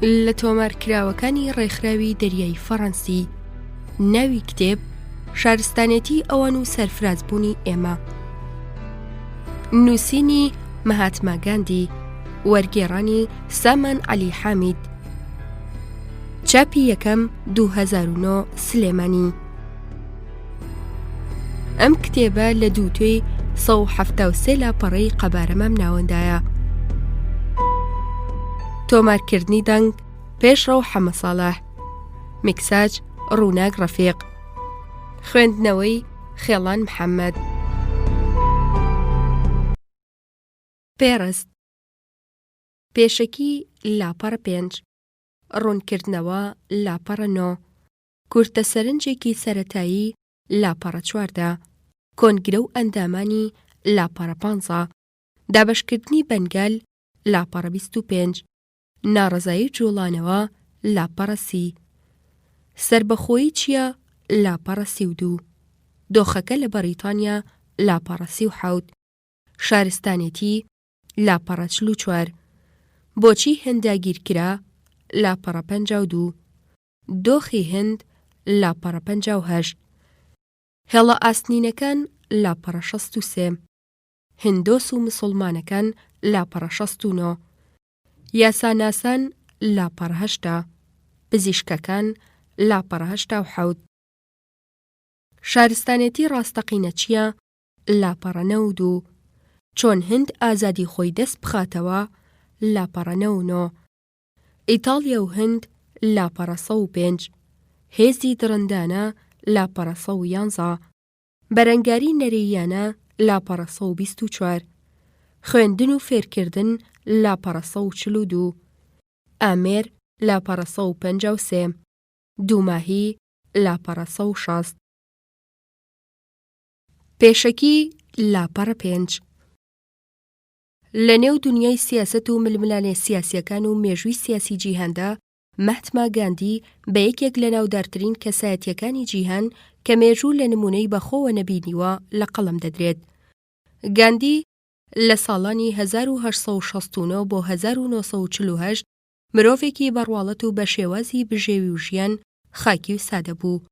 لە تۆمارکراوەکانی ڕێکخراوی دەریای فەڕەنسی. ناوی کتێب شارستانێتی ئەوان و سەرفرازبوونی ئێمە. نووسینی مەهاتما گاندی. وەرگێڕانی سامان عەلی حامید. چاپی یەکەم 2009 سلێمانی. ئەم کتێبە لە دووتوێی 173 لاپەڕەی قەبارەمەم ناوەندایە. تۆمارکردنی دەنگ پێشڕەو حەمە ساڵح. میکساج ڕووناک ڕەفیق. خوێندنەوەی خێڵان محەممەد. پێڕست. پێشەکی لاپەڕ 5. ڕوونکردنەوە لاپەڕە 9. کورتە سەرنجێکی سەرەتایی لاپەڕە 4. کۆنگرە و ئەندامانی لاپەڕە 5. دابەشکردنی بەنگال لاپەڕە 25. ناڕەزایی جوڵانەوە لاپەڕە 30. سربەخۆیی چییە لاپەڕە 32. دۆخەکە لە بەریتانیا لاپەڕە 37. شارستانێتی لاپەڕە 44. بۆچی هەنداگیرکرا لاپەڕە 52. دۆخی هەند لاپەڕە 58. هێڵە ئاستنینەکان لاپەڕە 63. هندۆس و مسڵمانەکان لاپەڕە 69. یاساناسان لاپەڕە 8. پزیشکەکان لاپەڕە 87. شارستانێتی ڕاستەقینە چییە لاپەڕە 92. چۆن هەند ئازادی خۆی دەست بخاتەوە لاپەڕە 99. ئیتاڵیا و هەند لاپەڕە 105. هێزی درەندانە لاپەڕە 111. بەرەنگاری نەرێیانە لاپەڕە 124. خوێندن و فێرکردن لاپەڕە 142. ئامێر لاپەڕە 153. دووماهی لاپەڕە 160. پێشەکی لاپەڕە 5. لە نێو دنیای سیاسەت و ململانێ سیاسیەکان و مێژووی سیاسی جیهاندا مەهاتما گاندی بە یەکێک لە ناودارترین کەسایەتیەکانی جیهان کە مێژوو لە نمونەی بەخۆوە نەبینیوە لە قەڵەم دەدرێت. گاندی لە ساڵانی 1869 بۆ 1948 مرۆڤێکی بەڕواڵەت و بە شێوازی بژێوی و ژیان خاکی و سادە بوو،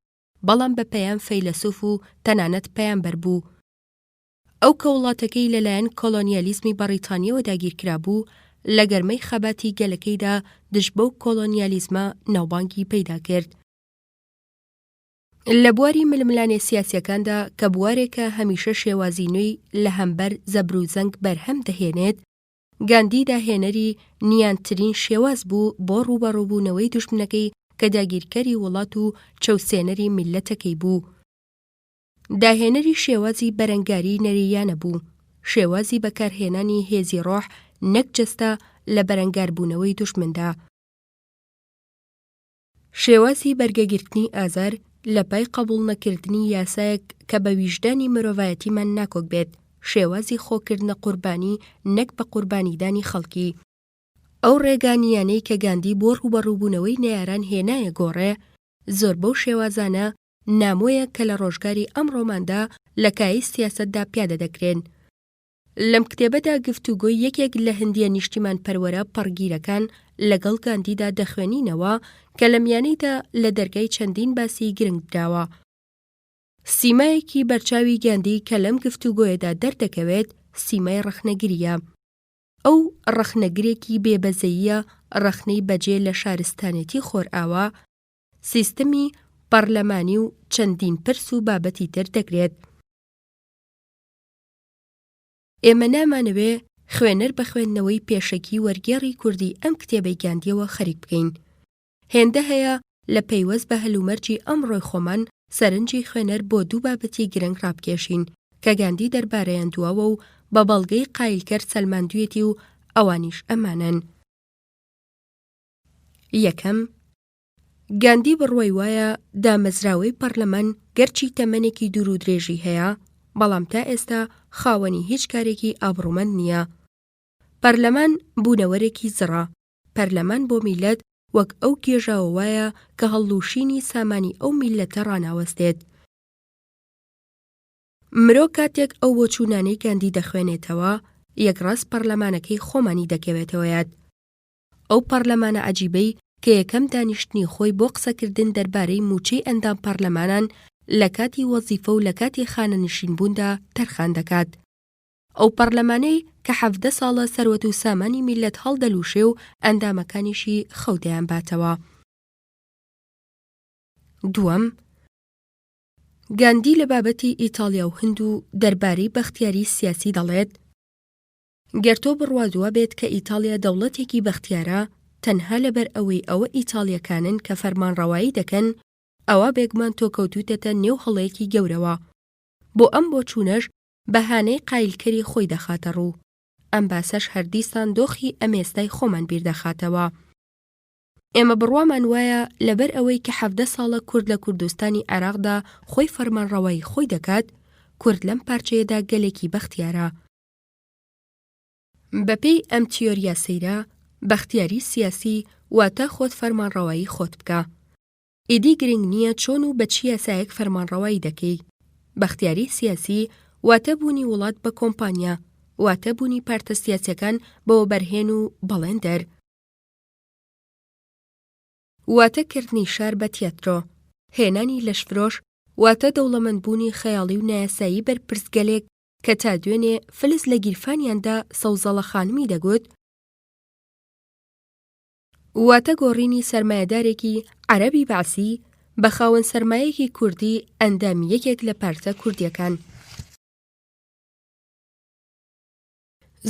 بەڵام بە پەیام فەیلسوف و تەنانەت پەیامبەر بوو. ئەو کە وڵاتەکەی لەلایەن کۆلۆنیالیزمی بەریتانیەوە داگیرکرا بوو، لە گەرمەی خەباتی گەلەکەیدا دژ بەو کۆلۆنیالیزمە ناوبانگی پەیدا کرد. لە بواری ململانێ سیاسیەکاندا کە بوارێکە هەمیشە شێوازی نوێی لە هەمبەر زەبر و زەنگ بەرهەم دەهێنێت، گاندی داهێنەری نیانترین شێواز بوو بۆ ڕوبەڕووبوونەوەی دوژمنەکەی کە داگیرکەری وڵات و چەوسێنەری میلەتەکەی بوو. داهێنەری شێوازی بەرەنگاری نەرێیانە بوو، شێوازی بەکارهێنانی هێزی ڕۆح نەک جەستە لە بەرەنگاربوونەوەی دوژمندا. شێوازی بەرگەگرتنی ئازار لە پای قبوڵ نەکردنی یاسایەک کە بە ویژدانی مرۆڤایەتیمان ناکۆک بێت، شێوازی خۆکردنە قوربانی نەک بە قوربانیدانی خەڵکی. ئەو ڕێگانیانەی کە گاندی بۆ ڕوبەڕووبوونەوەی نەیاران هێنایە گۆڕێ، زۆر بەو شێوازانە نامۆیە کە لە ڕۆژگاری ئەمڕۆماندا لە کایی سیاسەتدا پیادە دەکرێن. لەم کتێبەدا گفتوگۆی یەکێک لە هەندیە نیشتیمان پەروەرە پەڕگیرەکان لەگەڵ گاندیدا دەخوێنینەوە کە لە میانەیدا لە دەرگای چەندین باسی گرنگ دراوە. سیمایەکی بەرچاوی گاندی کە لەم گفتوگۆیەدا دەردەکەوێت سیمای ڕەخنەگریە. ئەو ڕەخنەگرێکی بێبەزەییە ڕەخنەی بەجێ لە شارستانێتی خۆرئاوا، سیستەمی پەرلەمانی و چەندین پرس و بابەتی تر دەگرێت. ئێمە نامانەوێ خوێنەر بە خوێندنەوەی پێشەکی وەرگێڕی کوردی ئەم کتێبەی گاندیەوە خەریک بکەین. هێندە هەیە لە پەیوەست بە هەلومەرجی ئەمڕۆی خۆمان سەرنجی خوێنەر بۆ دوو بابەتی گرنگ ڕابکێشین کە گاندی دەربارەیان دواوە و بە بەڵگەی قایلکەر سەلماندوویەتی و ئەوانیش ئەمانن. یەکەم، گاندی بڕوای وایە دامەزراوەی پەرلەمان گەرچی تەمەنێکی دوور و درێژی هەیە، بەڵام تا ئێستا خاوەنی هیچ کارێکی ئابڕوومەند نییە. پەرلەمان بوونەوەرێکی زڕە. پەرلەمان بۆ میلەت وەک ئەو گێژاوە وایە کە هەڵووشینی سامانی ئەو میلەتە ڕاناوەستێت. مرۆ کاتێک ئەو بۆچوونانەی گاندی دەخوێنێتەوە، یەکڕاست پەرلەمانەکەی خۆمانی دەکەوێتەوە یاد. ئەو پەرلەمانە عەجیبەی کە یەکەم دانیشتنی خۆی بۆ قسەکردن دەربارەی موچەی ئەندام پەرلەمانان لە کاتی وەزیفە و لە کاتی خانەنشینبووندا تەرخان دەکات. ئەو پەرلەمانەی کە 17 ساڵە سەروەت و سامانی میلەت هەڵدەلووشێ و ئەندامەکانیشی خەودەیان باتەوە. دووەم، گاندی لە بابەتی ئیتاڵیا و هەند و دەربارەی بەختیاری سیاسی دەڵێت گەرتۆ بڕوادووە بێت کە ئیتاڵیا دەوڵەتێکی بەختیارە تەنها لەبەر ئەوەی ئەوە ئیتاڵیەکانن کە فەرمانڕەوایی دەکەن ئەوە بێگومان تۆکەوتوتێتە نێو هەڵەیەکی گەورەوە. بۆ ئەم بۆچوونەش بەهانەی قایلکەری خۆی دەخاتە ڕوو. ئەم باسەش هەردیسان دۆخی ئەمێستای خۆمان بیردەخاتەوە. ئێمە بڕوامان وایە لەبەر ئەوەی کە 17 ساڵە کورد لە کوردستانی عێراقدا خۆی فەرمانڕەوایی خۆی دەکات، کورد لەم پارچەیەدا گەلێکی بەختیارە. بەپێی ئەم تیۆریا سەیرە، بەختیاری سیاسی واتە خۆت فەرمانڕەوایی خۆت بکە. ئیدی گرنگ نییە چۆن و بە چی یاسایەک فەرمانڕەوایی دەکەی. بەختیاری سیاسی واتە بوونی وڵات بە کۆمپانیا، واتە بوونی پارتە سیاسیەکان بەوە بەرهێن و بەڵێندەر، واتە کردنی شار بە تیاترۆ، هێنانی لەشفرۆش، واتە دەوڵەمەندبوونی خەیاڵی و نایاسایی بەرپرسگەلێک کە تا دوێنێ فلس لە گیرفانیاندا سەوزەڵە خانمی دەگوت، واتە گۆڕینی سەرمایەدارێکی عەرەبی بەعسی بە خاوەن سەرمایەکی کوردی ئەندامی یەکێک لە پارتە کوردیەکان.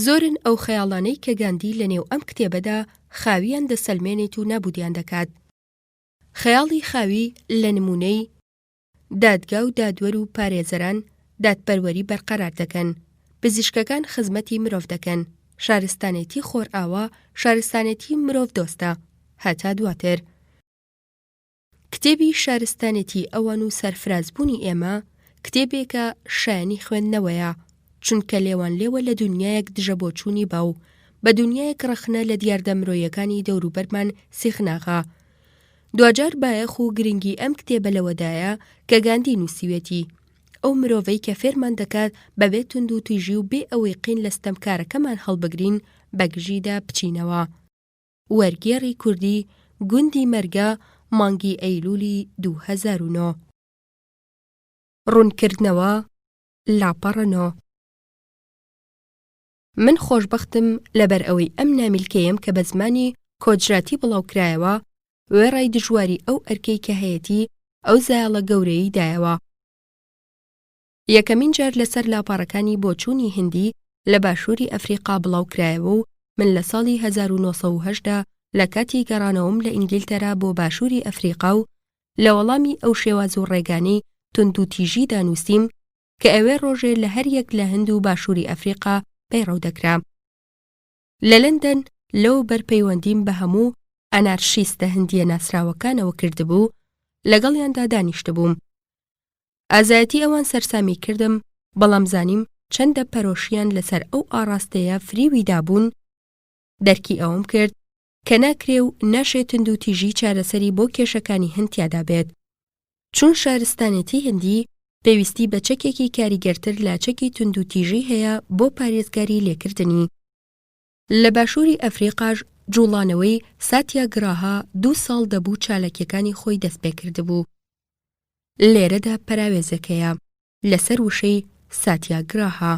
زۆرن ئەو خەیاڵانەی کە گاندی لە نێو ئەم کتێبەدا خاویان دەسەلمێنێت و نابودیان دەکات. خەیاڵی خاوی لە نمونەی دادگا و دادوەر و پارێزەران دادپەروەری بەرقەرار دەکەن، پزیشکەکان خزمەتی مرۆڤ دەکەن، شارستانێتی خۆرئاوا شارستانێتی مرۆڤ دۆستە، هەتا دواتر. کتێبی شارستانێتی ئەوان و سەرفرازبوونی ئێمە کتێبێکە شایانی خوێندنەوەیە، چونکە لێوان لێوە لە دنیایەک دژە بۆچوونی باو، بە دنیایەک ڕەخنە لە دیاردە مرۆیەکانی دەوروبەرمان سیخناغا. دوجار بایەخ و گرنگی ئەم کتێبە لەوەدایە کە گاندی نووسیوێتی، ئەو مرۆڤەی کە فێرمان دەکات بەبێ تند و تویژی و بێ ئەوەی قین لە ستەمکارەکەمان هەڵبگرین بەگژیدا بچینەوە. وەرگێڕی کوردی گوندی مەرگە مانگی ئەیلولی 2009. ڕوونکردنەوە لاپەڕەنۆ. من خۆشبەختم لەبەر ئەوەی ئەم نامیلکەیەم کە بە زمانی کۆجراتی بڵاوکرایەوە وێڕای دژواری ئەو ئەرکەی کە هەیەی ئەو زایاڵە گەورەی دایەوە. یەکەمین جار لەسەر لاپەڕەکانی بۆچوونی هندی لە باشووری ئەفریقا بڵاوکرایەوە و من لە ساڵی 1970دا لە کاتی گەڕانەوەم لە ئینگلتەرا بۆ باشووری ئەفریقا و لە وەڵامی ئەو شێواز و ڕێگانەی تند و تیژی دانووسیم کە ئەوێ ڕۆژێ لە هەر یەک لە هەند و باشووری ئەفریقا پەیڕەو دەکرا. لە لەندەن لەو بەرپەیوەندیم بە هەموو ئەنارشیستە هەندیە ناسراوەکانەوە کردبوو، لەگەڵیاندا دانیشتبووم. ئازایەتی ئەوان سەرسامی کردم، بەڵام زانیم چەندە پەرۆشیان لەسەر ئەو ئاڕاستەیە فریوی دابوون، دەرکی ئەوم کرد کە ناکرێ و ناشێت تند و تیژی چارەسەری بۆ کێشەکانی هەندیادا بێت. چون شارستانێتی هەندی پێویستی بە چەکێکی کاریگەرتر لا چەکی تند و تیژی هەیە بۆ پارێزگاری لێکردنی. لە باشووری ئەفریقاش جوڵانەوەی ساتیاگراها 2 ساڵ دەبوو چالەکیەکانی خۆی دەست پێ کردبوو. لێرەدا پەراوێزەکەیە لەسەر وشەی ساتیاگراها.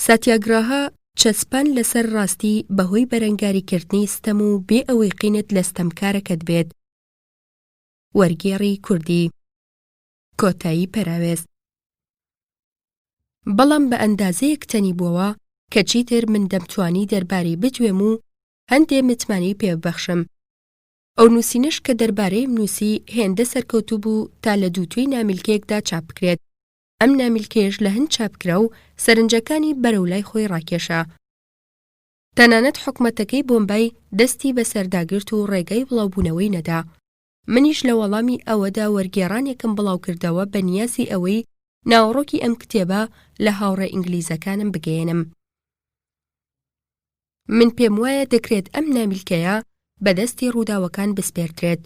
ساتیاگراها چەسپان لەسەر ڕاستی بەهۆی بەرەنگاریکردنی ستەم و بێ ئەوەی قینت لە ستەمکارەکەت بێت. وەرگێڕی کوردی کۆتایی پەراوێز. بەڵام بە ئەندازەیەک تەنی بووەوە کە چیتر من دەمتوانی دەربارەی بتوێم و هەندێ متمانی پێبەخشم. ئەو نووسینەش کە دەربارەی نووسی هێندە سەرکەوتوو بوو تا لە دووتوی نامیلکەیەکدا چاپ بکرێت. ئەم نامیلکەیەش لە هەند چاپکرا و سەرنجەکانی بەرەولای خۆی ڕاکێشا. تەنانەت حکومەتەکەی بۆمبای دەستی بە سەرداگرت و ڕێگەی بڵاوبوونەوەی نەدا. منیش لە وەڵامی ئەوەدا وەرگێڕانێکم بڵاو کردەوە بە نیازی ئەوەی ناوەڕۆکی ئەم کتێبە لە هاوڕێ ئینگلیزەکانم بگەێنم. من پێم وایە دەکرێت ئەم نامیلکەیە بەدەستی ڕووداوەکان بسپێردرێت،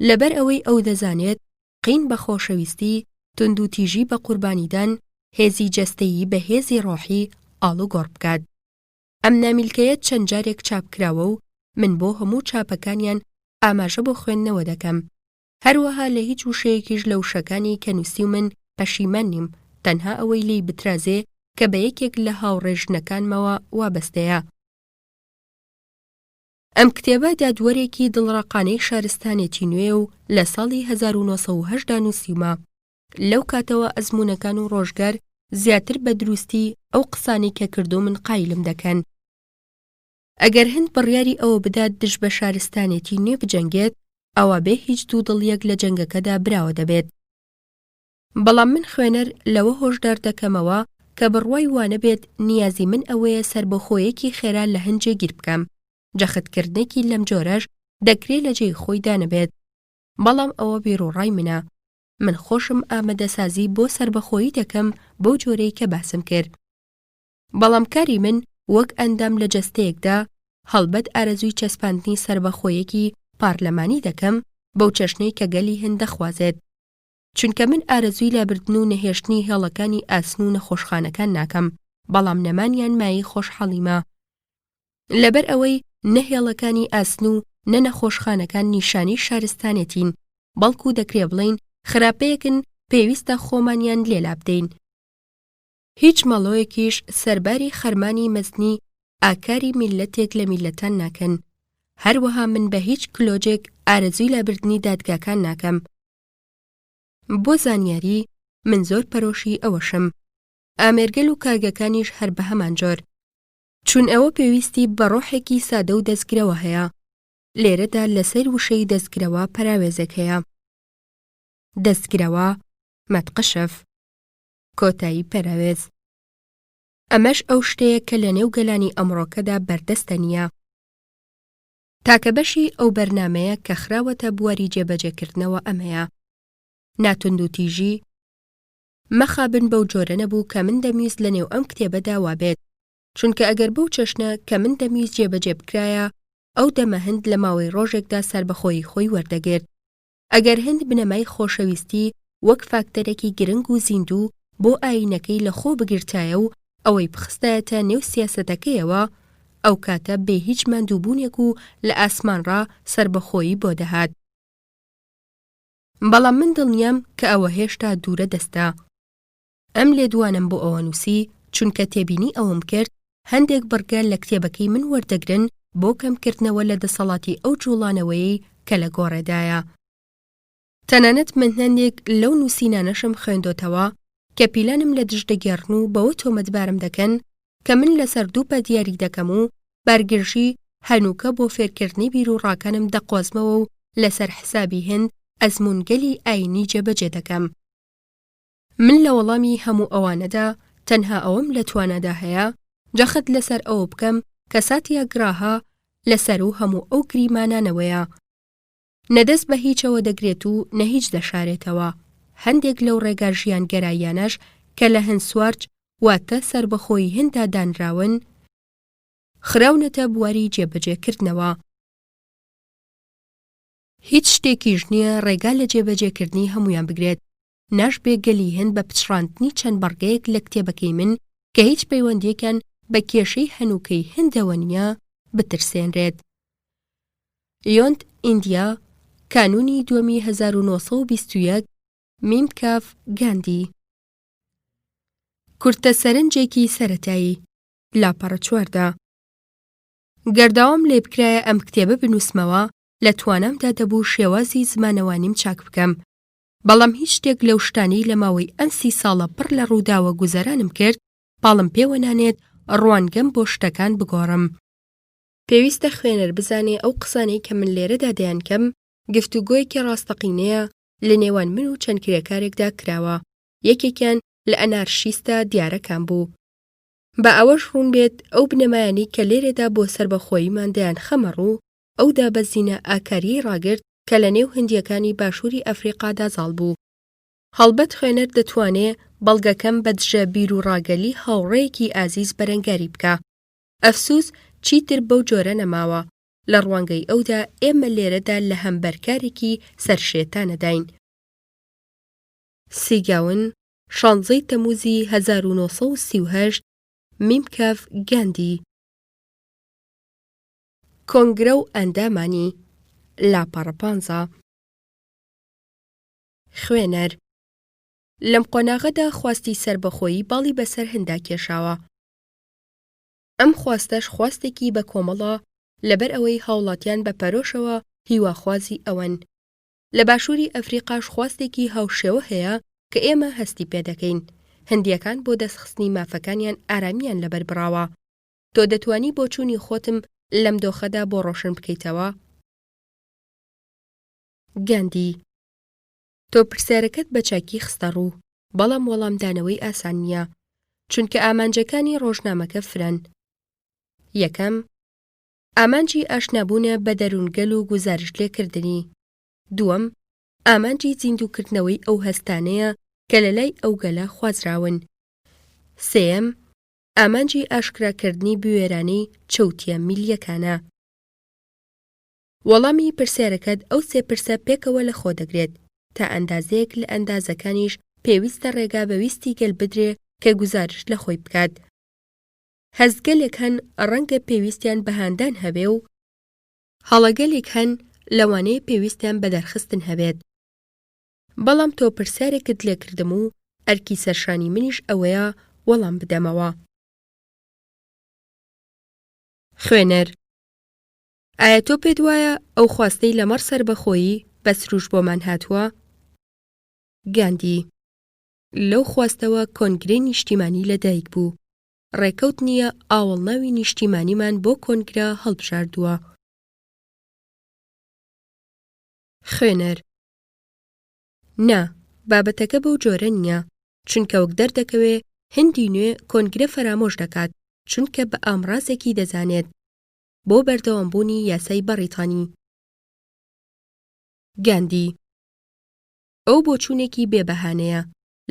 لەبەر ئەوەی ئەو دەزانێت قین بە خۆشەویستی تند و تیژی بە قوربانیدان هێزی جەستەیی بە هێزی ڕۆحی ئاڵوگۆڕ بکات. ئەم نامیلکەیە چەند جارێک چاپکراوە و من بۆ هەموو چاپەکانیان ئاماژە بۆ خوێندنەوە دەکەم. هەروەها لە هیچ وشەیەکیش لە وشەکانی کە نووسی من پەشیمان نیم، تەنها ئەوەی لێی بترازێ کە بە یەکێک لە هاوڕێژنەکانمەوە وابەستەیە. ئەم کتێبە دادوەرێکی دڵڕەقانەی شارستانێتی نوێ و لە ساڵی 1980 نووسیومە. لەو کاتەوە ئەزموونەکان و ڕۆژگار زیاتر بە دروستی ئەو قسانی کە کردو من قایلم دەکەن. ئەگەر هەند بڕیاری ئەوە بدات دژ بە شارستانێتی نوێ بجەنگێت، ئەوە بێ هیچ دوو دڵیەک لە جەنگەکەدا براوە دەبێت. بەڵام من خوێنەر لەوە هۆشدار دەکەمەوە کە بڕوای وانە بێت نیازی من ئەوەیە سربەخۆیەکی خێرا لە هەنجێ گیر بکەم. جەختکردنێکی لەم جۆرەش دەکرێت لە جێی خۆی دانەبێت. بەڵام ئەوە بیرۆڕای منە. من خۆشم ئامادەسازی بۆ سربەخۆیی دەکەم بەو جۆرەی کە باسم کرد. بەڵام کاری من وەک ئەندام لە جەستەیەکدا هەڵبەت ئارەزووی چەسپاندنی سربەخۆیەکی پارلەمانی دەکەم بەو چەشنەی کە گەلی هەند دەخوازێت. چونکە من ئارەزووی لابردن و نەهێشتنی هێڵەکانی ئاسن و نەخۆشخانەکان ناکەم، بەڵام نەمانیان مایی خۆشحەڵیمە. لەبەر ئەوەی نەهێڵەکانی ئاسن و نەنەخۆشخانەکان نیشانی شارستانێتین، بەڵکو دەکرێ بڵین خراپەیەکن پێویستە خۆمانیان لێلا بدەین. هیچ مەڵۆیەکیش سەرباری خەرمانی مەزنی ئاکاری میلەتێک لە میلەتان ناکەن. هەروەها من بە هیچ کلۆجێک ئارەزووی لابردنی دادگاکان ناکەم. بۆ زانیاری من زۆر پەرۆشی ئەوەشم. ئامێرگەل و کارگەکانیش هەر بە هەمان جۆر. چون ئەوە پێویستی بە ڕۆحێکی سادە و دەستگرەوە هەیە. لێرەدا لەسەر وشەی دەستگرەوە پەراوێزێک هەیە. دەستگرەوە، مەتقشف، کۆتایی پەراوێز. ئەمەش ئەو شتەیە کە لە نێو گەلانی ئەمڕۆکەدا بەردەستە نییە. تاکە بەشی ئەو بەرنامەیە کە خراوەتە بواری جێبەجێکردنەوە ئەمەیە. ناتوند و تیژی مەخابن بەو جۆرە نەبوو کە من دەمویست لە نێو ئەم کتێبەدا وابێت. چونکە ئەگەر بەو چەشنە کە من دەمویست جێبەجێ بکرایە، ئەو دەمە هەند لە ماوەی ڕۆژێکدا سربەخۆیی خۆی وەردەگرت. ئەگەر هەند بنەمای خۆشەویستی وەک فاکتەرێکی گرنگ و زیندوو بۆ ئاینەکەی لە خۆ بگرتایە و ئەوەی بخستایەتە نێو سیاسەتەکەیەوە، ئەو کاتە بێ هیچ ماندووبوونێک و لە ئاسمانڕا سربەخۆیی بۆ دەهات. بەڵام من دڵنیام کە ئەوە هێشتا دوورە دەستە. ئەم لێدوانم بۆ ئەوە نووسی چونکە تێبینی ئەوم کرد هەندێک بڕگە لە کتێبەکەی من وەردەگرن بۆ کەمکردنەوە لە دەسەڵاتی ئەو جوڵانەوەیی کە لە گۆڕێدایە. تەنانەت من هەندێک لەو نووسینانەشم خوێندۆتەوە کە پیلانم لە دژ دەگێڕن و بەوە تۆمەتبارم دەکەن کە من لەسەر دووپە دیاری دەکەم و بارگرژی هەنووکە بۆ فێرکردنی بیرروڕاکانم دەقۆزمەوە و لەسەر حسابی هەند ئەزموونگەلی ئاینی جێبەجێ دەکەم. من لە وەڵامی هەموو ئەوانەدا تەنها ئەوەم لە توانادا هەیە جەخت لەسەر ئەوە بکەم کە ساتیا گراها لەسەر و هەموو ئەو گریمانانەوەیە. نەدەست بە هیچەوە دەگرێت و نە هیچ دەشارێتەوە. هەندێک لەو ڕێگا ژیان گەراییانەش کە لە هەند سوارج واتە سربەخۆی هەندا دانراون، خراونەتە بواری جێبەجێکردنەوە. هیچ شتێکیش نییە ڕێگا لە جێبەجێکردنی هەمویان بگرێت. ناش بێگەلی هەند بە پچڕاندنی چەند بەڕگەیەک لە کتێبەکەی من کە هیچ پەیوەندیەکان بە کێشەی هەنووکەی هەندەوە نییە بترسێنرێت. یۆند ئیندیا، کانونی دووەمی 1921 میمکاف گاندی. کورتە سەرنجێکی سەرەتایی لاپەڕە 4. گەرداوام لێ بکرایە ئەم کتێبە بنووسمەوە لە توانامدا دەبوو شێوازی زمانەوانیم چاک بکەم. بەڵام هیچ شتێک لەو شتانەی لە ماوەی ئەم 30 ساڵە پڕ لە ڕووداوە گوزەرانم کرد پاڵم پێوە نانێت ڕوانگەم بۆ شتەکان بگۆڕم. پێویستە خوێنەر بزانێ ئەو قسانەی کە من لێرەدا دەیانکەم گفتوگۆیەکی ڕاستەقینەیە لە نێوان من و چەند کرێکارێکدا کراوە. یەکێکیان لە ئەنارشیستە دیارەکان بوو. بە ئەوەش ڕوون بێت ئەو بنەمایانی کە لێرەدا بۆ سربەخۆییمان دەیان خەمەڕوو ئەو دابەزینە ئاکاریی ڕاگرت کە لە نێو هەندیەکانی باشووری ئەفریقادا زاڵ بوو. هەڵبەت خوێنەر دەتوانێت بەڵگەکەم بەدژە بیر و ڕاگەلی هاوڕێیەکی ئازیز بەرەنگاری بکە. ئەفسوس چیتر بەو جۆرە نەماوە. لە ڕوانگەی ئەودا ئێمە لێرەدا لە هەمبەرکارێکی سەرشێتانەداین. سیگاون 16 تەمووزی 1938 میمکاف گاندی. کۆنگرە و ئەندامانی لاپەڕە 15 خوێنەر لەم قۆناغەدا خواستی سربەخۆیی باڵی بەسەر هەندا کێشاوە. ئەم خواستەش خواستێکی بە کۆمەڵە لەبەر ئەوەی هاوڵاتیان بە پەرۆشەوە هیواخوازی ئەوەن. لە باشووری ئەفریقاش خواستێکی هاوشێوە هەیە کە ئێمە هەستی پێ دەکەین. هەندیەکان بۆ دەستخستنی مافەکانیان ئارامیان لەبەر بڕاوە. تۆ دەتوانی بۆ چوونی خۆتم لەم دۆخەدا بۆ ڕۆشن بکەیتەوە؟ گاندی تۆ پرسیارەکەت بە چاکی خستە ڕوو، بەڵام وەڵامدانەوەی ئاسان نییە، چونکە ئامانجەکانی ڕۆژنامەکە فرەن. یەکەم، ئامانجی ئاشنابوونە بە دەروونگەل و گوزارش لێکردنی. دووەم، ئامانجی زیندووکردنەوەی ئەو هەستانەیە کە لە لای ئەو گەلە خوازراون. سێەم، ئامانجی ئاشکراکردنی بوێرانەی چەوتیە میلیەکانە. وەڵامی پرسیارەکەت ئەو سێ پرسە پێکەوە لە خۆ دەگرێت تا ئەندازەیەک لە ئەندازەکانیش پێویستە ڕێگا بەویستی گەل بدرێ کە گوزارش لە خۆی بکات. هەستگەلێک هەن ڕەنگە پێویستیان بەهاندان هەبێ و هەڵەگەلێک هەن لەوانەیە پێویستیان بە دەرخستن هەبێت. بەڵام تۆ پرسیارێکت لێکردم و ئەرکی سەرشانی منیش ئەوەیە وەڵام بدەمەوە. خوێنەر ئایا تۆ پێت وایە ئەو خواستەی لەمەڕ سەربەخۆیی بە سروش بۆمان هاتووە؟ گاندی لەو خواستەوە کۆنگرەی نیشتیمانی لەدایک بوو. ڕێکەوت نییە ئاوەڵناوی نیشتیمانیمان بۆ کۆنگرە هەڵبژاردووە. خوێنەر نا، بابەتەکە بەو جۆرە نییە، چونکە وەک دەردەکەوێ هەندی نوێ کۆنگرە فەرامۆش دەکات چونکە بە ئامڕازێکی دەزانێت بۆ بەردەوامبوونی یاسای بەڕیتانی. گاندی ئەو بۆچوونێکی بێبەهانەیە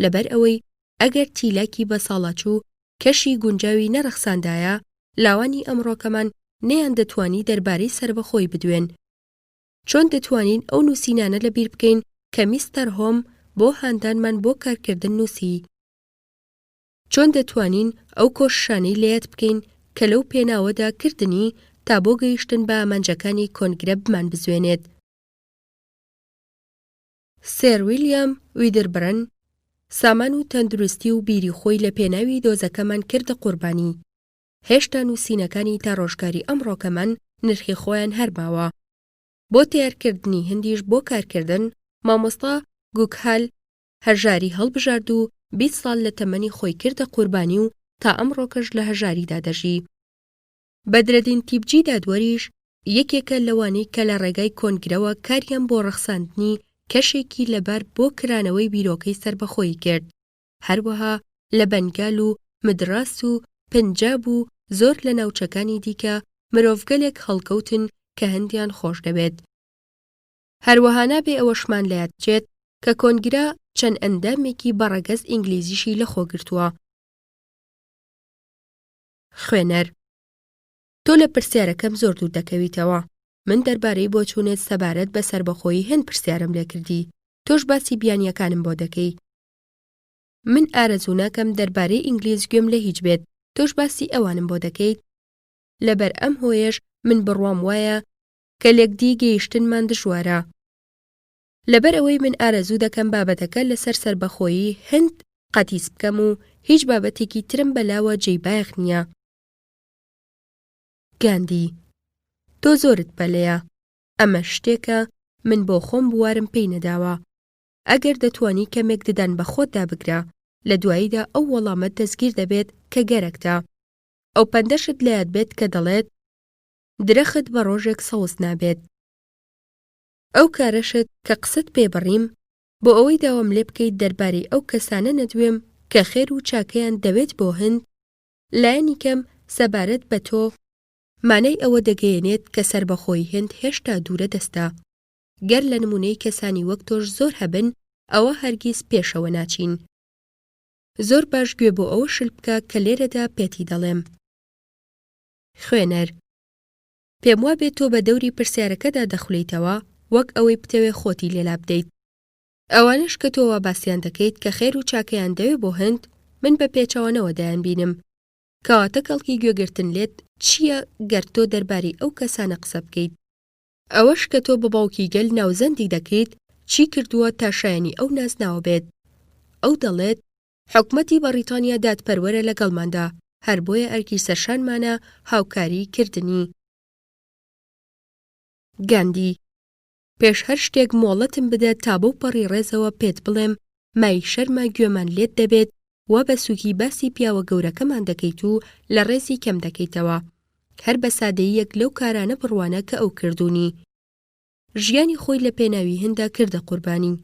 لەبەر ئەوەی ئەگەر تیلاکی بە ساڵاچوو کەشی گونجاوی نەرەخساندایە، لاوانی ئەمڕۆکەمان نەیان دەتوانی دەربارەی سربەخۆی بدوێن. چۆن دەتوانین ئەو نووسینانە لەبیر بکەین کە میستەر هۆم بۆ هاندانمان بۆ کارکردن نووسی؟ چۆن دەتوانین ئەو کۆششانەی لەیەت بکەین کە لەو پێناوەدا کردنی تا بۆ گەیشتن بە ئامانجەکانی کۆنگرە بمان بزوێنێت؟ سێر ویلیام ویدربرن سامان و تەندروستی و بیری خۆی لە پێناوی دۆزەکەمان کردە قوربانی. هێشتا نووسینەکانی تا ڕۆژگاری ئەمڕۆکەمان نرخی خۆیان هەرماوە. بۆ تیارکردنی هەندیش بۆ کارکردن، مامۆستا گوکهال هەژاری هەڵبژارد و 20 ساڵ لە تەمەنی خۆی کردە قوربانی و تا ئەمڕۆکەش لە هەژاریدا دەژی. بەدرەدین تیبجی دادوەریش یەکێکە لەوانەی کە لە ڕێگای کۆنگرەوە کاریان بۆ ڕەخساندنی کەشێکی لەبەر بۆ کرانەوەی بیرۆکەی سربەخۆی کرد. هەروەها لە بەنگال و مدراس و پنجاب و زۆر لە ناوچەکانی دیکە مرۆڤگەلێک هەڵکەوتن کە هەندیان خۆش دەبێت. هەروەها نابێ ئەوەشمان لەیاد بچێت کە کۆنگرە چەند ئەندامێکی بەڕەگەز ئینگلیزیشی لەخۆ گرتووە. خوێنەر تۆ لە پرسیارەکەم زۆر دوور دەکەویتەوە. من دەربارەی بۆ چوونێت سەبارەت بە سربەخۆیی هەند پرسیارم لێ کردی. تۆش باسی بیانیەکانم بۆ دەکەی. من ئارەزوو ناکەم دەربارەی ئینگلیز گوێم لە هیچ بێت، تۆش باسی ئەوانم بۆ دەکەیت. لەبەر ئەم هۆیەش من بڕوام وایە کە لێکدی گەیشتنمان دژوارە. لەبەر ئەوەی من ئارەزوو دەکەم بابەتەکە لەسەر سربەخۆیی هەند قەتیس بکەم و هیچ بابەتێکی ترم بەلاوە جێیبایەخ نییە. گاندی تۆ زۆرت بەلەیە. ئەمە شتێکە من بۆ خۆم بوارم پێی نەداوە. ئەگەر دەتوانی کەمێک ددان بە خۆتدا بگرە، لە دواییدا ئەو وەڵامەت دەستگیر دەبێت کە گەرەکتە. ئەو پەندەشت لەیاد بێت کە دەڵێت درەخت بە ڕۆژێک سەوز نابێت. ئەو کارەشت کە قسەت پێبڕیم بۆ ئەوەی داوام لێ بکەیت دەربارەی ئەو کەسانە نەدوێم کە خێر و چاکەیان دەوێت بۆ هەند، لایەنی کەم سەبارەت بە تۆ مانای ئەوە دەگەیەنێت کە سربەخۆی هەند هێشتا دوورە دەستە. گەر لە نمونەی کەسانی وەک تۆش زۆر هەبن، ئەوە هەرگیز پێشەوە ناچین. زۆر باش گوێ بۆ ئەوە شل بکە کە لێرەدا پێتی دەڵێم. خوێنەر پێم وابێت تۆ بە دەوری پرسیارەکەدا دەخولەیتەوە وەک ئەوەی بتەوێ خۆتی لێلا بدەیت. ئەوانش کە تۆوە باسییان دەکەیت کە خێر و چاکەیان دەوێ بۆ هەند، من بە پێچەوانەوە دایان بینم. کەواتە کەڵکی گوێگرتن لێت چییە گەر تۆ دەربارەی ئەو کەسانە قسە بکەیت. ئەوەش کە تۆ بە باوکی گەل ناوزەندی دەکەیت چی کردووە تا شایانی ئەو ناسناوە بێت. ئەو دەڵێت حکومەتی بەریتانیا دادپەروەرە لەگەڵماندا، هەر بۆیە ئەرکی سەرشانمانە هاوکاری کردنی. گاندی: پێش هەر شتێک مۆڵەتم بدە تا بەو پەڕی ڕێزەوە پێت بڵێم مای شەرمە گوێمان لێت دەبێت و بە سووکی باسی پیاوە گەورەکەمان دەکەیت و لە ڕێزی کەم دەکەیتەوە، هەر بە سادەییەک لەو کارانە بڕوانە کە ئەو کردوونی. ژیانی خۆی لە پێناوی هەندا کردە قوربانی.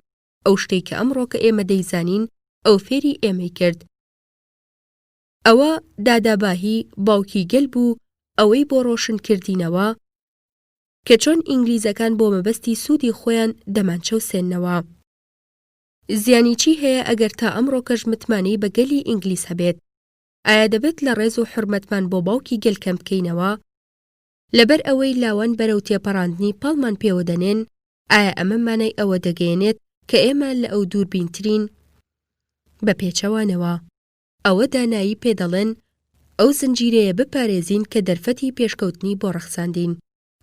ئەو شتەی کە ئەمڕۆ کە ئێمە دەیزانین ئەو فێری ئێمەی کرد. ئەوە داداباهی باوکی گەل بوو، ئەوەی بۆ ڕۆشن کردینەوە کە چۆن ئینگلیزەکان بۆ مەبەستی سوودی خۆیان دەمانچەوسێننەوە. زیانی چی هەیە ئەگەر تا ئەمڕۆ کەش متمانەی بە گەلی ئینگلیز هەبێت؟ ئایا دەبێت لە ڕێز و حورمەتمان بۆ باوکی گەل کەم بکەینەوە؟ لەبەر ئەوەی لاوان بەرەو تێپەڕاندنی پاڵمان پێوە دەنێن، ئایا ئەمە مانای ئەوە دەگەیەنێت کە ئێمە لە ئەو دووربینترین؟ بە پێچەوانەوە ئەوە دانایی پێدەڵێن ئەو زنجیرەیە بپارێزین کە دەرفەتی پێشکەوتنی بۆ ڕەخساندین.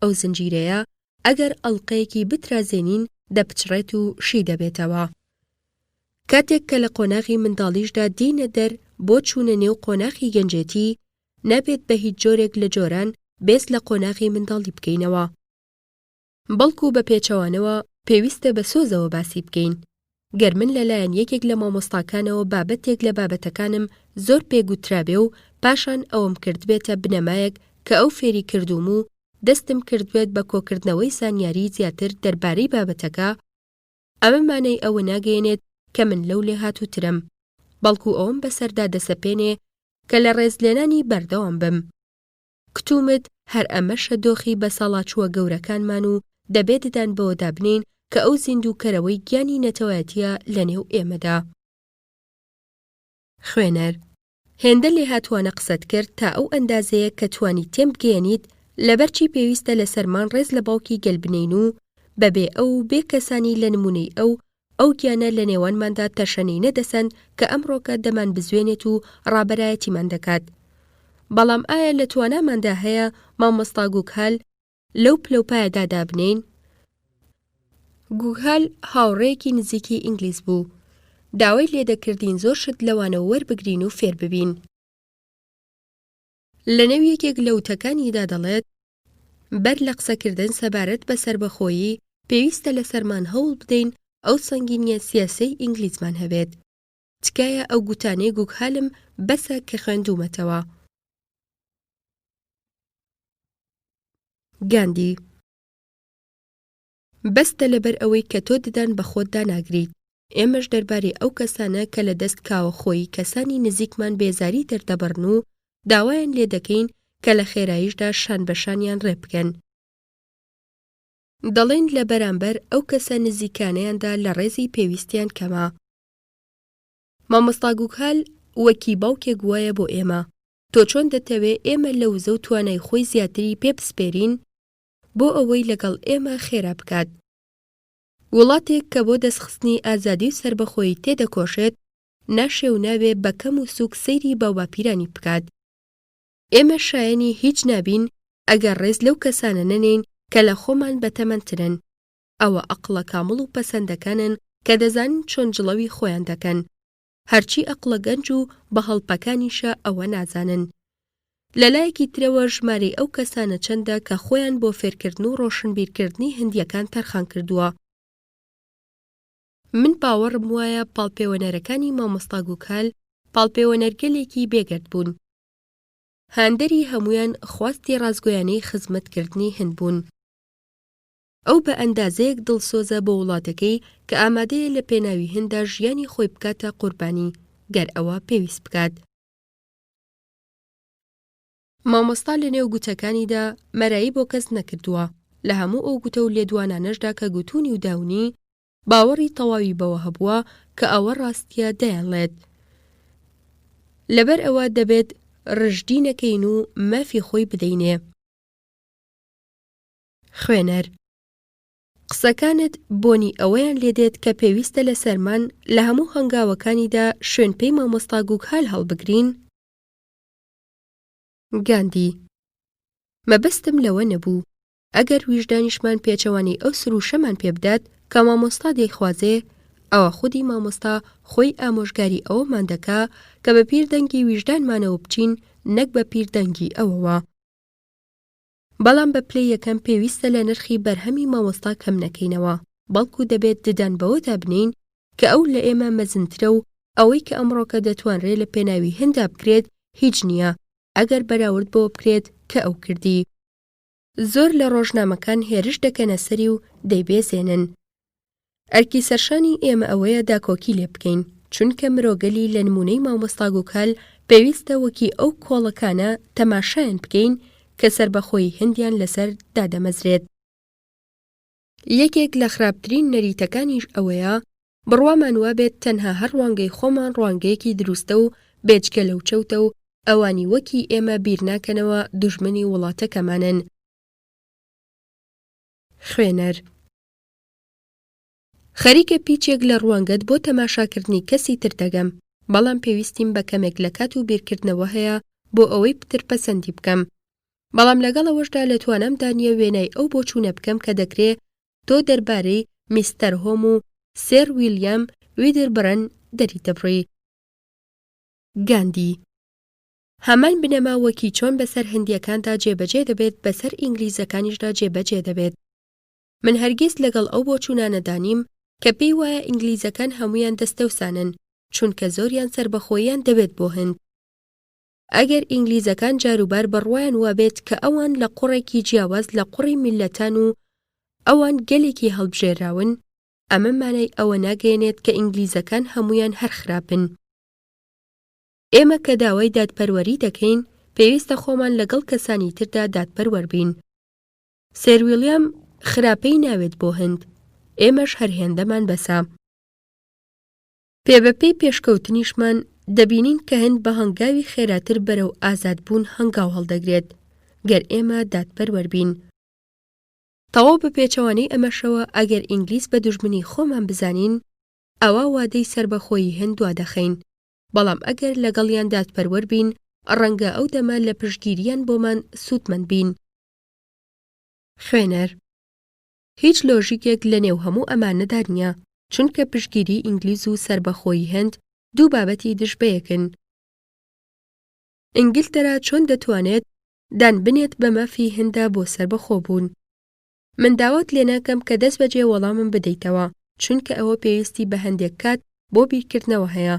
ئەو زنجیرەیە ئەگەر ئەڵقەیەکی بترازێنین دەپچڕێت و شی دەبێتەوە. کاتێک کە لە قۆناغی منداڵیشدا دینە دەر بۆ چوونە نێو قۆناغی گەنجێتی، نابێت بە هیچ جۆرێک لە جۆران بێست لە قۆناغی منداڵی بکەینەوە، بەڵکو بە پێچەوانەوە پێویستە بە سۆزەوە باسی بکەین. گەر من لەلایەن یەکێک لە مامۆستاکانەوە بابەتێک لە بابەتەکانم زۆر پێگوترابێ و پاشان ئەوم کردبێتە بنەمایەک کە ئەو فێری کردوم و دەستم کردوێت بە کۆکردنەوەی زانیاری زیاتر دەربارەی بابەتەکە، ئەمە مانای ئەوە ناگەیەنێت کە من لەو لێ هاتووترم، بەڵکو ئەوم بەسەردا دەسەپێنێ کە لە ڕێزلێنانی بەردەوام بم. کتومت هەر ئەمەشە دۆخی بەسەڵاچووە گەورەکانمان و دەبێت ددان بەوە دابنین کە ئەو زیندووکەرەوەی گیانی نەتەوایەتیە لە نێو ئێمەدا. خوێنەر: هێندە لێ هاتووانە قسەت کرد تا ئەو ئەندازەیە کە توانی تێم بگەیەنیت لەبەرچی پێویستە لە سەرمان ڕێز لە باوکی گەل بنین و بەبێ ئەو بێ کەسانی لە نمونەی ئەو گیانە لە نێوانماندا تەشەنەی نەدەسەن کە ئەمڕۆکە دەمان بزوێنێت و ڕابەرایەتیمان دەکات. بەڵام ئایا لە تواناماندا هەیە مامۆستا گوگهال لەو پلەپایەدا دابنین؟ گوگهال هاوڕێیەکی نزیکی ئینگلیز بوو. داوای لێدەکردین زۆر شت لەوانەوە وەربگرین و فێر ببین. لە نێو یەکێک لە وتەکانیدا دەڵێت بەر لە قسەکردن سەبارەت بە سربەخۆیی پێویستە لە سەرمان هەوڵ بدەین ئەو سەنگینیە سیاسەی ئینگلیزمان هەبێت. تکایە ئەو گوتانەی گوگهالم بەسە کە خوێندومەتەوە. گاندی: بەستە لەبەر ئەوەی کە تۆ ددان بە خۆتدا ناگریت. ئێمەش دەربارەی ئەو کەسانە کە لە دەست کاوە خۆی کەسانی نزیکمان بێزاری دەردەبڕن و داوایان لێ دەکەین کە لە خێراییشدا شان بەشانیان ڕێ بکەن. دەڵێن لە بەرامبەر ئەو کەسە نزیکانەیاندا لە ڕێزی پێویستیان کەمە. مامۆستا گوگهال وەکی باوکێک وایە بۆ ئێمە. تۆ چۆن دەتەوێت ئێمە لە وزە و توانای خۆی زیاتری پێ بسپێرین بۆ ئەوەی لەگەڵ ئێمە خێرا بکات. وڵاتێک کە بۆ دەستخستنی ئازادی و سربەخۆیی تێدەکۆشێت ناشێ و ناوێ بە کەم و سووک سەیری باوباپیرانی بکات. ئێمە شایەنی هیچ نابین ئەگەر ڕێز لەو کەسانە نەنین کە لە خۆمان بەتەمەنترن. ئەوە ئەقڵە کامڵ و پەسەندەکانن کە دەزانن چۆن جڵەوی خۆیان دەکەن. هەرچی ئەقڵە گەنج و بە هەڵپەکانیشە ئەوە نازانن. لەلایەکی ترەوە ژمارەی ئەو کەسانە چەندە کە خۆیان بۆ فێرکردن و ڕۆشنبیرکردنی هەندیەکان تەرخان کردووە. من باوەڕم وایە پاڵپێوەنەرەکانی مامۆستا گوگهال پاڵپێوەنەرگەلێکی بێگەرد بوون. هاندەری هەمویان خواستی ڕازگۆیانەی خزمەتکردنی هەند بوون. ئەو بە ئەندازەیەک دڵسۆزە بۆ وڵاتەکەی کە ئامادەیە لە پێناوی هەندا ژیانی خۆی بکاتە قوربانی گەر ئەوە پێویست بکات. مامۆستا لە نێو گوتەکانیدا مەرایی بۆ کەس نەکردووە. لە هەموو ئەو گوتە و لێدوانانەشدا کە گوتوونی و داونی باوەڕی تەواوی بەوە هەبووە کە ئەوە ڕاستیە دەیانڵێت. لەبەر ئەوە دەبێت ڕژدی نەکەین و مافی خۆی بدەینێ. خوێنەر: قسەکانت بۆنی ئەوەیان لێدێت کە پێویستە لە سەرمان لە هەموو هەنگاوەکانیدا شوێن پێی مامۆستا گوگهال هەڵبگرین؟ گاندی مەبەستم لەوە نەبوو ئەگەر ویژدانیشمان پێچەوانی ئەو سروشەمان پێ بدات کە مامۆستا دەیخوازێ ئەوە خودی مامۆستا خۆی ئامۆژگاری ئەوەمان دەکا کە بە پیردەنگی ویژدانمانەوە بچین نەک بە پیردەنگی ئەوەوە. بەڵام بە پلەی یەکەم پێویستە لە نرخی بەرهەمی مامۆستا کەم نەکەینەوە بەڵکو دەبێت ددان بەوەدا بنین کە ئەو لە ئێمە مەزنترە و ئەوەی کە ئەمڕۆکە دەتوانرێت لە پێناوی هێندا بکرێت هیچ نییە ئەگەر بەراورد بۆ بکرێت کە ئەو کردی. زۆر لە ڕۆژنامەکان هێرش دەکەنە سەری و دەیبێزێنن. ئەرکی سەرشانی ئێمە ئەوەیە داکۆکی لێ بکەین چونکە مرۆگەلی لە نمونەی مامۆستا گوکال پێویستە وەکی ئەو کۆڵەکانە تەماشایان بکەین کە سربەخۆی هەندیان لەسەر دادەمەزرێت. یەکێک لە خراپترین نەریتەکانیش ئەوەیە بڕوامان وابێت تەنها هەر ڕوانگەی خۆمان ڕوانگەیەکی دروستە و بێجگە لەو چەوتە و ئەوانی وەکی ئێمە بیر ناکەنەوە دوژمنی وڵاتەکەمانن. خوێنەر خەریکە پیچێک لە ڕوانگەت بۆ تەماشاکردنی کەسی تر دەگەم بەڵام پێویستیم بە کەمێک لە کات و بیرکردنەوە هەیە بۆ ئەوەی پتر پەسەندی بکەم. بەڵام لەگەڵەوەشدا لە توانامدا نییە وێنای ئەو بۆچوونە بکەم کە دەکرێت تۆ دەربارەی میستەر هۆم و سێر ویلیام ویدربرن دەریتە بڕی. گاندی هەمان بنەما وەکی چۆن بەسەر هەندیەکاندا جێبەجێ دەبێت بەسەر ئینگلیزەکانیشدا جێبەجێ دەبێت. من هەرگیز لەگەڵ ئەو بۆچوونانەدانیم کە پێی وایە ئینگلیزەکان هەمویان دەستەوسانن چونکە زۆریان سربەخۆییان دەبێت بۆ هەند. ئەگەر ئینگلیزەکان جاروبار بڕوایان وابێت کە ئەوان لە قوڕێکی جیاواز لە قوڕی میلەتان و ئەوان گەلێکی هەڵبژێراون ئەمە مانای ئەوە ناگەێنێت کە ئینگلیزەکان هەمویان هەر خراپن. ئێمە کە داوای دادپەروەری دەکەین پێویستە خۆمان لەگەڵ کەسانی تردا دادپەروەر بین. سێر ویلیام خراپەی ناوێت بۆ هەند ئێمەش هەرهێندەمان بەسا. پێبەپێی پێشکەوتنیشمان دەبینین کە هەند بە هەنگاوی خێراتر بەرەو ئازادبوون هەنگاو هەڵدەگرێت گەر ئێمە دادپەروەر بین. تەواو بە پێچەوانەی ئەمەشەوە ئەگەر ئینگلیز بە دوژمنی خۆمان بزانین ئەوە وادەی سربەخۆیی هەند وادەخەین بەڵام ئەگەر لەگەڵیان دادپەروەر بین ڕەنگە ئەو دەما لە پشتگیریان بۆمان سوودمەند بین. خوێنەر هیچ لۆژیکێک لە نێو هەموو ئەمانەدا نییە چونکە پشتگیری ئینگلیز و سربەخۆیی هەند دوو بابەتی دژبەیەکن. ئینگلتەرا چۆن دەتوانێت دان بنێت بە مافی هەندا بۆ سربەخۆ بوون. من داوات لێ ناکەم کە دەست بەجێ وەڵامم بدەیتەوە چونکە ئەوە پێویستی بە هەندێک کات بۆ بیرکردنەوە هەیە.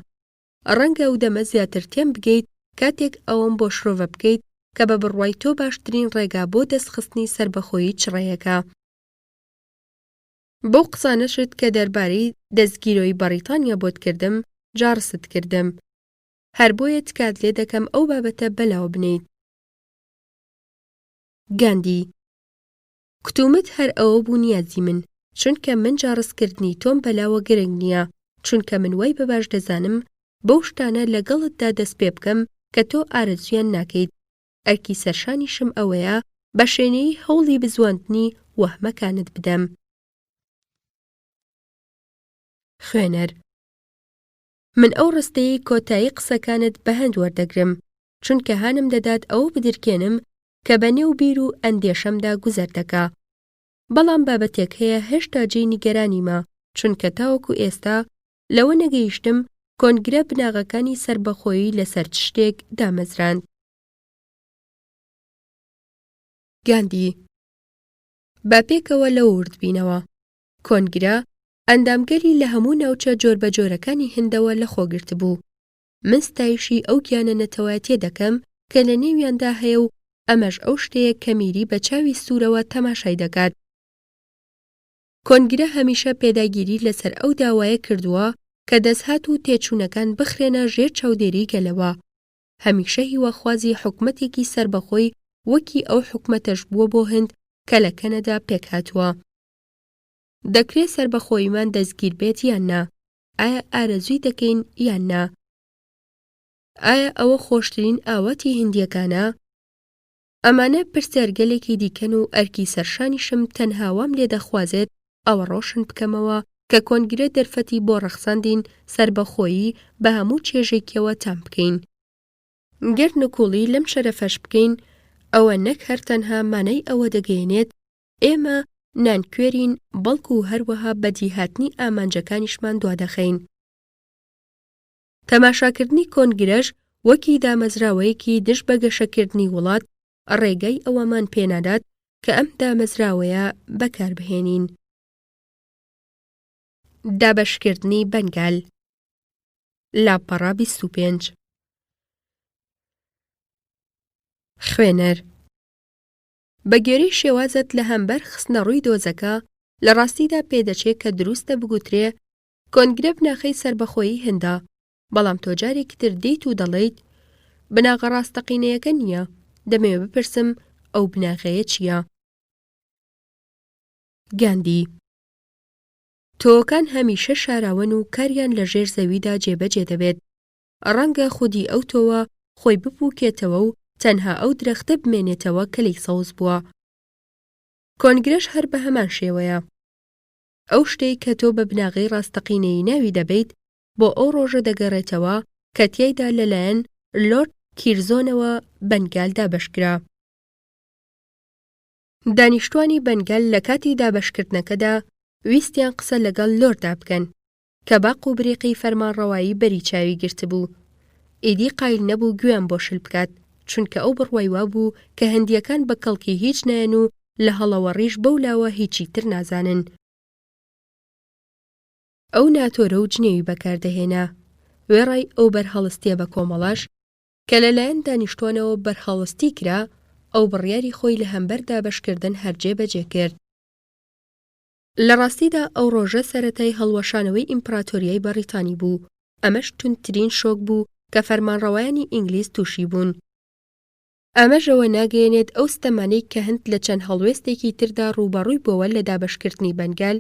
ڕەنگە ئەو دەمە زیاتر تێم بگەیت کاتێک ئەوەم بۆ شرۆڤە بکەیت کە بە بڕوای تۆ باشترین ڕێگا بۆ دەستخستنی سربەخۆیی چڕەیەکە. بەو قسانەشت کە دەربارەی دەستگیرۆی بەریتانیا بۆت کردم جارست کردم. هەر بۆیە تکات لێ دەکەم ئەو بابەتە بەلاو بنیت. گاندی کتومت هەر ئەوە بوو نیازی من چونکە من جارستکردنی تۆم بەلاوە گرنگ نییە چونکە من وای بەباش دەزانم بەو شتانە لەگەڵتدا دەست پێ بکەم کە تۆ ئارەزویان ناکەیت. ئەرکی سەرشانیشم ئەوەیە بە شوێنەی هەوڵی بزواندنی وەهمەکانت بدەم. خوێنەر من ئەو ڕستەی کۆتایی قسەکانت بە هەند وەردەگرم چونکە هانم دەدات ئەوە بدرکێنم کە بە نێو بیر و ئەندێشەمدا گوزەر دەکا. بەڵام بابەتێک هەیە هێشتا جێی نیگەرانیمە چونکە تاوەکو ئێستا لەوە نەگەیشتم کۆنگرە بناغەکانی سربەخۆیی لەسەر چ شتێک دامەزراند. گاندی با پێکەوە لەوە وردبینەوە کۆنگرە ئەندامگەری لە هەموو ناوچە جۆر بە جۆرەکانی هندەوە لە خۆگرت بوو. من ستایشی ئەو گیانە نەتەوایەتیە دەکەم کە لە نێویاندا هەیە و ئەمەش ئەو شتەیە کە میری بە چاوی سوورەوە تەماشای دەکات. کۆنگرە هەمیشە پێداگیری لەسەر ئەو داوایە کردووە کە دەستهات و تێچوونەکان بخرێنە ژێر چاودێری گەلەوە. هەمیشە هیواخوازی حکومەتێکی سربەخۆی وەکی ئەو حکومەتەش بووە بۆ هەند کە لە کەنەدا پێک هاتووە. دەکرێت سربەخۆییمان دەستگیر بێت یان نا؟ ئایا ئارەزووی دەکەین یان نا؟ ئایا ئەوە خۆشترین ئاواتی هندیەکانە؟ ئەمانە پرسیارگەلێکی دیکەن و ئەرکی سەرشانیشم تەنها وام لێ دەخوازێت ئەوە ڕۆشن بکەمەوە کە کۆنگرە دەرفەتی بۆ ڕەخساندین سربەخۆیی بە هەموو چێژێکیەوە تام بکەین. گەر نکوڵی لەم شەرەفەش بکەین ئەوە نەک هەر تەنها مانای ئەوە دەگەیەنێت ئێمە نانکوێرین بەڵکو و هەروەها بەدیهاتنی ئامانجەکانیشمان دوادەخەین. تەماشاکردنی کۆنگرەش وەکی دامەزراوەیەکی دش بە گەشەکردنی وڵات ڕێگەی ئەوەمان پێنادات کە ئەم دامەزراوەیە بەکاربهێنین. دابەشکردنی بەنگال لاپەڕا 25 خوێنەر بە گوێرەی شێوازت لە هەمبەر خستنە ڕووی دۆزەکە لە ڕاستیدا پێدەچێت کە دروستە بگوترێ کۆنگرە بناخەی سربەخۆیی هێندا، بەڵام تۆ جارێکی تر دێیت و دەڵێیت بناغە ڕاستەقینەیەکە نییە، دەمەوێت بپرسم ئەو بناغەیە چییە؟ گاندی تۆکان هەمیشە شاراون و کاریان لە ژێر زەویدا جێبەجێ دەبێت. ڕەنگە خودی ئەو تۆوە خۆی بپووکێتەوە و تەنها ئەو درەختە بمێنێتەوە کە لی سەوز بووە. کۆنگرەش هەر بە هەمان شێوەیە. ئەو شتەی کە تۆ بە بناغەی ڕاستەقینەی ناوی دەبیت بۆ ئەو ڕۆژە دەگەڕێتەوە کە تیایدا لەلایەن لۆرد کیرزۆنەوە بەنگال دابەشکرا. دانیشتوانی بەنگال لە کاتی دابەشکردنەکەدا ویستیان قسە لەگەڵ لۆردا بکەن کە باق و بریقی فەرمانڕەوایی بەری چاوی گرتبوو. ئیدی قایل نەبوو گوێیان بۆ شل بکات، چونکە ئەو بڕوای وا بوو کە هەندیەکان بە کەڵکی هیچ نایەن و لە هەڵەوەڕیش بەولاوە هیچی تر نازانن. ئەو ناتۆرە و جنێوی بەکاردەهێنا وێڕای ئەو بەرهەڵستیە بە کۆمەڵاش کە لەلایەن دانیشتوانەوە بەرهەڵستی کرا، ئەو بڕیاری خۆی لە هەمبەر دابەشکردن هەرجێ بەجێ کرد. لە ڕاستیدا ئەو ڕۆژە سەرەتای هەڵوەشانەوەی ئیمپراتۆریای بەریتانی بوو. ئەمەش توندترین شۆک بوو کە فەرمانڕەوایانی ئینگلیز تووشی بوون. ئەمەژەوە ناگەیەنێت ئەو ستەمانەی کە هەند لە چەند هەڵوێستێکی تردا ڕوبەڕووی بۆوە لە دابەشکردنی بەنگال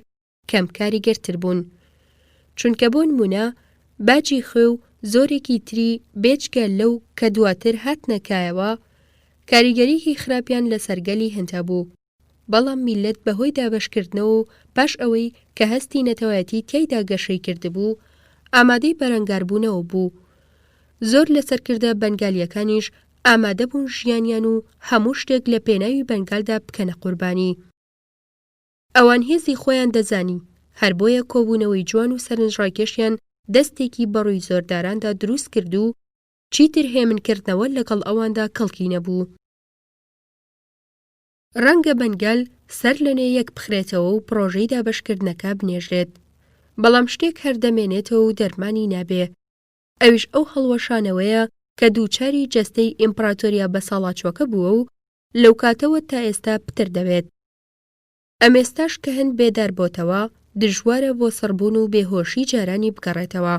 کەمکاری گەرتر بوون. چونکە بۆ نمونە باجی خوێ و زۆرێکی تری بێجگە لەو کە دواتر هاتنەکایەوە کاریگەریەکی خراپیان لە سەرگەلی هەنتا بوو. بەڵام میلەت بەهۆی دابەشکردنەوە و پاش ئەوەی کە هەستی نەتەوایەتی تیایدا گەشەی کردبوو ئامادەی بەرەنگاربوونەوە بوو. زۆر لە سەرکردە بەنگالیەکانیش ئامادە بوون ژیانیان و هەموو شتێک لە پێناوی بەنگالدا بکەنە قوربانی. ئەوان هێزی خۆیان دەزانی، هەر بۆیە کۆبوونەوەی جوان و سەرنجڕاکێشیان دەستێکی بەڕووی زۆرداراندا دروست کرد و چیتر هێمنکردنەوە لەگەڵ ئەواندا کەڵکی نەبوو. ڕەنگە بەنگال سەر لەنێ یەک بخرێتەوە و پرۆژەی دابەشکردنەکە بنێژرێت، بەڵام شتێک هەردەمێنێتەوە و دەرمانی نابێ. ئەویش ئەو هەڵوەشانەوەیە کە دووچاری جەستەی ئیمپراتۆریا بەساڵاتچۆکە بووە و لەو کاتەوە تا ئێستا پتر دەبێت. ئەمێستاش کە هەند بێدار بۆتەوە دژوارە بۆ سەربوون و بێهۆشی جارانی بگەڕێتەوە.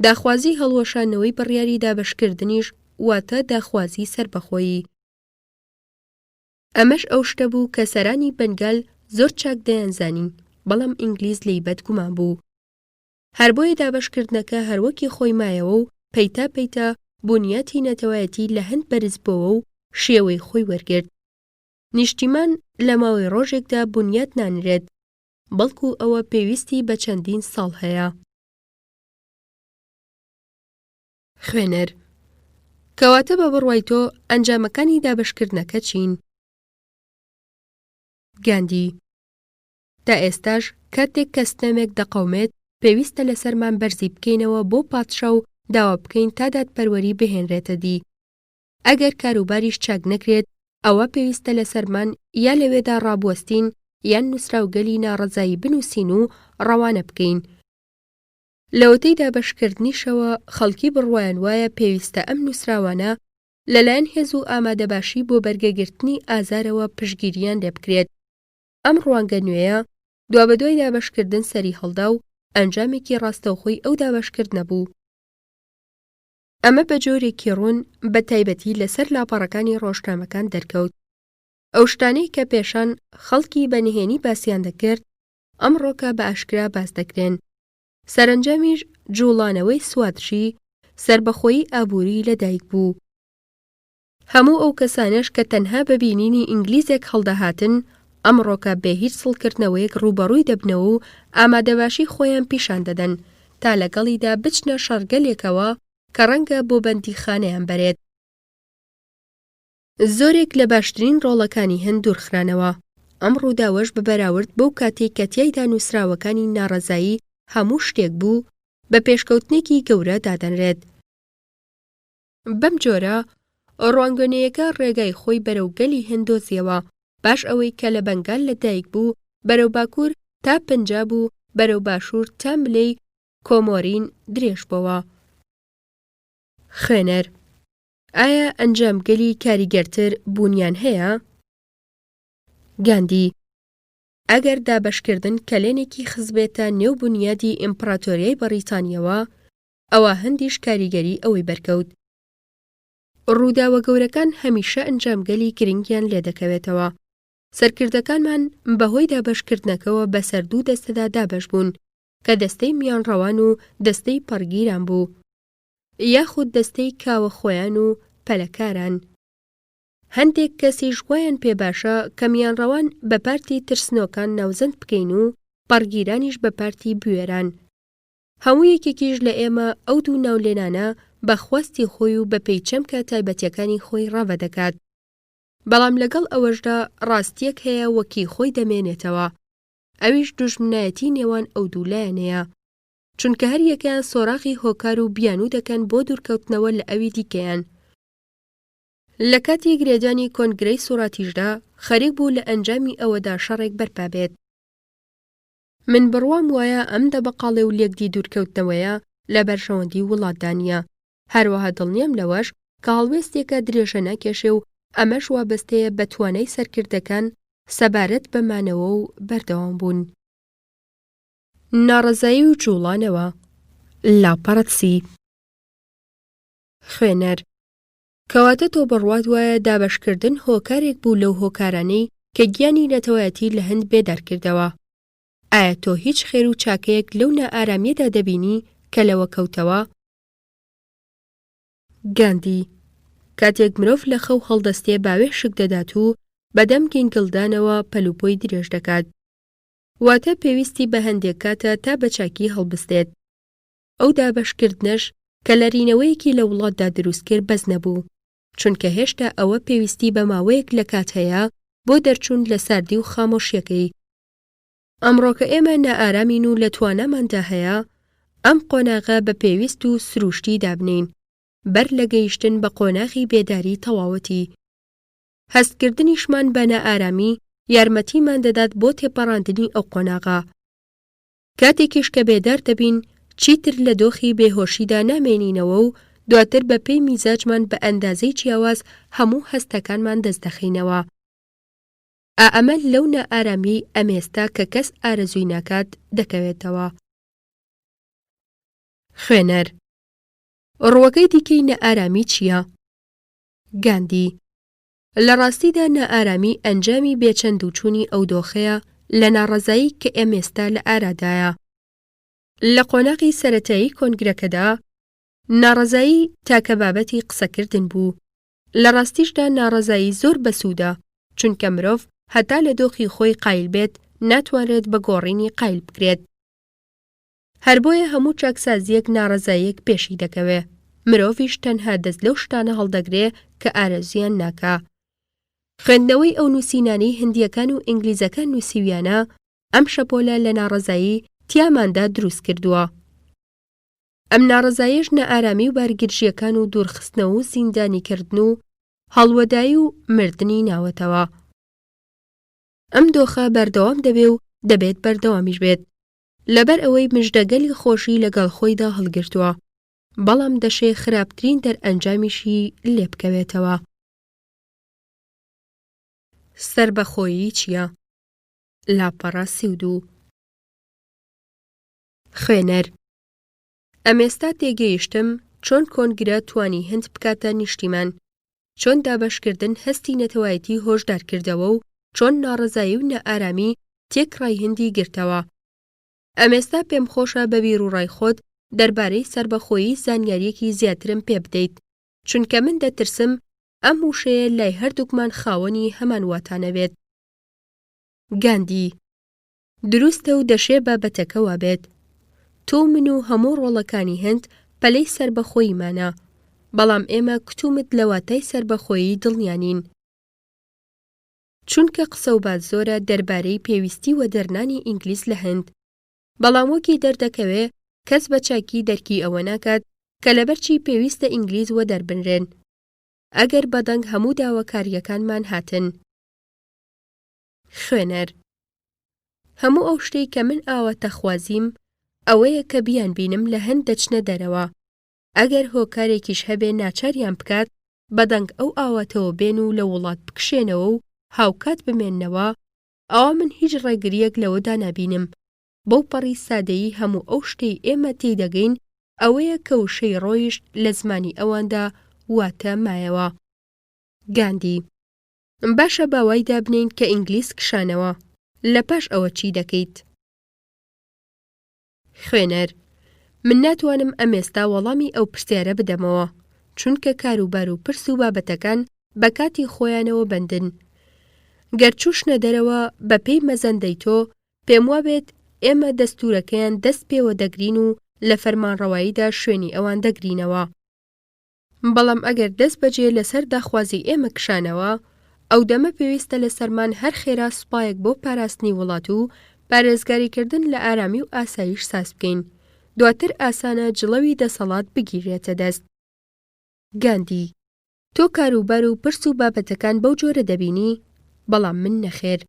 داخوازی هەڵوەشانەوەی بڕیاری دابەشکردنیش واتە داخوازی سربەخۆیی. ئەمەش ئەو شتە بوو کە سەرانی بەنگال زۆر چاک دەیانزانی، بەڵام ئینگلیز لێی بەدگومان بوو. هەر بۆیە دابەشکردنەکە هەروەکی خۆی مایەوە و پەیتا پەیتا بوونیاتی نەتەوایەتی لە هەند بەرز بۆوە و شێوەی خۆی وەرگرت. نیشتیمان لە ماوەی ڕۆژێکدا بوونیات نانرێت، بەڵکو ئەوە پێویستی بە چەندین ساڵ هەیە. خوێنەر کەواتە بە بڕوای تۆ ئەنجامەکانی دابەشکردنەکە چین؟ گاندی تا ئێستاش کاتێک کە ستەمێک دەقەومێت پێویستە لەسەرمان بەرزی بکەینەوە بۆ پادشا و داوا بکەین تا دادپەروەری بهێنرێتە دی. ئەگەر کاروباریش چاک نەکرێت ئەوە پێویستە لەسەرمان یا لەوێدا ڕابوەستین یان نووسراوگەلی ناڕەزایی بنووسین و ڕەوانە بکەین. لەوەتەی دابەشکردنیشەوە خەڵکی بڕوایان وایە پێویستە ئەم نووسراوانە لەلایەن هێز و ئامادەباشی بۆ بەرگەگرتنی ئازارەوە پشگیریان لێ بکرێت. ئەم ڕوانگە نوێیە دوابەدوای دابەشکردن سەری هەڵدا و ئەنجامێکی ڕاستەوخۆی ئەو دابەشکردنە بوو. ئەمە بە جۆرێکی ڕوون بە تایبەتی لەسەر لاپەڕەکانی ڕۆژنامەکان دەرکەوت. ئەو شتانەی کە پێشان خەڵکی بەنهێنی باسییان دەکرد ئەمڕۆکە بە ئاشکرا باس دەکرێن. سەرنجامیش جوڵانەوەی سواتشی سربەخۆیی ئابووری لەدایک بوو. هەموو ئەو کەسانش کە تەنها بەبینینی ئینگلیزێک هەڵدەهاتن ئەمڕۆکە بێ هیچ سڵکردنەوەیەک ڕوبەڕووی دەبنەوە و ئامادەباشی خۆیان پیشان دەدەن تا لەگەڵیدا بچنە شەڕگەلێکەوە کە ڕەنگە بۆ بەندیخانەیان بەرێت. زۆرێک لە باشترین ڕۆڵەکانی هەند دوورخرانەوە. ئەم ڕووداوەش بە بەراورد بەو کاتێک کە تیایدا نووسراوەکانی ناڕەزایی هەموو شتێک بوو بە پێشکەوتنێکی گەورە دادەنرێت. بەم جۆرە ڕوانگەنەیەکە ڕێگای خۆی بەرەو گەلی هەند دۆزیەوە پاش ئەوەی کە لە بەنگال لەدایک بوو بەرەو باکوور تا پەنجاب و بەرەو باشوور تا ملەی کۆمۆرین درێژ بووە. خوێنەر: ئایا ئەنجامگەلی کاریگەرتر بوونیان هەیە؟ گاندی: ئەگەر دابەشکردن کەلێنێکی خزبێتە نێو بنیادی ئیمپراتۆریای بەریتانیەوە، ئەوە هەندیش کاریگەری ئەوەی بەرکەوت. ڕووداوە گەورەکان هەمیشە ئەنجامگەلی گرنگیان لێ دەکەوێتەوە. سەرکردەکانمان بەهۆی دابەشکردنەکەوە بە سەردوو دەستەدا دابەش بوون کە دەستەی میانڕەوان و دەستەی پەڕگیران بوو، یاخود دەستەی کاوەخۆیان و پەلەکاران. هەندێک کەسیش وایان پێ باشە کە میانڕەوان بە پارتی ترسنۆکان ناوزەند بکەین و پەڕگیرانیش بە پارتی بوێران. هەموو یەکێکیش لە ئێمە ئەو دوو ناولێنانە بە خواستی خۆی و بە پێیچەمکە تایبەتیەکانی خۆی ڕەوە دەکات. بەڵام لەگەڵ ئەوەشدا ڕاستیەک هەیە وەکی خۆی دەمێنێتەوە، ئەویش دوژمنایەتی نێوان ئەو دوو لایەنەیە، چونکە هەر یەکیان سۆراغی هۆکار و بیانوو دەکەن بۆ دوورکەوتنەوە لە ئەوی دیکەیان. لە کاتی گرێدانی کۆنگرەی سوڕاتیشدا خەریک بوو لە ئەنجامی ئەوەدا شەڕێک بەرپا بێت. من بڕوام وایە ئەم دەبەقاڵێ و لێکدی دوورکەوتنەوەیە لە بەرژەوەندی وڵاتدانیە. هەروەها دڵنیام لەوەش کە هەڵوێستێکە درێژە ناکێشێ و ئەمەش وابەستەیە بە توانای سەرکردەکان سەبارەت بەمانەوە و بەردەوام بوون. ناڕەزایی و جوڵانەوە. لاپەڕەتسی. خوێنەر: کەواتە تۆ بڕوات وایە دابەشکردن هۆکارێک بوو لەو هۆکارانەی کە گیانی نەتەوایەتی لە هەند بێدار کردەوە. ئایا تۆ هیچ خێر و چاکەیەک لەو نائارامیەدا دەبینی کە لەوە کەوتەوە؟ گاندی: کاتێک مرۆڤ لە خەو هەڵدەستێ باوێ شک دەدات و بەدەم گینگلدانەوە پەلوپۆی درێژ دەکات، واتە پێویستی بە هەندێک کاتە تا بە چاکی هەڵبستێت. ئەو دابەشکردنەش کە لەرینەوەیەکی لە وڵاتدا دروست کرد بەس نەبوو، چونکە هێشتا ئەوە پێویستی بە ماوەیەک لە کات هەیە بۆ دەرچوون لە ساردی و خامۆشیەکەی. ئەمڕۆکە ئێمە نائارامین و لە توانەماندا هەیە ئەم قۆناغە بە پێویست و سروشتی دابنین بەر لە گەیشتن بە قۆناغی بێداری تەواوەتی. هەستکردنیشمان بە نائارامی یارمەتیمان دەدات بۆ تێپەڕاندنی ئەو قۆناغە. کاتێکیش کە بێدار دەبین چیتر لە دۆخی بێهۆشیدا نامێنینەوە و دواتر بە پێی میزاجمان بە ئەندازەی جیاواز هەموو هەستەکانمان دەست دەخینەوە. ئەمە لەو نائارامی ئەمێستا کە کەس ئارەزووی ناکات دەکەوێتەوە. خوێنەر: ڕووەکەی دیکەی نائارامی چییە؟ گاندی: لە ڕاستیدا نائارامی ئەنجامی بێچەند و چوونی ئەو دۆخەیە لە ناڕەزایی کە ئێمێستا لە ئارادایە. لە قۆناغی سەرەتایی کۆنگرەکەدا ناڕەزایی تاکە بابەتی قسەکردن بوو. لە ڕاستیشدا ناڕەزایی زۆر بەسوودە، چونکە مرۆڤ هەتا لە دۆخی خۆی قایل بێت ناتوانرێت بە گۆڕینی قایل بکرێت. هەر بۆیە هەموو چاکسازیەک ناڕەزاییەک پێشی دەکەوێ. مرۆڤیش تەنها دەست لەو شتانە هەڵدەگرێ کە ئارەزویان ناکا. خوێندنەوەی ئەو نووسینانەی هندیەکان و ئینگلیزەکان نووسیویانە ئەم شەپۆلە لە ناڕەزایی تیاماندا دروست کردووە. ئەم ناڕەزاییش نەئارامی و بارگرژیەکان و دوورخستنەوە و زیندانیکردن و هەڵوەدایی و مردنی ناوەتەوە. ئەم دۆخە بەردەوام دەبێ و دەبێت بەردەوامیش بێت، لەبەر ئەوەی مژدەگەلی خۆشی لەگەڵ خۆیدا هەڵگرتووە، بەڵام دەشێ خراپترین دەرئەنجامیشی لێ بکەوێتەوە. سەربەخۆیی چییە؟ لاپەڕە 32. خوێنەر: ئەمێستا تێگەیشتم چۆن کۆنگرە توانی هەند بکاتە نیشتیمان، چۆن دابەشکردن هەستی نەتەوایەتی هۆشدار کردەوە و چۆن ناڕەزایی و نەئارامی تێکڕای هەندی گرتەوە. ئەمێستا پێم خۆشە بە بیرروڕای خۆت دەربارەی سەربەخۆیی زانیاریەکی زیاترم پێ بدەیت، چونکە من دەترسم ئەم وشەیە لای هەردووکمان خاوەنی هەمان واتانە بێت. گاندی: دروستە و دەشێ بابەتەکە وابێت. تۆ من و هەموو ڕۆڵەکانی هەند پەلەی سەربەخۆییمانە، بەڵام ئێمە کتومت لە واتای سربەخۆیی دڵنیانین. چونکە قسە و بات زۆرە دەربارەی پێویستی وەدەرنانی ئینگلیز لە هەند، بەڵام وەکی دەردەکەوێ کەس بە چاکی دەرکی ئەوە ناکات کە لەبەرچی پێویستە ئینگلیز وەدەربنرێن ئەگەر بەدەنگ هەموو داواکاریەکانمان هاتن. خوێنەر: هەموو ئەو شتەی کە من ئاواتەخوازیم ئەوەیە کە بیان بینم لە هەند دەچنە دەرەوە. ئەگەر هۆکارێکیش هەبێ ناچاریان بکات بەدەنگ ئەو ئاواتەوە بێن و لە وڵات بکشێنەوە و هاوکات بمێننەوە، ئەوە من هیچ ڕێگریەک لەوەدا نابینم. بەو پەڕی سادەیی هەموو ئەو شتەی ئێمە تێدەگەین ئەوەیە کە وشەی ڕۆیشت لە زمانی ئەواندا واتە مایەوە. گاندی: باشە باوای دابنین کە ئینگلیز کشانەوە، لە پاش ئەوە چی دەکەیت؟ خوێنەر: من ناتوانم ئەمێستا وەڵامی ئەو پرسیارە بدەمەوە، چونکە کاروبار و پرس و بابەتەکان بە کاتی خۆیانەوە بەندن. گەرچوشنە دەرەوە بە پێی مەزەندەی تۆ پێم وابێت ئێمە دەستورەکەیان دەست پێوە دەگرین و لە فەرمانڕەواییدا شوێنی ئەوان دەگرینەوە. بەڵام ئەگەر دەست بەجێ لەسەر داخوازی ئێمە کشانەوە، ئەو دەمە پێویستە لە سەرمان هەر خێرا سوپایەک بۆ پاراستنی وڵات و پارێزگاریکردن لە ئارامی و ئاسایش ساز بکەین، دواتر ئاسانە جڵەوی دەسەڵات بگیرێتە دەست. گاندی: تۆ کاروبار و پرس و بابەتەکان بەو جۆرە دەبینی؟ بەڵام من نەخێر.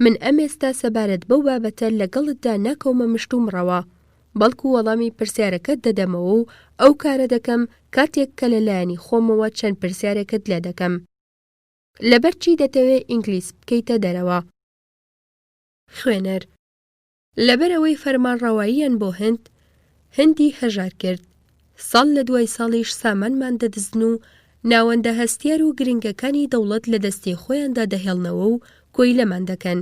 من ئەمێستا سەبارەت بەو بابەتە لەگەڵتدا ناکەومە مشتومڕەوە، بەڵکو وەڵامی پرسیارەکەت دەدەمەوە و ئەو کارە دەکەم کاتێک کە لەلایەنی خۆمەوە چەند پرسیارێکت لێ دەکەم. لەبەرچی دەتەوێت ئینگلیز بکەیتە دەرەوە؟ خوێنەر: لەبەرەوەی فەرمانڕەواییان بۆ هەندی هەژار کرد. ساڵ لە دوای ساڵیش سامانمان دەدزن و ناوەندە هەستیار و گرنگەکانی دەوڵەت لە دەستی خۆیاندا دەهێڵنەوە و کۆی لەمان دەکەن،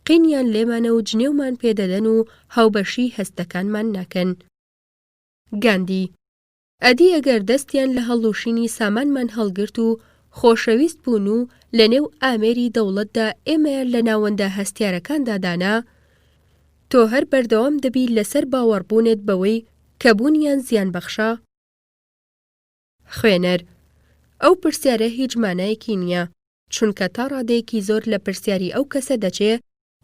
قینیان لێمانە و جنێومان پێدەدەن و هاوبەشی هەستەکانمان ناکەن. گاندی: ئەدی ئەگەر دەستیان لە هەڵوشینی سامانمان هەڵگرت و خۆشەویست بوون و لە نێو ئامێری دەوڵەتدا ئێمەیان لە ناوەندە هەستیارەکاندا دانا، تۆ هەر بەردەوام دەبی لەسەر باوەڕبوونێت بەوەی کە بوونیان زیان بەخشە؟ خوێنەر: ئەو پرسیارە هیچ مانایەکی نییە، چونکە تا ڕادەیەکی زۆر لە پرسیاری ئەو کەسە دەچێ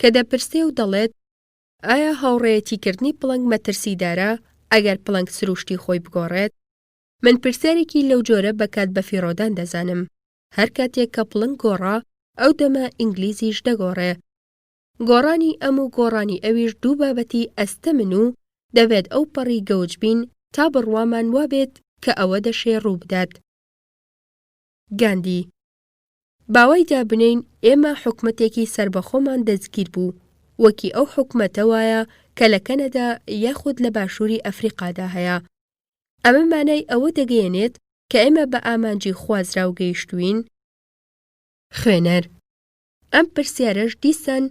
کە دەپرسێ و دەڵێت ئایا هاوڕێیەتیکردنی پڵنگ مەترسیدارە ئەگەر پڵنگ سروشتی خۆی بگۆڕێت؟ من پرسیارێکی لەو جۆرە بەکات بە فیڕۆدان دەزانم. هەر کاتێک کە پڵنگ گۆڕا ئەو دەمە ئینگلیزیش دەگۆڕێ. گۆڕانی ئەم و گۆڕانی ئەویش دوو بابەتی ئەستەمن و دەبێت ئەو پەڕی گەوج بین تا بڕوامان وابێت کە ئەوە دەشێ ڕوو بدات. گاندی: باوای دابنین ئێمە حکومەتێکی سربەخۆمان دەستگیر بوو، وەکی ئەو حکومەتە وایە کە لە کەنەدا یاخود لە باشووری ئەفریقادا هەیە. ئەمە مانای ئەوە دەگەیەنێت کە ئێمە بە ئامانجی خوازراو گەیشتوین؟ خوێنەر: ئەم پرسیارەش دیسان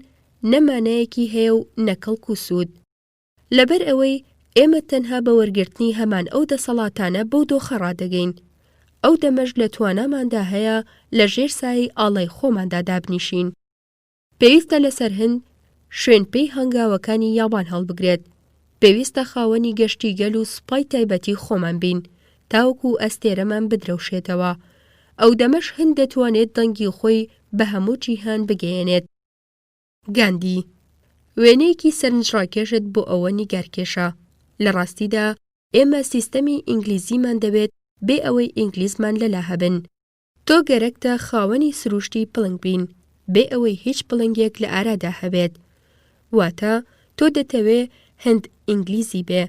نەمانایەکی هەیە و نەکەڵک و سوود، لەبەر ئەوەی ئێمە تەنها بە وەرگرتنی هەمان ئەو دەسەڵاتانە بەو دۆخە ڕادەگەین. ئەو دەمەش لە تواناماندا هەیە لە ژێر سایەی ئاڵای خۆماندا دابنیشین. پێویستە لەسەر هەند شوێنپێی هەنگاوەکانی یابان هەڵبگرێت. پێویستە خاوەنی گەشتی گەل و سوپای تایبەتی خۆمان بین تاوەکو ئەستێرەمان بدرەوشێتەوە. ئەو دەمەش هەند دەتوانێت دەنگی خۆی بە هەموو جیهان بگەیەنێت. گاندی: وێنەیەکی سەرنجڕاکێشت بۆ ئەوە نیگارکێشە. لە ڕاستیدا ئێمە سیستەمی ئینگلیزیمان دەبێت بێ ئەوەی ئینگلیزمان لەلا هەبن. تۆ گەرەکتە خاوەنی سروشتی پڵنگ بین بێ ئەوەی هیچ پڵنگێک لە ئارادا هەبێت. واتە تۆ دەتەوێ هەند ئینگلیزی بێ.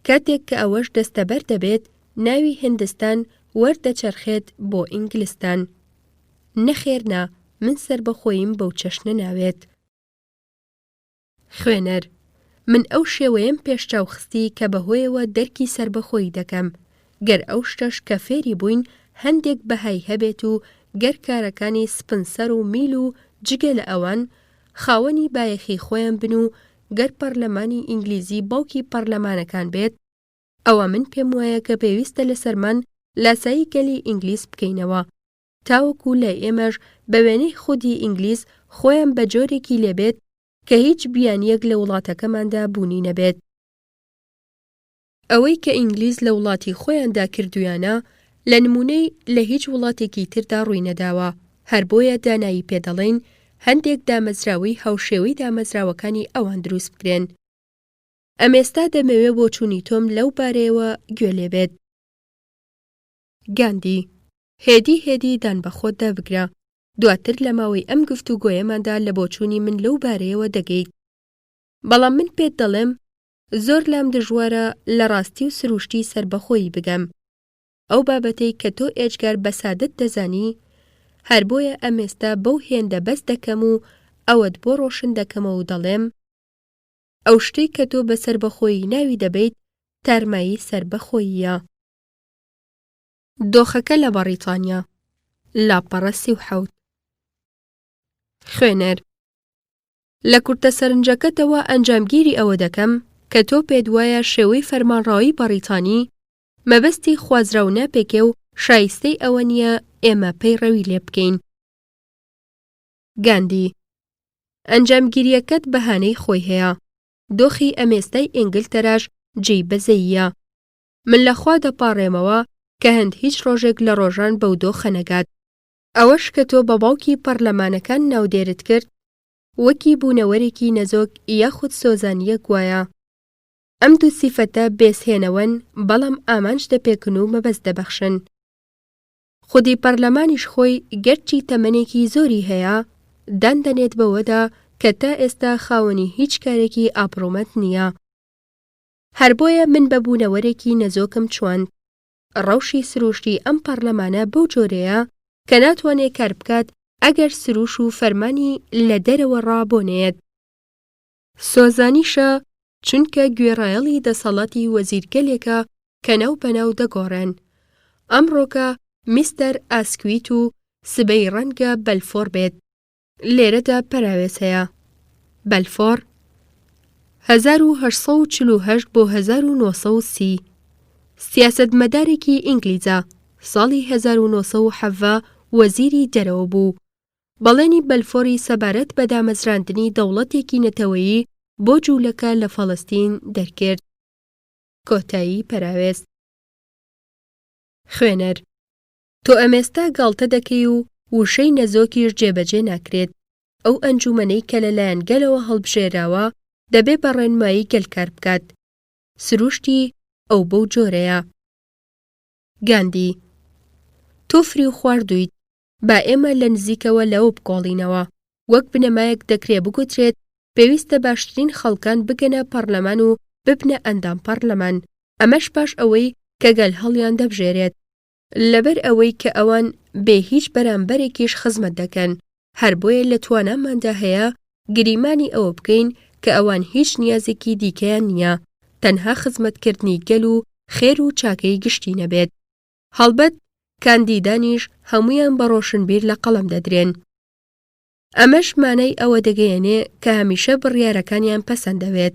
کاتێک کە ئەوەش دەستەبەر دەبێت ناوی هندستان وەردەچەرخێت بۆ ئینگلستان. نەخێرنا، من سربەخۆییم بەو چەشنە ناوێت. خوێنەر: من ئەو شێوەیەم پێشچاوخستی کە بەهۆیەوە دەرکی سربەخۆی دەکەم. گەر ئەو شتەش کە فێری بووین هەندێک بەهای هەبێت و گەر کارەکانی سپنسەر و میل و جگە لە ئەوان خاوەنی بایەخی خۆیان بن و گەر پەرلەمانی ئینگلیزی باوکی پەرلەمانەکان بێت، ئەوە من پێم وایە کە پێویستە لەسەرمان لاسایی گەلی ئینگلیز بکەینەوە، تاوەکو لای ئێمەش بە وێنەی خودی ئینگلیز خۆیان بە جۆرێکی لێبێت کە هیچ بیانیەک لە وڵاتەکەماندا بوونی نەبێت. ئەوەی کە ئینگلیز لە وڵاتی خۆیاندا کردویانە لە نمونەی لە هیچ وڵاتێکی تردا ڕووی نەداوە، هەر بۆیە دانایی پێدەڵێن هەندێک دامەزراوەی هاوشێوەی دامەزراوەکانی ئەوان دروست بکرێن. ئەمێستا دەمەوێت بۆ چوونی تۆم لەو بارەیەوە گوێ لێبێت. گاندی هێدی دان بە خۆت دابگرە. دواتر لە ماوەی ئەم گفتوگۆیەماندا لە بۆچوونی من لەو بارەیەوە دەگەیت. بەڵام من پێت دەڵێم زۆر لام دژوارە لە ڕاستی و سروشتی سربەخۆیی بگەم. ئەو بابەتەی کە تۆ ئێجگار بە سادەت دەزانی، هەر بۆیە ئەمێستا بەو هێندە بەس دەکەم و ئەوەت بۆ ڕۆشن دەکەمەوە و دەڵێم ئەو شتەی کە تۆ بە سربەخۆیی ناوی دەبیت تارمایی سربەخۆییە. دۆخەکە لە بەریتانیا لاپەڕە 37 خوێنەر لە کورتە سەرنجەکەتەوە ئەنجامگیری ئەوە دەکەم کە تۆ پێت وایە شێوەی فەرمانڕەوایی بەریتانی مەبەستی خوازراو ناپێکێ و شایستەی ئەوە نییە ئێمە پەیڕەوی لێ بکەین. گاندی ئەنجامگیریەکەت بەهانەی خۆی هەیە. دۆخی ئەمێستای ئینگلتەراش جێی بەزەییە. من لەخوا دەپاڕێمەوە کە هەند هیچ ڕۆژێک لە ڕۆژان بەو دۆخە نەگات. ئەوەش کە تۆ بە باوکی پەرلەمانەکان ناودێرت کرد وەکی بوونەوەرێکی نەزۆک یاخود سۆزانیە گوایە. ئەم دوو سیفەتە بێسهێنەوەن بەڵام ئامانج دەپێکن و مەبەست دەبەخشن. خودی پەرلەمانیش خۆی گەرچی تەمەنێکی زۆری هەیە دادەنێت بەوەدا کە تا ئێستا خاوەنی هیچ کارێکی ئاپڕۆمەت نییە. هەر بۆیە من بە بوونەوەرێکی نەزۆکم چواند. ڕەوشی سروشتی ئەم پەرلەمانە بەو جۆرەیە کە ناتوانێت کار بکات ئەگەر سروش و فەرمانی لە دەرەوە ڕابۆنێت. سۆزانیشە چونکە گوێڕایەڵی دەسەڵاتی وەزیرگەلێکە کە ناو بەناو دەگۆڕێن. ئەمڕۆکە میستەر ئاسکویت و سبەی ڕەنگە بەلفۆر بێت. لێرەدا پەراوێز هەیە. بەلفۆر 1848 بۆ 1930 سیاسەتمەدارێکی ئینگلیزە. ساڵی 1970 وەزیری دەرەوە بوو. بەڵێنی بەلفۆری سەبارەت بە دامەزراندنی دەوڵەتێکی نەتەوەیی بۆ جوولەکە لە فەڵەستین دەرکرد. کۆتایی پەراوێز. خوێنەر تۆ ئەمێستا گاڵتە دەکەی و وشەی نەزۆکیش جێبەجێ ناکرێت. ئەو ئەنجومەنەی کە لەلایەن گەلەوە هەڵبژێراوە دەبێ بە ڕێنمایی گەلکار بکات. سروشتی ئەو بەو جۆرەیە. گاندی تۆ فری و خواردوویت. با ئێمە لە نزیکەوە لەوە بکۆڵینەوە. وەک بنەمایەک دەکرێ بگوترێت پێویستە باشترین خەڵکان بگەنە پەرلەمان و ببنە ئەندام پەرلەمان. ئەمەش پاش ئەوەی کە گەل هەڵیان دەبژێرێت. لەبەر ئەوەی کە ئەوان بێ هیچ بەرامبەرێکیش خزمەت دەکەن. هەر بۆیە لە تواناماندا هەیە گریمانی ئەوە بکەین کە ئەوان هیچ نیازێکی دیکەیان نییە، تەنها خزمەتکردنی گەل و خێر و چاکەی گشتی نەبێت. هەڵبەت کاندیدانیش هەمویان بە ڕۆشنبیر لە قەڵەم دەدرێن. ئەمەش مانای ئەوە دەگەیەنێ کە هەمیشە بڕیارەکانیان پەسەندەوێت.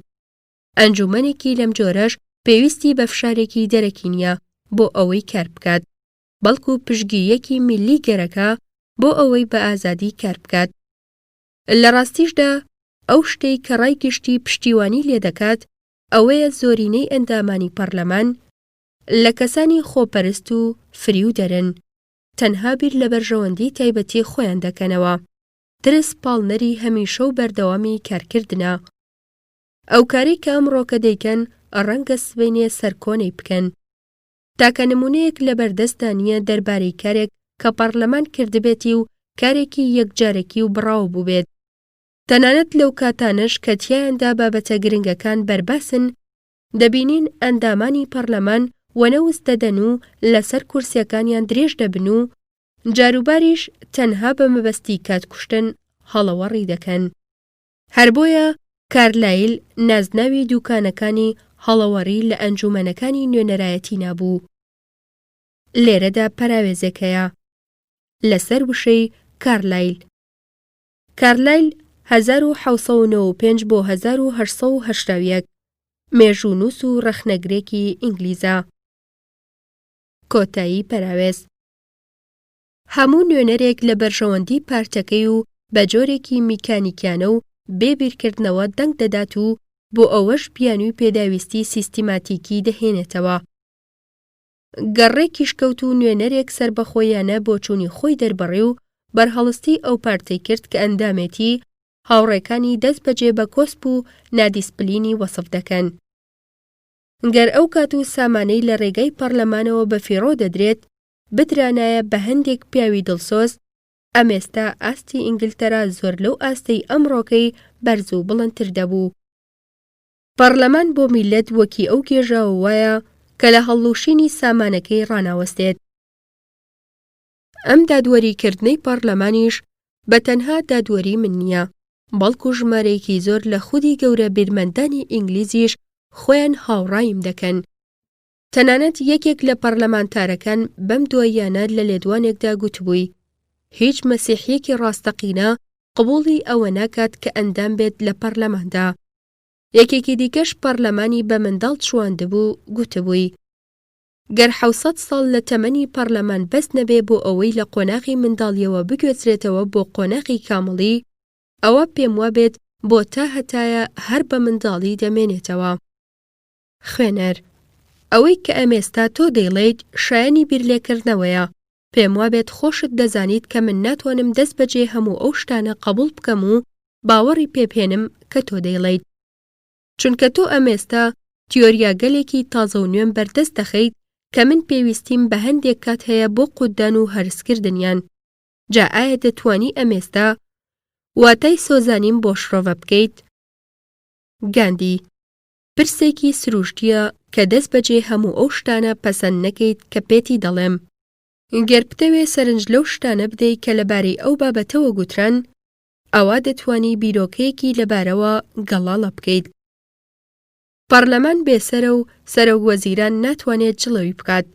ئەنجومەنێکی لەم جۆرەش پێویستی بە فشارێکی دەرەکی نییە بۆ ئەوەی کار بکات، بەڵکو پشتگیریەکی میلی گەرەکە بۆ ئەوەی بە ئازادی کار بکات. لە ڕاستیشدا ئەو شتەی کە ڕای گشتی پشتیوانی لێ دەکات ئەوەیە زۆرینەی ئەندامانی پەرلەمان لە کەسانی خۆپەرست و فری و دەرن، تەنها بیر لە بەرژەوەندی تایبەتی خۆیان دەکەنەوە. ترس پاڵنەری هەمیشە و بەردەوامی کارکردنە. ئەو کاری کە ئەمڕۆکە دەیکەن ڕەنگە سبەینێ سەرکۆنەی بکەن. تاکە نمونەیەک لە بەردەستدا نییە دەربارەی کارێک کە پەرلەمان کردبێتی و کارێکی یەکجارێکی و بڕاو بووبێت. تەنانەت لەو کاتانەش کە تیایاندا بابەتە گرنگەکان بەرباسن دەبینین ئەندامانی پەرلەمان وەنەوست دەدەن و لەسەر کورسیەکانیان درێژ دەبن و جاروباریش تەنها بە مەبەستی کاتکوشتن هەڵەوەڕی دەکەن. هەر بۆیە کارلایل نازناوی دوکانەکانی هەڵەوەڕی لە ئەنجومەنەکانی نوێنەرایەتی نابوو. لێرەدا پەراوێزێکەیە لەسەر وشەی کارلایل. کارلایل 1795 بۆ 1881 مێژوونووس و ڕەخنەگرێکی ئینگلیزە. کۆتایی پەراوێز. هەموو نوێنەرێک لە بەرژەوەندی پارتەکەی و بە جۆرێکی میکانیکیانە و بێبیرکردنەوە دەنگ دەدات و بۆ ئەوەش بیانووی پێداویستی سیستیماتیکی دەهێنێتەوە. گەڕێکی شکەوت و نوێنەرێک سربەخۆیانە بۆ چوونی خۆی دەربڕی و بەرهەڵستی ئەو پارتەی کرد کە ئەندامێتی هاوڕێکانی دەست بەجێ بە کۆسپ و نادیسپلینی وەسف دەکەن. گەر ئەو کات و سامانەی لە ڕێگەی پەرلەمانەوە بە فیڕۆ دەدرێت بدرانایە بە هەندێک پیاوی دڵسۆز، ئەمێستا ئاستی ئینگلتەرا زۆر لەو ئاستەی ئەمڕۆکەی بەرز و بڵندتر دەبوو. پەرلەمان بۆ میلەت وەکی ئەو گێژاوە وایە کە لە هەڵوشینی سامانەکەی ڕاناوەستێت. ئەم دادوەریکردنەی پەرلەمانیش بە تەنها دادوەری من نییە، بەڵکو ژمارەیەکی زۆر لە خودی گەورە بیرمەندانی ئینگلیزیش خۆیان هاوڕایم دەکەن. تەنانەت یەکێک لە پەرلەمانتارەکان بەم دواییانە لە لێدوانێکدا گوتبووی هیچ مەسیحیەکی ڕاستەقینە قبوڵی ئەوە ناکات کە ئەندام بێت لە پەرلەماندا. یەکێکی دیکەش پەرلەمانی بە منداڵ چواندبوو گوتبووی گەر 700 ساڵ لە تەمەنی پەرلەمان بەس نەبێ بۆ ئەوەی لە قۆناغی منداڵیەوە بگوێچرێتەوە بۆ قۆناغی کامڵی، ئەوە پێم وابێت بۆ تا هەتایە هەر بە منداڵی دەمێنێتەوە. خوێنەر، ئەوەی کە ئەمێستا تۆ دەیڵێیت شایانی بیرلێکردنەوەیە. پێم وابێت خۆشت دەزانیت کە من ناتوانم دەست بەجێ هەموو ئەو شتانە قبول بکەم و باوەڕی پێبهێنم کە تۆ دەیڵێیت. چونکە تۆ ئەمێستا تیۆریا گەلێکی تازە و نوێن بەردەست دەخەیت کە من پێویستیم بە هەندێک کات هەیە بۆ قوددان و هەرسکردنیان. جا ئایا دەتوانی ئەمێستا واتای سۆزانیم بۆ شڕۆڤە بکەیت؟ گاندی، پرسێکی سروشتیە کە دەست بەجێ هەموو ئەو شتانە پەسەند نەکەیت کە پێتی دەڵێم. گەر بتەوێ سەرنج لەو شتانە بدەیت کە لەبارەی ئەو بابەتەوە گوتران، ئەوە دەتوانی بیرۆکەیەکی لەبارەوە گەڵاڵە بکەیت. پەرلەمان بێسەرە و سەرۆکوەزیران ناتوانێت جڵەوی بکات،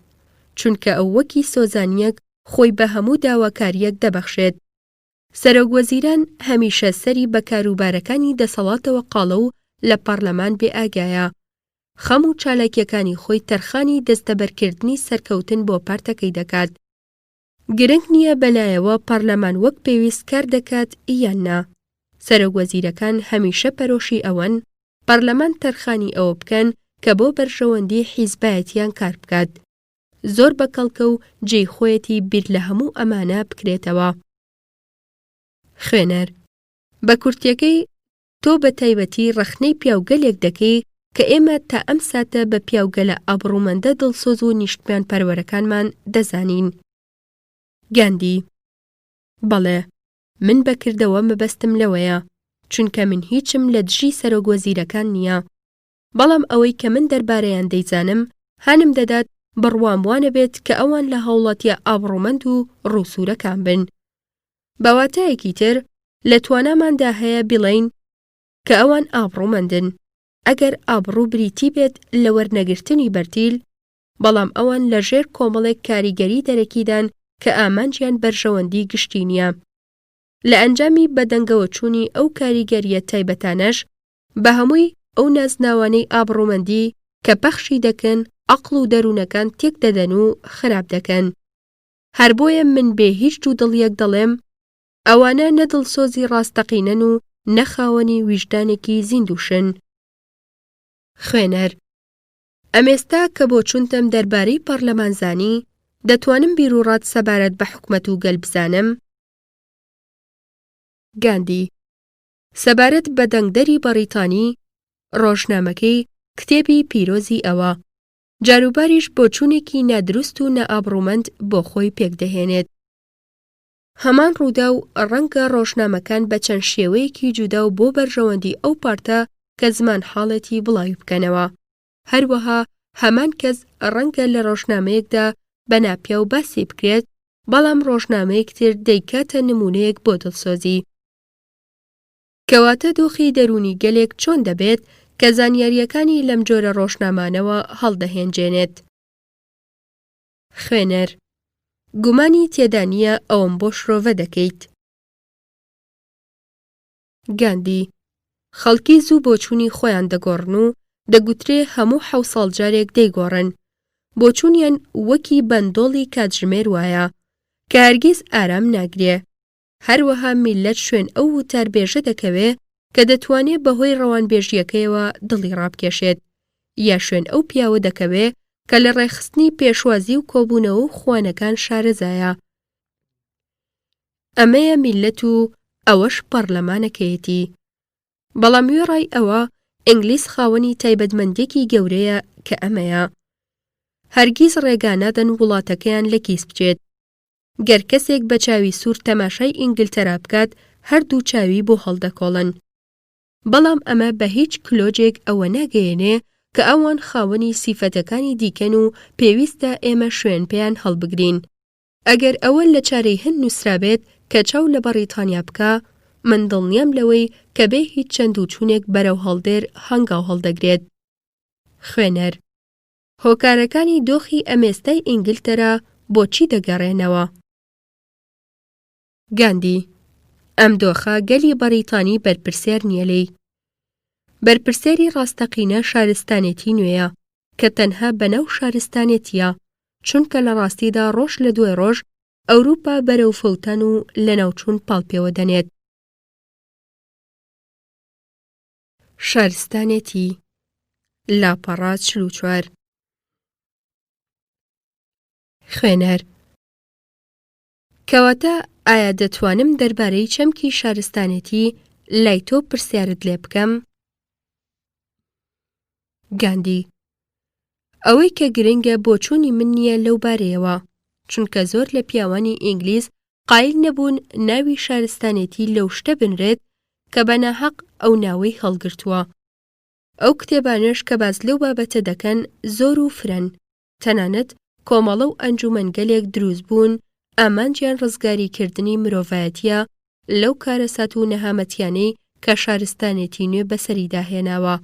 چونکە ئەو وەکی سۆزانیەک خۆی بە هەموو داواکاریەک دەبەخشێت. سەرۆکوەزیران هەمیشە سەری بە کاروبارەکانی دەسەڵاتەوە قاڵە و لە پەرلەمان بێ ئاگایە. خەم و چالاکیەکانی خۆی تەرخانی دەستەبەرکردنی سەرکەوتن بۆ پارتەکەی دەکات. گرنگ نییە بەلایەوە پەرلەمان وەک پێویست کار دەکات یان نا. سەرۆکوەزیرەکان هەمیشە پەرۆشی ئەوەن پەرلەمان تەرخانی ئەوە بکەن کە بۆ بەرژەوەندی حیزبایەتیان کار بکات. زۆر بەکەڵکە و جێی خۆیەتی بیر لە هەموو ئەمانە بکرێتەوە. خوێنەر، بە کورتیەکەی تۆ بە تایبەتی ڕەخنەی پیاوگەلێک دەکەی کە ئێمە تا ئەم ساتە بە پیاوگەلە ئابڕوومەندە دڵسۆز و نیشتمان پەروەرەکانمان دەزانین. گاندی، بەڵێ، من بەکردەوە مەبەستم لەوەیە، چونکە من هیچم لە دژی سەرۆکوەزیرەکان نییە. بەڵام ئەوەی کە من دەربارەیان دەیزانم هانم دەدات بڕوام وانە بێت کە ئەوان لە هەوڵەتیە ئابڕوومەند و ڕووسوورەکان بن. بەواتایەکی تر لە تواناماندا هەیە بڵێین کە ئەوان ئابڕوومەندن ئەگەر ئابڕوو بریتی بێت لە وەرنەگرتنی بەرتیل، بەڵام ئەوان لە ژێر کۆمەڵێک کاریگەری دەرەکیدان کە ئامانجیان بەرژەوەندی گشتی نییە. لە ئەنجامی بەدەنگەوە چوونی ئەو کاریگەریە تایبەتانەش بە هەمووی ئەو نازناوانەی ئابڕوومەندی کە پەخشی دەکەن عەقڵ و دەروونەکان تێک دەدەن و خراپ دەکەن. هەر بۆیە من بێ هیچ دوودڵیەک دەڵێم ئەوانە نەدڵسۆزی ڕاستەقینەن و نەخاوەنی ویژدانێکی زیندوشن. خوێنەر، ئەمێستا کە بۆ چونتم دەربارەی پەرلەمانزانی دەتوانم بیرروڕات سەبارەت بە حکومەت و گەل بزانم؟ گاندی، سەبارەت بە دەنگدەری بەریتانی ڕۆژنامەکەی کتێبی پیرۆزی ئەوە جاروباریش بۆ چوونێکی نادروست و نەئابڕوومەند بۆ خۆی پێکدەهێنێت. هەمان ڕوودا و ڕەنگە ڕۆژنامەکان بە چەند شێوەیەکی جودا و بۆ بەرژەوەندی ئەو پارتە کە زمان حاڵەتی بڵاوی بکەنەوە. هەروەها هەمان کەس ڕەنگە لە ڕۆژنامەیەکدا بە ناپیا و باسی بکرێت، بەڵام ڕۆژنامەیەک تر دەیکاتە نمونەیەک بۆ دڵسۆزی. کەواتە دۆخی دەرونی گەلێک چۆن دەبێت کە زانیاریەکانی لەم جۆرە ڕۆژنامانەوە هەڵدەهێنجێنێت؟ خوێنەر، گومانی تێدا نییە ئەوم بۆ شرۆڤە دەکەیت. گاندی، خەڵکی زوو بۆ چوونی خۆیان دەگۆڕن و دەگوترێ هەموو 7 ساڵ جارێک دەیگۆڕن. بۆ چوونیان وەکی بەندۆڵی کاتژمێر وایە کە هەرگیز ئارام ناگرێ. هەروەها میلەت شوێن ئەو وتاربێژە دەکەوێ کە دەتوانێت بەهۆی ڕەوانبێژیەکەیەوە دڵی ڕابکێشێت، یا شوێن ئەو پیاوە دەکەوێ کە لە ڕێخستنی پێشوازی و کۆبوونەوە و خوانەکان شارەزایە. ئەمەیە میلەت و ئەوەش پەرلەمانەکەیەتی. بەڵام وێڕای ئەوە ئینگلیز خاوەنی تایبەتمەندێکی گەورەیە کە ئەمەیە. هەرگیز ڕێگانەدەن وڵاتەکەیان لە کیس بچێت. گەر کەسێک بە چاوی سوور تەماشای ئینگلتەرا بکات هەردوو چاوی بۆ هەڵدەکۆڵن. بەڵام ئەمە بە هیچ کلۆجێک ئەوە ناگەیەنێ کە ئەوان خاوەنی سیفەتەکانی دیکەن و پێویستە ئێمە شوێن پێیان هەڵبگرین. ئەگەر ئەوە لە چارەی هەند نووسرابێت کە چاو لە بەریتانیا بکە، من دڵنیام لەوەی کە بێ هیچ چەند و چوونێک بەرەو هەڵدێر هەنگاو هەڵدەگرێت. خوێنەر: هۆکارەکانی دۆخی ئەمێستای ئینگلتەرا بۆچی دەگەڕێنەوە؟ گاندی: ئەم دۆخە گەلی بەریتانی بەرپرسێر نییە لێی. بەرپرسێری ڕاستەقینە شارستانێتی نوێیە کە تەنها بەناو شارستانێتیە، چونکە لە ڕاستیدا ڕۆژ لە دوای ڕۆژ ئەوروپا بەرەو فەوتان و لە ناوچوون پاڵپێوە دەنێت. شارستانێتی لاپەڕا 44. خوێنەر: کەواتە ئایا دەتوانم دەربارەی چەمکی شارستانێتی لای تۆ پرسیارت لێ بکەم؟ گاندی: ئەوەی کە گرنگە بۆ چوونی من نییە لەو بارەیەوە، چونکە زۆر لە پیاوانی ئینگلیز قایل نەبوون ناوی شارستانێتی لەو شتە بنرێت کە بەناحەق ئەو ناوەی هەڵگرتووە. ئەو کتێبانش کە باس لەو بابەتە دەکەن زۆر و فرەن، تەنانەت کۆمەڵە و ئەنجومەنگەلێک دروست بوون ئامانجیان ڕزگاریکردنی مرۆڤایەتیە لەو کارەسات و نەهامەتیانەی کە شارستانێتی نوێ بەسەریدا هێناوە.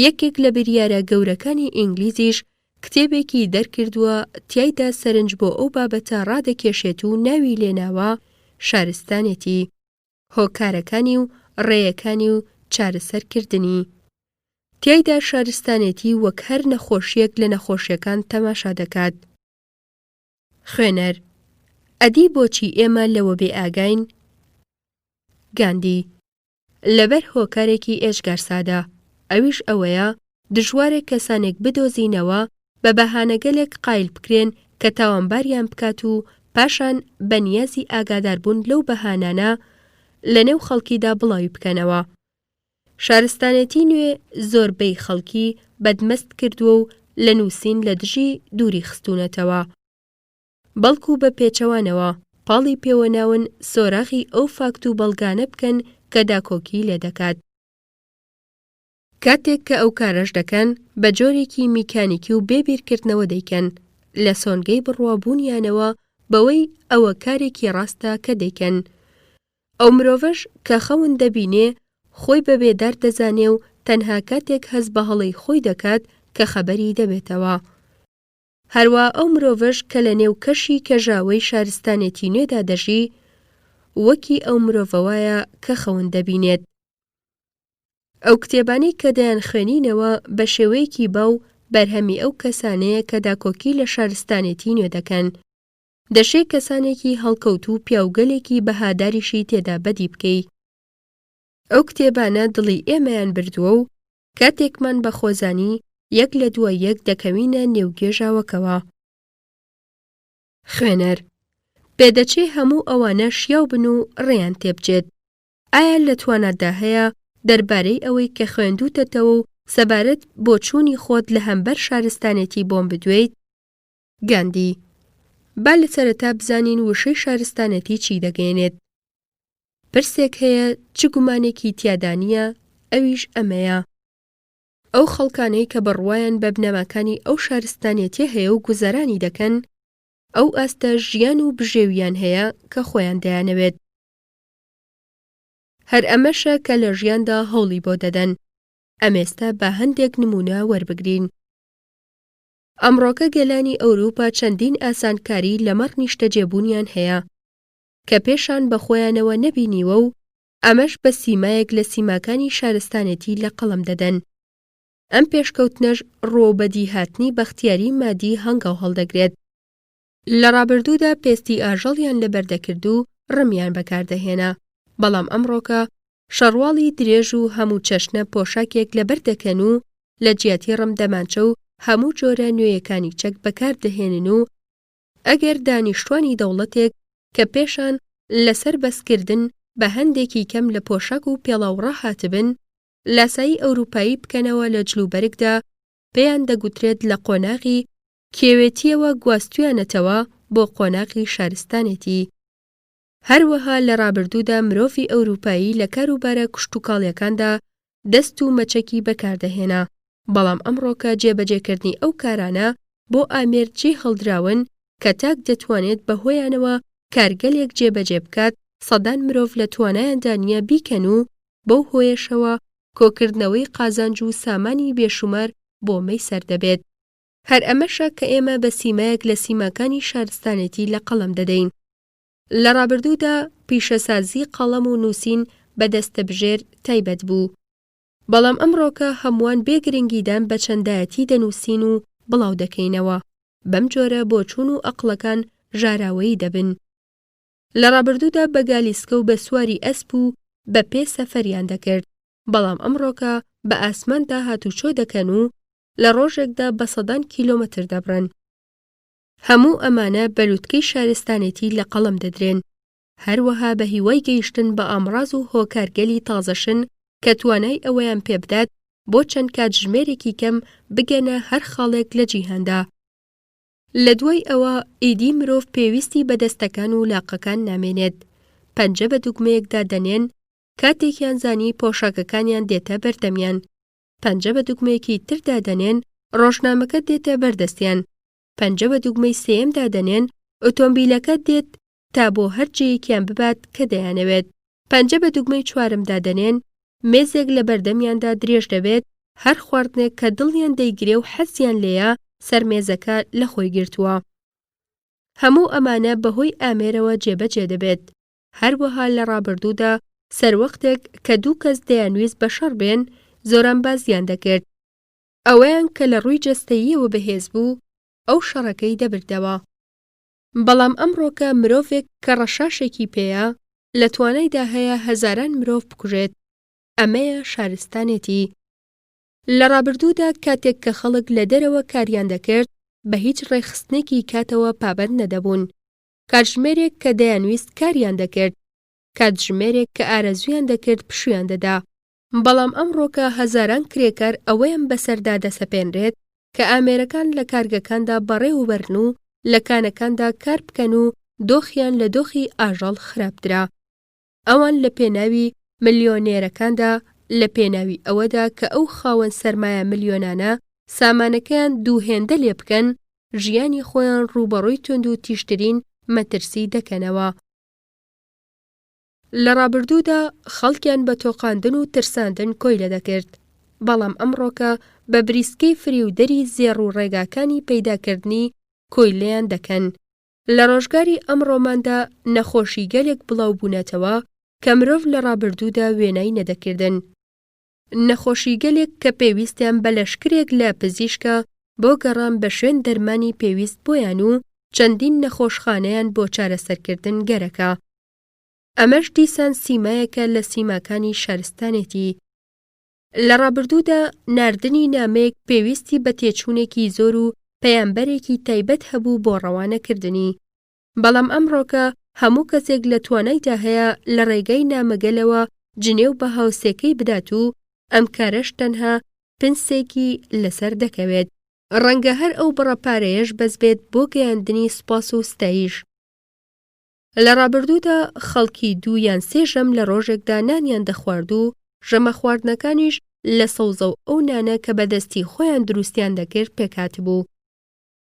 یەکێک لە بریارە گەورەکانی ئینگلیزیش کتێبێکی دەرکردووە تیایدا سەرنج بۆ ئەو بابەتە ڕادەکێشێت و ناوی لێناوە شارستانێتی، هۆکارەکانی و ڕێیەکانی و چارەسەرکردنی. تیایدا شارستانێتی وەک هەر نەخۆشیەک لە نەخۆشیەکان تەماشا دەکات. خوێنەر: ئەدی بۆچی ئێمە لەوە بێ ئاگاین؟ گاندی: لەبەر هۆکارێکی ئێژگارسادە، ئەویش ئەوەیە دژوارێک کەسانێک بدۆزینەوە بە بەهانەگەلێک قایل بکرێن کە تاوانباریان بکات و پاشان بەنیازی ئاگاداربوون لەو بەهانانە لە نێو خەڵکیدا بڵاوی بکەنەوە. شارستانێتی نوێ زۆربەی خەڵکی بەدمەست کردووە و لە نووسین لە دژی دووری خستوونەتەوە، بەڵکو بە پێچەوانەوە پاڵی پێوەناون سۆراخی ئەو فاکت و بەڵگانە بکەن کە داکۆکی لێ دەکات. کاتێک کە ئەو کارەش دەکەن بە جۆرێکی میکانیکی و بێبیرکردنەوە دەیکەن لە سۆنگەی بڕوابوونیانەوە بەوەی ئەوە کارێکی ڕاستە کە دەیکەن. ئەو مرۆڤەش کە خەون دەبینێ خۆی بەبێدار دەزانێ و تەنها کاتێک هەز بە هەڵەی خۆی دەکات کە خەبەری دەبێتەوە. هەروە ئەو مرۆڤەش کە لە نێو کەشی کەژاوەی شارستانێتی نوێدا دەژی وەکی ئەو مرۆڤەوایە کە خەون دەبینێت. ئەو کتێبانەی کە دەیان خوێنینەوە بە شێوەیەکی باو بەرهەمی ئەو کەسانەیە کە داکۆکی لە شارستانێتی نوێ دەکەن. دەشێ کەسانێکی هەڵکەوت و پیاوگەلێکی بەهاداریشی تێدا بەدی بکەی. ئەو کتێبانە دڵی ئێمەیان بردووە و کاتێکمان بە خۆزانی یەک لە دوای یەک دەکەوینە نێوگێژاوەکەوە. خوێنەر: پێدەچێ هەموو ئەوانە شیاو بن و ڕێیان تێبجێت. ئایا لە تواناتدا هەیە دەربارەی ئەوەی کە خوێندووتەتەوە و سەبارەت بۆ چوونی خۆت لە هەمبەر شارستانێتی بۆم بدوێیت؟ گاندی: با لە سەرەتا بزانین وشەی شارستانێتی چی دەگەێنێت. پرسێک هەیە چ گومانێکی تیادانیە، ئەویش ئەمەیە: ئەو خەڵکانەی کە بڕوایان بە بنەماکانی ئەو شارستانێتی هەیە و گوزەرانی دەکەن، ئەو ئاستە ژیان و بژێویان هەیە کە خۆیان دەیانەوێت. هەر ئەمەشە کە لە ژیاندا هەوڵی بۆ دەدەن. ئەمێستا بە هەندێک نمونە وەربگرین. ئەمڕۆکە گەلانی ئەوروپا چەندین ئاسانکاری لەمەڕ نیشتەجێبوونیان هەیە کە پێشان بە خۆیانەوە نەبینیوە و ئەمەش بە سیمایەک لە سیماکانی شارستانێتی لە قەڵم دەدەن. ئەم پێشکەوتنەش ڕۆبەدی هاتنی بەختیاری مادی هەنگاو هەڵدەگرێت. لە ڕابردوودا پێستی ئاژەڵیان لەبەردەکرد و ڕمیان بەکاردەهێنا، بەڵام ئەمڕۆکە شەڕواڵی درێژ و هەموو چەشنە پۆشاکێک لەبەر دەکەن و لە جیاتی ڕەمدەمانچە و هەموو جۆرە نوێیەکانی چەک بەکاردەهێنن و ئەگەر دانیشتوانی دەوڵەتێک کە پێشان لەسەر بەسکردن بە هەندێکی کەم لە پۆشاک و پێڵاوڕە هاتبن لاسایی ئەوروپایی بکەنەوە لە جلوبەرگدا پێیان دەگوترێت لە قۆناغی کێوێتیەوە گواستویانەتەوە بۆ قۆناغی شارستانێتی. هەروەها لە ڕابردوودا مرۆڤی ئەوروپایی لە کاروبارە کشتوکاڵیەکاندا دەست و مەچەکی بەکاردەهێنا، بەڵام ئەمڕۆکە جێبەجێکردنی ئەو کارانە بۆ ئامێر جێ هەڵدراون کە تاک دەتوانێت بەهۆیانەوە کارگەلێک جێبەجێ بکات سەدان مرۆڤ لە توانایاندا نییە بیکەن و بەو هۆیەشەوە کۆکردنەوەی قازانج و سامانی بێشومار بۆ مەی سەردەبێت. هەر ئەمەشە کە ئێمە بە سیمایەک لە سیماکانی شارستانێتی لە قەڵەم دەدەین. لە ڕابردوودا پیشەسازی قەڵەم و نووسین بەدەستەبژێر تایبەت بوو، بەڵام ئەمڕۆکە هەمووان بێگرنگیدان بە چەندایەتی دەنووسین و بڵاو دەکەینەوە، بەم جۆرە بۆچوون و ئەقڵەکان ژاراوەیی دەبن. لە ڕابردوودا بە گالیسکە و بە سواری ئەسپ و بە پێ سەفەریان دەکرد، بەڵام ئەمڕۆکە بە ئاسماندا هاتوچۆ دەکەن و لە ڕۆژێکدا بە سەدان کیلۆمەتر دەبڕن. هەموو ئەمانە بەلووتکەی شارستانێتی لە قەڵەم دەدرێن، هەروەها بە هیوای گەیشتن بە ئامڕاز و هۆکارگەلی تازەشن کە توانای ئەوەیان پێبدات بۆ چەند کاتژمێرێکی کەم بگەنە هەر خاڵێک لە جیهاندا. لە دوای ئەوە ئیدی مرۆڤ پێویستی بە دەستەکان و لاقەکان نامێنێت، پەنجە بە دوگمەیەکدا دەنێن کاتێکیان زانی پۆشاکەکانیان دێتە بەردەمیان، پەنجە بە دوگمەیەکی تردا دەنێن ڕۆژنامەکە دێتە بەردەستیان، پەنجە بە دوگمەی سێیەمدا دەنێن ئۆتۆمبیلەکە دێت تا بۆ هەر جێیەکیان ببات کە دەیانەوێت، پەنجە بە دوگمەی چوارمدا دەنێن مێزێک لە بەردەمیاندا درێژ دەبێت هەر خواردنێک کە دڵیان دەیگرێ و حەزیان لێیە سەر مێزەکە لە خۆی گرتووە. هەموو ئەمانە بەهۆی ئامێرەوە جێبەجێ دەبێت. هەروەها لە ڕابردوودا سەروەختێک کە دوو کەس دەیانویست بە شەڕ بێن زۆران بازیان دەکرد، ئەوەیان کە لە ڕووی جەستەییەوە بەهێز بوو ئەو شەڕەکەی دەبردەوە. بەڵام ئەمڕۆکە مرۆڤێک کە ڕەشاشێکی پێیە لە توانایدا هەیە هەزاران مرۆڤ بکوژێت، ئەمەیە شارستانێتی. لە ڕابردوودا کاتێک کە خەڵک لە دەرەوە کاریان دەکرد بە هیچ ڕێخستنێکی کاتەوە پابەند نەدەبوون، کاتژمێرێک کە دەیانویست کاریان دەکرد، کاتژمێرێک کە ئارەزویان دەکرد پشویان دەدا. بەڵام ئەمڕۆکە هەزاران کرێکار ئەوەیان بەسەردا دەسەپێنرێت کە ئامێرەکان لە کارگەکاندا بەڕێوەبەرن و لە کانەکاندا کار بکەن و دۆخیان لە دۆخی ئاژەڵ خراپترا. ئەوان لە پێناوی ملیۆنێرەکاندا لە پێناوی ئەوەدا کە ئەو خاوەن سەرمایە ملیۆنانە سامانەکەیان دووهێندە لێ بکەن ژیانی خۆیان ڕوبەڕووی تند و تیشترین مەترسی دەکەنەوە. لە ڕابردوودا خەڵکیان بە تۆقاندن و ترساندن کۆی لەدەکرد، بەڵام ئەمڕۆکە بە بریسکەی فریودەری زێڕ و ڕێگاکانی پەیداکردنی کۆی لێیان دەکەن. لە ڕۆژگاری ئەمڕۆماندا نەخۆشی گەلێک بڵاو بوونەتەوە کە مرۆڤ لە ڕابردوودا وێنەی نەدەکردن. نەخۆشی گەلێک کە پێویستیان بە لەشکرێک لە پزیشکە بۆ گەڕان بە شوێن دەرمانی پێویست بۆیان و چەندین نەخۆشخانەیان بۆ چارەسەرکردن گەرەکە. ئەمەش دیسان سیمایەکە لە سیماکانی شارستانێتی. لە ڕابردوودا ناردنی نامەیەک پێویستی بە تێچوونێکی زۆر و پەیامبەرێکی تایبەت هەبوو بۆ ڕەوانەکردنی، بەڵام ئەمڕۆکە هەموو کەسێک لە توانایدا هەیە لە ڕێگەی نامەگەلەوە جنێو بە هاوسێکەی بدات و ئەم کارەش تەنها پنسێکی لەسەر دەکەوێت. ڕەنگە هەر ئەو بڕەپارەیەش بەس بێت بۆ گەیاندنی سوپاس و ستایش. لە ڕابردوودا خەڵکی 2 یان 3 ژەم لە ڕۆژێکدا نانیان دەخوارد و ژەمە خواردنەکانیش لە سەوزە و ئەو نانە کە بەدەستی خۆیان دروستیان دەکرد پێکات بوو.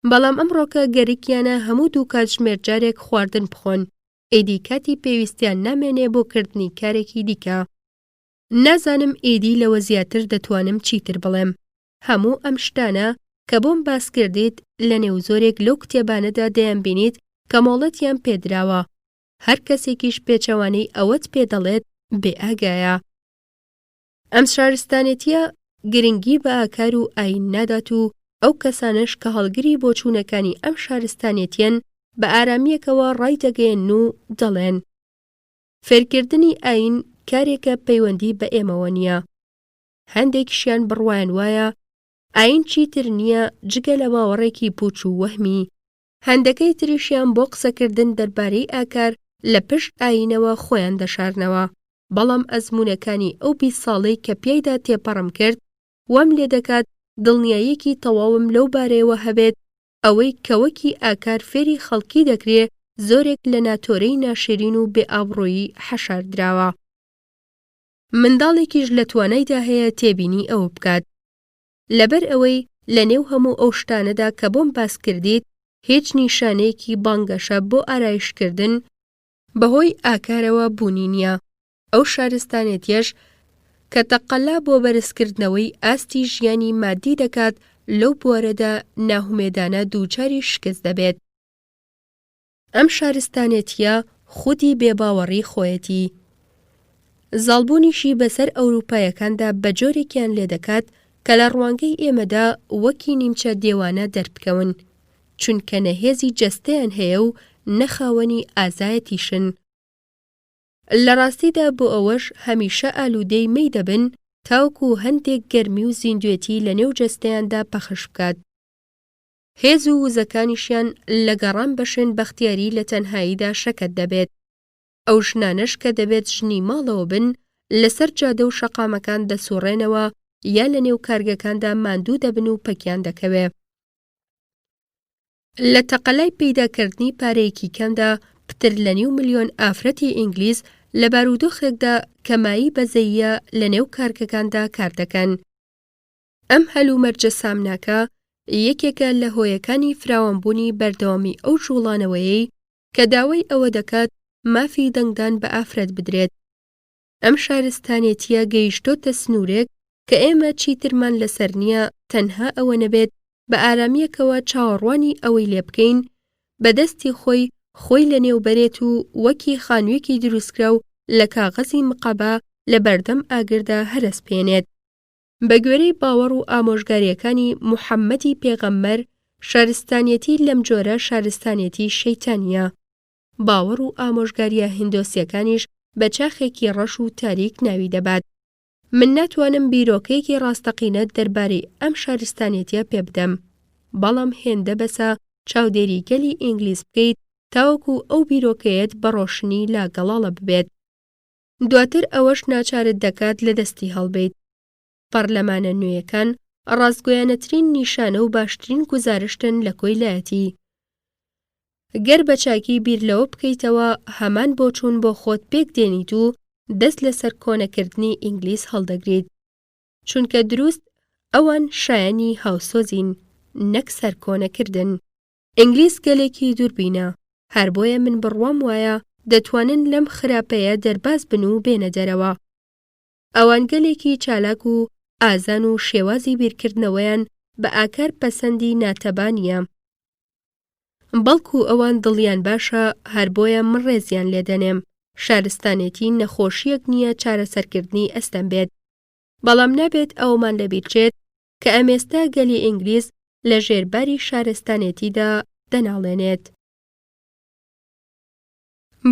بەڵام ئەمڕۆکە گەرەکیانە هەموو 2 کاتژمێر جارێک خواردن بخۆن، ئیدی کاتی پێویستیان نامێنێ بۆ کردنی کارێکی دیکە. نازانم ئیدی لەوە زیاتر دەتوانم چیتر بڵێم. هەموو ئەم شتانە کە بۆم باس کردیت لە نێو زۆرێک لەو کتێبانەدا دەیانبینیت کە مۆڵەتیان پێدراوە، هەر کەسێکیش پێچەوانەی ئەوەت پێدەڵێت بێ ئاگایە. ئەم شارستانێتیە گرنگی بە ئاکار و ئاین نادات و ئەو کەسانش کە هەڵگری بۆچوونەکانی ئەم شارستانێتیەن بە ئارامیەکەوە ڕای دەگەێن و دەڵێن فێرکردنی ئاین کارێکە پەیوەندی بە ئێمەوە نییە. هەندێکیشیان بڕوایان وایە ئاین چیتر نییە جگە لە باوەڕێکی پوچ و وەهمی. هەندەکەی تریشیان بۆ قسەکردن دەربارەی ئاکار لە پشت ئاینەوە خۆیان دەشارنەوە. بەڵام ئەزموونەکانی ئەو 20 ساڵەی کە پێیدا تێپەڕم کرد وەم لێ دەکات دڵنیاییەکی تەواوم لەو بارەیەوە هەبێت ئەوەی کەوەکی ئاکار فێری خەڵکی دەکرێت زۆرێک لە ناتۆرەی ناشرین و بێئابڕۆیی حەشاردراوە. منداڵێکیش لە توانایدا هەیە تێبینی ئەوە بکات. لەبەر ئەوەی لە نێو هەموو ئەو شتانەدا کە بۆم باس کردیت هیچ نیشانەیەکی بانگەشە بۆ ئارایشکردن بەهۆی ئاکارەوە بوونی نییە. ئەو شارستانێتیەش کە تەقەلا بۆ بەرزکردنەوەی ئاستی ژیانی مادی دەکات لەو بوارەدا ناهومێدانە دووچاری شکست دەبێت. ئەم شارستانێتیە خودی بێباوەڕی خۆیەتی. زاڵبوونیشی بەسەر ئەوروپایەکاندا بە جۆرێکیان لێ دەکات کە لە ڕوانگەی ئێمەدا وەکی نیمچە دێوانە دەربکەون، چونکە نەهێزی جەستەیان هەیە و نەخاوەنی ئازایەتیشن. لە ڕاستیدا بۆ ئەوەش هەمیشە ئالوودەی مەی دەبن تاوەکو هەندێک گەرمی و زیندوێتی لە نێو جەستەیاندا پەخش بکات. هێز و وزەکانیشیان لە گەڕان بەشن بەختیاری لە تەنهاییدا شەکەت دەبێت. ئەو ژنانەش کە دەبێت ژنی ماڵەوە بن لەسەر جادە و شەقامەکان دەسوڕێنەوە یا لە نێو کارگەکاندا ماندوو دەبن و پەکیان دەکەوێ. لە تەقەلای پەیداکردنی پارەیەکی کەمدا پتر لە 1 ملیۆن ئافرەتی ئینگلیز لە بارودۆخێکدا کە مایی بەزەییە لە نێو کارگەکاندا کار دەکەن. ئەم هەلومەرجە سامناکە یەکێکە لە هۆیەکانی فراوانبوونی بەردەوامی ئەو جوڵانەوەیەی کە داوای ئەوە دەکات مافی دەنگدان بە ئافرەت بدرێت. ئەم شارستانێتیە گەیشتۆتە سنوورێک کە ئێمە چیترمان لەسەر نییە تەنها ئەوە نەبێت بە ئارامیەکەوە چاوەڕوانی ئەوەی لێ بکەین بەدەستی خۆی لە نێوبەرێت و وەکی خانوویەکی دروستکرا و لە کاغەزی مقەبە لە بەردەم ئاگردا هەرەسپێنێت. بە گوێرەی باوەڕ و ئامۆژگاریەکانی موحەممەدی پێغەمبەر شارستانیەتی لەم جۆرە شارستانیەتی شەیتانیە. باوەڕ و ئامۆژگاریە هیندۆسیەکانیش بە چاخێکی ڕەش و تاریک ناوی دەبات. من ناتوانم بیرۆکەیەکی ڕاستەقینە دەربارەی ئەم شارستانیەتیە پێ بدەم، بەڵام هێندە بەسە چاودێری گەلی ئینگلیز بکەیت تاوەکو ئەو بیرۆکەیەت بە ڕۆشنی لاگەڵاڵە ببێت. دواتر ئەوەش ناچارت دەکات لە دەستی هەڵبێت. پەرلەمانە نوێیەکان ڕاستگۆیانەترین نیشانە و باشترین گوزارشتن لە کۆیلایەتی. گەر بە چاکی بیر لەوە بکەیتەوە هەمان بۆ چوون بۆ خۆت پێک دێنیت و دەست لەسەر کۆنەکردنی ئینگلیز هەڵدەگریت، چونکە دروست ئەوان شایانی هاوسۆزین نەک سەر کۆنەکردن. ئینگلیز گەلێکی دووربینە، هەر بۆیە من بڕوام وایە دەتوانن لەم خراپەیە دەرباز بن و بێنە دەرەوە. ئەوان گەلێکی چالاک و ئازان و شێوازی بیرکردنەوەیان بە ئاکار پەسەندی ناتەبانیە، بەڵکو ئەوان دڵیان باشە، هەر بۆیە من ڕێزیان لێدەنێم. شارستانێتی نەخۆشیەک نییە چارەسەرکردنی ئەستەم بێت، بەڵام نابێت ئەومان لەبیرچێت کە ئەمێستا گەلی ئینگلیز لە ژێرباری شارستانێتیدا دەناڵێنێت.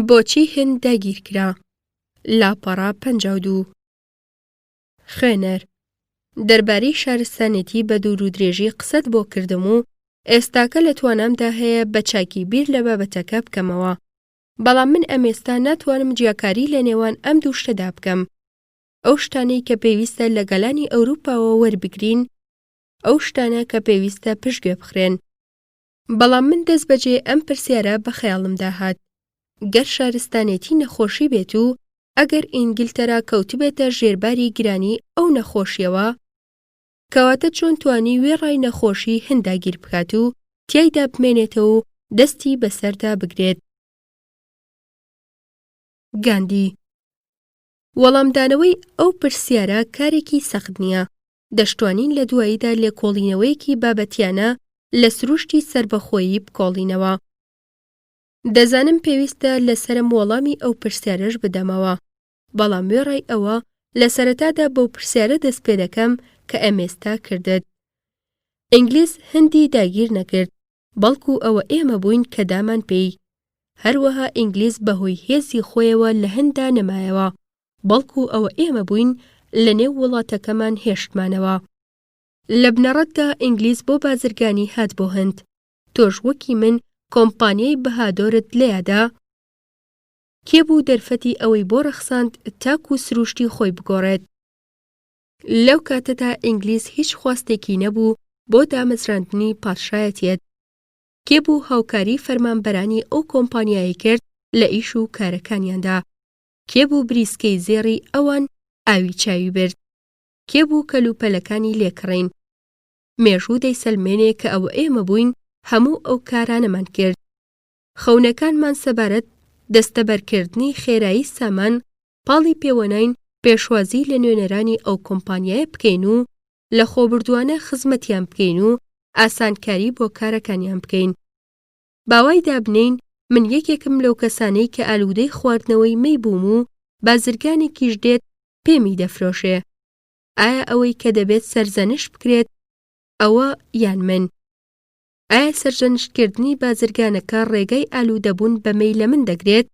بۆچی هند داگیرکرا؟ لاپەڕا 52. خوێنەر: دەربارەی شارستانێتی بە دوور و درێژی قسەت بۆ کردم و ئێستاکە لە توانامدا هەیە بە چاکی بیر لە بابەتەکە بکەمەوە، بەڵام من ئەمێستا ناتوانم جیاکاری لە نێوان ئەم دوو شتەدا بکەم. ئەو شتانەی کە پێویستە لە گەلانی ئەوروپاوە وەربگرین، ئەو شتانە کە پێویستە پشتگوێ بخرێن. بەڵام من دەست بەجێ ئەم پرسیارە بە خەیاڵمدا هات: گەر شارستانێتی نەخۆشی بێت و ئەگەر ئینگلتەرا کەوتبێتە ژێرباری گرانی ئەو نەخۆشیەوە، کەواتە چۆن توانی وێ ڕای نەخۆشی هەنداگیر بکات و تیایدا بمێنێتەوە و دەستی بەسەردا بگرێت؟ گاندی: وەڵامدانەوەی ئەو پرسیارە کارێکی سەخت نییە. دەشتوانین لە دواییدا لێکۆڵینەوەیەکی بابەتیانە لە سروشتی سربەخۆیی بکۆڵینەوە. دەزانم پێویستە لەسەرم وەڵامی ئەو پرسیارەش بدەمەوە، بەڵام وێڕای ئەوە لە سەرەتادا بەو پرسیارە دەست پێ دەکەم کە ئەمێستا کردت. ئینگلیز هەندی داگیر نەکرد، بەڵکو ئەوە ئێمە بووین کە دامان پێی. هەروەها ئینگلیز بەهۆی هێزی خۆیەوە لە هەندا نەمایەوە، بەڵکو ئەوە ئێمە بووین لە نێو وڵاتەکەمان هێشتمانەوە. لە بنەڕەتدا ئینگلیز بۆ بازرگانی هات بۆ هەند. تۆش وەکی من کۆمپانیای بەهادۆرت لێیادا کێبوو دەرفەتی ئەوەی بۆ ڕەخساند تاکو سروشتی خۆی بگۆڕێت. لەو کاتەدا ئینگلیز هیچ خواستێکی نەبوو بۆ دامەزراندنی پادشایەتیەت. کێبوو هاوکاری فەرمانبەرانی ئەو کۆمپانیایە کرد لە ئیش و کارەکانیاندا. کێبوو بریسکەی زێڕی ئەوان ئاوی چاوی برد. کێبوو کەلوپەلەکانی لێکڕین. مێژوو دەیسەلمێنێ کە ئەوە ئێمە بووین هەموو ئەو کارانەمان کرد. خەونەکانمان سەبارەت دەستەبەرکردنی خێرایی سامان پاڵی پێوەناین پێشوازی لە نوێنەرانی ئەو کۆمپانیایە بکەین و لە خۆبردووانە خزمەتیان بکەین و ئاسانکاری بۆ کارەکانیان بکەین. باوای دابنین من یەکێکم لەو کەسانەی کە ئالوودەی خواردنەوەی مەی بووم و بازرگانێکیش دێت پێمی دەفرۆشێ. ئایا ئەوەی کە دەبێت سەرزەنش بکرێت ئەوە یان من؟ ئایا سەرزەنشکردنی بازرگانەکە ڕێگەی ئالوودەبوون بە مەی لە من دەگرێت؟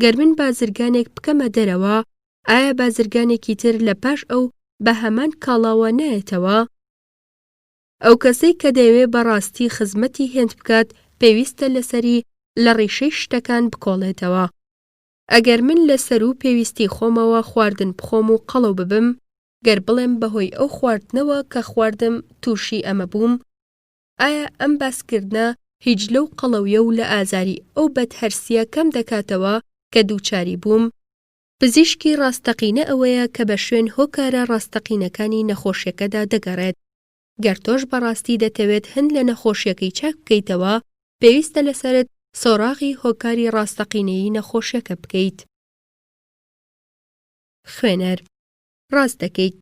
گەر من بازرگانێک بکەمە دەرەوە ئایا بازرگانێکی تر لە پاش ئەو بە هەمان کاڵاوە نایەتەوە؟ ئەو کەسەی کە دەیەوێت بەڕاستی خزمەتی هێند بکات پێویستە لەسەری لە ڕیشەی شتەکان بکۆڵێتەوە. ئەگەر من لەسەر و پێویستی خۆمەوە خواردن بخۆم و قەڵەو ببم، گەر بڵێم بەهۆی ئەو خواردنەوە کە خواردم تووشی ئەمە بووم، ئایا ئەم باسکردنە هیچ لەو قەڵەویە و لە ئازاری ئەو بەدهەرسیە کەم دەکاتەوە کە دووچاری بووم؟ پزیشکی ڕاستەقینە ئەوەیە کە بە شوێن هۆکارە ڕاستەقینەکانی نەخۆشیەکەدا دەگەڕێت. گەر تۆش بەڕاستی دەتەوێت هەند لە نەخۆشیەکەی چاک بکەیتەوە، پێویستە لەسەرت سۆڕاغی هۆکاری ڕاستەقینەیی نەخۆشیەکە بکەیت. خوێنەر: ڕاست دەکەیت.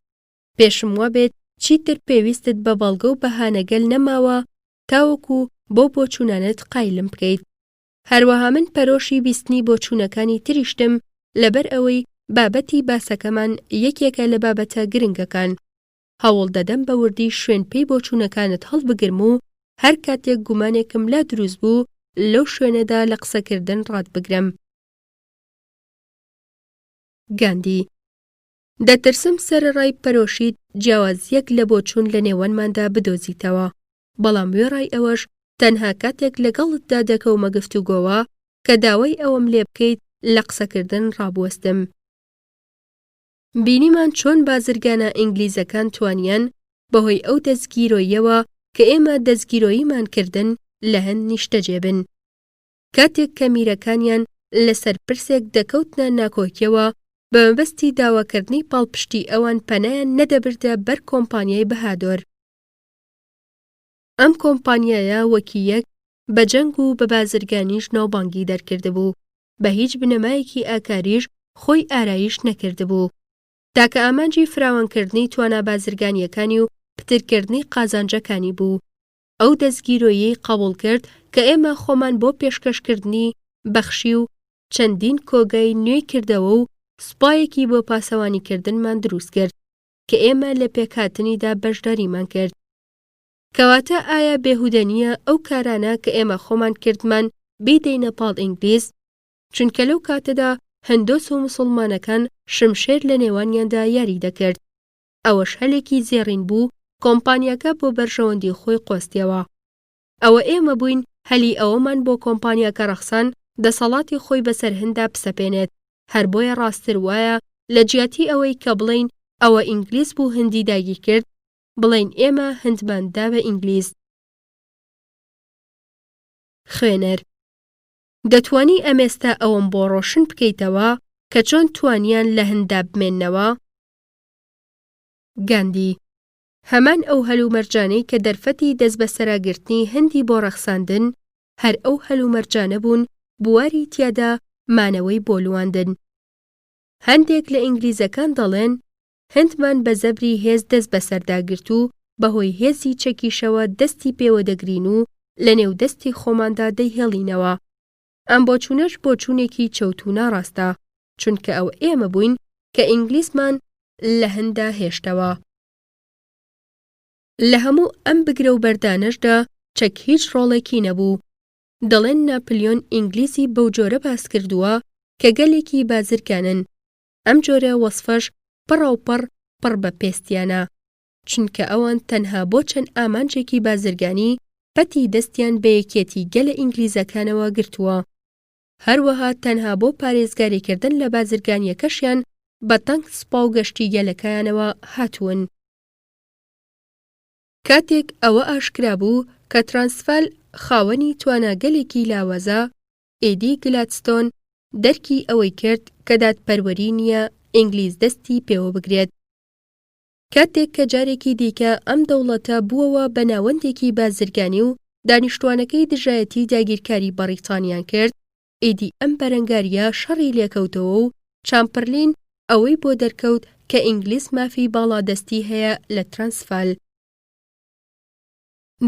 پێشم وابێت چیتر پێویستت بە بەڵگە و بەهانەگەل نەماوە تاوەکو بۆ بۆچوونانت قایلم بکەیت. هەروەها من پەرۆشی بیستنی بۆچوونەکانی تریشتم لەبەر ئەوەی بابەتی باسەکەمان یەکێکە لە بابەتە گرنگەکان. هەوڵ دەدەم بە وردی شوێن پێی بۆچوونەکانت هەڵبگرم و هەر کاتێک گومانێکم لا دروست بوو لەو شوێنەدا لە قسەکردن ڕادبگرم. گاندی: دەترسم سەرەڕای پەرۆشیت جیاوازیەک لە بۆچوون لە نێوانماندا بدۆزیتەوە، بەڵام وێڕای ئەوەش تەنها کاتێک لەگەڵتدا دەکەومە گفتوگۆوە کە داوای ئەوەم لێ بکەیت لە قسەکردن ڕابوەستم. بینیمان چۆن بازرگانە ئینگلیزەکان توانیان بەهۆی ئەو دەستگیرۆییەوە کە ئێمە دەستگیرۆییمان کردن لە هەند نیشتەجێبن. کاتێک کە میرەکانیان لەسەر پرسێک دەکەوتنە ناکۆکیەوە بە مەبەستی داواکردنی پاڵپشتی ئەوان پەنایان نەدەبردە بەر کۆمپانیای بەهادۆر. ئەم کۆمپانیایە وەکی یەک بە جەنگ و بە بازرگانیش ناوبانگی دەرکردبوو، بە هیچ بنەمایەکی ئاکاریش خۆی ئارایش نەکردبوو. تاکە ئامانجی فراوانکردنی توانە بازرگانیەکانی و پترکردنی قازانجەکانی بوو. ئەو دەستگیرۆیی قبوڵ کرد کە ئێمە خۆمان بۆ پێشکەشکردنی بەخشی و چەندین کۆگای نوێی کردەوە و سوپایەکی بۆ پاسەوانیکردنمان دروست کرد کە ئێمە لە پێکهاتنیدا بەشداریمان کرد. کەواتە ئایا بێهودە نییە ئەو کارانە کە ئێمە خۆمان کردمان بیدەینە پاڵ ئینگلیز؟ چونکە لەو کاتەدا هەندۆس و موسڵمانەکان شمشێر لە نێوانیاندا یاری دەکرد. ئەوەش هەلێکی زێڕین بوو کۆمپانیاکە بۆ بەرژەوەندی خۆی قۆستیەوە. ئەوە ئێمە بووین هەلی ئەوەمان بۆ کۆمپانیاکە ڕەخسان دەسەڵاتی خۆی بەسەر هەندا بسەپێنێت. هەر بۆیە ڕاستتر وایە لە جیاتی ئەوەی کە بڵین ئەوە ئینگلیز بوو هەندی داگیر کرد، بڵین ئێمە هەندماندا بە ئینگلیز. خوێنەر: دەتوانی ئەمێستا ئەوەم بۆ ڕۆشن بکەیتەوە کە چۆن توانیان لە هەندا بمێننەوە؟ گاندی: هەمان ئەو هەلومەرجانەی کە دەرفەتی دەست بە سەراگرتنی هەندی بۆ ڕەخساندن، هەر ئەو هەلومەرجانە بوون بواری تیادا مانەوەی بۆ لواندن. هەندێک لە ئینگلیزەکان دەڵێن هەندمان بە زەبری هێز دەست بەسەرداگرت و بەهۆی هێزی چەکیشەوە دەستی پێوە دەگرین و لە نێو دەستی خۆماندا دەیهێڵینەوە. ئەم بۆچوونەش بۆچوونێکی چەوت و ناڕاستە، چونکە ئەو ئێمە بووین کە ئینگلیزمان لە هەندا هێشتەوە. لە هەموو ئەم بگرە و بەردانەشدا چەک هیچ ڕۆڵێکی نەبوو. دەڵێن ناپلیۆن ئینگلیزی بەو جۆرە باس کردووە کە گەلێکی بازرگانن. ئەم جۆرە وەسفەش پڕ بە پێستیانە، چونکە ئەوان تەنها بۆ چەند ئامانجێکی بازرگانی پەتی دەستیان بە یەکێتی گەلە ئینگلیزەکانەوە گرتووە. هەروەها تەنها بۆ پارێزگاریکردن لە بازرگانیەکەشیان بە تەنگ سوپا و گەشتی گەلەکەیانەوە هاتوون. کاتێک ئەوە ئاشکرا بوو کە ترانسڤال خاوەنی تواناگەلێکی لاوازە، ئێدی گلادستۆن دەرکی ئەوەی کرد کە دادپەروەری نییە ئینگلیز دەستی پێوە بگرێت. کاتێک کە جارێکی دیکە ئەم دەوڵەتە بووەوە بە ناوەندێکی بازرگانی و دانیشتوانەکەی دژایەتی داگیرکاری بەریتانیان کرد، ئێدی ئەم بەرەنگاریە شەڕی لێکەوتەوە و چامپەرلین ئەوەی بۆ دەرکەوت کە ئینگلیز مافی باڵادەستی هەیە لە ترانسڤال.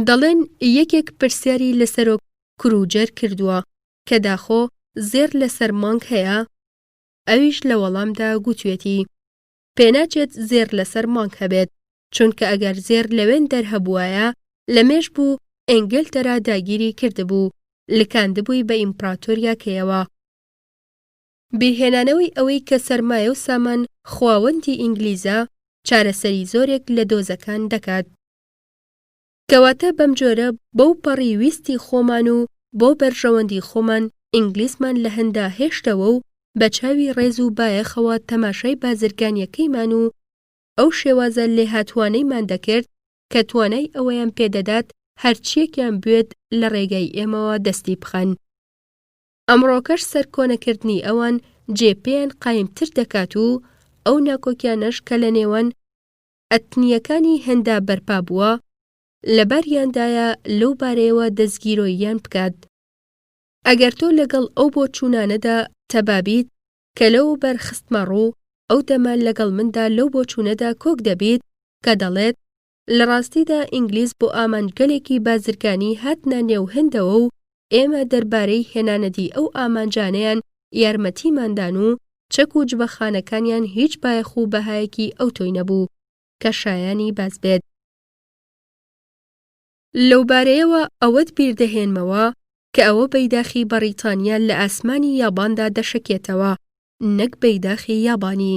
دەڵێن یەکێک پرسیاری لە سەرۆک کروجەر کردووە کە داخۆ زێر لەسەر مانگ هەیە، ئەویش لە وەڵامدا گوتوێتی پێناچێت زێر لەسەر مانگ هەبێت، چونکە ئەگەر زێر لەوێن دەرهەبوایە لەمێژ بوو ئێنگلتەرا داگیری کردبوو، لکاندبووی بە ئیمپراتۆریاکەیەوە. بیرهێنانەوەی ئەوەی کە سەرمایە و سامان خواوەندی ئینگلیزە چارەسەری زۆرێک لە دۆزەکان دەکات. کەواتە بەم جۆرە بەو پەڕی ویستی خۆمان و بۆ بەرژەوەندی خۆمان ئینگلیزمان لە هەندا هێشتەوە و بە چاوی ڕێز و بایەخەوە تەماشای بازرگانیەکەیمان و ئەو شێوازە لێهاتوانەیمان دەکرد کە توانای ئەوەیان پێدەدات هەرچیەکیان بوێت لە ڕێگای ئێمەوە دەستی بخەن. ئەمڕۆکەش سەرکۆنەکردنی ئەوان جێپێیان قایمتر دەکات و ئەو ناکۆکیانەش کە لە نێوان ئەتنیەکانی هەندا بەرپا بووە لەبەریاندایە لەو بارەیەوە دەستگیرۆییان بکات. ئەگەر تۆ لەگەڵ ئەو بۆ چوونانەدا تەبابیت کە لەو بەرخستمە ڕوو، ئەو دەمە لەگەڵ مندا لەو بۆ چوونەدا کۆک دەبیت کە دەڵێت لە ڕاستیدا ئینگلیز بۆ ئامانجگەلێکی بازرگانی هاتنە نێو هەندەوە و ئێمە دەربارەی هێنانەدی ئەو ئامانجانەیان یارمەتیماندان و چەک و جبەخانەکانیان هیچ بایەخ و بەهایەکی ئەو تۆی نەبوو کە شایانی باز بێت. لەو بارەیەوە ئەوەت بیردەهێنمەوە کە ئەوە بەیداخی بەریتانیا لە ئاسمانی یاباندا دەشکێتەوە، نەک بەیداخی یابانی.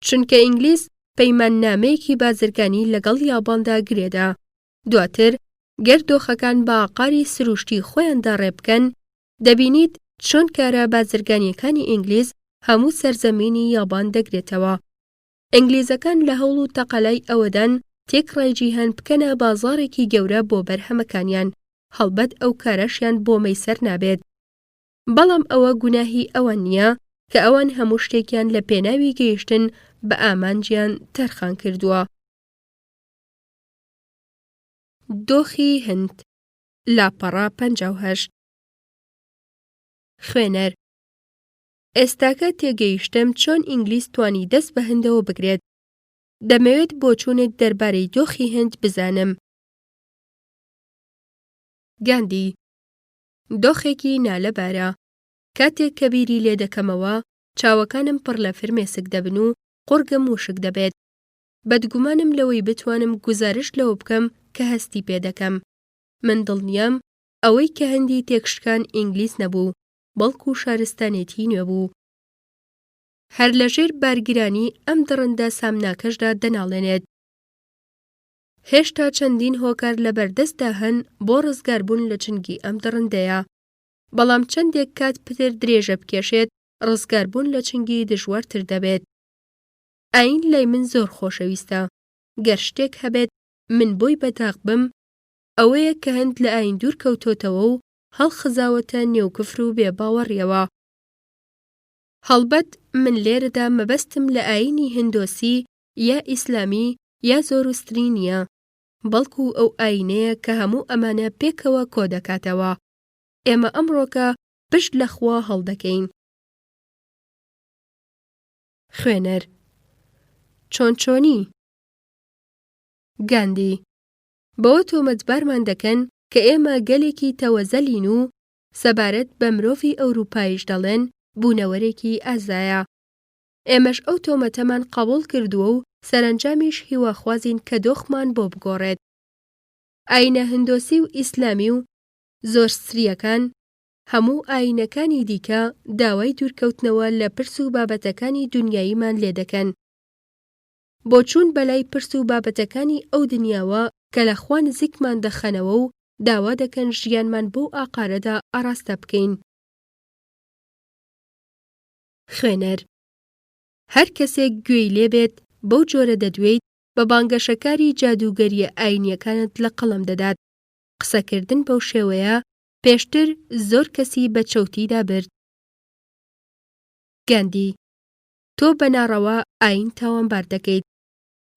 چونکە ئینگلیز پەیماننامەیەکی بازرگانی لەگەڵ یاباندا گرێدا. دواتر گەر دۆخەکان بە ئاقاری سروشتی خۆیاندا ڕێبکەن، دەبینیت چۆن کارە بازرگانیەکانی ئینگلیز هەموو سەرزەمینی یابان دەگرێتەوە. ئینگلیزەکان لە هەوڵ و تەقەلای ئەوەدان تێکڕای هەن بکەنە بازاڕێکی گەورە بۆ بەرهەمەکانیان، هەڵبەت ئەو کارەشیان بۆ مەیسەر نابێت. بەڵام ئەوە گوناهی ئەوان نییە کە ئەوان هەموو شتێکیان لە پێناوی گەیشتن بە ئامانجیان تەرخان کردووە. دۆخی هەند لاپەڕە 58 خوێنەر ئێستاکە تێگەیشتم چۆن ئینگلیز توانی دەست بە هەندەوە بگرێت. دەمەوێت بۆ چوونت دەربارەی دۆخی هەند بزانم. گاندی دۆخێکی نالەبارە. کاتێک کە بیری لێ دەکەمەوە چاوەکانم پڕ لە فرمێسک دەبن و قورگم وشک دەبێت. بەدگومانم لەوەی بتوانم گوزارش لەوە بکەم کە هەستی پێ دەکەم. من دڵنیام ئەوەی کە هەندی تێکشکان ئینگلیز نەبوو، بەڵکو شارستانێتی نوێ بوو. هەر لەژێر بارگرانی ئەم دڕندە سامناکەشدا دەناڵێنێت. هێشتا چەندین هۆکار لەبەردەستدا هەن بۆ ڕزگاربوون لە چنگی ئەم دڕندەیە، بەڵام چەندێک کات پتر درێژە بکێشێت ڕزگاربوون لە چنگی دژوارتر دەبێت. ئاین لای من زۆر خۆشەویستە. گەر شتێک هەبێت من بۆی بەداغ بم، ئەوەیە کە هەند لە ئاین دوور کەوتۆتەوە و هەڵخزاوەتە نێو کفر و بێباوەڕیەوە. هەڵبەت من لێرەدا مەبەستم لە ئاینی هندۆسی یا ئیسلامی یا زۆروستری نییە، بەڵکو ئەو ئاینەیە کە هەموو ئەمانە پێکەوە کۆ دەکاتەوە. ئێمە ئەمڕۆکە پشت لە خوا هەڵدەکەین. خوێنەر چۆنی گاندی بەوە تۆمەتبارمان دەکەن کە ئێمە گەلێکی تەوەزەلین و سەبارەت بە مرۆڤی ئەوروپایش دەڵێن بوونەوەرێکی ئازایە. ئێمەش ئەو تۆمەتەمان قبوڵ کردووە و سەرنجامیش هیواخوازین کە دۆخمان بۆ بگۆڕێت. ئاینە هندۆسی و ئیسلامی و زۆر سریەکان هەموو ئاینەکانی دیکە داوای دوورکەوتنەوە لە پرس و بابەتەکانی دنیاییمان لێ دەکەن. بۆ چوون بەلای پرس و بابەتەکانی ئەو دنیاوە کە لە خوا نزیکمان دەخەنەوە و داوا دەکەن ژیانمان بۆ ئاقارەدا ئاراستە بکەین. خوێنەر: هەر کەسێک گوێی لێبێت بەو جۆرە دەدوێیت بە بانگەشەکاری جادوگەریە ئاینیەکانت لە قەڵەم دەدات. قسەکردن بەو شێوەیە پێشتر زۆر کەسی بە چەوتیدا برد. گاندی: تۆ بەناڕەوا ئاین تاوانبار دەکەیت.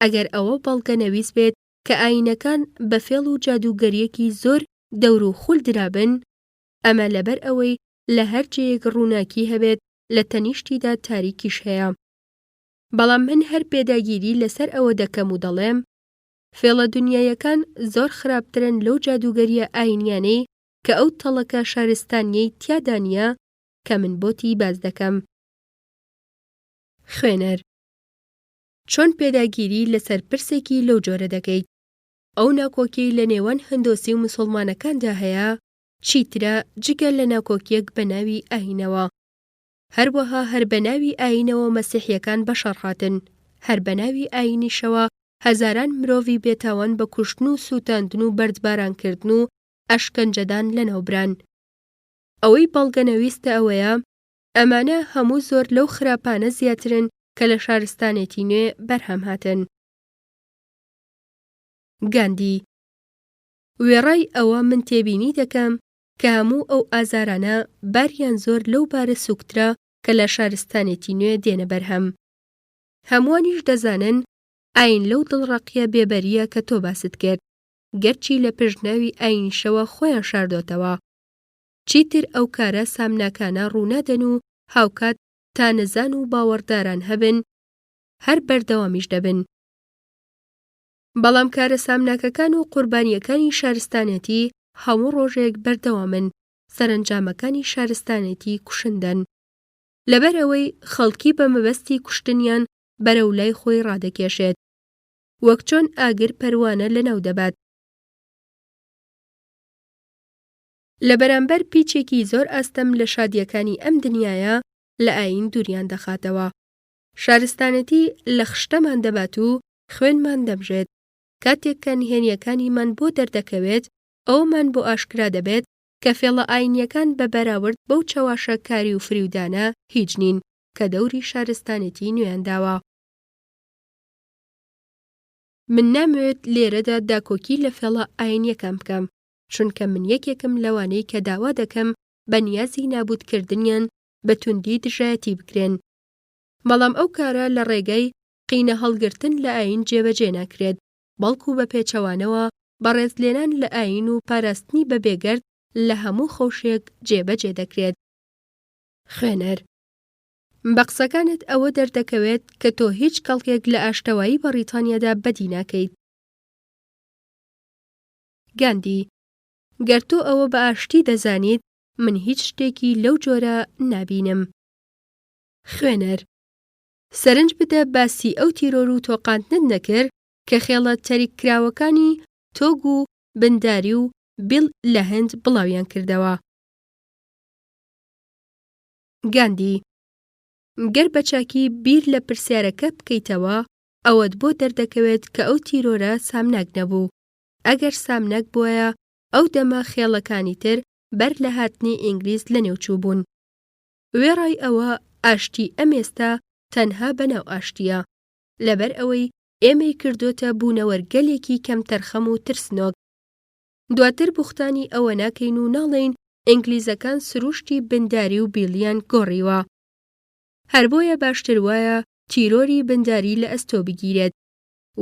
ئەگەر ئەوە بەڵگەنەویس بێت کە ئاینەکان بە فێڵ و جادوگەریەکی زۆر دەور و خول درابن، ئەمە لەبەر ئەوەی لە هەر جێیەک ڕووناکی هەبێت لە تەنیشتیدا تاریکیش هەیە. بەڵام من هەر پێداگیری لەسەر ئەوە دەکەم و دەڵێم فێڵە دنیایەکان زۆر خراپترن لەو جادوگەریە ئاینیانەی کە ئەو تەڵەکە شارستانیەی تیادا نییە کە من بۆتی باز دەکەم. خوێنەر: چۆن پێداگیری لەسەر پرسێکی لەو جۆرە دەکەیت؟ ئەو ناکۆکیی لە نێوان هەندۆسی و موسڵمانەکاندا هەیە چیترە جگەل لە ناکۆکیەک بە ناوی ئاینەوە. هەروەها هەر بە ناوی ئاینەوە مەسیحیەکان بەشەڕ هاتن، هەر بە ناوی ئاینیشەوە هەزاران مرۆڤی بێتاوان بە کوشتن و سووتاندن و بەردبارانکردن و ئەشکەنجەدان لەناوبران. ئەوەی بەڵگەنەویستە ئەوەیە ئەمانە هەموو زۆر لەو خراپانە زیاترن کە لە شارستانێتی نوێ بەرهەم هاتن. گاندی: وێڕای ئەوە من تێبینی دەکەم کە هەموو ئەو ئازارانە باریان زۆر لەو بارە سوکترە کە لە شارستانێتی نوێ دێنە بەرهەم. هەمووانیش دەزانن ئاین لەو دڵڕەقیە بێبەریە کە تۆ باست کرد، گەرچی لە پشتناوی ئاینیشەوە خۆیان شاردۆتەوە. چیتر ئەو کارە سامناکانە ڕوونادەن و هاوکات تا نەزان و باوەڕداران هەبن هەر بەردەوامیش دەبن. بەڵام کارە سامناکەکان و قوربانیەکانی شارستانێتی هەموو ڕۆژێک بەردەوامن، سەرنجامەکانی شارستانێتی کوشندن. لەبەر ئەوەی خەڵکی بە مەبەستی کوشتنیان بەرەو لای خۆی ڕادەکێشێت، وەک چۆن ئاگر پەروانە لەناو دەبات. لە بەرامبەر پیچێکی زۆر ئەستەم لە شادیەکانی ئەم دنیایە لە ئاین دووریان دەخاتەوە. شارستانەتی لە خشتەمان دەبات و خوێنمان دەبژێت. کاتێک کە نهێنیەکانیمان بۆ دەردەکەوێت ئەومان بۆ ئاشکرا دەبێت کە فێڵە ئاینیەکان بە بەراورد بەو چەواشە کاری و فریودانە هیچ نین کە دەوری شارستانێتی نوێیان داوە. من نامەوێت لێرەدا داکۆکی لە فێڵە ئاینیەکان بکەم، چونکە من یەکێکم لەوانەی کە داوا دەکەم بە نیازی نابودکردنیان بە توندی دژایەتی بکرێن. بەڵام ئەو کارە لە ڕێگەی قینە هەڵگرتن لە ئاین جێبەجێ ناکرێت، بەڵکو بە پێچەوانەوە بەڕێزلێنان لە ئاین و پاراستنی بە بێگەرد لە هەموو خەوشێک جێبەجێ دەکرێت. خوێنەر: بە قسەکانت ئەوە دەردەکەوێت کە تۆ هیچ کەڵکێک لە ئاشتەوایی بەریتانیادا بەدی ناکەیت. گاندی: گەر تۆ ئەوە بە ئاشتی دەزانیت، من هیچ شتێکی لەو جۆرە نابینم. خوێنەر: سەرنج بدە باسی ئەو تیرۆر و تۆقاندنت نەکرد کە خێڵە تەریککراوەکانی تۆگ و بنداری و بیڵ لە هەند بڵاویان کردەوە. گاندی: گەر بەچاکی بیر لە پرسیارەکە بکەیتەوە ئەوەت بۆ دەردەکەوێت کە ئەو تیرۆرە سامناک نەبوو. ئەگەر سامناک بووایە ئەو دەما خێڵەکانی تر بەر لە هاتنی ئینگلیز لە نێوچوو بوون. وێڕای ئەوە ئاشتی ئەم ئێستا تەنها بەناو ئاشتیە، لەبەر ئەوەی ئێمەی کردوتە بوونەوەرگەلێکی کەم تەرخەم و ترسنۆک. دواتر بوختانی ئەوە ناکەین و ناڵێین ئینگلیزەکان سروشتی بنداری و بیڵیان گۆڕیوە. هەر بۆیە باشتر وایە تیرۆری بنداری لە ئەستۆ بگیرێت،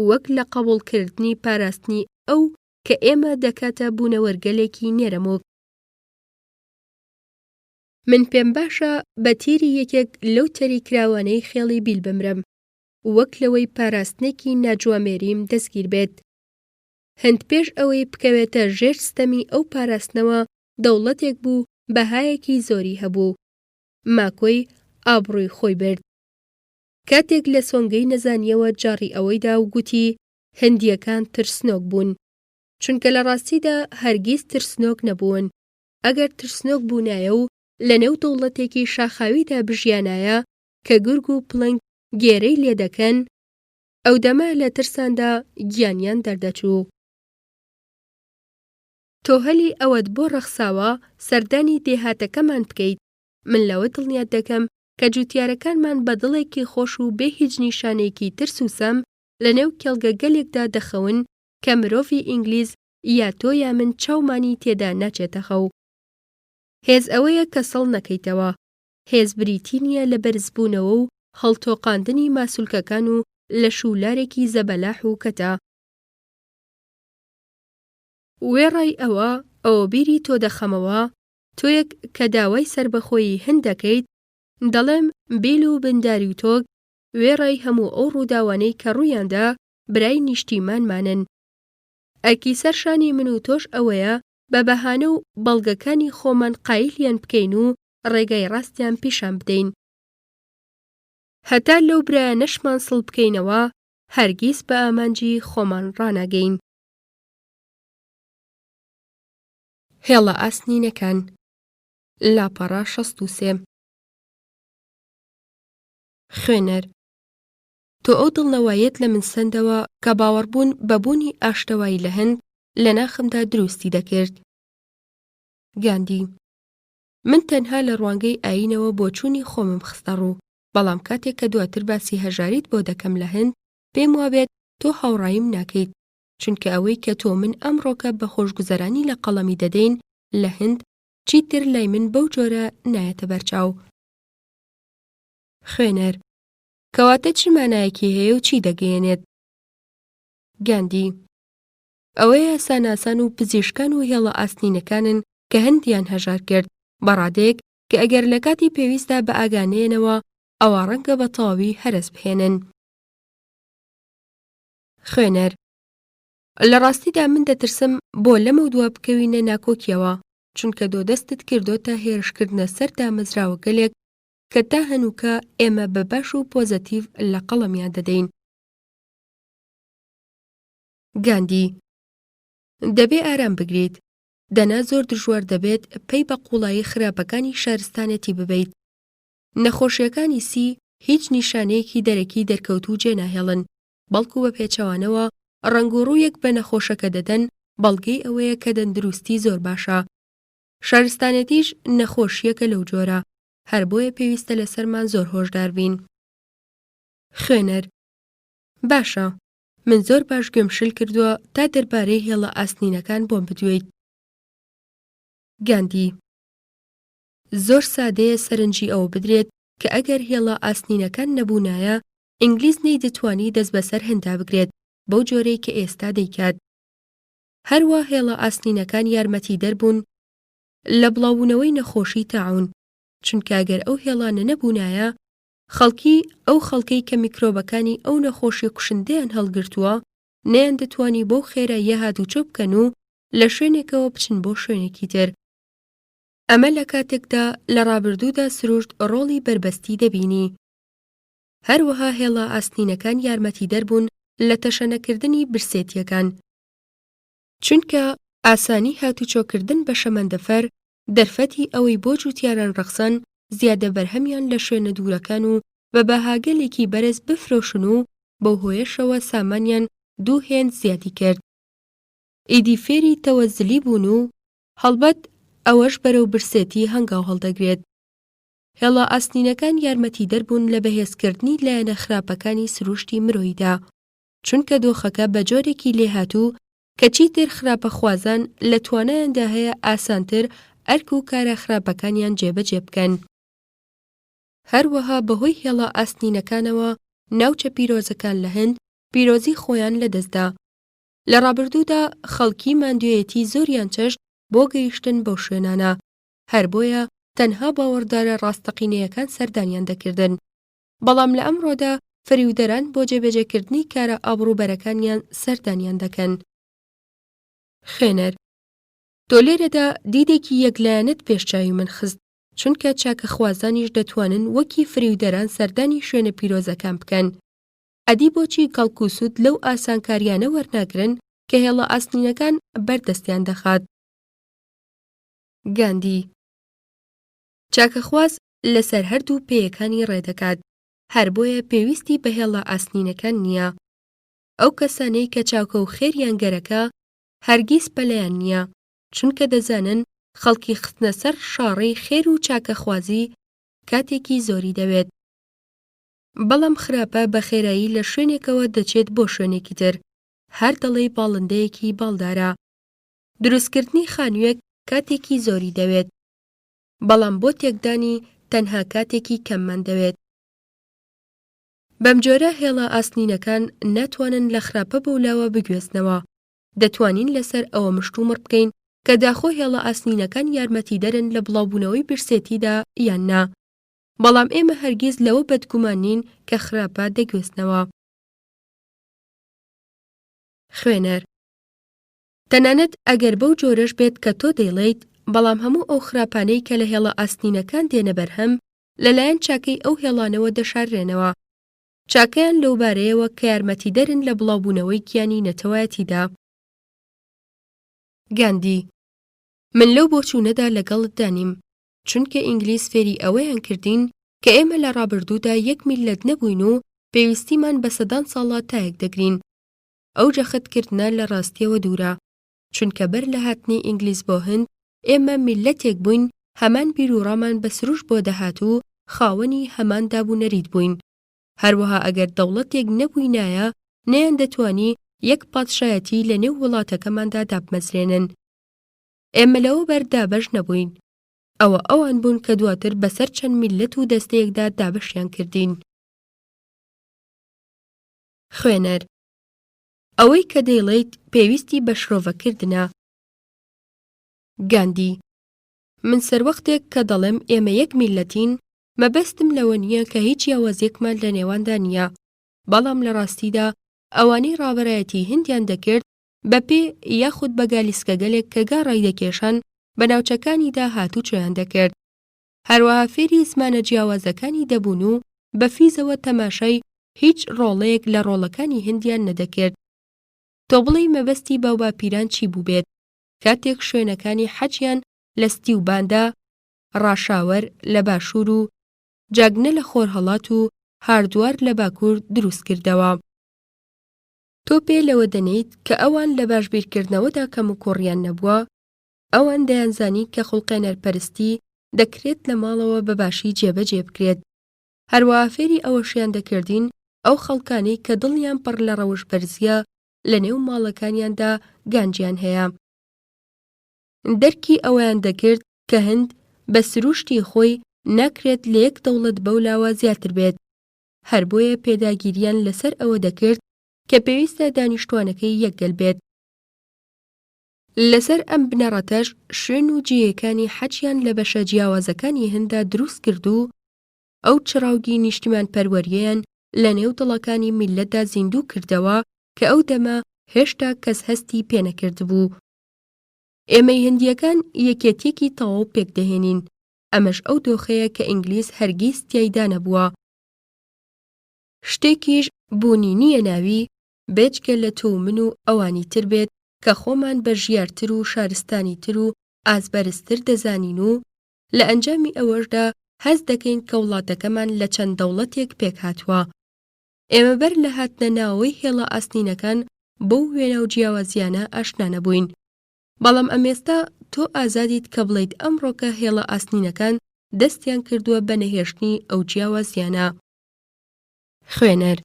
وەک لە قبوڵکردنی پاراستنی ئەو کە ئێمە دەکاتە بوونەوەرگەلێکی نێرەمۆک. من پێم باشە بە تیری یەکێک لەو تەریکراوانەی خێڵی بیل بمرم، وەک لەوەی پاراستنێکی ناجوامێریم دەستگیر بێت. هەند پێش ئەوەی بکەوێتە ژێر ستەمی ئەو پاراستنەوە دەوڵەتێک بوو بەهایەکی زۆری هەبوو. ماکۆی ئابڕووی خۆی برد. کاتێک لە سۆنگەی نەزانیەوە جاڕی ئەوەیدا و گوتی هەندیەکان ترسنۆک بوون، چونکە لە ڕاستیدا هەرگیز ترسنۆک نەبوون. ئەگەر ترسنۆک بوونایە و لەنێو دەوڵەتێکی شاخاویدا بژیانایە کە گورگ و پڵنگ گێرەی لێ دەکەن، ئەو دەمە لە ترساندا گیانیان دەردەچوو. تۆ هەلی ئەوەت بۆ ڕەخساوە سەردانی دێهاتەکەمان بکەیت. من لەوە دڵنیات دەکەم کە جوتیارەکانمان بە دڵێکی خۆش و بێ هیچ نیشانێکی ترس و سەم لەنێو کێڵگە گەلێکدا دەخەون کە مرۆڤی ئینگلیز یا تۆ یا من چاومانی تێدا ناچێتە خەو. هێز ئەوەیە کە سەڵ نەکەیتەوە. هێز بریتی نییە لە بەرزبوونەوە و هەڵتۆقاندنی ماسوولکەکان و لە شولارێکی زەبەلاح و کەتە. وێڕای ئەوە بیری تۆ دەخەمەوە، تۆیەک کە داوای سربەخۆیی هەند دەکەیت، دەڵێم بیل و بنداری و تۆگ وێڕای هەموو ئەو ڕووداوانەی کە ڕوویاندا برای نیشتیمانمانن. ئەرکی سەرشانی من و تۆش ئەوەیە بە بەهانە و بەڵگەکانی خۆمان قایلیان بکەین و ڕێگای ڕاستیان پیشان بدەین. هەتا لەو برایانەشمان سڵ بکەینەوە هەرگیز بە ئامانجی خۆمان ڕاناگەین. هێڵە ئاسنینەکان. لاپەڕە 63. خوێنەر: تۆ ئەو دڵنەواییت لە من سەندەوە کە باوەڕبوون بەبوونی ئاشتەوایی لە هەند لە ناخمدا دروستی دەکرد. گاندی: من تەنها لە ڕوانگەی ئاینەوە بۆ چوونی خۆمم خستە ڕوو، بەڵام کاتێک کە دواتر باسی هەژاریت بۆ دەکەم لە هەند پێم وابێت تۆ هاوڕایم ناکەیت، چونکە ئەوەی کە تۆ من ئەمڕۆکە بە خۆشگوزەرانی لە قەڵەمی دەدەین لە هەند چیتر لای من بەو جۆرە نایەتە بەرچاو. خوێنەر: کەواتە چی مانایەکی هەیە و چی دەگەیەنێت؟ گاندی: ئەوەیە ساناسان و پزیشکان و هێڵە ئاسنینەکانن کە هەندیان هەژار کرد بەڕادەیەک کە ئەگەر لە کاتی پێویستدا بە ئاگانەیەنەوە ئەوە ڕەنگە بە تەواوی هەرس بهێنن. خوێنەر: لە ڕاستیدا من دەترسم بۆ لەمە دووە بکەوینە ناکۆکیەوە، چونکە دۆ دەستت کردۆتە هێرشکردنە سەر دامەزراوە گەلێک کە تا هەنووکە ئێمە بە باش و پۆزەتیڤ لە قەڵەمیان دەدەین. گاندی: دەبێ ئارام بگریت. دەنا زۆر دژوار دەبێت پێی بە قوڵایی خراپەکانی شارستانەتی ببەیت. نەخۆشیەکانی سی هیچ نیشانەیەکی دەرەکی دەرکەوتوو جێناهێڵن، بەڵکو بە پێچەوانەوە ڕنگ و ڕوویەک بە نەخۆشەکە دەدەن، بەڵگەی ئەوەیە کە دەندروستی زۆر باشە. شارستانەتیش نەخۆشیەکە لەو جۆرە، هەر بۆیە پێویستە لەسەرمان زۆر هۆشدار بین. خوێنەر: باشە، من زۆر باش گوێمشل کردووە تا دەربارەی هێڵە ئاسنینەکان بۆم بدوێیت. گاندی: زۆر سادەیە سەرنجی ئەوە بدرێت کە ئەگەر هێڵە ئاسنینەکان نەبوونایە ئینگلیز نەیدەتوانی دەست بەسەر هەندا بگرێت بەو جۆرەی کە ئێستا دەیکات. هەروە هێڵە ئاسنینەکان یارمەتی دەربوون لە بڵاوبوونەوەی نەخۆشی تاعون، چونکە ئەگەر ئەو هێڵانە نەبوونایە ئەو خەڵکەی کە میکرۆبەکانی ئەو نەخۆشی کوشندەیان هەڵگرتووە نەیان دەتوانی بەو خێراییە هاتوچۆ بکەن و لە شوێنێکەوە بچن بۆ شوێنێکی تر. ئەمە لە کاتێکدا لە ڕابردوودا سروشت ڕۆڵی بربەستی دەبینی. هەروەها هێڵە ئاسنینەکان یارمەتی دەربوون لە تەشەنەکردنی برسێتیەکان، چونکە ئاسانی هاتوچۆکردن بە شەمەندەفەر دەرفەتی ئەوەی بۆ جوتیاران ڕەخسان زیادە بەرهەمیان لە شوێنە دوورەکان و بە بەهاگەلێکی بەرز بفرۆشن و بەو هۆیەشەوە سامانیان دوو هێند زیادی کرد. ئیدی فێری تەوەزلی بوون و هەڵبەت ئەوەش بەرەو برسێتی هەنگاو هەڵدەگرێت. هێڵە ئاسنینەکان یارمەتی دەربوون لە بەهێزکردنی لایەنە خراپەکانی سروشتی مرۆیدا، چونکە دۆخەکە بە جۆرێکی لێهاتوو کە چیتر خراپەخوازان لە توانایاندا هەیە ئاسانتر ئەرک و کارە خراپەکانیان جێبەجێ بکەن. هەروەها بەهۆی هێڵە ئاسنینەکانەوە ناوچە پیرۆزەکان لە هەند پیرۆزی خۆیان لەدەستدا. لە ڕابردوودا خەڵکی ماندوێتی زۆریان چەشت بۆ گەیشتن بەو شوێنانە، هەر بۆیە تەنها باوەڕدارە ڕاستەقینەیەکان سەردانیان دەکردن، بەڵام لە ئەمڕۆدا فریودەران بۆ جێبەجێکردنی کارە ئابڕووبەرەکانیان سەردانیان دەکەن. خوێنەر: تۆ لێرەدا دیدێکی یەکلایەنت پێشچاوی من خست، چونکە چاکە خوازانیش دەتوانن وەکی فریودەران سەردانی شوێنە پیرۆزەکان بکەن. ئەدی بۆچی کەڵکوسوود لەو ئاسانکاریانە وەرناگرن کە هێڵە ئاسنینەکان بەردەستیان دەخات؟ گاندی چاکەخواز لەسەر هەردوو پێیەکانی ڕێدەکات، هەر بۆیە پێویستی بە هێڵە ئاسنینەکان نییە. ئەو کەسانەی کە چاوکە و خێریان گەرەکە هەرگیز پەلەیان نییە، چونکە دەزانن خەڵکی خستنە سەر شاڕەی خێر و چاکەخوازی کاتێکی زۆری دەوێت. بەڵام خراپە بە خێرایی لە شوێنێکەوە دەچێت بۆ شوێنێکی تر، هەر دەڵێ باڵندەیەکی باڵدارە. دروستکردنی خانوویەک کاتێکی زۆری دەوێت، بەڵام بۆ تێکدانی تەنها کاتێکی کەممان دەوێت. بەم جۆرە هێڵە ئاسنینەکان ناتوانن لە خراپە بەولاوە بگوێزنەوە. دەتوانین لەسەر ئەوە مشتومڕ بکەین کە داخۆ هێڵە ئاسنینەکان یارمەتیدەرن لە بڵاوبوونەوەی برسێتیدا یان نا، بەڵام ئێمە هەرگیز لەوە بەدگومان نین کە خراپە دەگوێزنەوە. خوێنەر تەنانەت ئەگەر بەو جۆرەش بێت کە تۆ دەیڵێیت، بەڵام هەموو ئەو خراپانەی کە لە هێڵە ئاسنینەکان دێنە بەرهەم لەلایەن چاکەی ئەو هێڵانەوە دەشاررێنەوە، چاکەیان لەوبارەیەوە کە یارمەتیدەرن لە بڵاوبوونەوەی گیانی نەتەوایەتیدا. گاندی من لەو بۆچوونەدا لەگەڵت دانیم، چونکە ئینگلیز فێری ئەوەیان کردین کە ئێمە لە ڕابردوودا یەک میلەت نەبووین و پێویستیمان بە سەدان ساڵە تایەک دەگرین. ئەو جەختکردنە لە ڕاستیەوە دوورە، چونکە بەر لە هاتنی ئینگلیز بۆ هەند ئێمە میلەتێک بووین، هەمان بیرروڕامان بە سروش بۆ دەهات و خاوەنی هەمان دابوونەریت بووین. هەروەها ئەگەر دەوڵەتێک نەبووینایە نەیان دەتوانی یەک پادشایەتی لە نێو وڵاتەکەماندا دابمەزرێنن. ئێمە لەوە بەر دابەش نەبووین، ئەوە ئەوان بوون کە دواتر بەسەر چەند میلەت و دەستەیەکدا دابەشیان کردین. خوێنەر ئەوەی کە دەیڵێیت پێویستی بە شرۆڤەکردنە. گاندی من سەروەختێک کە دەڵێم ئێمە یەک میلەتین، مەبەستم لەوە نییە کە هیچ یاوازێکمان لە نێواندا نییە، بەڵام لە ڕاستیدا ئەوانەی ڕابەرایەتی هندیان دەکرد بەپێ یاخود بە گالیسکەگەلێک کە گاڕای دەکێشان بە ناوچەکانیدا هاتوچۆیان دەکرد. هەروەها فێری زمانە جیاوازەکانی دەبوون و بە فیزەوە تەماشای هیچ ڕۆڵەیەک لە ڕۆڵەکانی هندیان نەدەکرد. تۆ بڵێی مەبەستی باوباپیران چی بوو بێت کاتێک شوێنەکانی حەجیان لە ستیوباندا، ڕاشاوەر لە باشوور و جاگنە لە خۆرهەڵات و هاردوار لە باکوور دروست کردەوە. تۆ پێ لەوە دەنێیت کە ئەوان لە باشبیرکردنەوەدا کەم و کوڕیان نەبووە، ئەوان دەیانزانی کە خوڵقێنەرپەرستی دەکرێت لە ماڵەوە بەباشی جێبەجێ بکرێت. هەروەها فێری ئەوەشیان دەکردین ئەو خەڵکانەی کە دڵیان پڕ لە ڕەوشبەرزیە لە نێو ماڵەکانیاندا گانجیان هەیە. دەرکی ئەوەیان دەکرد کە هەند بە سروشتی خۆی ناکرێت لە یەک دەوڵەت بەولاوە زیاتر بێت، هەر بۆیە پێداگیریان لەسەر ئەوە دەکرد کە پێویستە دانیشتوانەکەی یەکگەل بێت. لەسەر ئەم بنەڕەتەش شوێن و جێیەکانی حەجیان لە بەشە جیاوازەکانی هەندا دروست کرد و ئەو چڕاوگی نیشتیمان پەروەریەیان لە نێو دڵەکانی میلەتدا زیندوو کردەوە کە ئەو دەمە هێشتا کەس هەستی پێنەکرد بوو. ئێمەی هەندیەکان یەکێتیەکی تەواو پێک دەهێنین، ئەمەش ئەو دۆخەیە کە ئینگلیز هەرگیز تیایدا نەبووە. شتێکیش بوونی نییە ناوی بێجگە لە تۆ من و ئەوانی تر بێت کە خۆمان بە ژیارتر و شارستانی تر و ئازبەرزتر دەزانین و لە ئەنجامی ئەوەشدا هەست دەکەین کە وڵاتەکەمان لە چەند دەوڵەتێک پێک هاتووە. ئێمە بەر لە هاتنە ناوەوەی هێڵە ئاسنینەکان بەو وێنە و جیاوازیانە ئاشنا نەبووین، بەڵام ئەمێستا تۆ ئازادیت کە بڵێیت ئەمڕۆکە هێڵە ئاسنینەکان دەستیان کردووە بە نەهێشتنی ئەو جیاوازیانە. خوێنەر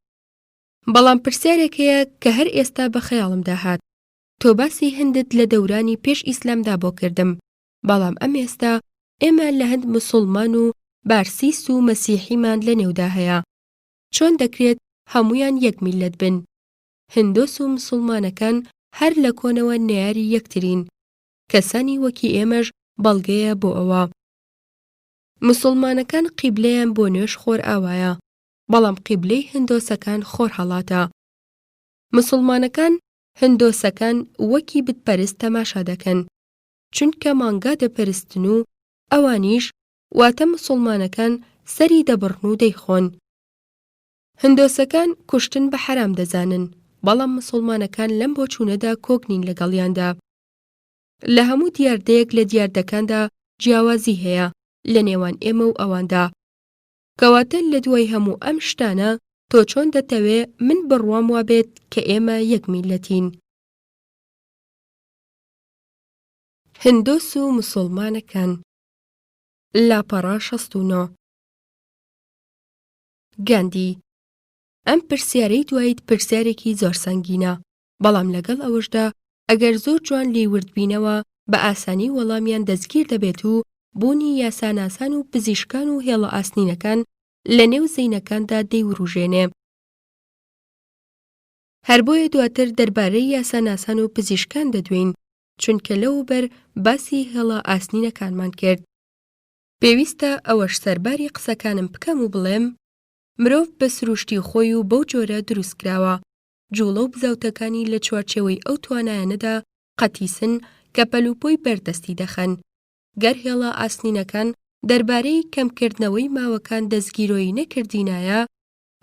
بەڵام پرسیارێک هەیە کە هەر ئێستا بە خەیاڵمدا هات. تۆ باسی هەندت لە دەورانی پێش ئیسلامدا بۆ کردم، بەڵام ئەم ئێستا ئێمە لە هەند موسڵمان و بارسیس و مەسیحیمان لە نێودا هەیە. چۆن دەکرێت هەمویان یەک میلەت بن؟ هندۆس و موسڵمانەکان هەر لە کۆنەوە نەیاری یەکترین، کەسانی وەکی ئێمەش بەڵگەیە بۆ ئەوە. موسڵمانەکان قیبلەیان بۆ نوێژ خۆر ئاوایە، بەڵام قیبلەی هندۆسەکان خۆر هەڵاتە. موسڵمانەکان هندۆسەکان وەکی بتپەرست تەماشا دەکەن، چونکە مانگا دەپەرستن و ئەوانیش واتە موسڵمانەکان سەری دەبڕن و دەیخۆن. هندۆسەکان کوشتن بە حەرام دەزانن، بەڵام موسڵمانەکان لەم بۆچوونەدا کۆک نین لەگەڵیاندا. لە هەموو دیاردەیەک لە دیاردەکاندا جیاوازی هەیە لە نێوان ئێمە و ئەواندا. کەواتە لە دوای هەموو ئەم شتانە تۆ چۆن دەتەوێ من بڕوام وابێت کە ئێمە یەک میلەتین؟ هندۆس و موسڵمانەکان. لاپەڕا 69. گاندی: ئەم پرسیارەی دوایت پرسیارێکی زۆر سەنگینە، بەڵام لەگەڵ ئەوەشدا ئەگەر زۆر جوان لێوردبینەوە بە ئاسانی وەڵامیان دەستگیر دەبێت و بوونی یاساناسان و پزیشکان و هێڵە ئاسنینەکان لە نێو زەینەکاندا دەیوروژێنێ. هەر بۆیە دواتر دەربارەی یاساناسان و پزیشکان دەدوین، چونکە لەوبەر باسی هێڵە ئاسنینەکانمان کرد. پێویستە ئەوەش سەرباری قسەکانم بکەم و بڵێم مرۆڤ بە سروشتی خۆی و بەو جۆرە دروستکراوە، جوڵە و بزاوتەکانی لە چوارچێوەی ئەو توانایانەدا قەتیسن کە پەلوپۆی بەردەستی دەخەن. گەر هێڵە ئاسنینەکان دەربارەی کەمکردنەوەی ماوەکان دەستگیرۆیی نەکردینایە،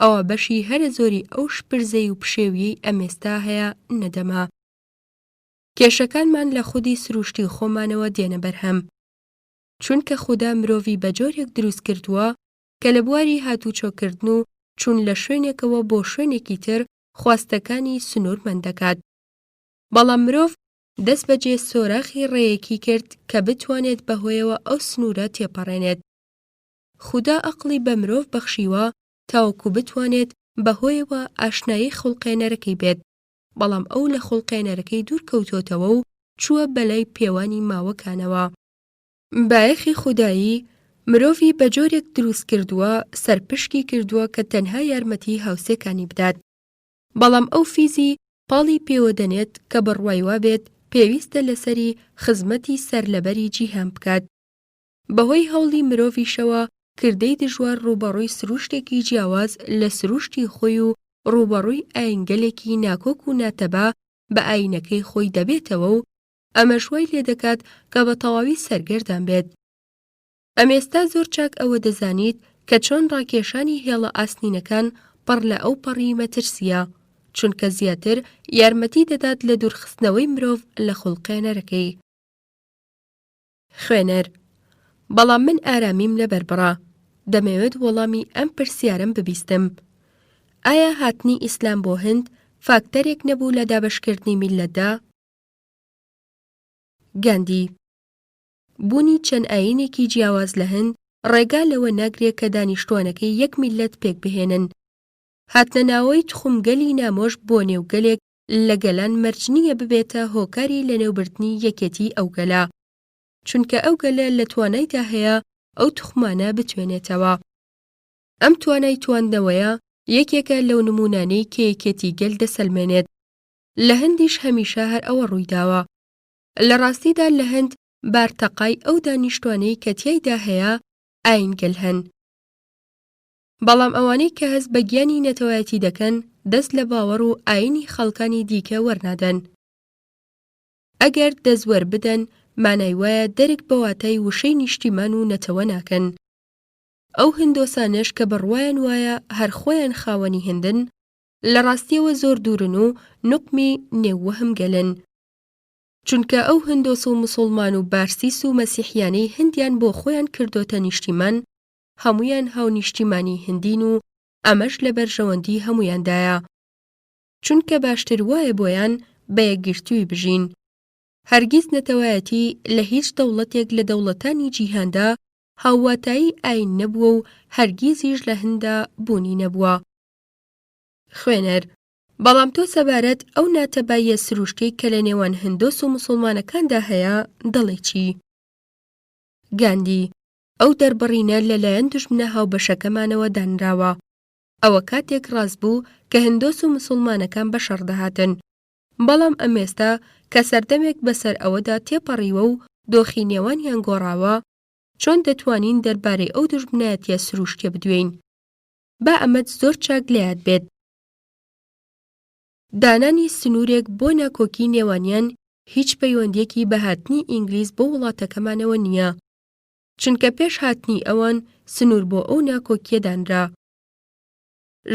ئەوە بەشی هەرە زۆری ئەو شپرزەی و پشێویی ئەمێستا هەیە نەدەما. کێشەکانمان لە خودی سروشتی خۆمانەوە دێنە بەرهەم، چونکە خوددا مرۆڤی بە جۆرێک دروست کردووە کە لە بواری هاتوچۆکردن و چوون لە شوێنێکەوە بۆ شوێنێکی تر خواستەکانی سنوورمەند دەکات. بەڵام مرۆڤ دەست بەجێ سۆراخی ڕێیەکی کرد کە بتوانێت بەهۆیەوە ئەو سنوورە تێپەڕێنێت. خوددا ئەقڵی بە مرۆڤ بەخشیوە تاوەکو بتوانێت بەهۆیەوە ئاشنایی خوڵقێنەرەکەی بێت، بەڵام ئەو لە خوڵقێنەرەکەی دوورکەوتۆتەوە و چووە بەلای پێوانی ماوەکانەوە. بایەخی خودایی مرۆڤی بە جۆرێک دروست کردووە سەرپشکی کردووە کە تەنها یارمەتی هاوسێکانی بدات، بەڵام ئەو فیزی پاڵی پێوە دەنێت کە بڕوای وابێت پێویستە لەسەری خزمەتی سەرلەبەری جیهان بکات. بەهۆی هەوڵی مرۆڤیشەوە کردەی دژوار ڕوبەڕووی سروشتێکی جیاواز لە سروشتی خۆی و ڕوبەڕووی ئاینگەلێکی ناکۆک و ناتەبا بە ئاینەکەی خۆی دەبێتەوە و ئەمەش وای لێ دەکات کە بە تەواوی سەرگەردان بێت. ئەمێستا زۆر چاک ئەوە دەزانیت کە چۆن ڕاکێشانی هێڵە ئاسنینەکان پڕ لە ئەو پەڕی مەترسیە، چونکە زیاتر یارمەتی دەدات لە دوورخستنەوەی مرۆڤ لە خوڵقێنەرەکەی. خوێنەر: بەڵام من ئارامیم لەبەر بڕا، دەمەوێت وەڵامی ئەم پرسیارم ببیستم. ئایا هاتنی ئیسلام بۆ هەند فاکتەرێک نەبوو لە دابەشکردنی میلەتدا؟ گاندی: بوونی چەند ئاینێکی جیاواز لە هەند ڕێگا لەوە ناگرێت کە دانیشتوانەکەی یەک میلەت پێک بهێنن. هاتنە ناوەی تخومگەلی نامۆش بۆ نێوگەلێک لە گەلان مەرج نییە ببێتە هۆکاری لە نێوبردنی یەکێتی ئەو گەلە، چونکە ئەو گەلە لە توانایدا هەیە ئەو تخمانە بتوێنێتەوە. ئەم توانای تواندنەوەیە یەکێکە لەو نمونانەی کە یەکێتی گەل دەسەلمێنێت. لە هەندیش هەمیشە هەر ئەوە ڕوویداوە. لە ڕاستیدا لە هەند بارتەقای ئەو دانیشتوانەی کە تیایدا هەیە ئاینگەل هەن، بەڵام ئەوانەی کە هەست بە گیانی نەتەوایەتی دەکەن دەست لە باوەڕ و ئاینی خەڵکانی دیکە وەرنادەن. ئەگەر دەزوەر بدەن مانای وایە دەرک بە واتای وشەی نیشتیمان و نەتەوە ناکەن. ئەو هندۆسانش کە بڕوایان وایە هەر خۆیان خاوەنی هەندن، لە ڕاستیەوە زۆر دوورن و نوقمی نێووەهم گەلن، چونکە ئەو هندۆس و موسڵمان و بارسیس و مەسیحیانەی هەندیان بۆ خۆیان کردۆتە نیشتیمان، هەمویان هاو نیشتیمانی هەندین و ئەمەش لە بەرژەوەندی هەمویاندایە، چونکە باشتر وایە بۆیان بە یەکگرتووی بژین. هەرگیز نەتەوایەتی لە هیچ دەوڵەتێک لە دەوڵەتانی جیهاندا هاوواتایی ئاین نەبووە و هەرگیزیش لە هەندا بوونی نەبووە. خوێنەر: بەڵام تۆ سەبارەت ئەو ناتەباییە سروشتەی کە لە نێوان هندۆس و موسڵمانەکاندا هەیە دەڵێ چی؟ گاندی: ئەو دەربڕینە لەلایەن دوژمنە هاوبەشەکەمانەوە دانراوە. ئەوە کاتێک ڕاست بوو کە هندۆس و موسڵمانەکان بەشەڕ دەهاتن، بەڵام ئەمێستا کە سەردەمێک بەسەر ئەوەدا تێپەڕیوە و دۆخی نێوانیان گۆڕاوە، چۆن دەتوانین دەربارەی ئەو دوژمنایەتیە سروشتیە بدوێین؟ با ئەمەت زۆر چاک لێیاد بێت. دانانی سنوورێک بۆ ناکۆکی نێوانیان هیچ پەیوەندیەکی بە هاتنی ئینگلیز بۆ وڵاتەکەمانەوە نییە، چونکە پێش هاتنی ئەوان سنوور بۆ ئەو ناکۆکیە دانرا.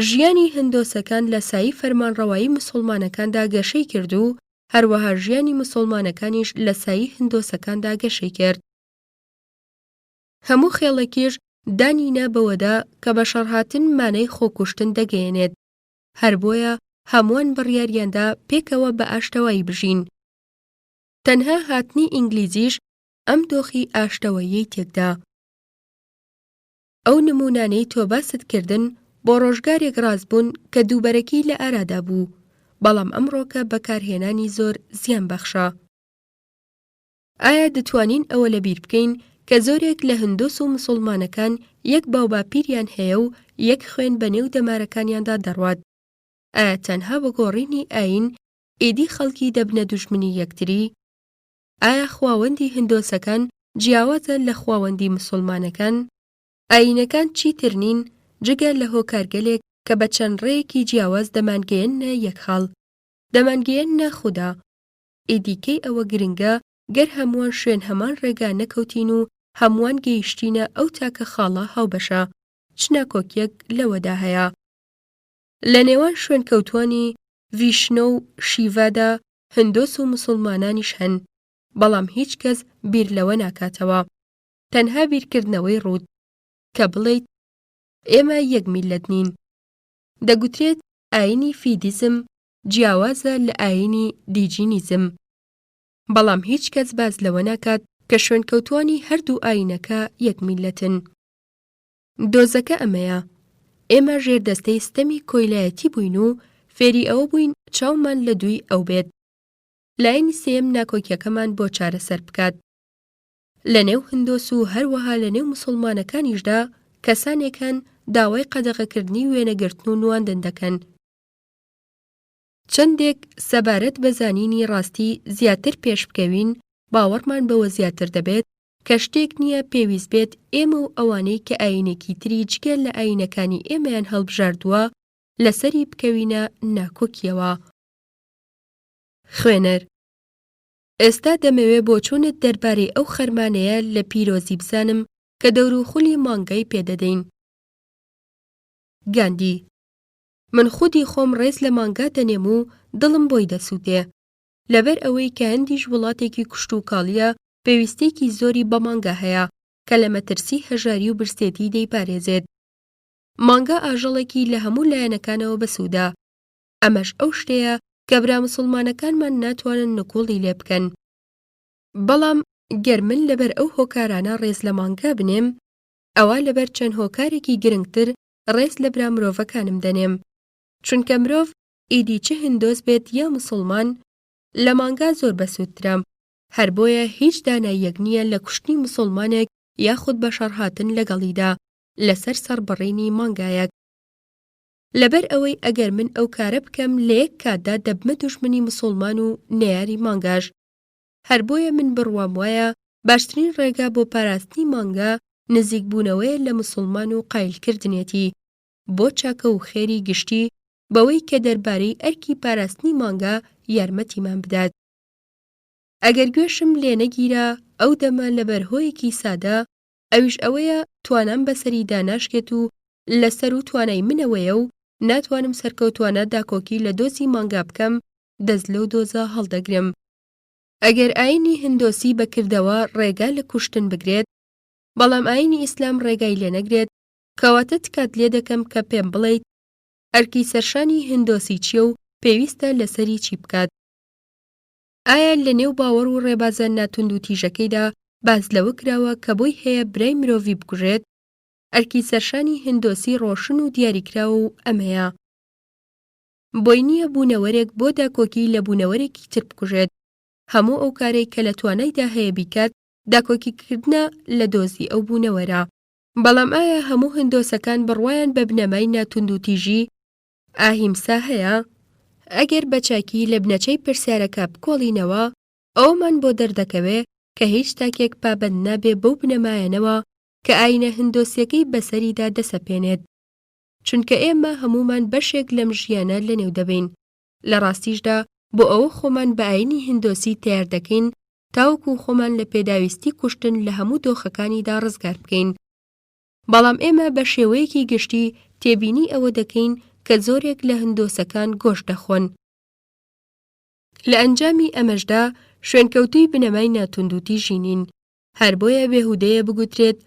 ژیانی هندۆسەکان لە سایی فەرمانڕەوایی موسڵمانەکاندا گەشەی کرد و هەروەها ژیانی موسڵمانەکانیش لە سایی هندۆسەکاندا گەشەی کرد. هەموو خێڵێکیش دانینە بەوەدا کە بە شەڕهاتن مانای خۆکوشتن دەگەیەنێت. هەر بۆیە هەمووان بڕیاریاندا پێکەوە بە ئاشتەوایی بژین. تەنها هاتنی ئینگلیزیش ئەم دۆخی ئاشتەوەییەی تێکدا. ئەو نمونانەی تۆ باست کردن بۆ ڕۆژگارێک ڕاستبوون کە دووبەرەکی لە ئارادا بوو، بەڵام ئەمڕۆکە بەکارهێنانی زۆر زیان بەخشە. ئایا دەتوانین ئەوە لەبیر بکەین کە زۆرێک لە هندۆس و موسڵمانەکان یەک باوباپیریان هەیە و یەک خوێن بەنێو دەمارەکانیاندا دەڕوات؟ ئایا تەنها بە گۆڕینی ئاین ئیدی خەڵکی دەبنە دوژمنی یەکتری؟ ئایا خواوەندی هندۆسەکان جیاوازە لە خواوەندی موسڵمانەکان؟ ئاینەکان چیتر نین جگە لە هۆکارگەلێک کە بە چەند ڕێیەکی جیاواز دەمانگەیەنە یەکخەڵ، دەمانگەیەنە خودا. ئیدیکەی ئەوە گرنگە گەر هەمووان شوێن هەمان ڕێگا نەکەوتین و هەمووان گەیشتینە ئەو تاکە خاڵە هاوبەشە، چناکۆکیەک لەوەدا هەیە. لە نێوان شوێن کەوتوانی ڤیشنۆ و شیڤادا هندۆس و موسڵمانانیش هەن، بەڵام هیچ کەس بیر لەوە ناکاتەوە. تەنها بیرکردنەوەی ڕوود کە بڵێیت ئێمە یەک میلەت نین. دەگوترێت ئاینی فیدیزم جیاوازە لە ئاینی دیجینیزم، بەڵام هیچ کەس باز لەوە ناکات کە شوێنکەوتوانی هەردوو ئاینەکە یەک میلەتن. دۆزەکە ئەمەیە: ئێمە ژێردەستەی ستەمی کۆیلایەتی بووین و فێری ئەوە بووین چاومان لە دووی ئەو بێت. لایەنی سێیەم ناکۆکیەکەمان بۆ چارەسەر بکات. لە نێو هندۆس و هەروەها لە نێو موسڵمانەکانیشدا کەسانێکن داوای قەدەغەکردنی وێنەگرتن و نواندن دەکەن. چەندێک سەبارەت بە زانینی ڕاستی زیاتر پێش بکەوین، باوەڕمان بەوە زیاتر دەبێت کە شتێک نییە پێویست بێت ئێمە و ئەوانەی کە ئاینێکی تری جگەل لە ئاینەکانی ئێمەیان هەڵبژاردووە لەسەری بکەوینە ناکۆکیەوە. خوێنەر: ئێستا دەمەوێت بۆ چوونت دەربارەی ئەو خەرمانەیە لە پیرۆزی بزانم کە دەوروخولی مانگای پێدەدەین. گاندی: من خودی خۆم ڕێز لە مانگا دەنێم و دڵم بۆی دەسووتێ، لەبەر ئەوەی کە هەندیش وڵاتێکی کوشت و کاڵیە پێویستێکی زۆری بە مانگا هەیە کە لە مەترسی هەژاری و برسێتی دەیپارێزێت. مانگا ئاژەڵێکی لە هەموو لایەنەکانەوە بەسوودا. ئەمەش ئەو شتەیە کە برا موسڵمانەکانمان ناتوانن نکۆڵی لێ بکەن. بەڵام گەر من لەبەر ئەو هۆکارانە ڕێز لە مانگا بنێم، ئەوە لەبەر چەند هۆکارێکی گرنگتر ڕێز لە برا مرۆڤەکانم دەنێم. چونکە مرۆڤ ئیدی چه هندۆس بێت یا موسڵمان لە مانگا زۆر بەسوودترە، هەر بۆیە هیچ داناییەک نییە لە کوشتنی موسڵمانێک یاخود بە شەڕهاتن لەگەڵیدا لەسەر سەربڕینی مانگایەک. لەبەر ئەوەی ئەگەر من ئەو کارە بکەم لە یەک کاتدا دەبمە دوژمنی موسڵمان و نەیاری مانگاش. هەر بۆیە من بڕوام وایە باشترین ڕێگا بۆ پاراستنی مانگا نزیک بوونەوەیە لە موسڵمان و قایلکردنێتی بۆ چاکە و خێری گشتی بەوەی کە دەربارەی ئەرکی پاراستنی مانگا یارمەتیمان بدات. ئەگەر گوێشم لێ نەگیرە ئەو دەمە لەبەر هۆیەکی سادە، ئەویش ئەوەیە توانام بەسەریدا ناشکێت و لەسەر و توانای منەوەیە و ناتوانم سەرکەوتوانە داکۆکی لە دۆزی مانگا بکەم، دەست لەو دۆزە هەڵدەگرم. ئەگەر ئاینی هندۆسی بەکردەوە ڕێگا لە کوشتن بگرێت، بەڵام ئاینی ئیسلام ڕێگای لێ نەگرێت، کەواتە تکات لێ دەکەم کە پێم بڵێیت ئەرکی سەرشانی هندۆسی چیە و پێویستە لەسەری چی بکات. ئایا لە نێو باوەڕ و ڕێبازە ناتوند و تیژەکەیدا باز لەوە کراوە کە بۆی هەیە برای مرۆڤی بکوژێت؟ ئەرکی سەرشانی هندۆسی ڕۆشن و دیاریکراوە و ئەمەیە: بۆی نییە بوونەوەرێک بۆ داکۆکی لە بوونەوەرێکی تر بکوژێت. هەموو ئەو کارەی کە لە توانایدا هەیە بیکات داکۆکیکردنە لە دۆزی ئەو بوونەوەرە. بەڵام ئایا هەموو هندۆسەکان بڕوایان بە بنەمای ناتوند و تیژی ئاهیمسا هەیە؟ ئەگەر بەچاکی لە بنەچەی پرسیارەکە بکۆڵینەوە، ئەومان بۆ دەردەکەوێ کە هیچ تاکێک پابەند نابێ بەو بنەمایەنەوە کە ئاینە هندۆسیەکەی بەسەریدا دەسەپێنێت. چونکە ئێمە هەمومان بەشێک لەم ژیانە لەنێو دەبین. لە ڕاستیشدا بۆ ئەوە خۆمان بە ئاینی هندۆسی تیار دەکەین تاوەکو خۆمان لە پێداویستی کوشتن لە هەموو دۆخەکانیدا ڕزگار بکەین. بەڵام ئێمە بە شێوەیەکی گشتی تێبینی ئەوە دەکەین کە زۆرێک لە هندۆسەکان گۆشت دەخۆن. لە ئەنجامی ئەمەشدا شوێنکەوتوی بنەمای ناتوند و تیژی نین. هەر بۆیە بێهودەیە بگوترێت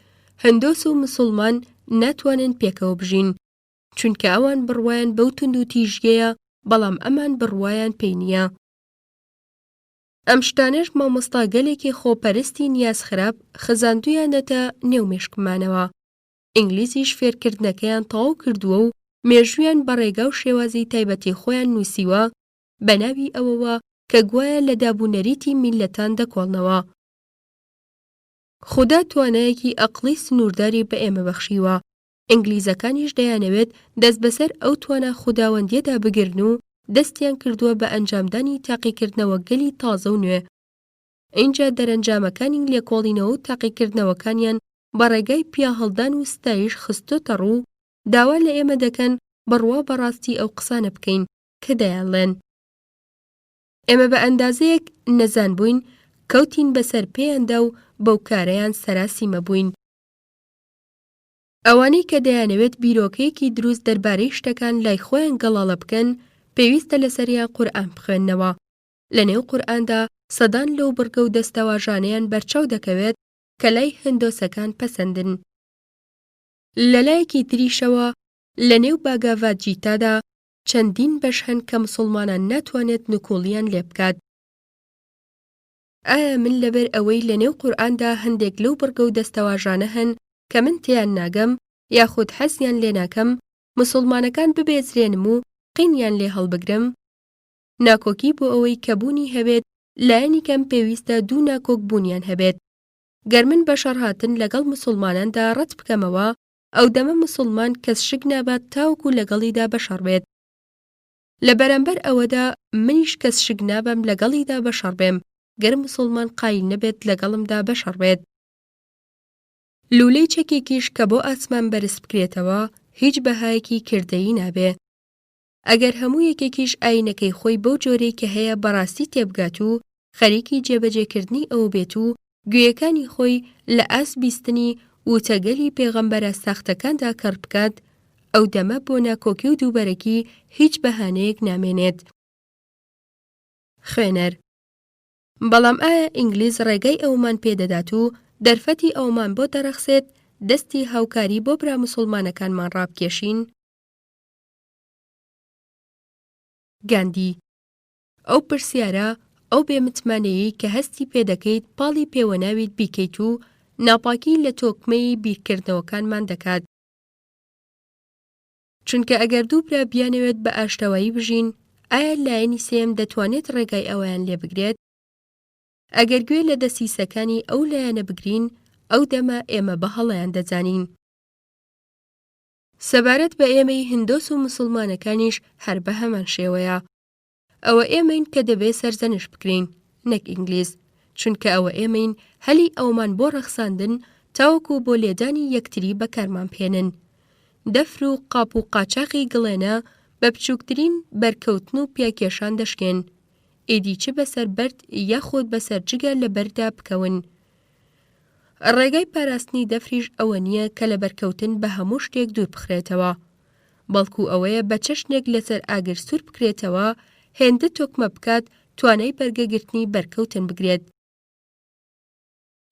هەندۆس و مسڵمان ناتوانن پێکەوە بژین، چونکە ئەوان بڕوایان بەو تند و تیژگەیە، بەڵام ئەمان بڕوایان پێی نییە. ئەم شتانەش مامۆستا گەلێکی خۆپەرستی نیازخراپ خزاندویانەتە نێو مێشکمانەوە. ئینگلیزیش فێرکردنەکەیان تەواو کردووە و مێژوویان بە ڕێگا و شێوازی تایبەتی خۆیان نووسیوە بە ناوی ئەوەوە کە گوایە لە دابوونەریتی میلەتان دەکۆڵنەوە. خوددا توانایەکی ئەقڵی سنوورداری بە ئێمە بەخشیوە. ئینگلیزەکانیش دەیانەوێت دەست بەسەر ئەو توانە خوداوەندیەدا بگرن و دەستیان کردووە بە ئەنجامدانی تاقیکردنەوە گەلی تازە و نوێ. اینجا دەرەنجامەکانی لێکۆڵینەوە و تاقیکردنەوەکانیان بە ڕێگای پیاهەڵدان و ستایش خستۆتە ڕوو، داوا لە ئێمە دەکەن بڕوا بەڕاستی ئەو قسانە بکەین کە دەیانڵێن. ئێمە بە ئەندازەیەک نەزان بووین، کەوتین بەسەر پێیاندا و بەو کارەیان سەراسی مەبووین. ئەوانەی کە دەیانەوێت بیرۆکەیەکی دروست دەربارەی شتەکان لای خۆیان گەڵاڵە بکەن، پێویستە لەسەریان قورئان بخوێننەوە. لە نێو قورئاندا سەدان لەو بڕگە و دەستەواژانەیان بەرچاو دەکەوێت کە لای هندۆسەکان پەسەندن. لە لایەکی تریشەوە لە نێو باگاڤات جیتادا چەندین بەش هەن کە مسڵمانان ناتوانێت نکۆڵیان لێ بکات. ئایا من لەبەر ئەوەی لە نێو قورئاندا هەندێک لەو بڕگە و دەستەواژانە هەن کە من تێیان ناگەم یاخود حەزیان لێ ناکەم، مسڵمانەکان ببێزرێنم و قینیان لێ هەڵبگرم؟ ناکۆکی بۆ ئەوەی کەبوونی هەبێت لایەنی کەم پێویستە دوو ناکۆک بوونیان هەبێت. گەر من بە شەڕهاتن لەگەڵ مسڵماناندا ڕەت بکەمەوە، ئەو دەمە مسڵمان کەس شک نابات تاوەکو لەگەڵیدا بەشەڕ بێت. لە بەرامبەر ئەوەدا منیش کەس شک نابم لەگەڵیدا بەشەڕ بێم، گەر مسڵمان قایل نەبێت لەگەڵمدا بەشەڕ بێت. لولەی چەکێکیش کە بۆ ئاسمان بەرز بکرێتەوە هیچ بەهایەکی کردەیی نابێ. ئەگەر هەموو یەکێکیش ئاینەکەی خۆی بەو جۆرەی کە هەیە بەڕاستی تێبگات و خەریکی جێبەجێکردنی ئەو بێت و گوێیەکانی خۆی لە ئاست بیستنی وتەگەلی پێغەمبەرە ساختەکاندا کەڕ بکات، ئەو دەمە بۆ ناکۆکی و دووبەرەکی هیچ بەهانەیەک نامێنێت. خوێنەر: بەڵام ئایا ئینگلیز ڕێگەی ئەومان پێدەدات و دەرفەتی ئەومان بۆ دەرەخسێت دەستی هاوکاری بۆ برا مسڵمانەکانمان ڕابکێشین؟ گاندی: ئەو پرسیارە ئەو بێمتمانەیی کە هەستی پێدەکەیت پاڵی پێوەناویت بیکەیت و ناپاکی لە تۆکمەی بیرکردنەوەکانمان دەکات. چونکە ئەگەر دوو برا بیانەوێت بە ئاشتەوایی بژین، ئایا لایەنی سێم دەتوانێت ڕێگای ئەوەیان لێ بگرێت؟ ئەگەر گوێ لە دەسیسەکانی ئەو لایەنە بگرین، ئەو دەمە ئێمە بە هەڵەیان دەزانین. سەبارەت بە ئێمەی هندۆس و مسڵمانەکانیش هەر بە هەمان شێوەیە. ئەوە ئێمەین کە دەبێت سەرزەنش بکرین، نەک ئینگلیز، چونکە ئەوە ئێمەین هەلی ئەومان بۆ ڕەخساندن تاوەکو بۆ لێدانی یەکتری بەکارمان پێنن. دەفر و قاپ و قاچاقی گڵێنە بە بچووکترین بەرکەوتن و پیاکێشان دەشکێن، ئیدی چ بەسەر بەرد یاخۆت بەسەر جگە لە بەردا بکەون. ڕێگای پاراستنی دەفریش ئەوە نییە کە لە بەرکەوتن بە هەموو شتێک دوور بخرێتەوە، بەڵکو ئەوەیە بە چەشنێک لەسەر ئاگر سوور بکرێتەوە، هێندە تۆکمە بکات توانای بەرگەگرتنی بەرکەوتن بگرێت.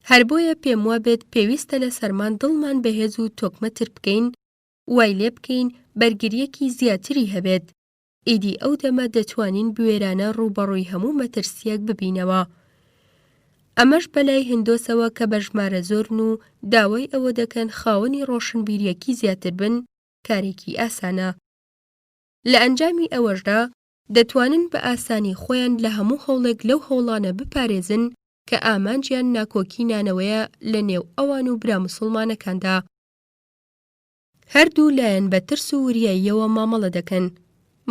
هەر بۆیە پێم وابێت پێویستە لە سەرمان دڵمان بەهێز و تۆکمەتر بکەین، وای لێ بکەین بەرگریەکی زیاتری هەبێت، ئیدی ئەو دەمە دەتوانین بوێرانە ڕووبەڕووی هەموو مەترسیەک ببینەوە. ئەمەش بەلای هندۆسەوە کە بە ژمارە زۆرن و داوای ئەوە دەکەن خاوەنی ڕۆشنبیریەکی زیاتر بن، کارێکی ئاسانە. لە ئەنجامی ئەوەشدا دەتوانن بە ئاسانی خۆیان لە هەموو هەوڵێک لەو هەوڵانە بپارێزن کە ئامانجیان ناکۆکی نانەوەیە لە نێو ئەوان و برا مسڵمانەکاندا. هەردوو لایەن بە ترس و وریاییەوە مامەڵە دەکەن.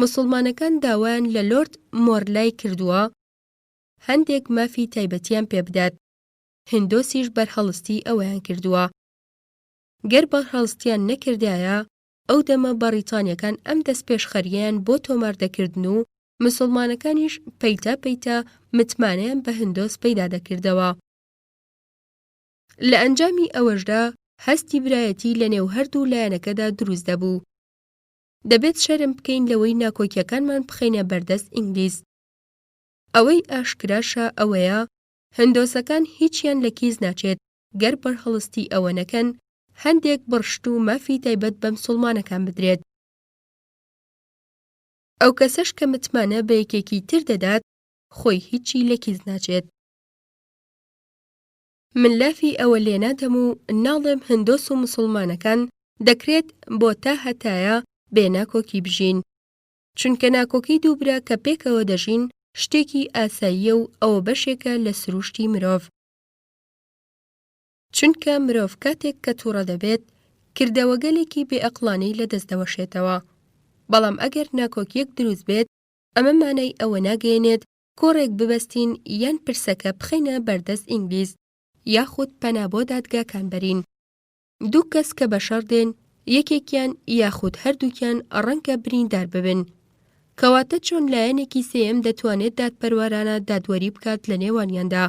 مسڵمانەکان داوایان لە لۆرد مۆرلای کردووە هەندێک مافی تایبەتیان پێ بدات، هندۆسیش بەرهەڵستی ئەوەیان کردووە. گەر بەرهەڵستیان نەکردایە، ئەو دەمە بەریتانیەکان ئەم دەست پێشخەریان بۆ تۆماردەکردن و مسڵمانەکانیش پەیتا پەیتا متمانەیان بە هندۆس پەیدا دەکردەوە. لە ئەنجامی ئەوەشدا هەستی برایەتی لە نێو هەردوو لایەنەکەدا دروست دەبوو. دەبێت شەرم بکەین لەوەی ناکۆکیەکانمان بخەینە بەردەست ئینگلیز. ئەوەی ئاشکراشە ئەوەیە هندۆسەکان هیچیان لە کیز ناچێت گەر بەرهەڵستی ئەوە نەکەن، هەندێک بڕشت و مافی تایبەت بە مسڵمانەکان بدرێت. ئەو کەسەش کە متمانە بە یەکێکی تر دەدات خۆی هیچی لە کیز ناچێت. من لافی ئەوە لێنادەم و ناڵێم هندۆس و مسڵمانەکان دەکرێت بۆ تا هەتایە بێ ناکۆکی بژین، چونکە ناکۆکی دووبرا کە پێکەوە دەژین شتێکی ئاساییە و ئەوە بەشێکە لە سروشتی مرۆڤ. چونکە مرۆڤ کاتێک کە تووڕە دەبێت کردەوەگەلێکی بێئەقڵانەی لەدەست دەوەشێتەوە، بەڵام ئەگەر ناکۆکیەک دروست بێت ئەمە مانای ئەوە ناگەیەنێت کۆڕێک ببەستین یان پرسەکە بخەینە بەردەست ئینگلیز یاخود پەنا بۆ دادگاکان بەرین. دوو کەس کە بەشەڕ دێن یەکێکیان یاخود هەردووکیان ڕەنگە بریندار ببن، کەواتە چۆن لایەنێکی سێیەم دەتوانێت دادپەروەرانە دادوەری بکات لە نێوانیاندا.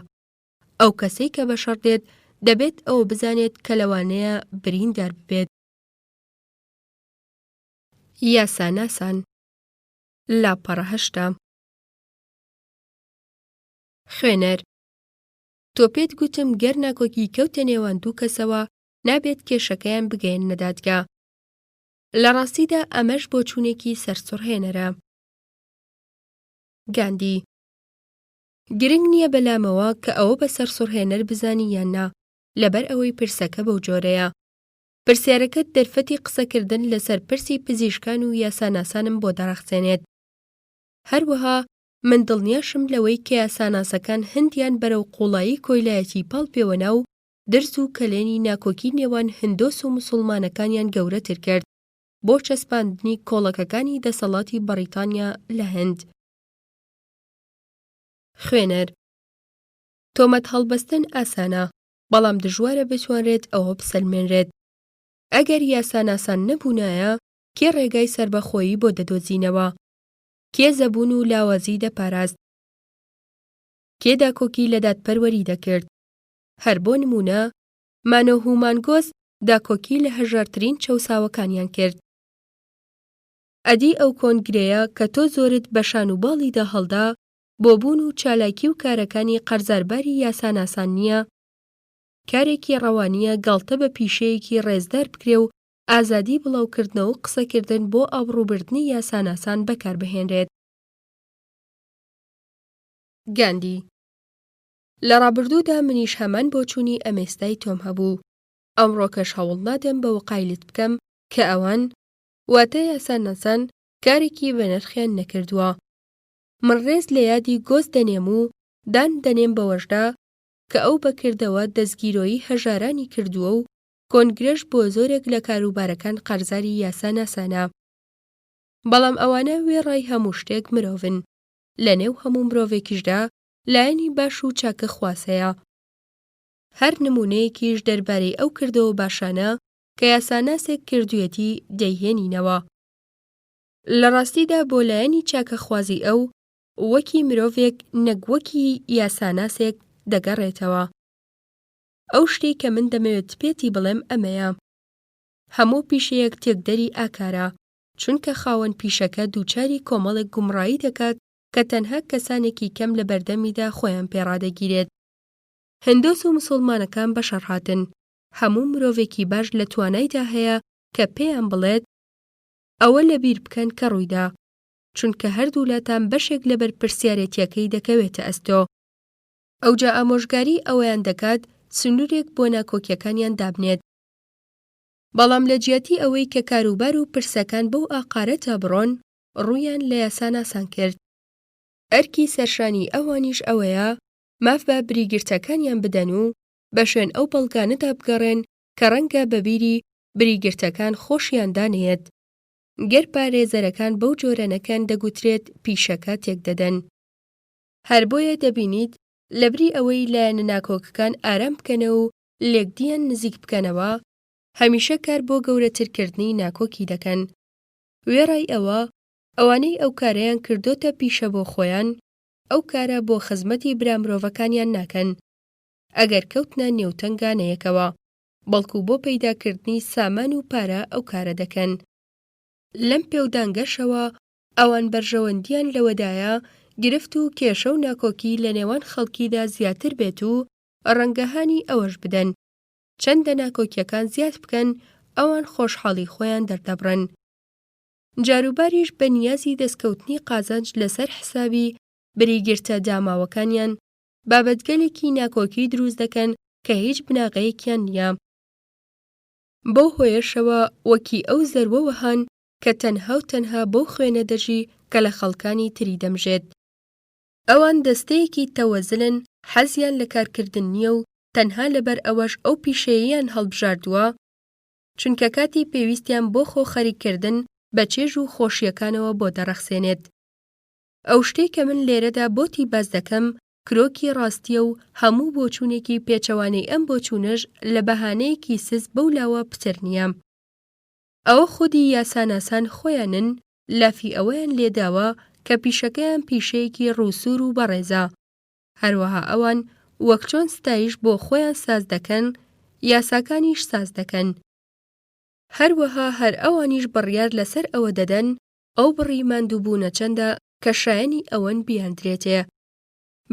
ئەو کەسەی کە بەشەڕ دێت دەبێت ئەوە بزانێت کە لەوانەیە بریندار ببێت. یاسا ناسان لاپەڕە 8. خوێنەر: تۆ پێت گوتم گەر ناکۆکی کەوتە نێوان دوو کەسەوە نابێت کێشەکەیان بگەێننە دادگا. لە ڕاستیدا ئەمەش بۆ چوونێکی سەرسوڕهێنەرە. گاندی: گرنگ نییە بەلامەوە کە ئەوە بە سەرسوڕهێنەر بزانی یان نا، لەبەر ئەوەی پرسەکە بەو جۆرەیە. پرسیارەکەت دەرفەتی قسەکردن لەسەر پرسی پزیشکان و یاساناسانم بۆ دەڕەخسێنێت. هەروەها من دڵنیاشم لەوەی کە یاساناسەکان هەندیان بەرەو قوڵایی کۆیلایەتی پاڵپێوە ناو درز و کەلێنی ناکۆکی نێوان هندۆس و مسڵمانەکانیان گەورەتر کرد بۆ چەسپاندنی کۆڵەکەکانی دەسەڵاتی بەریتانیا لە هەند. خوێنەر: تۆمەت هەڵبەستن ئاسانە، بەڵام دژوارە بتوانرێت ئەوە بسەلمێنرێت. ئەگەر یاساناسان نەبوونایە کێ ڕێگای سەربەخۆیی بۆ دەدۆزینەوە؟ کێ زەبوون و لاوازی دەپاراست؟ کێ داکۆکی لە دادپەروەری دەکرد؟ هەر بۆ نمونە مانۆ هومانگۆس داکۆکی لە هەژارترین چەوساوەکانیان کرد. ئەدی ئەو کۆنگرەیە کە تۆ زۆرت بە شانوباڵیدا هەڵدا بۆ بوون و چالاکی و کارەکانی قەرزارباری یاساناسان نییە، کارێکی ڕەوانیە گاڵتە بە پیشەیەکی ڕێزدار بکرێ و ئازادی بڵاوکردنەوە و قسەکردن بۆ ئابڕووبردنی یاساناسان بەکاربهێنرێت. گاندی: لە ڕابردوودا منیش هەمان بۆ چوونی ئەمێستای تۆم هەبوو، ئەمڕۆکەش هەوڵ نادەم بە وەقایلت بکەم کە ئەوان واتە یاساناسان کارێکی بەنرخیان نەکردووە. من ڕێز لە یادی گۆز دەنێم و دان دەنێم بەوەشدا کە ئەو بەکردەوە دەستگیرۆیی هەژارانی کردووە و کۆنگرەش بۆ زۆرێک لە کاروبارەکان قەرزاری یاساناسانە. بەڵام ئەوانە وێڕای هەموو شتێک مرۆڤن، لە نێو هەموو مرۆڤێکیشدا لایەنی باش و چاکە خواسەیە. هەر نمونەیەکیش دەربارەی ئەو کردەوە باشانە کە یاساناسێک کردوویەتی دەیهێنینەوە. لە ڕاستیدا بۆ لایەنی چاکە خوازی ئەو وەکی مرۆڤێک نەک وەکی یاساناسێک دەگەڕێتەوە. ئەو شتێک کە من دەمەوێت پێتی بڵێم ئەمەیە: هەموو پیشەیەک تێکدەری ئاکارە، چونکە خاوەن پیشەکە دووچاری کۆمەڵێک گومڕایی دەکات کە تەنها کەسانێکی کەم لە بەردەمیدا خۆیان پێڕادەگیرێت. هندۆس و مسڵمانەکان بەشەڕ هاتن، هەموو مرۆڤێکی باش لە توانایدا هەیە کە پێیان بڵێت ئەوە لەبیر بکەن کە ڕوویدا، چونکە هەردوو لاتان بەشێک لە بەرپرسیارەتیەکەی دەکەوێتە ئەستۆ. ئەوجا ئامۆژگاری ئەوەیان دەکات سنوورێک بۆ ناکۆکیەکانیان دابنێت. بەڵام لە جیاتی ئەوەی کە کاروبار و پرسەکان بەو ئاقارەتە بڕۆن ڕوویان لە یاساناسان کرد. ئەرکی سەرشانی ئەوانیش ئەوەیە ماف بە بریگرتەکانیان بدەن و بە شوێن ئەو بەڵگانەدا بگەڕێن کە ڕەنگە بەبیری بریگرتەکان خۆشیان دانێت. گەر پارێزەرەکان بەو جۆرە نەکەن دەگوترێت پیشەکە تێک دەدەن. هەر بۆیە دەبینیت لەبری ئەوەی لایەنە ناکۆکەکان ئارام بکەنە و لێکدیان نزیک بکەنەوە هەمیشە کار بۆ گەورەترکردنی ناکۆکی دەکەن. وێڕای ئەوانەی ئەو کارەیان کردوتە پیشە بۆ خۆیان ئەو کارە بۆ خزمەتی برا مرۆڤەکانیان ناکەن ئەگەر کەوتنە نێوتەنگانەیەکەوە، بەڵکو بۆ پەیداکردنی سامان و پارە ئەو کارە دەکەن. لەم پێودانگەشەوە ئەوان بەرژەوەندیان لەوەدایە گرفت و کێشە و ناکۆکی لە نێوان خەڵکیدا زیاتر بێت و ڕەنگەهانی ئەوەش بدەن چەندە ناکۆکیەکان زیاد بکەن ئەوان خۆشحاڵی خۆیان دەردەبڕن. جاروباریش بە نیازی دەستکەوتنی قازانج لەسەر حسابی بریگرتە داماوەکانیان بابەتگەلێکی ناکۆکی دروست دەکەن کە هیچ بناغەیەکیان نییە. بەو هۆیەشەوە وەکی ئەو زەروەوە هەن کە تەنها و تەنها بەو خوێنە دەژی کە لە خەڵکانی تری دەمژێت. ئەوان دەستەیەکی تەوەزلن، حەزیان لە کارکردن نییە و تەنها لەبەر ئەوەش ئەو پیشەیەیان هەڵبژاردووە چونکە کاتی پێویستیان بۆ خۆخەریکردن بە چێژ و خۆشیەکانەوە بۆ دەڕەخسێنێت. ئەو شتەی کە من لێرەدا بۆتی باز دەکەم کرۆکی ڕاستیە و هەموو بۆچوونێکی پێچەوانەی ئەم بۆچوونەش لە بەهانەیەکی سز بەولاوە پتر نییە. ئەوە خودی یاساناسان خۆیانن لافی ئەوەیان لێداوە کە پیشەکەیان پیشەیەکی ڕووسور و بەڕێزە. هەروەها ئەوان وەک چۆن ستایش بۆ خۆیان ساز دەکەن یاساکانیش ساز دەکەن. هەروەها هەر ئەوانیش بڕیار لەسەر ئەوە دەدەن ئەو بڕی ماندووبوونە چەندە کە شایەنی ئەوەن بیاندرێتێ.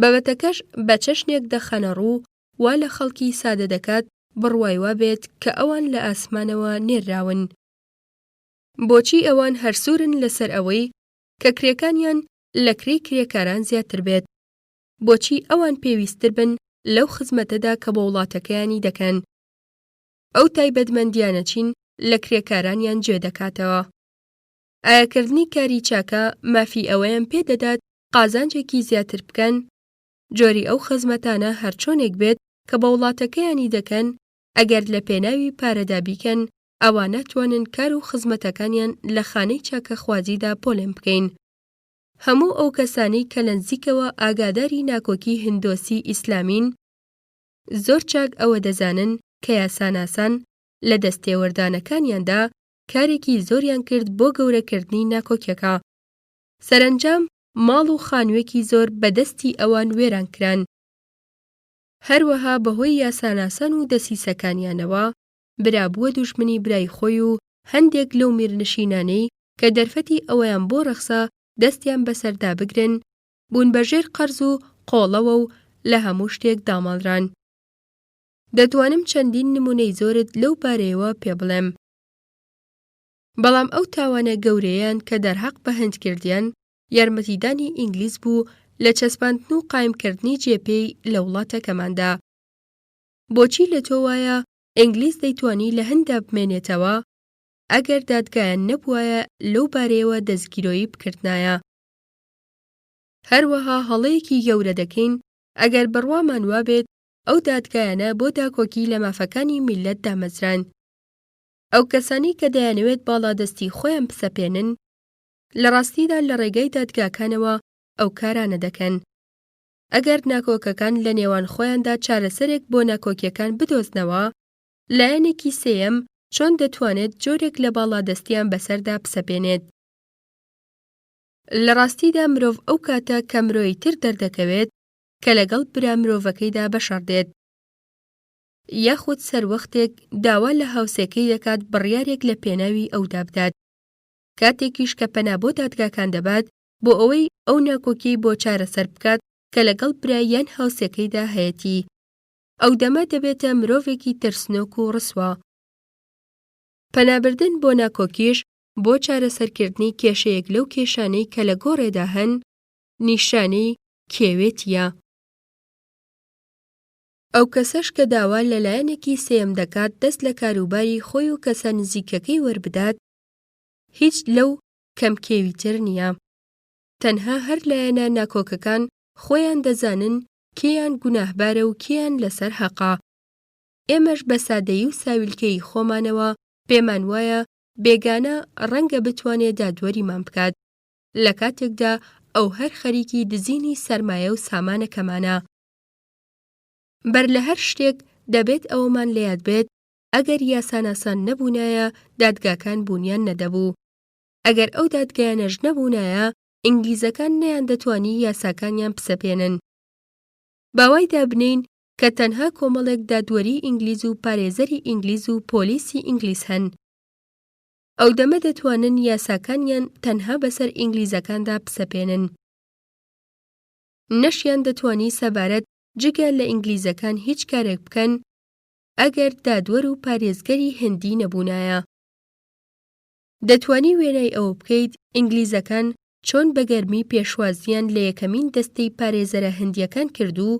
بەبەتەکەش بە چەشنێک دەخەنە ڕوو وا لە خەڵکی سادە دەکات بڕوای وا بێت کە ئەوان لە ئاسمانەوە نێراون. بۆچی ئەوان هەرسوورن لەسەر ئەوەی کە کرێکانیان لە کرێی کرێکاران زیاتر بێت؟ بۆچی ئەوان پێویستتر بن لەو خزمەتەدا کە بە وڵاتەکەیانی دەکەن؟ ئەو تایبەتمەندیانە چین لە کرێکارانیان گوێ دەکاتەوە؟ ئایاکردنی کاری چاکە مافی ئەوەیان پێدەدات قازانجێکی زیاتر بکەن؟ جۆری ئەو خزمەتانە هەرچۆنێک بێت کە بە وڵاتەکەیانی دەکەن ئەگەر لە پێناوی پارەدا بیکەن ئەوان ناتوانن کار و خزمەتەکانیان لە خانەی چاکە خوازیدا پۆلێن بکەین. هەموو ئەو کەسانەی کە لە نزیکەوە ئاگاداری ناکۆکی هندۆسی ئیسلامین زۆر چاک ئەوە دەزانن کە یاساناسان لە دەستێوەردانەکانیاندا کارێکی زۆریان کرد بۆ گەورەکردنی ناکۆکیەکە. سەرەنجام ماڵ و خانوویەکی زۆر بەدەستی ئەوان وێران کران. هەروەها بەهۆی یاساناسان و دەسیسەکانیانەوە برابووە دوژمنی برای خۆی و هەندێک لەو میرنشینانەی کە دەرفەتی ئەوەیان بۆ ڕەخسە دەستیان بەسەردا بگرن بوون بەژێر قەرز و قۆڵەوە و لە هەموو شتێک دامەڵران. دەتوانم چەندین نمونەی زۆرت لەو بارەیەوە پێ بڵێم. بەڵام ئەو تاوانە گەورەیان کە دەرهەق بە هەندکردیان یارمەتیدانی ئینگلیز بوو لە چەسپاندن و قایمکردنی جێپێی لە وڵاتەکەماندا. بۆچی لە تۆ وایە ئینگلیز دەیتوانی لە هەندا بمێنێتەوە ئەگەر دادگایان نەبوایە لەو بارەیەوە دەستگیرۆیی بکردنایە؟ هەروەها هەڵەیەکی گەورە دەکەین ئەگەر بڕوامان وابێت ئەو دادگایانە بۆ داکۆکی لە مافەکانی میلەت دامەزران. ئەو کەسانی کە دەیانەوێت باڵادەستی خۆیان بسەپێنن لە ڕاستیدا لە ڕێگەی دادگاکانەوە ئەو کارانە دەکەن. ئەگەر ناکۆکەکان لە نێوان خۆیاندا چارەسەرێک بۆ ناکۆکیەکان بدۆزنەوە لایەنێکی سێیەم چۆن دەتوانێت جۆرێک لە باڵادەستیان بەسەردا بسەپێنێت؟ لە ڕاستیدا مرۆڤ ئەو کاتە کە مرۆیی تر دەردەکەوێت کە لەگەڵ برا مرۆڤەکەیدا بەشەڕدێت یاخود سەروەختێک داوا لە هاوسێکەی دەکات بڕیارێک لە پێناوی ئەودا بدات. کاتێکیش کە پەنا بۆ دادگاکان دەبات بۆ ئەوەی ئەو ناکۆکی بۆ چارەسەر بکات کە لەگەڵ برا یان هاوسێکەیدا هەیەتی. ئەو دەمە دەبێتە مرۆڤێکی ترسنۆک و ڕسوا. پەنابردن بۆ ناکۆکیش بۆ چارەسەرکردنی کێشەیەک لەو کێشانەی کە لە گۆڕێدا هەن نیشانەی کێوێتیە. ئەو کەسەش کە داوا لەلایەنێکی سێیەم دەکات دەست لە کاروباری خۆی و کەسە نزیکەکەی وەربدات هیچ لەو کەمکێویتر نییە. تەنها هەر لایەنە ناکۆکەکان خۆیان دەزانن کێیان گوناهبارە و کێیان لەسەر حەقا. ئێمەش بە سادەیی و ساویلکەی خۆمانەوە پێمان وایە بێگانە ڕەنگە بتوانێت دادوەریمان بکات لە کاتێکدا ئەو هەر خەریکی دزینی سەرمایە و سامانەکەمانە. بەر لە هەر شتێک دەبێت ئەوەمان لێیاد بێت ئەگەر یاساناسان نەبوونایە دادگاکان بوونیان نەدەبوو. ئەگەر ئەو دادگایانەش نەبوونایە ئینگلیزەکان نەیان دەتوانی یاساکانیان پسەپێنن. باوای دابنین کە تەنها کۆمەڵێک دادوەری ئینگلیز و پارێزەری ئینگلیز و پۆلیسی ئینگلیز هەن. ئەو دەمە دەتوانن یاساکانیان تەنها بەسەر ئینگلیزەکاندا پسەپێنن. نەشیان دەتوانی سەبارەت جگە لە ئینگلیزەکان هیچ کارێک بکەن ئەگەر دادوەر و پارێزگەری هێندی نەبوونایە. دەتوانی وێنەی ئەوە بکەیت ئینگلیزەکان چۆن بە گەرمی پێشوازیان لە یەکەمین دەستەی پارێزەرە هەندیەکان کرد و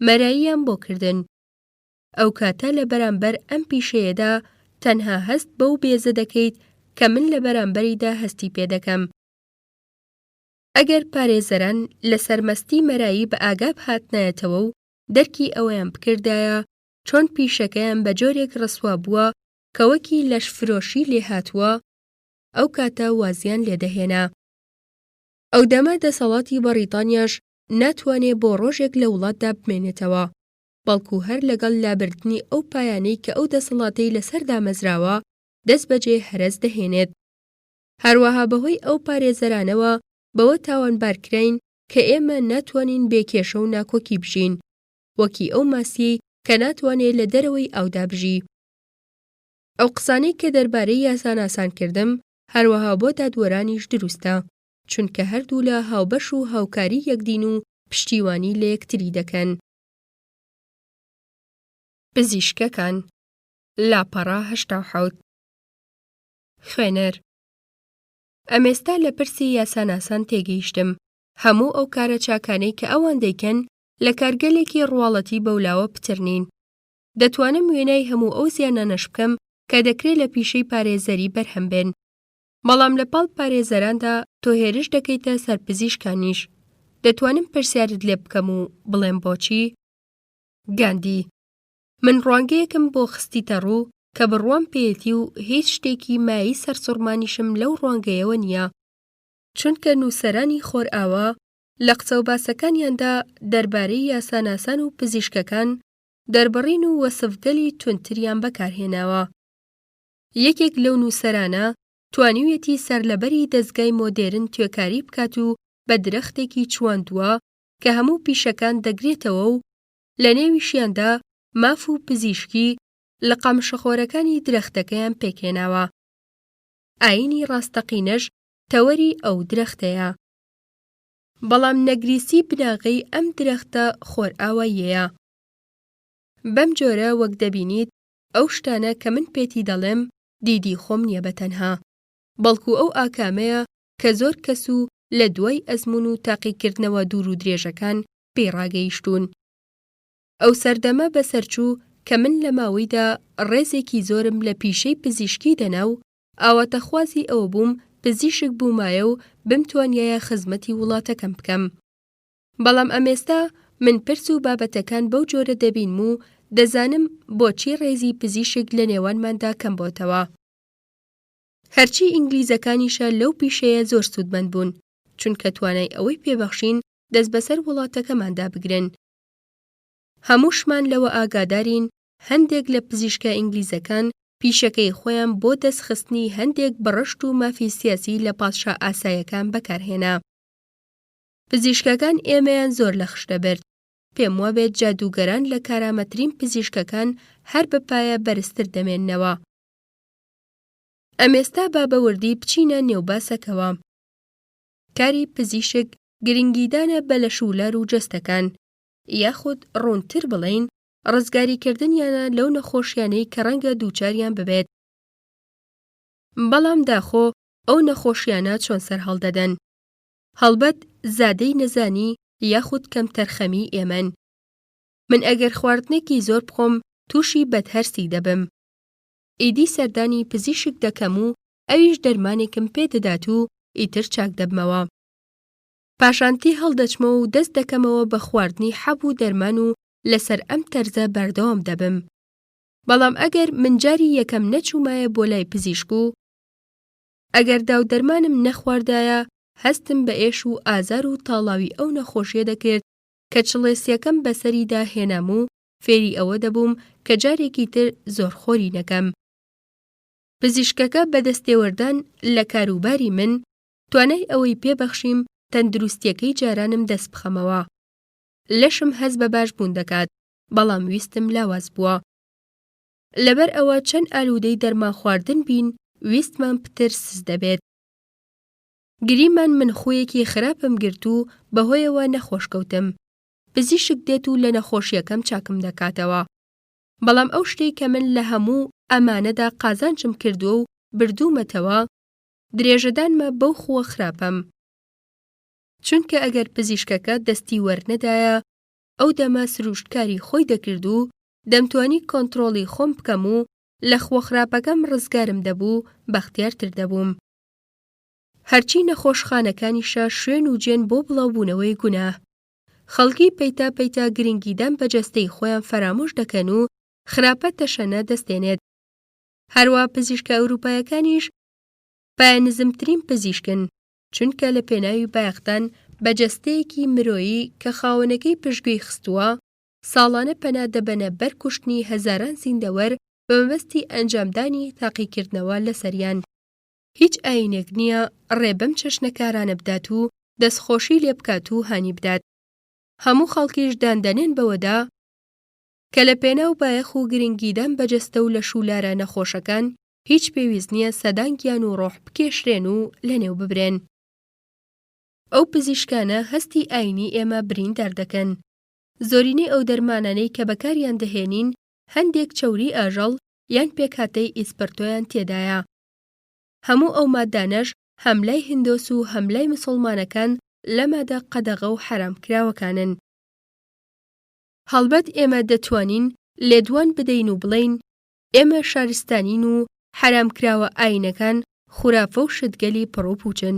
مەراییان بۆ کردن. ئەو کاتە لە بەرامبەر ئەم پیشەیەدا تەنها هەست بەو بێزە دەکەیت کە من لە بەرامبەریدا هەستی پێ دەکەم. ئەگەر پارێزەران لە سەرمەستی مەرایی بە ئاگا بهاتنایەتەوە و دەرکی ئەوەیان بکردایە چۆن پیشەکەیان بە جۆرێک ڕەسوا بووە کە وەکی لەشفرۆشی لێهاتووە، ئەو کاتە وازیان لێدەهێنا. ئەو دەمە دەسەڵاتی بەریتانیاش ناتوانێت بۆ ڕۆژێک لە وڵاتدا بمێنێتەوە، بەڵکو هەر لەگەڵ لابردنی ئەو پایانەی کە ئەو دەسەڵاتەی لەسەردا مەزراوە دەست بەجێ هەرەس دەهێنێت. هەروەها بەهۆی ئەو پارێزەرانەوە بەوە تاوانبارکراین کە ئێمە ناتوانین بێکێشە و ناکۆکی بژین، وەکی ئەو ماسی کە ناتوانێت لە دەرەوەی ئاودا بژی. ئەو قسانەی کە دەربارەی یاساناسان کردم هەروەها بۆ دادوەرانیش دروستە، چونکە هەردوو لە هاوبەش و هاوکاری یەکدین و پشتیوانی لە یەکتری دەکەن. پزیشکەکان لاپەڕا 87 خوێنەر ئەمێستا لە پرسی یاساناسان تێگەیشتم. هەموو ئەو کارە چاکانەی کە ئەوان دەیکەن لە کارگەلێکی ڕواڵەتی بەولاوە پترنین. دەتوانم وێنەی هەموو ئەو زیانانەش بکەم کە دەکرێت لە پیشەی پارێزەری بەرهەم بێن. بەڵام لە پاڵ پارێزەراندا تۆ هێرش دەکەیتە سەر پزیشکانیش. دەتوانم پرسیارت لێ بکەم و بڵێم بۆچی؟ گاندی من ڕوانگەیەکم بۆ خستیتە ڕوو کە بڕوام پێیەتی و هیچ شتێکی مایی سەرسوڕمانیشم لەو ڕوانگەیەوە نییە، چونکە نووسەرانی خۆرئاوا لە قسە و باسەکانیاندا دەربارەی یاساناسان و پزیشکەکان دەربڕین و وەسفگەلی تونتریان بەکارهێناوە. یەکێک لەو نووسەرانە توانیویەتی سەرلەبەری دەستگای مۆدێرن توێکاری بکات و بە درەختێکی چواندووە کە هەموو پیشەکان دەگرێتەوە و لە نێویشیاندا ماف و پزیشکی لە قامشەخۆرەکانی درەختەکەیان پێکهێناوە. ئاینی ڕاستەقینەش تەوەری ئەو درەختەیە. بەڵام نەگریسی بناغەی ئەم درەختە خۆرئاواییەیە. بەم جۆرە وەک دەبینیت ئەو شتانە کە من پێتی دەڵێم دیدی خۆم نییە بەتەنها، بەڵکو ئەو ئاکامەیە کە زۆر کەس و لە دوای ئەزمون و تاقیکردنەوە دوور و درێژەکان پێی ڕاگەیشتوون. ئەو سەردەمە بەسەرچوو کە من لە ماوەیدا ڕێزێکی زۆرم لە پیشەی پزیشکی دەنا و ئاواتەخوازی ئەوە بووم پزیشک بوومایە و بمتوانیایە خزمەتی وڵاتەکەم بکەم. بەڵام ئەمێستا من پرس و بابەتەکان بەو جۆرە دەبینم و دەزانم بۆچی ڕێزی پزیشک لە نێوانماندا کەم بۆتەوە. هەرچی ئینگلیزەکانیشە لەو پیشەیە زۆر سوودمەند بوون، چونکە توانای ئەوەی پێبەخشین دەست بەسەر وڵاتەکەماندا بگرن. هەمووشمان لەوە ئاگادارین هەندێک لە پزیشکە ئینگلیزەکان پیشەکەی خۆیان بۆ دەستخستنی هەندێک بەڕشت و مافی سیاسی لە پادشا ئاسایەکان بەکارهێنا. پزیشکەکان ئێمەیان زۆر لە خشتە برد. پێم وابێت جادوگەران لە کارامەترین پزیشکەکان هەر بەپایە بەرزتر دەمێننەوە. ئەمێستا با بەوردی بچینە نێوباسەکەوە. کاری پزیشک گرنگیدانە بە لەشولەر و جەستەکان، یاخود ڕوونتر بڵێین ڕزگاریکردنیانە لەو نەخۆشیانەی کە ڕەنگە دووچاریان ببێت. بەڵام داخۆ ئەو نەخۆشیانە چۆن سەر هەڵدەدەن؟ هەڵبەت زادەی نەزانی یاخود کەم تەرخەمی ئێمەن. من ئەگەر خواردنێکی زۆر بخۆم تووشی بەدهەرسی دەبم. ئیدی سەردانی پزیشک دەکەم و ئەویش دەرمانێکم پێدەدات و ئیتر چاک دەبمەوە. پاشانتی هەڵدەچمە و دەست دەکەمەوە بە خواردنی حەب و دەرمان و لەسەر ئەم تەرزە بەردەوام دەبم. بەڵام ئەگەر من جاری یەکەم نەچوومایە بۆ لای پزیشک و ئەگەر داو دەرمانم نەخواردایە هەستم بە ئێش و ئازار و تاڵاوی ئەو نەخۆشیە دەکرد کە چڵێسیەکەم بەسەریدا هێنام و فێری ئەوە دەبووم کە جارێکی تر زۆرخۆری نەکەم. پزیشکەکە بەدەستێوەردان لە کاروباری من توانای ئەوەی پێبەخشیم تەندروستیەکەی جارانم دەست بخەمەوە. لەشم هەز بە باش بوون دەکات، بەڵام ویستم لاواز بووە. لەبەر ئەوە چەند ئالوودەی دەرمان خواردن بین ویستمان پتر سز دەبێت. گریمان من خۆیەکی خراپم گرت و بەهۆیەوە نەخۆشکەوتم. پزیشک دێت و لە نەخۆشیەکەم چاکم دەکاتەوە. بەڵام ئەو شتەی کە من لە هەموو ئەمانەدا قازانجم کردووە و بردوومەتەوە درێژەدانمە بەو خووە خراپەم. چونکە ئەگەر پزیشکەکە دەستی وەرنەدایە ئەو دەمە سروشتکاری خۆی دەکرد و دەمتوانی کۆنتڕۆڵی خۆم بکەم و لە خوەخراپەکەم ڕزگارم دەبوو بەختیارتر دەبووم. هەرچی نەخۆشخانەکانیشە شوێن و جێن بۆ بڵاوبوونەوەی گوناه. خەڵکی پەیتا پەیتا گرنگیدان بە جەستەی خۆیان فەرامۆش دەکەن و خراپە تەشەنە دەستێنێت. هەروە پزیشکە ئەوروپایەکانیش پایەنزمترین پزیشکن، چونکە لە پێناوی بایەختان بە جەستەیەکی مرۆیی کە خاوەنەکەی پشتگوێی خستووە ساڵانە پەنا دەبەنە بەر کوشتنی هەزاران زیندەوەر بە مەبەستی ئەنجامدانی تاقیکردنەوە لەسەریان. هیچ ئاینێک نییە ڕێ بەم چەشنەکارانە بدات و دەستخۆشی لێ بکات و هانی بدات. هەموو خەڵکیش داندەنێن بەوەدا کە لە پێناو بایەخ و گرنگیدان بەجەستە و لە شولارە نەخۆشەکان هیچ پێویست نییە سەدانگیان و ڕۆح بکێشرێن و لەنێو ببرێن. ئەو پزیشکانە هەستی ئاینی ئێمە بریندار دەکەن. زۆرینەی ئەو دەرمانانەی کە بەکاریان دەهێنین هەندێک چەوری ئاژەڵ یان پێکهاتەی ئیسپەرتۆیان تێدایە. هەموو ئەو مادانەش هەم لای هیندۆس و هەم لای موسڵمانەکان لەمادا قەدەغە و حرامکراوەکانن. هەڵبەت ئێمە دەتوانین لێدوان بدەین و بڵێین ئێمە شارستانین و حرامکراوە ئاینەکان خوراپە و شتگەلی پڕۆپوچن.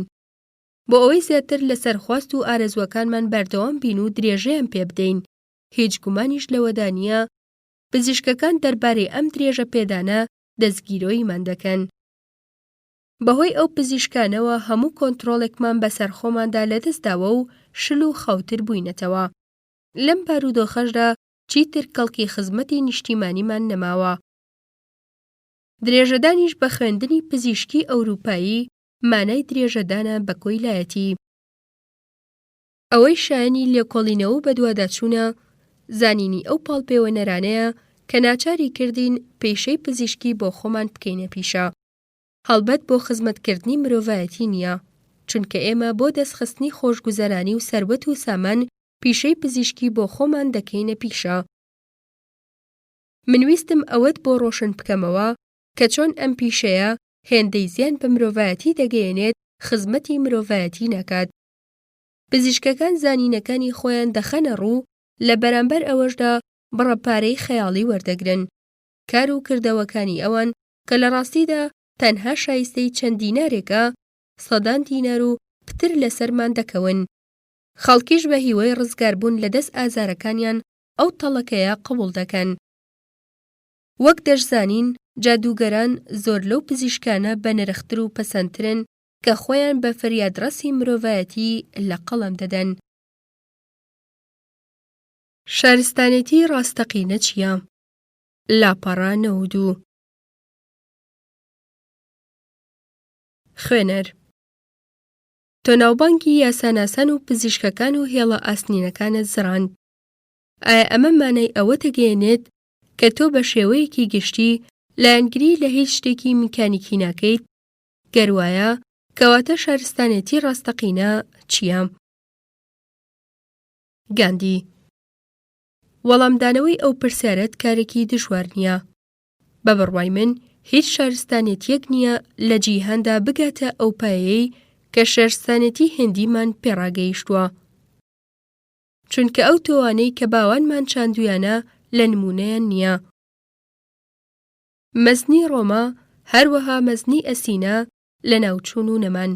بۆ ئەوەی زیاتر لەسەر خواست و ئارەزوەکانمان بەردەوام بین و درێژەیان پێ بدەین. هیچ گومانیش لەوەدا نییە پزیشکەکان دەربارەی ئەم درێژە پێدانە دەستگیرۆیمان دەکەن. بەهۆی ئەو پزیشکانەوە هەموو کۆنتڕۆڵێکمان بەسەر خۆماندا لەدەستداوە و شل و خەوتر بووینەتەوە. لەم بارودۆخەشدا چیتر کەڵکی خزمەتی نیشتیمانیمان نەماوە. درێژەدانیش بە خوێندنی پزیشکی ئەوروپایی مانای درێژەدانە بە کۆیلایەتی. ئەوەی شایەنی لێکۆڵینەوە بە دوواداچوونە زانینی ئەو پاڵپێوەنەرانەیە کە ناچاری کردین پێشەی پزیشکی بۆ خۆمان بکەینە پیشە. هەڵبەت بۆ خزمەتکردنی مرۆڤایەتی نییە، چونکە ئێمە بۆ دەستخستنی خۆشگوزەرانی و سەربەت و سامان پیشەی پزیشکی بۆ خۆمان دەکەینە پیشە. من ویستم ئەوەت بۆ ڕۆشن بکەمەوە کە چۆن ئەم پیشەیە هێندەی زیان بە مرۆڤایەتی دەگەیەنێت خزمەتی مرۆڤایەتی نەکات. پزیشکەکان زانینەکانی خۆیان دەخەنە ڕوو لە بەرامبەر ئەوەشدا بڕەپارەی خەیاڵی وەردەگرن. کار و کردەوەکانی ئەوان کە لە ڕاستیدا تەنها شایستەی چەند دینارێکە سەدان دینار و پتر لەسەرمان دەکەون. خەڵکیش بە هیوای ڕزگاربوون لە دەست ئازارەکانیان ئەو تەڵەکەیە قبوڵ دەکەن. وەک دەشزانین جادوگەران زۆر لەو پزیشکانە بە نرختر و پەسەندترن کە خۆیان بە فەریادڕەسی مرۆڤایەتی لە قەڵەم دەدەن. شارستانێتی ڕاستەقینە چییە؟ لاپەڕە 92. خوێنەر تۆ ناوبانگی یاساناسان و پزیشکەکان و هێڵە ئاسنینەکانت زڕاند. ئایا ئەمە مانای ئەوە دەگەیەنێت کە تۆ بە شێوەیەکی گشتی لایەنگری لە هیچ شتێکی میکانیکی ناکەیت؟ گەروایە کەواتە شارستانێتی ڕاستەقینە چییە؟ گاندی وەڵامدانەوەی ئەو پرسیارەت کارێکی دژوار نییە. بە بڕوای من هیچ شارستانێتیەک نییە لە جیهاندا بگاتە ئەو پایەی کە شارستانێتی هێندیمان پێڕاگەیشتووە. چونکە ئەو تۆوانەی کە باوانمان چاندویانە لە نمونەیان نییە. مەزنی ڕۆما هەروەها مەزنی ئەسینە لە ناوچوون و نەمان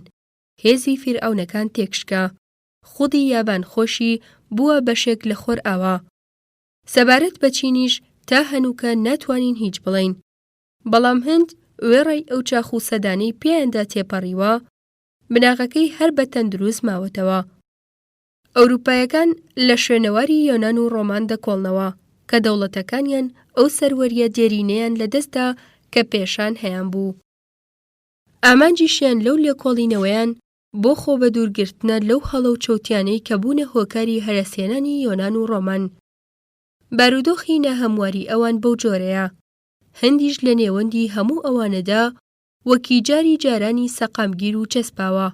هێزی فیرعەونەکان تێکشکا. خودی یابانخۆشی بووە بەشێک لە خۆر ئاوا. سەبارەت بە چینیش تا هەنووکە ناتوانین هیچ بڵین. بەڵام هەند وێڕای ئەو چاخ و سەدانەی پێیاندا تێپەڕیوە بناغەکەی هەر بە تەندروست ماوەتەوە. ئەوروپایەکان لە شوێنەواری یۆنان و ڕۆمان دەکۆڵنەوە کە دەوڵەتەکانیان ئەو سەروەریە دێرینەیان لەدەستدا کە پێشان هەیان بوو. ئامانجیشیان لەو لێکۆڵینەوەیان بۆ خۆ بە دوورگرتنە لەو هەڵە و چەوتیانەی کە بوونە هۆکاری هەرەسێنانی یۆنان و ڕۆمان. بارودۆخی ناهەمواری ئەوان بەو جۆرەیە. هەندیش لە نێوەندی هەموو ئەوانەدا وەکی جاری جارانی سەقامگیر و چەسپاوە.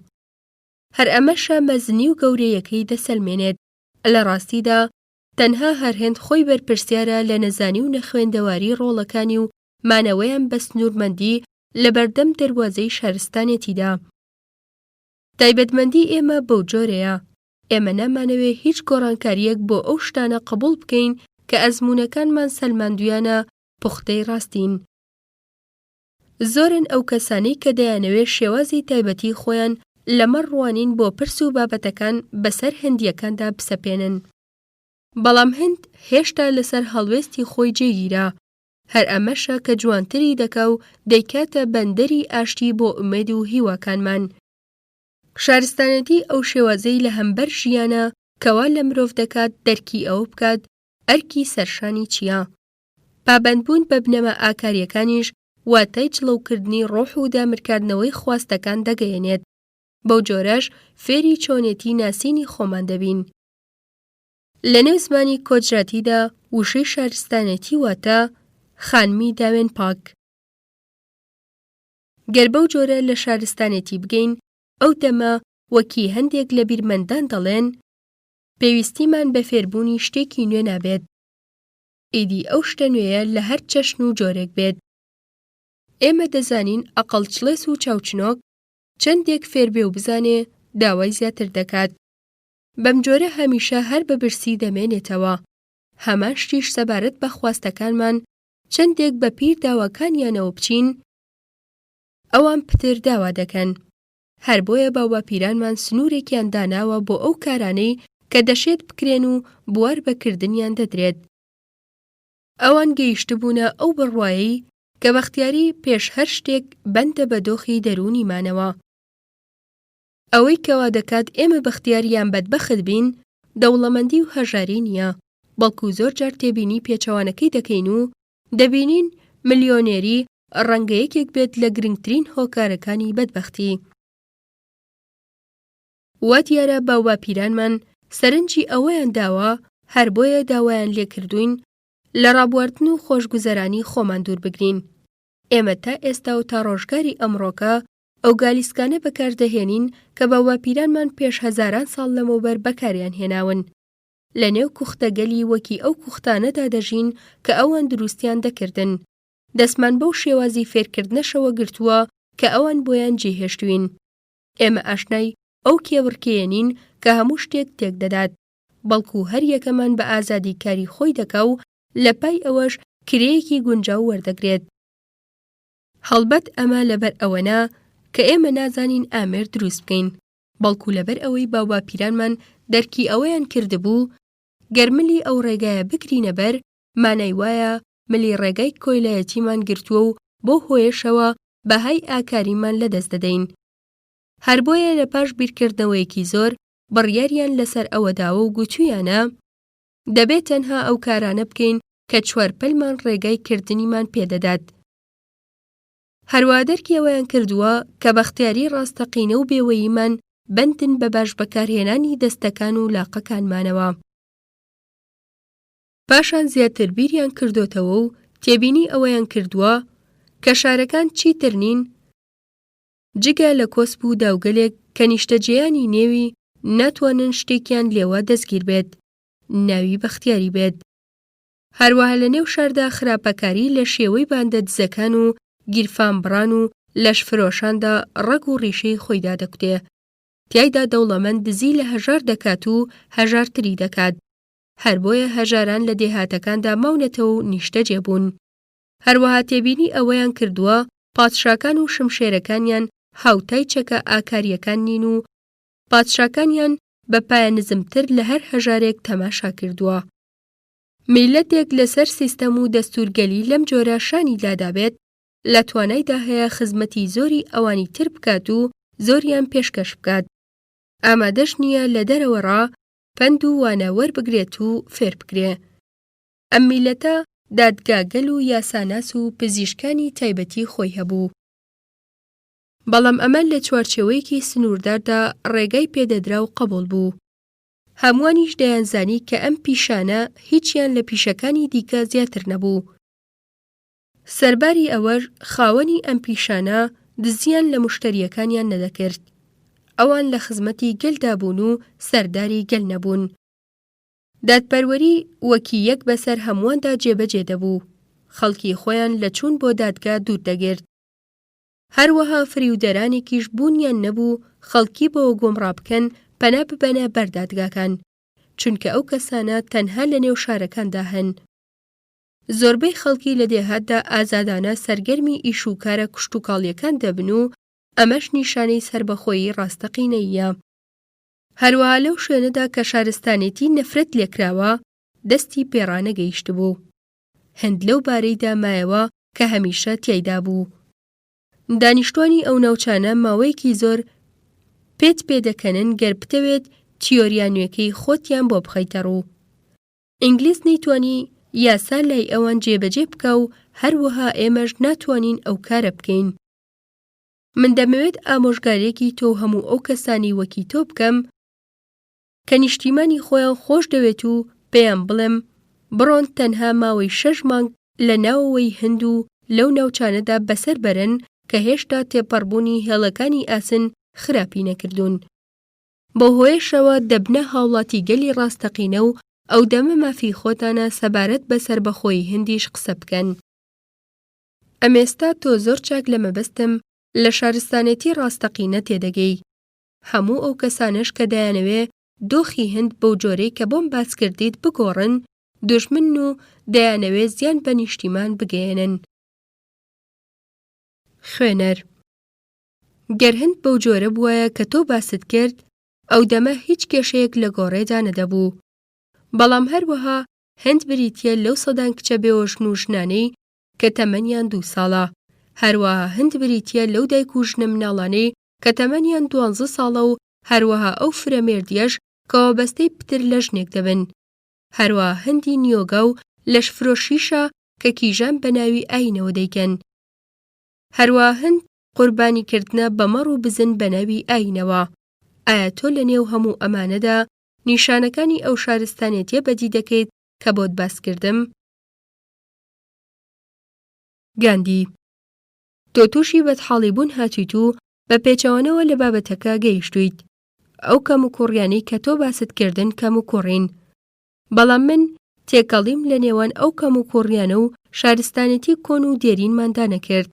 هەر ئەمەشە مەزنی و گەورەیەکەی دەسەلمێنێت. لە ڕاستیدا تەنها هەرهێند خۆی بەرپرسیارە لە نەزانی و نەخوێندەواری ڕۆڵەکانی و مانەوەیان بە سنوورمەندی لە بەردەم دەروازەی شارستانێتیدا. تایبەتمەندی ئێمە بەو جۆرەیە. ئێمە نامانەوێ هیچ گۆڕانکاریەک بۆ ئەو شتانە قبوڵ بکەین کە ئەزموونەکانمان سەلماندویانە پوختەی ڕاستین. زۆرن ئەو کەسانەی کە دەیانەوێت شێوازی تایبەتی خۆیان لەمەڕ ڕوانین بۆ پرس و بابەتەکان بەسەر هەندیەکاندا بسەپێنن. بەڵام هەند هێشتا لەسەر هەڵوێستی خۆی جێگیرا. هەر ئەمەشە کە جوانتری دەکا و دەیکاتە بەندەری ئاشتی بۆ ئومێد و هیواکانمان. شارستانەتی ئەو شێوازەی لە هەمبەر ژیانە کەوا لە مرۆڤ دەکات دەرکی ئەوە بکات ئەرکی سەرشانی چییە. پابەندبوون بە بنەمە ئاکاریەکانیش واتای جڵەوکردنی ڕۆح و دامرکاردنەوەی خواستەکان دەگەیەنێت. بەو جۆرەش فێری چۆنێتی ناسینی خۆمان دەبین. لە نێو زمانی کۆجراتیدا وشەی شارستانەتی واتە خانمی داوێن پاک. گەر بەو جۆرە لە شارستانێتی بگەین ئەو دەمە وەکی هەندێک لە بیرمەندان دەڵێن پێویستیمان بە فێربوونی شتێکی نوێ نابێت. ئیدی ئەو شتە نوێیە لە هەر چەشن و جۆرێک بێت. ئێمە دەزانین ئەقەڵچڵێس و چاوچنۆک چەندێک فێربێ و بزانێ داوای زیاتر دەکات. بەم جۆرە هەمیشە هەر بە برسی دەمێنێتەوە. هەمان شتیش سەبارەت بە خواستەکانمان چەندێک بە پیر داواکانیانەوە بچین ئەوان پتر داوا دەکەن. هەر بۆیە باوباپیرانمان سنوورێکیان داناوە بۆ ئەو کارانەی کە دەشێت بکرێن و بوار بەکردنیان دەدرێت. ئەوان گەیشتبوونە ئەو بڕوایی کە بەختیاری پێش هەر شتێک بەندە بە دۆخی دەرونیمانەوە. ئەوەی کەوا دەکات ئێمە بەختیاریان بەدبەخت بین دەوڵەمەندی و هەژاری نییە، بەڵکو زۆر جار تێبینی پێچەوانەکەی دەکەین و دەبینین ملیۆنێری ڕەنگە یەکێک بێت لە گرنگترین هۆکارەکانی بەدبەختی. وا دیارە باوباپیرانمان سەرنجی ئەوەیان داوە هەر بۆیە داوایان لێکردوین لە ڕابواردن و خۆشگوزەرانی خۆمان دوور بگرین. ئێمە تا ئێستا و تا ڕۆژگاری ئەمڕۆکە ئەو گالیسکانە بەکاردەهێنین کە باوباپیرانمان پێش هەزاران ساڵ لەمەوبەر بەکاریان هێناون. لە نێو کوختەگەلی وەکی ئەو کوختانەدا دەژین کە ئەوان دروستیان دەکردن. دەستمان بەو شێوازی فێرکردنەشەوە گرتووە کە ئەوان بۆیان جێهێشتوین. ئێمە ئاشنای ئەو کێوڕکێنین کە هەموو شتێک تێک دەدات، بەڵکو هەر یەکەمان بە ئازادی کاری خۆی دەکا و لە پای ئەوەش کرەیەکی گونجاو وەردەگرێت. هەڵبەت ئەمە لەبەر ئەوەنا کە ئێمە نازانین ئامێر دروست بکەین، بەڵکو لەبەر ئەوەی باوباپیرانمان دەرکی ئەوەیان کردبوو گەرملی ئەو ڕێگایە بگرینە بەر مانای وایە ملی ڕێگای کۆیلایەتیمان گرتووە و بۆ هۆیشەوە بەهای ئاکاریمان لەدەست دەدەین. هەر بۆیە لە پاش بیرکردنەوەیەکی زۆر بڕیاریان لەسەر ئەوەداوە و گوتوویانە دەبێت تەنها ئەو کارانە بکەین کە چوارپەلمان ڕێگای کردنیمان پێدەدات. هەروە دەرکی ئەوەیان کردووە کە بەختیاری ڕاستەقینە و بێوەییمان بەندن بە باش بەکارهێنانی دەستەکان و لاقەکانمانەوە. پاشان زیاتر بیریان کردوتەوە و تێبینی ئەوەیان کردووە کە شارەکان چیتر نین جگە لە کۆسپ و داوگەلێک کە نیشتەجێیانی نێوی ناتوانن شتێکیان لێوە دەستگیر بێت، ناوی بەختیاری بێت. هەروەها لە نێو شاردا خراپەکاری لە شێوەی باندە دزەکان و گیرفانبڕان و لەشفرۆشاندا ڕەگ و ڕیشەی خۆیدا دەکوتێ. تیایدا دەوڵەمەند دزی لە هەژار دەکات و هەژارتری دەکات. هەر بۆیە هەژاران لە دێهاتەکاندا ماونەتەوە و نیشتەجێ بوون. هەروەها تێبینی ئەوەیان کردووە پادشاکان و شمشێرەکانیان هاوتای چەکە ئاکاریەکان نین و پادشاکانیان بە پایە نزمتر لە هەر هەژارێک تەماشا کردووە. میلەتێک لەسەر سیستەم و دەستورگەلی لەم جۆرە شانی لادابێت لە توانایدا هەیە خزمەتی زۆری ئەوانی تر بکات و زۆریان پێشکەش بکات. ئامادەش نییە لە دەرەوەڕا پند و وانە وەربگرێت و فێر بکرێ. ئەم میلەتە دادگاگەل و یاساناس و پزیشکانی تایبەتی خۆی هەبوو. بەڵام ئەمە لە چوارچێوەیەکی سنوورداردا ڕێگای پێدەدرا و قبوڵ بوو. هەمووانیش دەیانزانی کە ئەم پیشانە هیچیان لە پیشەکانی دیکە زیاتر نەبوو. سەرباری ئەوەش خاوەنی ئەم پیشانە دزیان لە موشتەریەکانیان نەدەکرد. ئەوان لە خزمەتی گەلدا بوون و سەرداری گەل نەبوون. دادپەروەری وەکی یەک بەسەر هەموواندا جێبەجێ دەبوو. خەڵکی خۆیان لە چوون بۆ دادگا دوور دەگرت. هەروەها فریودەرانێکیش بوونیان نەبوو خەڵکی بەوە گۆمڕا بکەن پەنا ببەنە بەردادگاکان، چونکە ئەو کەسانە تەنها لە نێو شارەکاندا هەن. زۆربەی خەڵکی لە دێهاتدا ئازادانە سەرگەرمی ئیش و کارە کشتوکاڵیەکان دەبن و ئەمەش نیشانەی سربەخۆیی ڕاستەقینەییە. هەروەها لەو شوێنەدا کە شارستانێتی نەفرەت لێکراوە دەستی پێڕانە گەیشت بوو. هەند لەو بارەیدا مایەوە کە هەمیشە تیایدا بوو. دانیشتوانی ئەو ناوچانە ماوەیەکی زۆر پێت پێدەکەنن گەر بتەوێت تیۆریا نوێکەی خۆتیان بۆ بخەیتە ڕوو. ئینگلیز نەیتوانی یاسا لای ئەوان جێبەجێ بکە و هەروەها ئێمەش ناتوانین ئەو کارە بکەین. من دەمەوێت ئامۆژگارێکی تۆ هەموو ئەو کەسانی وەکی تۆ بکەم کە نیشتیمانی خۆیان خۆش دەوێت و پێیان بڵێم بڕۆن تەنها ماوەی 6 مانگ لە ناوەوەی هەند و لەو ناوچانەدا بەسەر بەرن کە هێشتا تێپەڕبوونی هێڵەکانی ئاسن خراپی نەکردوون. بۆ هۆیشەوە دەبنە هاوڵاتی گەلی ڕاستەقینە و ئەو دەمە مافی خۆتانە سەبارەت بەسەر بەخۆی هەندیش قسە بکەن. ئەمێستا تۆ زۆر چاک لە مەبەستم لە شارستانێتی ڕاستەقینە تێدەگەی. هەموو ئەو کەسانش کە دەیانەوێ دۆخی هەند بەو جۆرەی کە بۆم باس کردیت بگۆڕن دوژمن و دەیانەوێ زیان بە نیشتیمان بگەێنن. خوێنەر: گەر هەند بەو جۆرە بووایە کە تۆ باست کرد ئەو دەمە هیچ کێشەیەک لە گۆڕێدا نەدەبوو. بەڵام هەروەها هەند بریتیە لەو سەدان کچە بێوەژن و ژنانەی کە تەمەنیان 2 ساڵە. هەروەها هەند بریتیە لەو دایک و ژنە مناڵانەی کە تەمەنیان 12 ساڵە و هەروەها ئەو فرەمێردیەش کە وابەستەی پتر لە ژنێک دەبن. هەروەها هەندی نیۆگا و لەشفرۆشیشە کە کیژان بە ناوی ئاینەوە دەیکەن. هەروەها هەند قوربانیکردنە بە مەڕ و بزن بە ناوی ئاینەوە. ئایا تۆ لە نێو هەموو ئەمانەدا نیشانەکانی ئەو شارستانێتیە بەدی دەکەیت کە بۆت باس کردم؟ گاندی: تۆ تووشی بەدحاڵی بوون هاتوویت و بە پێچەوانەوە لە بابەتەکە گەیشتوویت. ئەو کەم و کوڕیانەی کە تۆ باست کردن کەم و کوڕین. بەڵام من تێکەڵیم لە نێوان ئەو کەم و کوڕیانە و شارستانێتی کۆن و دێرینماندا نەکرد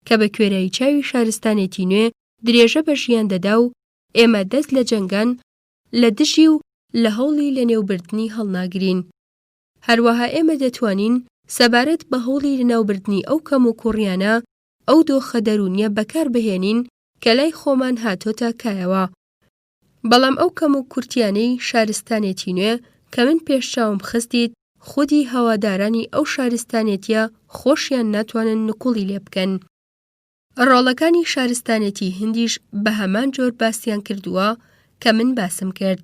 کە بە کوێرایی چاوی شارستانێتی نوێ درێژە بە ژیان دەدا و ئێمە دەست لە جەنگان لە دژی و لە هەوڵی لە نێوبردنی هەڵناگرین. هەروەها ئێمە دەتوانین سەبارەت بە هەوڵی لەناوبردنی ئەو کەم و کوڕیانە ئەو دۆخە دەرونیە بەکار بهێنین کە لای خۆمان هاتۆتە کایەوە. بەڵام ئەو کەم و کورتیانەی شارستانێتی نوێ کە من پێشچاوم خستیت خودی هەوادارانی ئەو شارستانێتیە خۆشیان ناتوانن نکوڵی لێ بکەن. ڕۆڵەکانی شارستانێتی هەندیش بە هەمان جۆر باسییان کردووە کە من باسم کرد.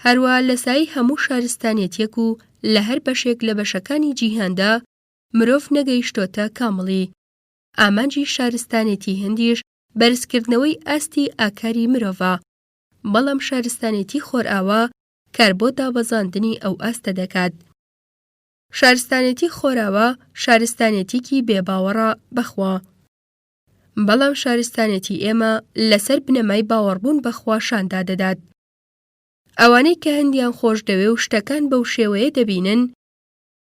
هەروەها لە سایی هەموو شارستانێتیەک و لە هەر بەشێک لە بەشەکانی جیهاندا مرۆڤ نەگەیشتۆتە کامڵی. ئامانجی شارستانێتی هەندیش بەرزکردنەوەی ئاستی ئاکاری مرۆڤە. بەڵام شارستانێتی خۆرئاوا کار بۆ دابەزاندنی ئەو ئاستە دەکات. شارستانێتی خۆرئاوا شارستانێتیکی بێباوەڕە بەخوا. بەڵام شارستانێتی ئێمە لەسەر بنەمای باوەڕبوون بەخوا شاندا دەدات. ئەوانەی کە هەندیان خۆش دەوێ و شتەکان بەو شێوەیە دەبینن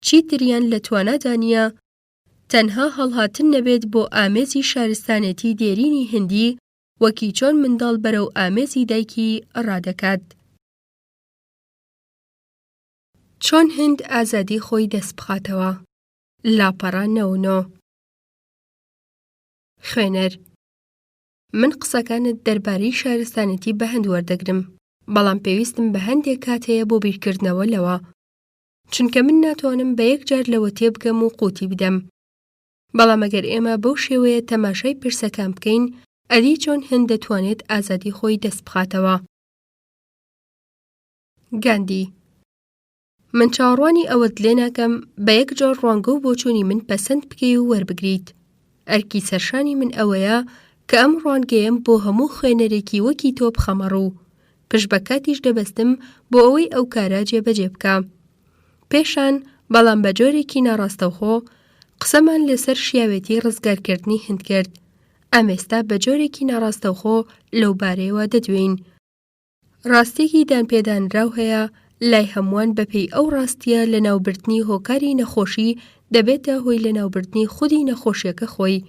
چیتریان لە توانادا نییە تەنها هەڵهاتن نەبێت بۆ ئامێزی شارستانێتی دێرینی هەندی وەکی چۆن منداڵ بەرەو ئامێزی دایکی ڕادەکات. چۆن هەند ئازادی خۆی دەست بخاتەوە. لاپەڕە 9. خوێنەر: من قسەکانت دەربارەی شارستانێتی بە هەند وەردەگرم، بەڵام پێویستم بە هەندێک کات هەیە بۆ بیرکردنەوە لەوە، چونکە من ناتوانم بە یەک جار لەوە تێبگەم و قوتی بدەم. بەڵام ئەگەر ئێمە بەو شێوەیە تەماشای پرسەکان بکەین ئەدی چۆن هەند دەتوانێت ئازادی خۆی دەست بخاتەوە. گاندی: من چاوەڕوانی ئەوەت لێ ناکەم بە یەک جۆر ڕوانگە و بۆچوونی من پەسەند بکەی و وەربگریت. ئەرکی سەرشانی من ئەوەیە کە ئەم ڕوانگەیەم بۆ هەموو خوێنەرێکی وەکی تۆ بخەمە ڕوو. پشت بە کاتیش دەبەستم بۆ ئەوەی ئەو کارە جێبەجێ بکە. پێشان بەڵام بە جۆرێکی ناڕاستەوخۆ قسەمان لەسەر شیاوێتی ڕزگارکردنی هەند کرد. ئەمێستا بە جۆرێکی ناڕاستەوخۆ لەو بارەیەوە دەدوێین. ڕاستێکی دانپێدانراو هەیە لای هەمووان بەپێی ئەو ڕاستیە لە ناوبردنی هۆکاری نەخۆشی دەبێتە هۆی لە ناوبردنی خودی نەخۆشیەکە خۆی.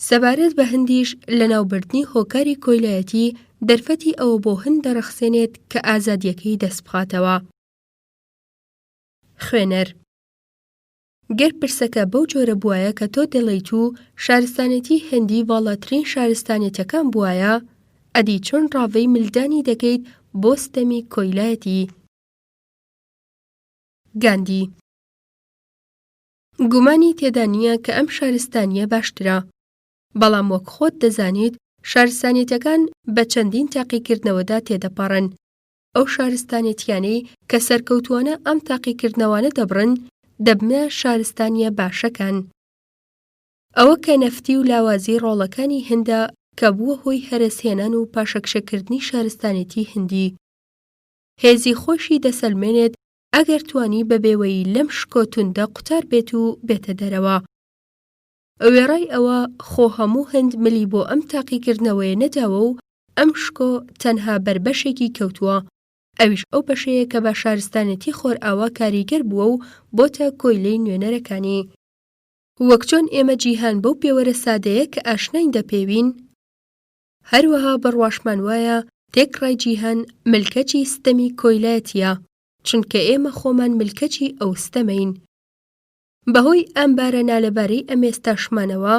سەبارەت بە هەندیش لە ناوبردنی هۆکاری کۆیلایەتی دەرفەتی ئەوە بۆ هەند دەرەخسێنێت کە ئازادیەکەی دەست بخاتەوە. خوێنەر: گەر پرسەکە بەو جۆرە بوایە کە تۆ دەڵێیت و شارستانێتی هێندی باڵاترین شارستانێتەکان بوایە، ئەدی چۆن ڕاوەی ملدانی دەکەیت بۆ ستەمی کۆیلایەتی؟ گاندی: گومانی تێدا نییە کە ئەم شارستانیە باشترە، بەڵام وەک خۆت دەزانیت شارستانێتەکان بە چەندین تاقیکردنەوەدا تێدەپەڕن. ئەو شارستانێتیانەی کە سەرکەوتووانە ئەم تاقیکردنەوانە دەبڕن دەبنە شارستانیە باشەکان. ئەوە کە نەفتی و لاوازی ڕۆڵەکانی هێندە کە بووە هۆی هەرەسهێنان و پاشەکشەکردنی شارستانێتی هێندی. هێزی خۆشی دەسەلمێنێت ئەگەر توانی بەبێوەیی لەم شکۆتوندە قوتار بێت و بێتە دەرەوە. وێڕای ئەوە خۆ هەموو هەند ملی بۆ ئەم تاقیکردنەوەیە نەداوە و ئەم شکۆ تەنها بەربەشێکی کەوتووە، ئەویش ئەو بەشەیە کە بە شارستانێتی خۆرئاوا کاریگەر بووە و بۆتە کۆیلەی نوێنەرەکانی. وەک چۆن ئێمە جیهان بەو پێوەرە سادەیە کە ئاشناین دەپێوین، هەروەها بڕواشمان وایە تێکڕای جیهان ملکەچی ستەمی کۆیلایەتیە، چونکە ئێمە خۆمان ملکەچی ئەو ستەمەین. بەهۆی ئەم بارە نالەبارەی ئەمێستاشمانەوە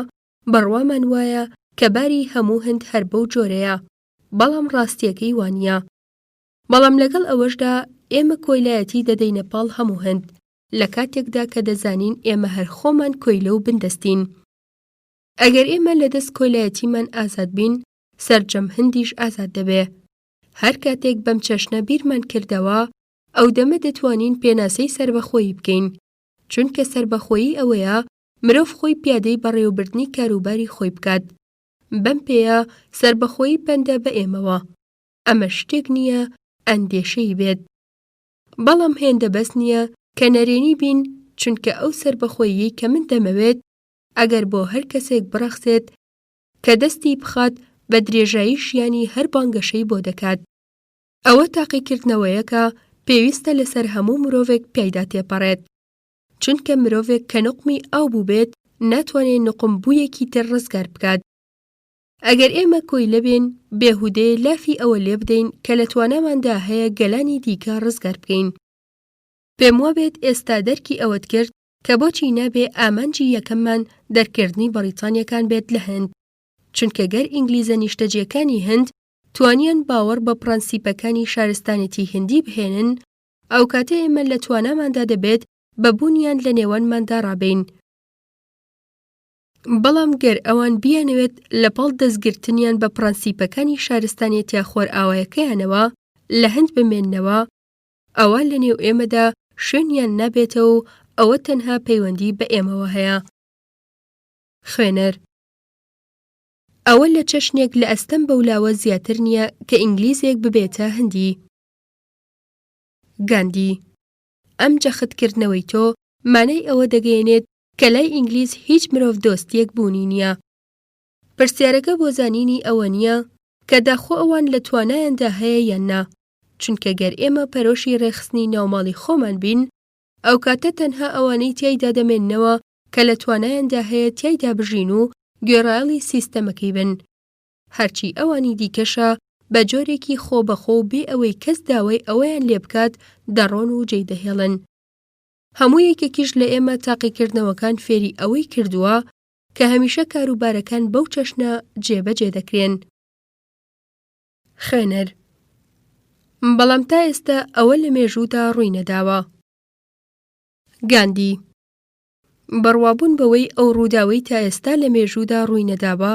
بڕوامان وایە کە باری هەموو هەند هەر بەو جۆرەیە، بەڵام ڕاستیەکەی وانییە. بەڵام لەگەڵ ئەوەشدا ئێمە کۆیلایەتی دەدەینە پاڵ هەموو هەند لە کاتێکدا کە دەزانین ئێمە هەر خۆمان کۆیلە و بندەستین. ئەگەر ئێمە لە دەست کۆیلایەتیمان ئازاد بین، سەرجەم هەندیش ئازاد دەبێ. هەر کاتێک بەم چەشنە بیرمان کردەوە، ئەو دەمە دەتوانین پێناسەی سەربەخۆیی بکەین، چونکە سەربەخۆیی ئەوەیە مرۆڤ خۆی پیادەی بەڕێوەبردنی کاروباری خۆی بکات. بەم پێیە سەربەخۆیی بەندە بە ئێمەوە. ئەمە شتێک نییە ئەندێشەی بێت. بەڵام هێندە بەس نییە کە نەرێنی بین، چونکە ئەو سەربەخۆیی کە من دەمەوێت ئەگەر بۆ هەر کەسێک بڕەخسێت کە دەستی بخات بە درێژایی ژیانی هەر بانگەشەی بۆ دەکات. ئەوە تاقیکردنەوەیەکە پێویستە لەسەر هەموو مرۆڤێک پیادا تێپەڕێت، چونکە مرۆڤێک کە نوقمی ئاو بوو بێت ناتوانێت نوقم بوویەکی تر ڕزگار بکات. ئەگەر ئێمە کۆیلە بێن، بێهودەیە لافی ئەوە لێ بدەین کە لە تواناماندا هەیە گەلانی دیکە ڕزگار بکەین. پێم وابێت ئێستا دەرکی ئەوەت کرد کە بۆچی نابێ ئامانجی یەکەممان دەرکردنی بەریتانیەکان بێت لە هەند، چونکە گەر ئینگلیزە نیشتەجیەکانی هەند توانیان باوەڕ بە پرەنسیپەکانی شارستانێتی هێندی بهێنن، ئەو کاتە ئێمە لە تواناماندا دەبێت بەبوونیان لە نێوانماندا ڕابین. بەڵام گەر ئەوان بیانەوێت لەپاڵ دەستگرتنیان بە پرەنسیپەکانی شارستانێتیە خۆرئاوایەکەیانەوە لە هەند بمێننەوە، ئەوە لە نێو ئێمەدا شوێنیان نابێتەوە و ئەوە تەنها پەیوەندی بە ئێمەوە هەیە. خوێنەر: ئەوە لە چەشنێک لە ئەستەم بەولاوە زیاتر نییە کە ئینگلیزێک ببێتە هەندی. گاندی: ئەم جەختکردنەوەی تۆ مانای ئەوە دەگەیەنێت کە لای ئینگلیز هیچ مرۆڤ دۆستیەک بوونی نییە. پرسیارەکە بۆ زانینی ئەوە نییە کە داخۆ ئەوان لە توانایاندا هەیە یان نا، چونکە گەر ئێمە پەرۆشی ڕێخستنی ناوماڵی خۆمان بین، ئەو کاتە تەنها ئەوانەی تیایدا دەمێننەوە کە لە توانایاندا هەیە تیایدا بژین و گوێڕایەڵی سیستەمەکەی بن. هەرچی ئەوانی دیکەشە بە جۆرێکی خۆبەخۆ بێ ئەوەی کەس داوای ئەوەیان لێ بکات دەڕۆن و جێی دەهێڵن. هەموو یەکێکیش لە ئێمە تاقیکردنەوەکان فێری ئەوەی کردووە کە هەمیشە کاروبارەکان بەو چەشنە جێبەجێ دەکرێن. خوێنەر: بەڵام تا ئێستا ئەوە لە مێژوودا ڕووی نەداوە. گاندی: بڕوابوون بەوەی ئەو ڕووداوەی تا ئێستا لە مێژوودا ڕووی نەداوە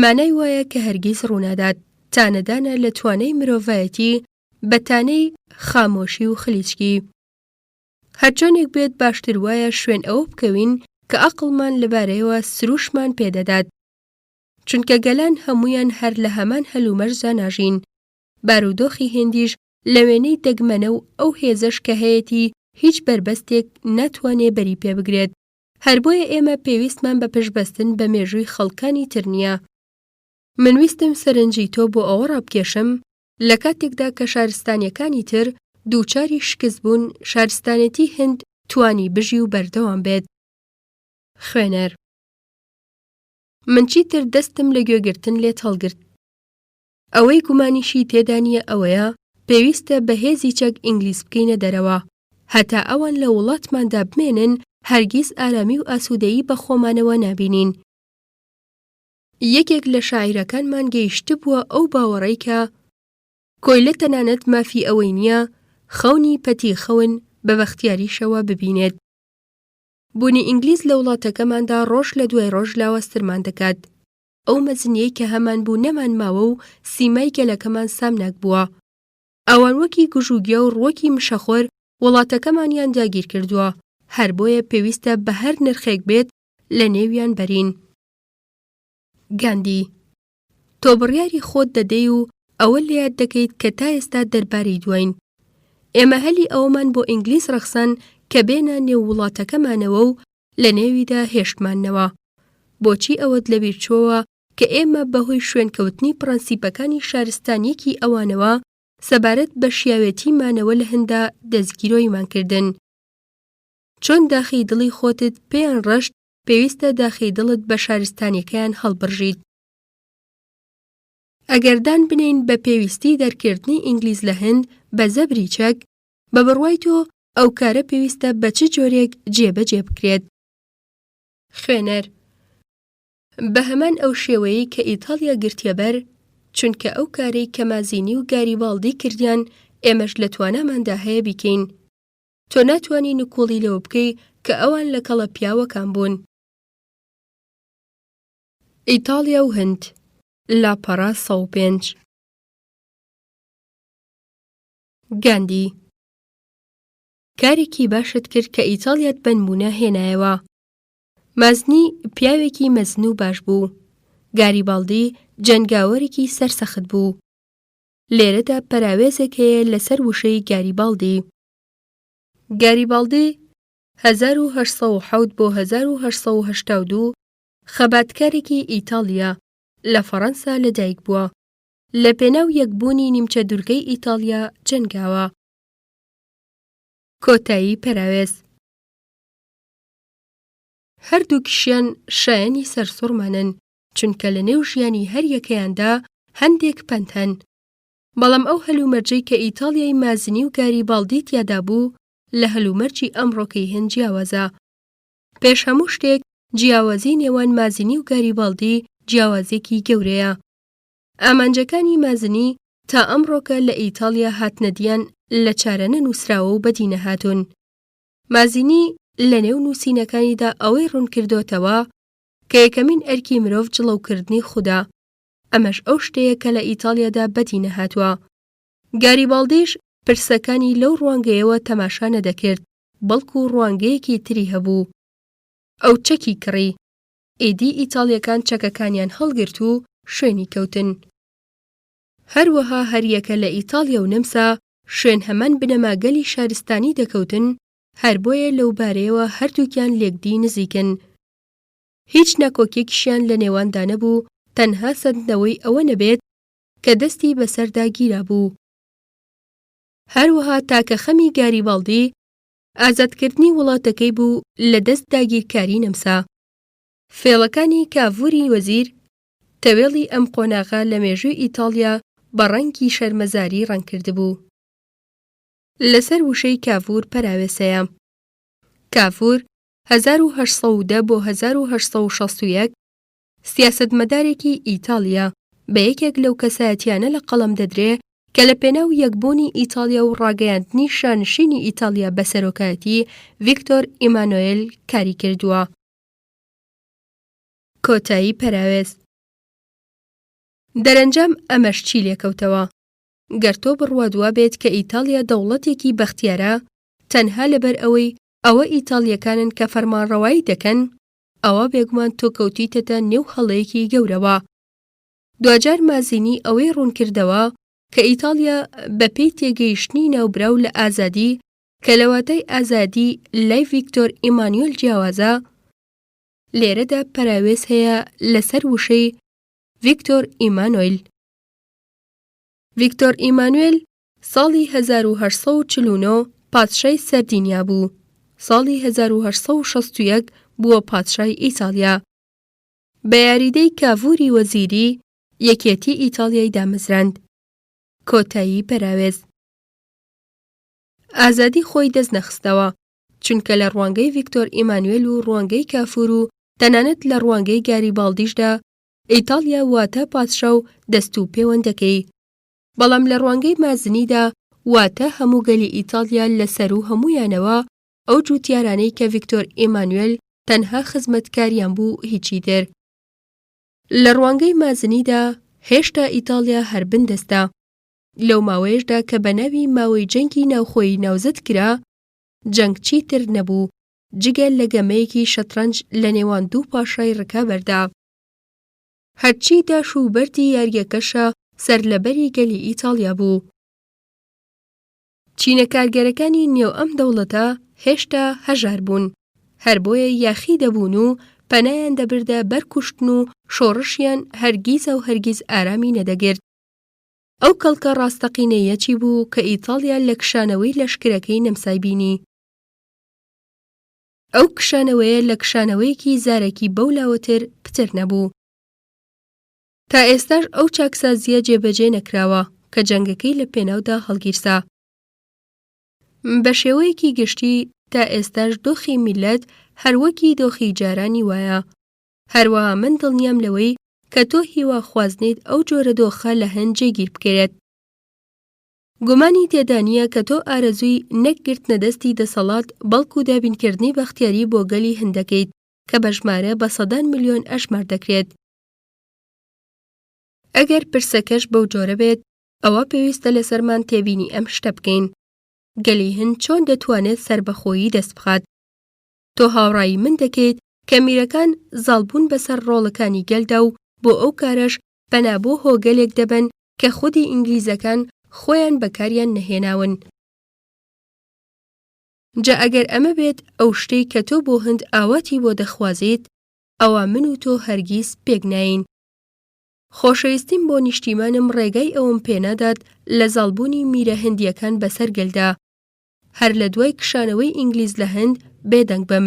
مانای وایە کە هەرگیز ڕوونادات، تا نەدانە لە توانای مرۆڤایەتی بەتانەی خامۆشی و خلیچکی. هەرچۆنێک بێت باشتر وایە شوێن ئەوە بکەوین کە عەقڵمان لەبارەیەوە سروشمان پێدەدات، چونکە گەلان هەمویان هەر لە هەمان هەلومەرجدا ناژین. بارودۆخی هێندیش لە وێنەی دەگمەنە و ئەو هێزەش کە هەیەی هیچ بربەستێک ناتوانێ بەری پێ بگرێت. هەر بۆیە ئێمە پێویستمان بە پشتبەستن بە مێژووی خەڵکانی تر نییە. من ویستم سەرنجی تۆ بۆ ئەوە ڕابکێشم لە کاتێکدا کە شارستانیەکانی تر دووچاری شکست بوون، شارستانێتی هند توانی بژی و بەردەوام بێت. خوێنەر: من چیتر دەستم لە گوێگرتن لێت هەڵگرت. ئەوەی گومانیشی تێدا نییە ئەوەیە پێویستە بەهێزی چەک ئینگلیز بکەینە دەرەوە. هەتا ئەوان لە وڵاتماندا بمێنن، هەرگیز ئارامی و ئاسوودەیی بە خۆمانەوە نابینین. یەکێک لە شاعیرەکانمان گەیشتە بووە ئەو باوەڕەی کە کۆی لە تەنانەت مافی ئەوەی نییە خەونی پەتی خەون بە بەختیاریشەوە ببینێت. بوونی ئینگلیز لە وڵاتەکەماندا ڕۆژ لە دوای ڕۆژ لاوەسترمان دەکات. ئەو مەزنیەی کە هەمان بوو نەمان ماوە و سیمای گەلەکەمان سامناک بووە. ئەوان وەکی گژوگیا و ڕووەکی مشەخۆر وڵاتەکەمانیان داگیر کردووە، هەر بۆیە پێویستە بە هەر نرخێک بێت لە نێویان بەرین. گاندی: تۆ بڕیاری خۆت دەدەی و ئەوە لە یاد دەکەیت کە تا ئێستا دەربارەی دوین. ئێمە هەلی ئەوەمان بۆ ئینگلیز ڕەخسان کە بێنە نێو وڵاتەکەمانەوە و لە نێویدا هێشتمانەوە. بۆچی ئەوەت لەبیر چۆوە کە ئێمە بەهۆی شوێنکەوتنی پرەنسیپەکانی شارستانیەکی ئەوانەوە سەبارەت بە شیاوێتیمانەوە لە هەندا دەستگیرۆیمان کردن؟ چۆن داخی دڵی خۆتت پێیان ڕەشت پێویستە داخی دڵت بە شارستانیەکەیان هەڵبڕژیت. ئەگەردان بنین بە پێویستی دەرکردنی ئینگلیز لە هەند بە زەبری چەک، بە بڕوای تۆ ئەو کارە پێویستە بە چ جۆرێک جێبەجێ بکرێت؟ خوێنەر: بە هەمان ئەو شێوەیەی کە ئیتاڵیا گرتیەبەر، چونکە ئەو کارەی کە مازینی و گاریبالدی کردیان ئێمەش لە تواناماندا هەیە بیکەین. تۆ ناتوانی نکۆڵی لەوە بکەی کە ئەوان لە کەڵە پیاوەکان بوون. ئیتاڵیا و هەند، لاپەڕا 105. گاندی: کارێکی باشت کرد کە ئیتاڵیات بەنمونە هێنایەوە. مازنی پیاوێکی مەزن و باش بوو. گاریبالدی جەنگاوەرێکی سەرسەخت بوو. لێرەدا پەراوێزێک هەیە لەسەر وشەی گاریبالدی. گاریبالدی 1807 بۆ 1882 خەباتکارێکی ئیتاڵیا لە فەڕەنسا لەدایک بووە. لە پێناو یەکبوونی نیمچە دوورگەی ئیتاڵیا جەنگاوە. کۆتایی پەراوێز: هەردووکیشیان شایەنی سەرسوڕمانن، چونکە لە نێو ژیانی هەر یەکەیاندا هەندێک پەند هەن. بەڵام ئەو هەلومەرجەی کە ئیتاڵیای مازنی و گاریبالدی تیادا بوو لە هەلومەرجی ئەمڕۆکەی هەند جیاوازە. پێش هەموو شتێک جیاوازی نێوان مازنی و گاریبالدی جیاوازێکی گەورەیە. ئامانجەکانی مازنی تا ئەمڕۆکە لە ئیتاڵیا هاتنەدیان لە چارەنە نووسراوە و بەدینە هاتوون. مازنی لە نێو نووسینەکانیدا ئەوەی ڕوون کردوتەوە کە یەکەمین ئەرکی مرۆڤ جڵەوکردنی خودا. ئەمەش ئەو شتەیە کە لە ئیتاڵیادا بەدینە هاتووە. گاریبالدیش پرسەکانی لەو ڕوانگەیەوە تەماشا نەدەکرد، بەڵکو ڕوانگەیەکی تری هەبوو. ئەو چەکی کڕی. ئیدی ئیتاڵیەکان چەکەکانیان هەڵگرت و شوێنی کەوتن. هەروەها هەریەکە لە ئیتاڵیا و نەمسا شوێن هەمان بنەماگەلی شارستانی دەکەوتن، هەر بۆیە لەو بارەیەوە هەردووکیان لێکدی نزیکن. هیچ ناکۆکێکیشیان لە نێواندا نەبوو، تەنها سەدنەوەی ئەوە نەبێت کە دەستی بەسەردا گیرا بوو. هەروەها تاکە خەمی گاریبالدی ئازادکردنی وڵاتەکەی بوو لە دەست داگیرکاری نەمسا. فێڵەکانی کاڤوری وەزیر تەوێڵی ئەم قۆناغا لە مێژووی ئیتاڵیا بە ڕەنگی شەرمەزاری ڕەنگکردبوو. لەسەر وشەی کاڤور پەراوێسەیە. کاڤور 1810 بۆ 1861 سیاسەتمەدارێکی ئیتاڵیا بە یەکێک لەو کەسایەتیانە لە قەڵەم دەدرێ کە لە پێناو یەکبوونی ئیتاڵیا و ڕاگەیاندنی شانشینی ئیتاڵیا بە سەرۆکایەتی ڤیکتۆر ئیمانوئێل کاری کردووە. کۆتایی پەراوێز: دەرەنجام ئەمەش چی لێکەوتەوە؟ گەر تۆ بڕوادوا بێت کە ئیتاڵیا دەوڵەتێکی بەختیارە تەنها لەبەر ئەوە ئیتاڵیەکانن کە فەرمانڕەوایی دەکەن، ئەوە بێگومان تۆ کەوتیتەتە نێو هەڵەیەکی گەورەوە. دوجار مازینی ئەوەی ڕوون کردەوە کە ئیتاڵیا بەپێی تێگەیشتنی ناوبراو لە ئازادی کە لەواتای ئازادی لای ڤیکتۆر ئیمانوئێل جیاوازە، لێرەدا پەراوێز هەیە لەسەر وشەی ڤیکتۆر ئیمانوئێل. ڤیکتۆر ئیمانوێل ساڵی 1849 پادشای سەردینیا بوو. ساڵی 1861 بووە پادشای ئیتالیا. بە یاریدەی کاڤوری وەزیری یەکێتی ئیتالیای دامەزراند. کۆتایی پەراوێز. ئازادی خۆی دەست نەخستەوە، چونکە لە ڕوانگەی ڤیکتۆر ئیمانوێل و ڕوانگەی کافور و تەنانەت لە ڕوانگەی گاریبالدیشدا ئیتالیا واتە پادشا و دەست و پەیوەندەکەی. بەڵام لە ڕوانگەی مازنیدا واتە هەموو گەلی ئیتالیا لەسەر و هەموویانەوە ئەو جوتیارانەی کە ڤیکتۆر ئیمانوێل تەنها خزمەتکاریان بوو هیچی تر. لە ڕوانگەی مازنیدا هێشتا ئیتالیا هەر بندەستە. لەو ماوەیەشدا کە بە ناوی ماوەی جەنگی ناوخۆیی ناوزەت کرا، جەنگ چیتر نەبوو جگە لە گەمەیەکی شەترەنج لە نێوان دوو پاشای ڕکابەردا. هەرچی داش و بەردی یاریەکەشە سەرلەبەری گەلی ئیتالیا بوو. چینە کارگەرەکانی نێو ئەم دەوڵەتە هێشتا هەژار بوون، هەر بۆیە یاخی دەبوون و پەنایان دەبردە بەرکوشتن و شۆڕشیان هەرگیز و هەرگیز ئارامی نەدەگرت. ئەو کەڵکە ڕاستەقینەیەکی بوو کە ئیتالیا لە کشانەوەی لەشکرەکەی نەمسای بینی. ئەو کشانەوەیە لە کشانەوەیەکی زارێکی بەولاوەتر پتر نەبوو. تا ئێستاش ئەو چاکسازیە جێبەجێ نەکراوە کە جەنگەکەی لە پێناودا هەڵگیرسا. بە شێوەیەکی گشتی تا ئێستاش دۆخی میلەت هەروەکی دۆخی جارانی وایە. هەروەها من دڵنیام لەوەی کە تۆ هیوا خوازنیت ئەو جۆرە دۆخە لە هەند جێگیر بکرێت. گومانی تێدا نییە کە تۆ ئارەزووی نەکگرتنە دەستی دەسەڵات بەڵکو دابینکردنی بەختیاری بۆ گەلی هەندەکەیت کە بە ژمارە بە سەدان ملیۆن ئەشمار دەکرێت. ئەگەر پرسەکەش بەو جۆرە بێت، ئەوە پێویستە لەسەرمان تێبینی ئەم شتە بکەین: گەلی هەند چۆن دەتوانێت سەربەخۆیی دەست بخات؟ تۆ هاوڕایی من دەکەیت کە میرەکان زاڵبوون بەسەر ڕۆڵەکانی گەلدا و بۆ ئەو کارەش پەنابۆ هۆگەلێک دەبن کە خودی ئینگلیزەکان خۆیان بەکاریان نەهێناون. جا ئەگەر ئەمە بێت ئەو شتەی کە تۆ بۆ هەند ئاواتی بۆ دەخوازیت، ئەوە من و تۆ هەرگیز پێک ناین. خۆشەویستیم بۆ نیشتیمانم ڕێگای ئەوم پێنادات لە زاڵبوونی میرە هەندیەکان بەسەر گەلدا، هەر لە دوای کشانەوەی ئینگلیز لە هەند بێدەنگ بم.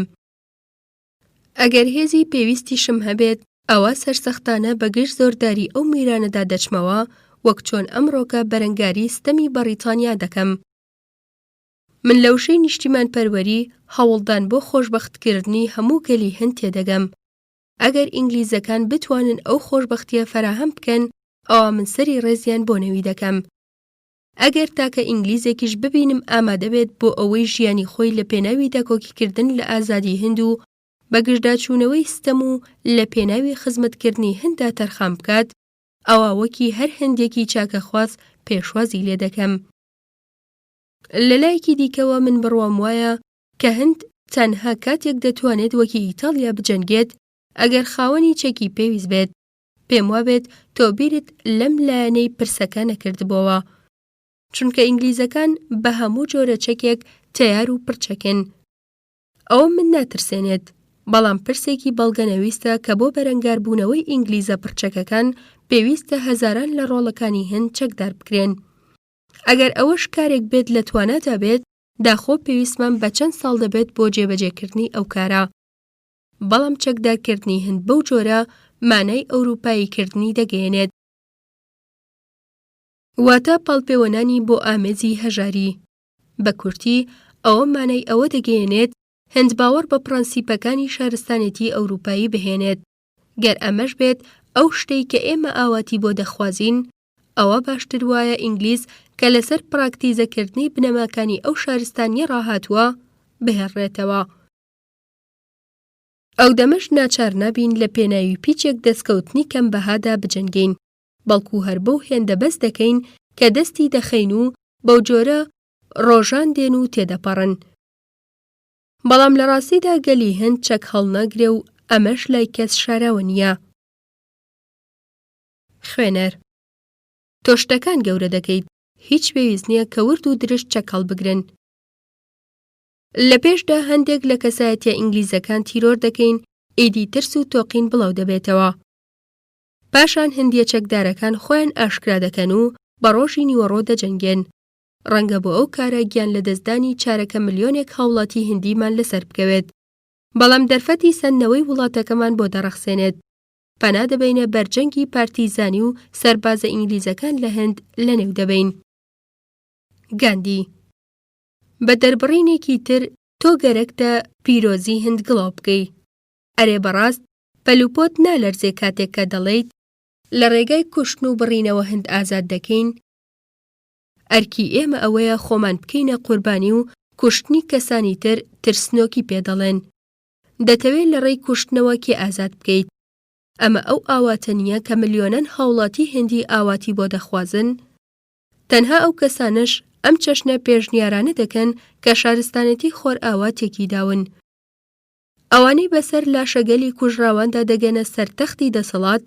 ئەگەر هێزی پێویستیشم هەبێت، ئەوە سەرسەختانە بەگشت زۆرداری ئەو میرانەدا دەچمەوە، وەک چۆن ئەمڕۆکە بەرەنگاری ستەمی بەریتانیا دەکەم. من لە وشەی نیشتیمان پەروەری هەوڵدان بۆ خۆشبەختکردنی هەموو گەلی هەند تێدەگەم. ئەگەر ئینگلیزەکان بتوانن ئەو خۆشبەختیە فەراهەم بکەن، ئەوە من سەری ڕێزیان بۆ نەوی دەکەم. ئەگەر تاکە ئینگلیزێکیش ببینم ئامادە بێت بۆ ئەوەی ژیانی خۆی لە پێناوی داکۆکیکردن لە ئازادی هەند و بەگشتداچوونەوەی ستەم و لە پێناوی خزمەتکردنی هەندا تەرخان بکات، ئەوە وەکی هەر هەندێکی چاکەخواز پێشوازی لێ دەکەم. لەلایەکی دیکەوە من بڕوام وایە کە هەند تەنها کاتێک دەتوانێت وەکی ئیتالیا بجەنگێت ئەگەر خاوەنی چەکی پێویست بێت. پێم وابێت تۆ بیرت لەم لایەنەی پرسەکە نەکردبەوە، چونکە ئینگلیزەکان بە هەموو جۆرە چەکێک تەیار و پڕچەکن. ئەوە من ناترسێنێت، بەڵام پرسێکی بەڵگەنەویستە کە بۆ بەرەنگاربوونەوەی ئینگلیزە پڕچەکەکان پێویستە هەزاران لە ڕۆڵەکانی هەند چەکدار بکرێن. ئەگەر ئەوەش کارێک بێت لە تواناتا بێت، داخۆ پێویستمان بە چەند ساڵ دەبێت بۆ جێبەجێکردنی ئەو کارە. بەڵام چەکدارکردنی هەند بەو جۆرە مانای ئەوروپاییکردنی دەگەیەنێت. واتە پاڵپێوەنانی بۆ ئامێزی هەژاری. بە کورتی ئەوە مانای ئەوە دەگەیەنێت هەند باوەڕ بە پرەنسیپەکانی شارستانێتی ئەوروپایی بهێنێت. گەر ئەمەش بێت ئەو شتەی کە ئێمە ئاواتی بۆ دەخوازین، ئەوە باشتر وایە ئینگلیز کە لەسەر پراکتیزەکردنی بنەماکانی ئەو شارستانیە ڕاهاتووە بهێڕێتەوە. ئەو دەمەش ناچار نابین لە پێناوی پیچێک دەستکەوتنی کەم بەهادا بجەنگین، بەڵکو هەر بەو هێندە بەست دەکەین کە دەستی دەخەین و بەو جۆرە ڕۆژان دێن و تێدەپەڕن. بەڵام لە ڕاستیدا گەلی هەند چەک هەڵناگرێ و ئەمەش لای کەس شاراوە نییە. خوێنەر: تۆ شتەکان گەورە دەکەیت، هیچ پێویست نییە کە ورد و درشت چەک هەڵبگرن. لە پێشدا هەندێک لە کەسایەتیە ئینگلیزەکان تیرۆر دەکەین، ئیدی ترس و تۆقین بڵاو دەبێتەوە. پاشان هەندیە چەکدارەکان خۆیان ئاشکرا دەکەن و بە ڕۆژی نیوەڕۆ دەجەنگێن. ڕەنگە بۆ ئەو کارە گیان لە دەستدانی چارەکە ملیۆنێک هاوڵاتی هندیمان لەسەر بکەوێت. بەڵام دەرفەتی سەنەوەی وڵاتەکەمان بۆ دەڕەخسێنێت. پەنا دەبینە بەرجەنگی پارتیزانی و سەربازە ئینگلیزەکان لە هەند لەنێو دەبین. گاندی بە دەربڕینێکی تر تۆ گەرەکتە پیرۆزی هەند گڵاو بکەی. ئەرێ بەڕاست پەلوپۆت نالەرزێ کاتێک کە دەڵێیت لە ڕێگای کوشتن و بڕینەوە هەند ئازاد دەکەین. ئەرکی ئێمە ئەوەیە خۆمان بکەینە قوربانی و کوشتنی کەسانی تر ترسنۆکی پێدەڵێن. دەتەوێت لە ڕێی کوشتنەوە کێ ئازاد بکەیت. ئەمە ئەو ئاواتە نییە کە ملیۆنەن هاوڵاتی هندی ئاواتی بۆ دەخوازن. تەنها ئەو کەسانش ئەم چەشنە پێشنیارانە دەکەن کە شارستانەتی خۆر ئاواتێکی داون. ئەوانەی بەسەر لاشەگەلی کوژراواندا دەگەنە سەرتەختی دەسەڵات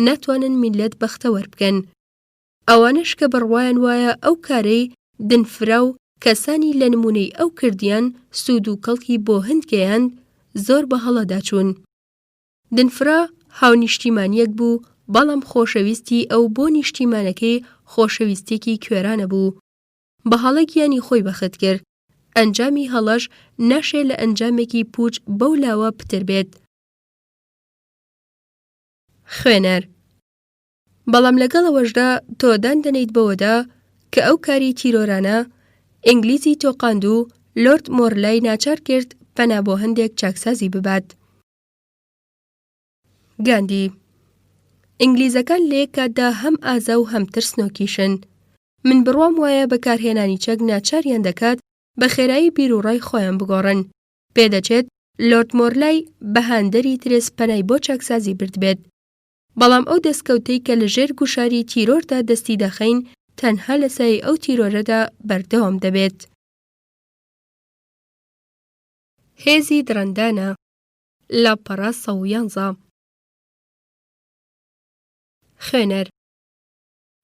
ناتوانن میلەت بەختەوەر بکەن. ئەوانش کە بڕوایان وایە ئەو کارەی دنفرا و کەسانی لە نمونەی ئەو کردیان سوود و کەڵکی بۆ هەند گەیاند زۆر بە هەڵەداچوون. دنفرا هاونیشتیمانیەک بوو، بەڵام خۆشەویستی ئەو بۆ نیشتیمانەکەی خۆشەویستێکی کوێرانە بوو. بە هەڵە گیانی خۆی بەخت کرد. ئەنجامی هەڵەش ناشێ لە ئەنجامێکی پوچ بەو لاوە پتر بێت. خوێنەر بەڵام لەگەڵەوەشدا تۆ دان دەنیت بەوەدا کە ئەو کاری تیرۆرانە ئینگلیزی تۆقاند و لۆرد مۆرلای ناچار کرد پەنا بۆ هەندێک چاکسازی ببات. گاندی ئینگلیزەکان لە یەک کاتدا هەم ئازا و هەم ترسنۆکیشن. من بڕوام وایە بەکارهێنانی چەک ناچاریان دەکات بە خێرایی بیر و ڕای خۆیان بگۆڕن. پێدەچێت لۆرد مۆرلای بەهاندەری ترس پەنای بۆ چاکسازی برد بێت. بەڵام ئەو دەستکەوتەی کە لە ژێر گوشاری تیرۆردا دەستی دەخەین تەنها لە سای ئەو تیرۆرەدا بەردەوام دەبێت. هێزی درەندانە لاپەڕە 111. خوێنەر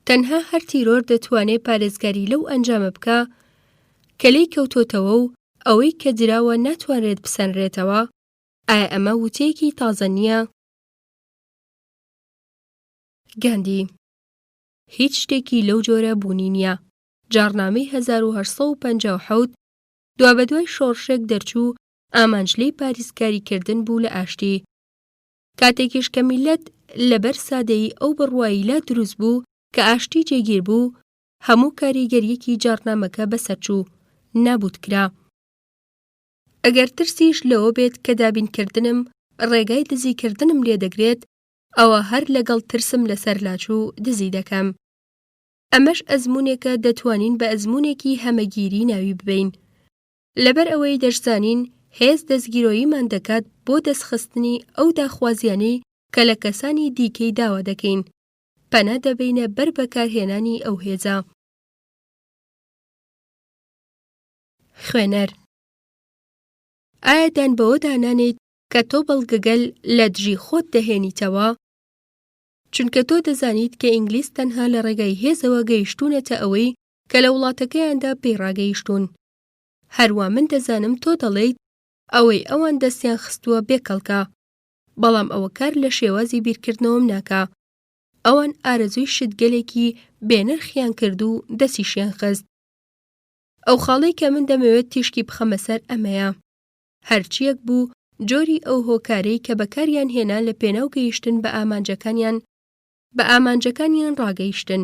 تەنها هەر تیرۆر دەتوانێت پارێزگاری لەو ئەنجامە بکە کە لێی کەوتۆتەوە و ئەوەی کە دراوە ناتوانرێت بسەنرێتەوە. ئایا ئەمە وتەیەکی تازە نییە؟ گاندی هیچ شتێکی لەو جۆرە بوونی نییە. جارنامەی 1857 دوابەدوای شۆڕشێک دەرچوو ئامانجلەی پارێزگاریکردن بوو لە ئاشتی. کاتێکیش کە میلەت لەبەر سادەیی ئەو بڕواییلا دروست بوو کە ئاشتی جێگیر بوو، هەموو کاریگەریەکی جارنامەکە بەسەرچوو، نابوت کرا. ئەگەر ترسیش لەوە بێت کە دابینکردنم ڕێگای دزیکردنم لێ دەگرێت، ئەوە هەر لەگەڵ ترسم لەسەر لاچوو دزی دەکەم. ئەمەش ئەزموونێکە دەتوانین بە ئەزموونێکی هەمەگیری ناوی ببین. لەبەر ئەوەی دەشزانین هێز دەستگیرۆییمان دەکات بۆ دەستخستنی ئەو داخوازیانەی کە لە کەسانی دیکەی داوا دەکەین. پەنا دەبینە بەر بەکارهێنانی ئەو هێزە. خوێنەر ئایا دان بەوە دانانیت کە تۆ بەڵگەگەل لە دژی خۆت دەهێنیتەوە؟ چونکە تۆ دەزانیت کە ئینگلیز تەنها لە ڕێگای هێزەوە گەیشتوونەتە ئەوەی کە لە وڵاتەکەیاندا پێڕاگەیشتوون. هەروە من دەزانم تۆ دەڵێیت ئەوەی ئەوان دەستیان خستووە بێکەڵکە، بەڵام ئەوە کار لە شێوازی بیرکردنەوەم ناکا. ئەوان ئارەزووی شتگەلێکی بێنرخیان کرد و دەستیشیان خست. ئەو خاڵەی کە من دەمەوێت تیشکی بخەمە سەر ئەمەیە. هەرچیەک بوو جۆری ئەو هۆکارەی کە بەکاریان هێنا لە پێناو گەیشتن بە ئامانجەکانیان ڕاگەیشتن.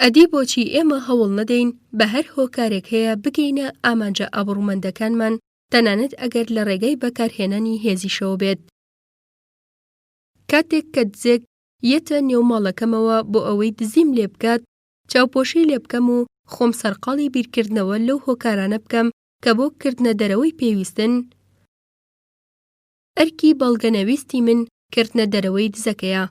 ئەدی بۆچی ئێمە هەوڵ نەدەین بە هەر هۆکارێک هەیە بگەینە ئامانجە ئابڕوومەندەکانمان، تەنانەت ئەگەر لە ڕێگەی بەکارهێنانی هێزیشەوە بێت. کاتێک کە دزێک یەتە نێو ماڵەکەمەوە بۆ ئەوەی دزیم لێ بکات، چاوپۆشی لێ بکەم و خۆم سەرقاڵی بیرکردنەوە لەو هۆکارانە بکەم کە بۆ کردنە دەرەوەی پێویستن، ئەرکی بەڵگەنەویستی من کردنە دەرەوەی دزەکەیە.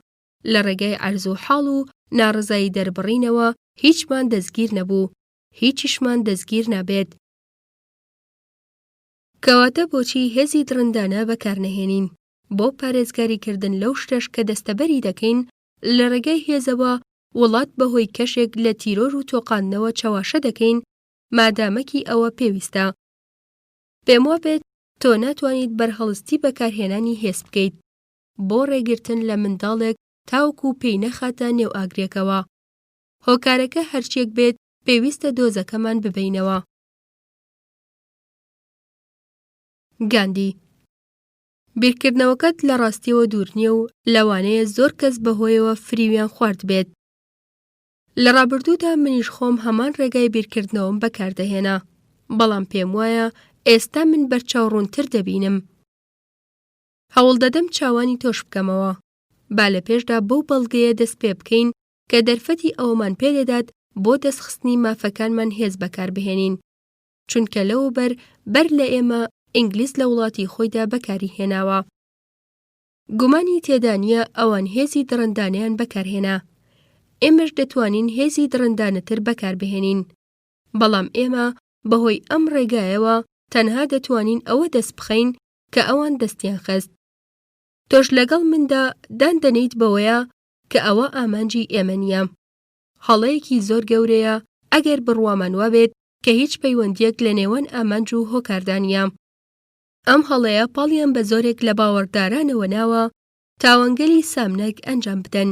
لە ڕێگای عەرز و حاڵ و ناڕزایی دەربڕینەوە هیچمان دەستگیر نەبوو، هیچیشمان دەستگیر نابێت. کەواتە بۆچی هێزی درندانە بەکارنەهێنین بۆ پارێزگاریکردن لەو شتەش کە دەستەبەری دەکەین لە ڕێگای هێزەوە وڵات بەهۆی کەشێک لە تیرۆر و تۆقاندنەوە چاواشە دەکەین مادامەکی ئەوە پێویستە. پێم وابێت تۆ ناتوانیت بەرهەڵستی بەکارهێنانی هێز بکەیت بۆ ڕێگرتن لە منداڵێک تاوەکو پێی نەخاتە نێو ئاگرێکەوە. هۆکارەکە هەرچیەک بێت پێویستە دۆزەکەمان ببینەوە. گاندی بیرکردنەوەکەت لە ڕاستیەوە دوور نییە و لەوانەیە زۆر کەس بەهۆیەوە فریویان خوارد بێت. لە ڕابردوودا منیش خۆم هەمان ڕێگای بیرکردنەوەم بەکاردەهێنا، بەڵام پێم وایە ئێستا من بەرچاوڕوونتر دەبینم. هەوڵ دەدەم چاوانی تۆش بکەمەوە، با لە پێشدا بەو بەڵگەیە دەست پێ بکەین کە دەرفەتی ئەوەمان پێدەدات بۆ دەستخستنی مافەکانمان هێز بەکاربهێنین، چونکە لەوبەر بەر لە ئێمە ئینگلیز لە وڵاتی خۆیدا بەکاری هێناوە. گومانی تێدا نییە ئەوان هێزی دڕندانیان بەکارهێنا، ئێمەش دەتوانین هێزی دڕندانەتر بەکاربهێنین، بەڵام ئێمە بەهۆی ئەم ڕێگایەوە تەنها دەتوانین ئەوە دەست بخەین کە ئەوان دەستیان خست. تۆش لەگەڵ مندا دان دەنیت بەوەیە کە ئەوە ئامانجی ئێمە نییە. هەڵەیەکی زۆر گەورەیە ئەگەر بڕوامان وابێت کە هیچ پەیوەندیەک لە نێوان ئامانج و هۆکاردانیە. ئەم هەڵەیە پاڵیان بە زۆرێک لە باوەڕدارانەوە ناوە تاوانگەلی سامنەک ئەنجام بدەن.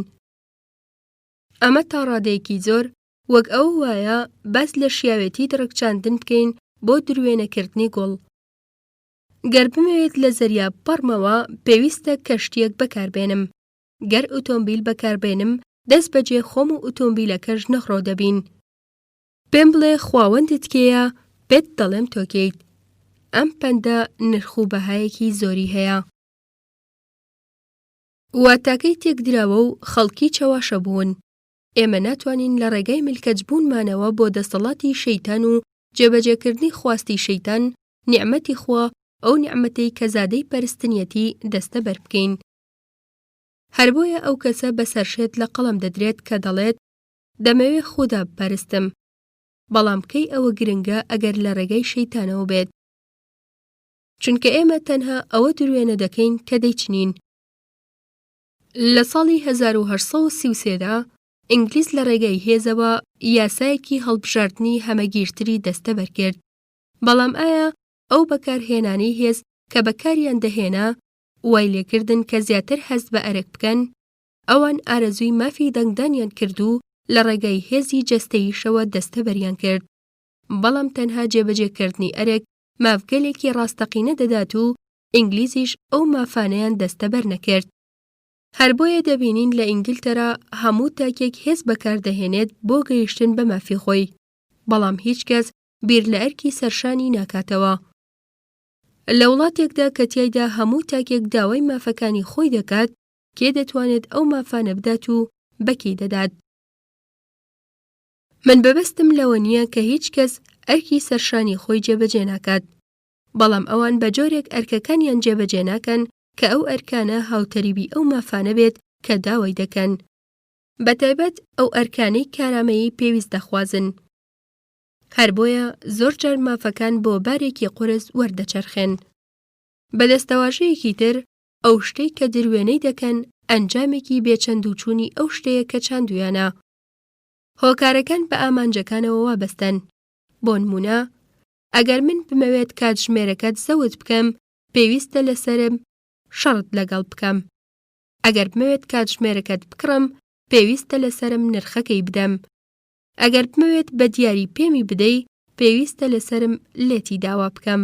ئەمە تا ڕادەیەکی زۆر وەک ئەو وایە باس لە شیاوێتی دڕکچاندن بکەین بۆ دروێنەکردنی گوڵ. گەر بمەوێت لە زەریا بپەڕمەوە پێویستە کەشتیەک بەکاربێنم. گەر ئۆتۆمبیل بەکاربێنم دەست بەجێ خۆم و ئۆتۆمبیلەکەش نەخڕۆ دەبین. پێم بڵێ خواوەندت کێیە پێت دەڵێم تۆکەیت. ئەم پەندە نرخ و بەهایەکی زۆری هەیە. واتاکەی تێکدراوە و خەڵکی چەواشە بوون. ئێمە ناتوانین لە ڕێگای ملکەجبوونمانەوە بۆ دەسەڵاتی شەیتان و جێبەجێکردنی خواستی شەیتان نیعمەتی خوا ئەو نیعمەتەی کە زادەی پەرستنیەتی دەستە بەر بکەین. هەر بۆیە ئەو کەسە بەسەرشێت لە قەڵەم دەدرێت کە دەڵێت دەمەوێت خۆدا بپەرستم، بەڵام کەی ئەوە گرنگە ئەگەر لە ڕێگای شەیتانەوە بێت، چونکە ئێمە تەنها ئەوە دروێنە دەکەین کە دەیچنین. لە ساڵی 1833دا ئینگلیز لە ڕێگای هێزەوە یاسایەکی هەڵبژاردنی هەمەگیرتری دەستە بەرکرد، بەڵام ئایا ئەو بەکارهێنانەی هێز کە بەکاریان دەهێنا وای لێکردن کە زیاتر هەست بە ئەرک بکەن؟ ئەوان ئارەزووی مافی دەنگدانیان کرد و لە ڕێگای هێزی جەستەییشەوە دەستە بەریان کرد، بەڵام تەنها جێبەجێکردنی ئەرک مافگەلێکی ڕاستەقینە دەدات و ئینگلیزیش ئەو مافانەیان دەستە بەر نەکرد. هەر بۆیە دەبینین لە ئینگلتەرا هەموو تاکێک هێز بەکاردەهێنێت بۆ گەیشتن بە مافی خۆی، بەڵام هیچ کەس بیر لە ئەرکی سەرشانی ناکاتەوە. لە وڵاتێکدا کە تیایدا هەموو تاکێک داوای مافەکانی خۆی دەکات، کێ دەتوانێت ئەو مافانە بدات و بەکەی دەدات؟ من بەبەستم لەوە نییە کە هیچ کەس ئەرکی سەرشانی خۆی جێبەجێ ناکات، بەڵام ئەوان بە جۆرێک ئەرکەکانیان جێبەجێ ناکەن کە ئەو ئەرکانە هاوتەریبی ئەو مافانە بێت کە داوای دەکەن، بەتایبەت ئەو ئەرکانەی کارامەیی پێویست دەخوازن. هەر بۆیە زۆر جار مافەکان بۆ بارێکی قورس وەردەچەرخێن. بە دەستەواژەیەکی تر ئەو شتەی کە دروێنەی دەکەن ئەنجامێکی بێچەند و چوونی ئەو شتەیە کە چاندویانە. هۆکارەکان بە ئامانجەکانەوە وابەستن. بۆ نمونە، ئەگەر من بمەوێت کاتژمێرەکەت زەوت بکەم پێویستە لەسرم شەڕت لەگەڵ بکەم. ئەگەر بمەوێت کاتژمێرەکەت بکڕم پێویستە لەسرم نرخەکەی بدەم. ئەگەر بمەوێت بە دیاری پێمی بدەی پێویستە لەسرم لێتی داوا بکەم.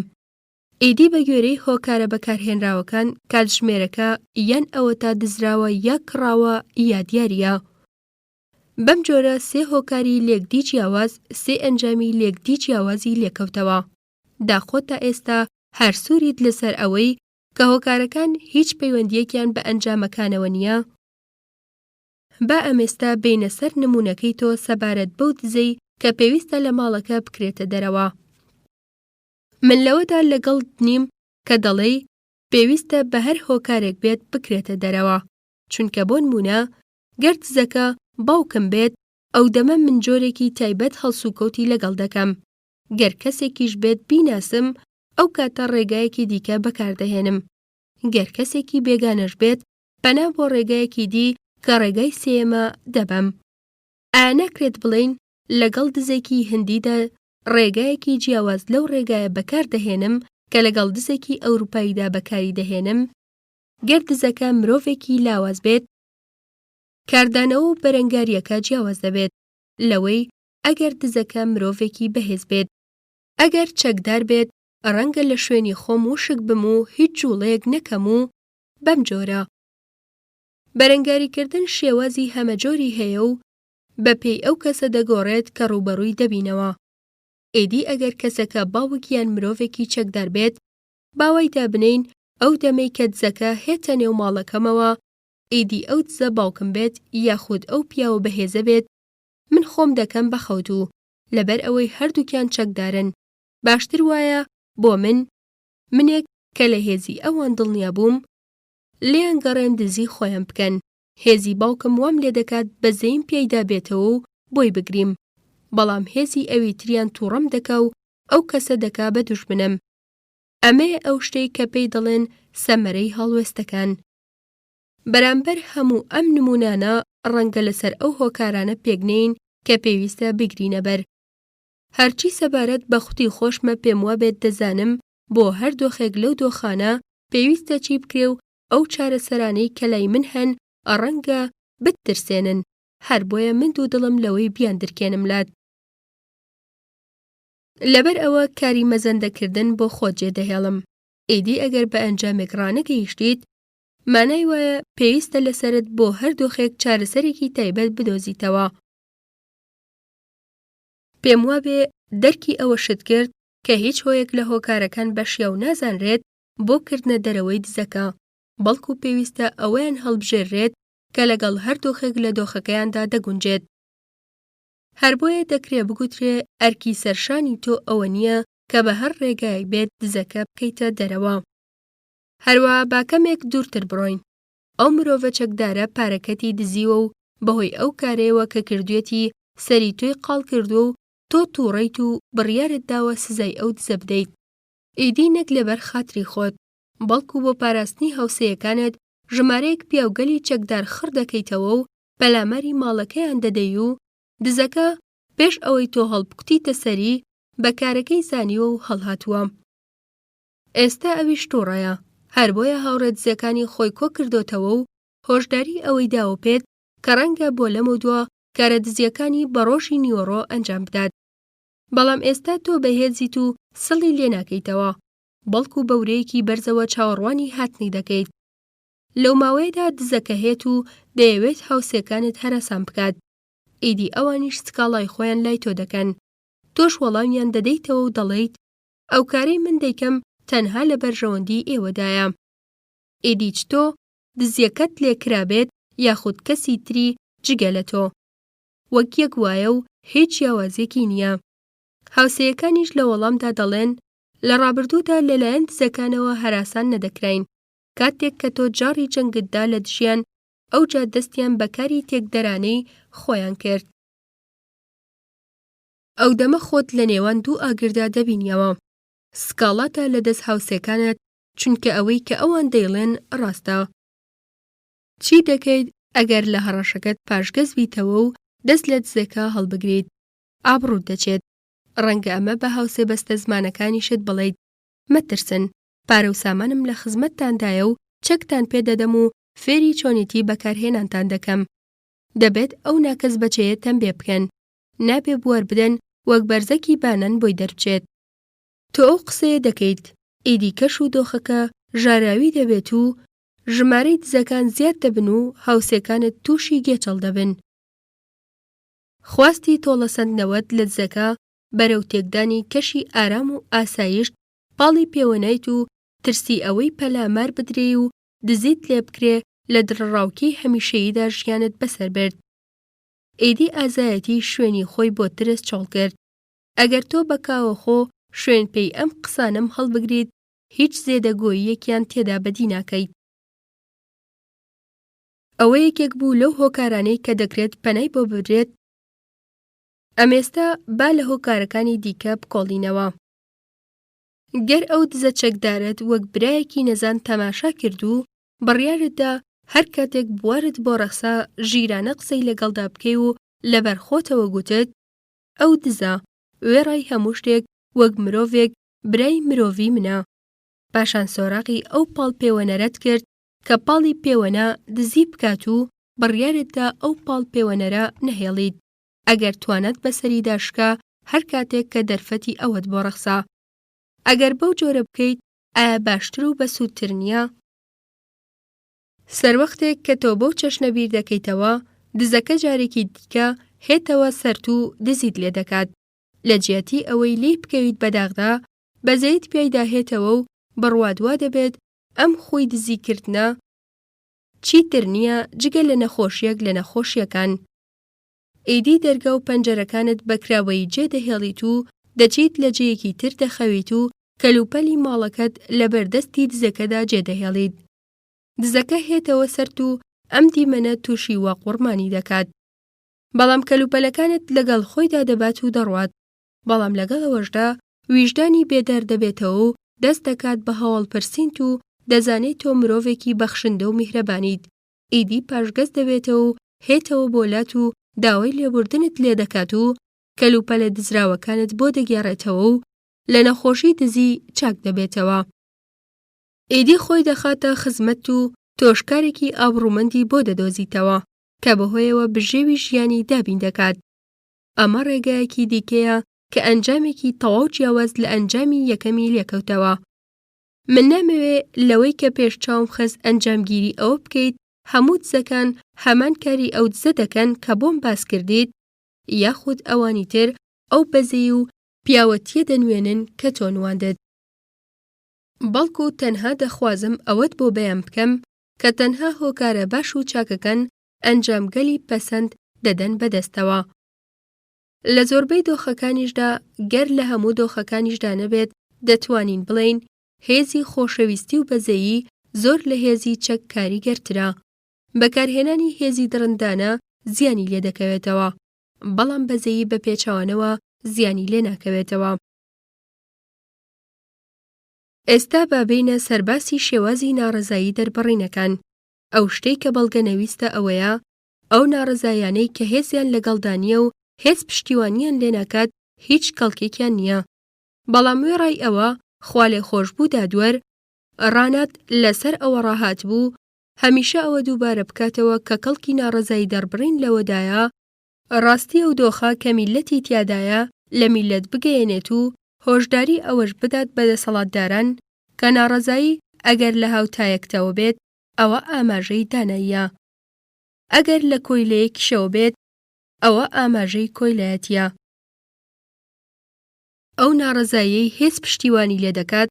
ئیدی بە گوێرەی هۆکارە بەکارهێنراوەکان کاتژمێرەکە یان ئەوە تا دزراوە یا کڕاوە یا دیاریە. بەم جۆرە سێ هۆکاری لێکدی جیاواز سێ ئەنجامی لێکدی جیاوازی لێکەوتەوە. داخۆ تا ئێستا هەر سووریت لەسەر ئەوەی کە هۆکارەکان هیچ پەیوەندیەکیان بە ئەنجامەکانەوە نییە؟ با ئەمێستا بینە سەر نمونەکەی تۆ سەبارەت بەو دزەی کە پێویستە لە ماڵەکە بکرێتە دەرەوە. من لەوەدا لەگەڵ نیم کە دەڵێ پێویستە بە هەر هۆکارێک بێت بکرێتە دەرەوە، چونکە بۆ نمونە گەر دزەکە باوکم بێت ئەو دەمە من جۆرێکی تایبەت هەڵسوکەوتی لەگەڵ دەکەم. گەر کەسێکیش بێت بیناسم ئەو کاتە ڕێگایەکی دیکە بەکاردەهێنم. گەر کەسێکی بێگانەش بێت پەنا بۆ ڕێگایەکی دی کە ڕێگای سێمە دەبەم. ئایا ناکرێت بڵێن لەگەڵ دزێکی هەندیدا ڕێگایەکی جیاواز لەو ڕێگایە بەکاردەهێنم کە لەگەڵ دزێکی ئەوروپاییدا بەکاری دەهێنم؟ گەر دزەکە مرۆڤێکی لاواز بێت کاردانەوە و بەرەنگاریەکە جیاواز دەبێت. لەوەی ئەگەر دزەکە مرۆڤێکی بەهێز بێت. ئەگەر چەکدار بێت ڕەنگە لە شوێنی خۆم وشک بم و هیچ جوڵەیەک نەکەم و بەم جۆرە. بەرەنگاریکردن شێوازی هەمەجۆری هەیە و بەپێی ئەو کەسە دەگۆڕێت کە ڕوبەڕووی دەبینەوە. ئێدی ئەگەر کەسەکە باوک یان مرۆڤێکی چەکدار بێت، باوای دابنین ئەو دەمەی کە دزەکە هێتە نێو ماڵەکەمەوە، ئێدی ئەو دزە باوکم بێت یاخود ئەو پیاوە بەهێزە بێت، من خۆم دەکەم بە خەوتو لەبەر ئەوەی هەردووکیان چەکدارن. باشتر وایە بۆ منێک کە لە هێزی ئەوان دڵنیا بووم، لێیان گەڕێم دزی خۆیان بکەن. هێزی باوکم وام لێ دەکات بەزەیم پێیدا بێتەوە و بۆی بگریم، بەڵام هێزی ئەوی تریان تووڕەم دەکا و ئەو کەسە دەکا بە دوژمنم. ئەمەیە ئەو شتەی کە پێی دەڵێن سەمەرەی هەڵوێستەکان. بەرامبەر هەموو ئەم نمونانە ڕەنگە لەسەر ئەو هۆکارانە پێگنین کە پێویستە بگرینە بەر. هەرچی سەبارەت بە خوتی خۆشمە پێم وابێت دەزانم بۆ هەر دۆخێک لەو دۆخانە پێویستە چی بکرێ و ئەو چارەسەرانەی کە لای من هەن ڕەنگە بترسێنن، هەر بۆیە من دوو دڵم لەوەی بیان درکێنم لات. لەبەر ئەوە کاری مەزەندەکردن بۆ خۆت جێدەهێڵم. ئیدی ئەگەر بە ئەنجامێک ڕانەگەیشتیت، مانای وایە پێویستە لەسەرت بۆ هەر دۆخێک چارەسەرێکی تایبەت بدۆزیتەوە. پێم وابێ دەرکی ئەوە شت کرد کە هیچ هۆیەک لە هۆکارەکان بەشیاو نازانرێت بۆ کردنە دەرەوەی دزەکە، بەڵکو پێویستە ئەوەیان هەڵبژێرێت کە لەگەڵ هەر دۆخێک لە دۆخەکەیاندا دەگونجێت. هەر بۆیە دەکرێت بگوترێ ئەرکی سەرشانی تۆ ئەوە نییە کە بە هەر ڕێگایەک بێت دزەکە بکەیتە دەرەوە. هەروەها باکەمێک دوورتر بڕۆین. ئەو مرۆڤە چەکدارە پارەکەتی دزیوە و بەهۆی ئەو کارەیەوە کە کردوێتی سەری تۆی قاڵ کردو و تۆ تووڕیت و بڕیارت داوە سزای ئەو دزە بدەیت. ئیدی نەک لەبەر خاتری خۆت، بەڵکو بۆ پاراستنی هاوسەیەکانت ژمارەیەک پیاوگەلی چەکدار خڕ دەکەیتەوە و پەلاماری ماڵەکەیان دەدەی و دزەکە پێش ئەوەی تۆ هەڵبکوتیتە سەری بە کارەکەی زانیوە و هەڵهاتووە. ئێستا ئەویش تووڕەیە، هەر بۆیە هاوڕێ دزەکانی خۆی کۆ کردوتەوە و هۆشداری ئەوەی داوە پێت کە ڕەنگە بۆ لەم و دووە کارە دزیەکانی بە ڕۆژی نیوەڕۆ ئەنجام بدات. بەڵام ئێستا تۆ بەهێزیت و سڵی لێ ناکەیتەوە، بەڵکو بەورەیەکی بەرزەوە چاوەڕوانی هاتنی دەکەیت. لەو ماوەیەدا دزەکە هێت و دەیەوێت هاوسێکانت هەراسان بکات. ئیدی ئەوانیش سکاڵای خۆیان لای تۆ دەکەن. تۆش وەڵامیان دەدەیتەوە و دەڵێیت ئەو کارەی من دەیکەم تەنها لە بەرژەوەندی ئێوەدایە. ئیدی چتۆ دزیەکەت لێکرابێت یاخود کەسی تری جگە لە تۆ. وەک یەک وایە و هیچ جیاوازێکی نییە. هاوسەیەکانیش لە وەڵامدا دەڵێن لە ڕابردوودا لەلایەن دزەکانەوە هەراسان نەدەکراین. کاتێک کە تۆ جاڕی جەنگتدا لە دژیان، ئەوجا دەستیان بەکاری تێکدەرانەی خۆیان کرد. ئەو دەمە خۆت لە نێوان دوو ئاگردا دەبینیەوە. سکاڵاتە لە دەست هاوسێکانت چونکە ئەوەی کە ئەوان دەیڵێن ڕاستە. چی دەکەیت ئەگەر لە هەڕەشەکەت پاشگەز بیتەوە و دەست لە دزەکە هەڵبگریت؟ ئابڕوت دەچێت. ڕەنگە ئەمە بە هاوسێ بەستە زمانەکانیشت بڵێیت مەترسن، پارە و سامانم لە خزمەتتاندایە و چەکتان پێدەدەم و فێری چۆنێتی بەکارهێنانتان دەکەم. دەبێت ئەو ناکەس بەچەیە تەمبێ بکەن، نابێ بوار بدەن وەک بەرزەکی بانەن بۆی دەربچێت. تۆ ئەو قسەیە دەکەیت، ئیدی کەش و دۆخەکە ژاراوی دەبێت و ژمارەی دزەکان زیاد دەبن و هاوسێکانت تووشی گێچەڵ دەبن. خواستی تۆڵەسەندنەوەت لە دزەکە بەرەو تێکدانی کەشی ئارام و ئاسایشت پاڵی پێوەنایت و ترسی ئەوەی پەلامار بدرێ و دزیت لێ بکرێ لە درڕاوکی هەمیشەییدا ژیانت بەسەر برد. ئیدی ئازایەتی شوێنی خۆی بۆ ترس چۆڵ کرد. ئەگەر تۆ بەکاوەخۆ شوێن پێی ئەم قسانم هەڵبگریت، هیچ زێدەگۆییەکیان تێدا بەدی ناکەیت. ئەوە یەکێک بوو لەو هۆکارانەی کە دەکرێت پەنای بۆ بدرێت. ئەمێستا با لە هۆکارەکانی دیکە بکۆڵینەوە. گەر ئەو دزە چەکدارت وەک برایەکی نەزان تەماشا کردو، بڕیارتدا هەر کاتێک بوارت بۆ ڕەخسا ژیرانە قسەی لەگەڵدا بکەی و لەبەرخۆتەوە گوتت ئەو دزە وێڕای هەموو شتێک وەک مرۆڤێک برای مرۆڤی منە. پاشان سۆراقی ئەو پاڵ پێوەنەرەت کرد کە پاڵی پێوەنە دزی بکات و بڕیارتدا ئەو پاڵ پێوەنەرە نەهێڵیت. ئەگەر توانەت بەسەری داشکا هەر کاتێک کە دەرفەتی ئەوەت بۆ ڕەخسا. ئەگەر بەو جۆرە بکەیت ئایا باشتر و بەسوودتر نییە؟ سەروەختێک کە تۆ بەو چەشنە بیر دەکەیتەوە، دزەکە جارێکی دیکە هێتەوە سەرت و دزیت لێ دەکات. لە جیاتی ئەوەی لێی بکەویت بە داغدا، بەزەیت پێیدا هێتەوە و بڕوادوا دەبێت ئەم خۆی دزیکردنە چیتر نییە جگە لە نەخۆشیەک لە نەخۆشیەکان. ئیدی دەرگا و پەنجەرەکانت بەکراوەی جێدەهێڵیت و دەچیت لە جێیەکی تر دەخەویت و کەلوپەلی ماڵەکەت لە بەردەستی دزەکەدا جێدەهێڵیت. دزەکە هێتەوە سەرت و ئەم دیمەنە تووشی واقوڕمانی دەکات. بەڵام کەلوپەلەکانت لەگەڵ خۆیدا دەبات و دەڕوات. بەڵام لەگەڵەوەشدا ویژدانی بێدار دەبێتەوە و دەست دەکات بە هەواڵپرسینت و دەزانێت تۆ مرۆڤێکی بەخشندە و میهرەبانیت. ئیدی پاشگەز دەبێتەوە و هێتەوە بۆلات و داوای لێبوردنت لێ دەکات و کەلوپەلە دزراوەکانت بۆ دەگێڕێتەوە و لە نەخۆشی دزی چاک دەبێتەوە. ئیدی خۆی دەخاتە خزمەت و تۆشکارێکی ئابڕوومەندی بۆ دەدۆزیتەوە کە بەهۆیەوە بژێوی ژیانی دابین دەکات. ئەمە ڕێگایەکی دیکەیە کە ئەنجامێکی تەواو جیاواز لە ئەنجامی یەکەمی لێکەوتەوە. من نامەوێ لەوەی کە پێش چاوم خست ئەنجامگیری ئەوە بکەیت هەموو دزەکان هەمان کاری ئەو دزە دەکەن کە بۆم باس کردیت، یاخود ئەوانی تر ئەو بەزەی و پیاوەتیە دەنوێنن کە تۆ نواندت. بەڵکو تەنها دەخوازم ئەوەت بۆ بەیان بکەم کە تەنها هۆکارە باش و چاکەکەن ئەنجامگەلی پەسەند دەدەن بەدەستەوە. لە زۆربەی دۆخەکانیشدا گەر لە هەموو دۆخەکانیشدا نەبێت دەتوانین بڵێین هێزی خۆشەویستی و بەزەیی زۆر لە هێزی چەک کاریگەرترە. بەکارهێنانی هێزی دڕندانە زیانی لێ دەکەوێتەوە، بەڵام بەزەیی بە پێچەوانەوە زیانی لێ ناکەوێتەوە. ئێستا بابینە سەرباسی شێوازی ناڕەزایی دەربڕینەکان. ئەو شتەی کە بەڵگەنەویستە ئەوەیە ئەو ناڕەزایانەی کە هێزیان لەگەڵدانیە و هێز پشتیوانیان لێ ناکات هیچ کەڵکێکیان نییە. بەڵام وێڕای ئەوە خوا لێ خۆشبوو دادوەر ڕانات لەسەر ئەوە ڕاهات بوو هەمیشە ئەوە دووبارە بکاتەوە کە کەڵکی ناڕەزایی دەربڕین لەوەدایە ڕاستی ئەو دۆخە کە میلەتی تیادایە لە میلەت بگەیەنێت و هۆشداری ئەوەش بدات بە دەسەڵاتداران کە ناڕەزایی ئەگەر لە هاوتایەکتەوە بێت ئەوە ئاماژەی داناییە، ئەگەر لە کۆیلەیەکیشەوە بێت ئەوە ئاماژەی کۆیلایەتیە. ئەو ناڕەزایی هێز پشتیوانی لێ دەکات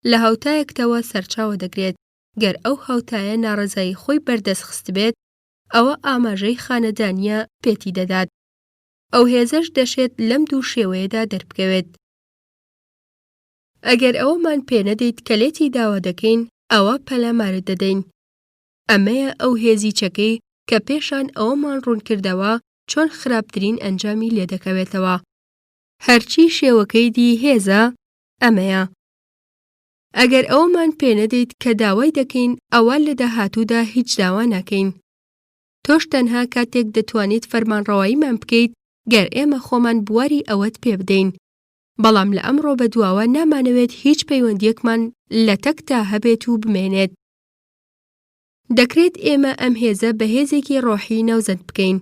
لە هاوتایەکتەوە سەرچاوە دەگرێت. گەر ئەو هاوتایە ناڕەزایی خۆی بەردەستخست بێت ئەوە ئاماژەی خانەدانیە پێتی دەدات. ئەو هێزەش دەشێت لەم دوو شێوەیەدا دەربکەوێت. ئەگەر ئەوەمان پێنەدەیت کە لێتی داوا دەکەین ئەوە پەلامارت دەدەین. ئەمەیە ئەو هێزی چەکەی کە پێشان ئەوەمان ڕوون کردەوە چۆن خراپترین ئەنجامی لێ دەکەوێتەوە. هەرچی شێوەکەی دی هێزە ئەمەیە. ئەگەر ئەوەمان پێنەدەیت کە داوای دەکەین ئەوە لە داهاتوودا هیچ داوا ناکەین. تۆش تەنها کاتێک دەتوانیت فەرمانڕەواییمان بکەیت گەر ئێمە خۆمان بواری ئەوەت پێ بدەین. بەڵام لە ئەمڕۆ بەدواوە نامانەوێت هیچ پەیوەندیەکمان لە تەکتا هەبێت و بمێنێت. دەکرێت ئێمە ئەم هێزە بە هێزێکی ڕۆحی ناوزەند بکەین،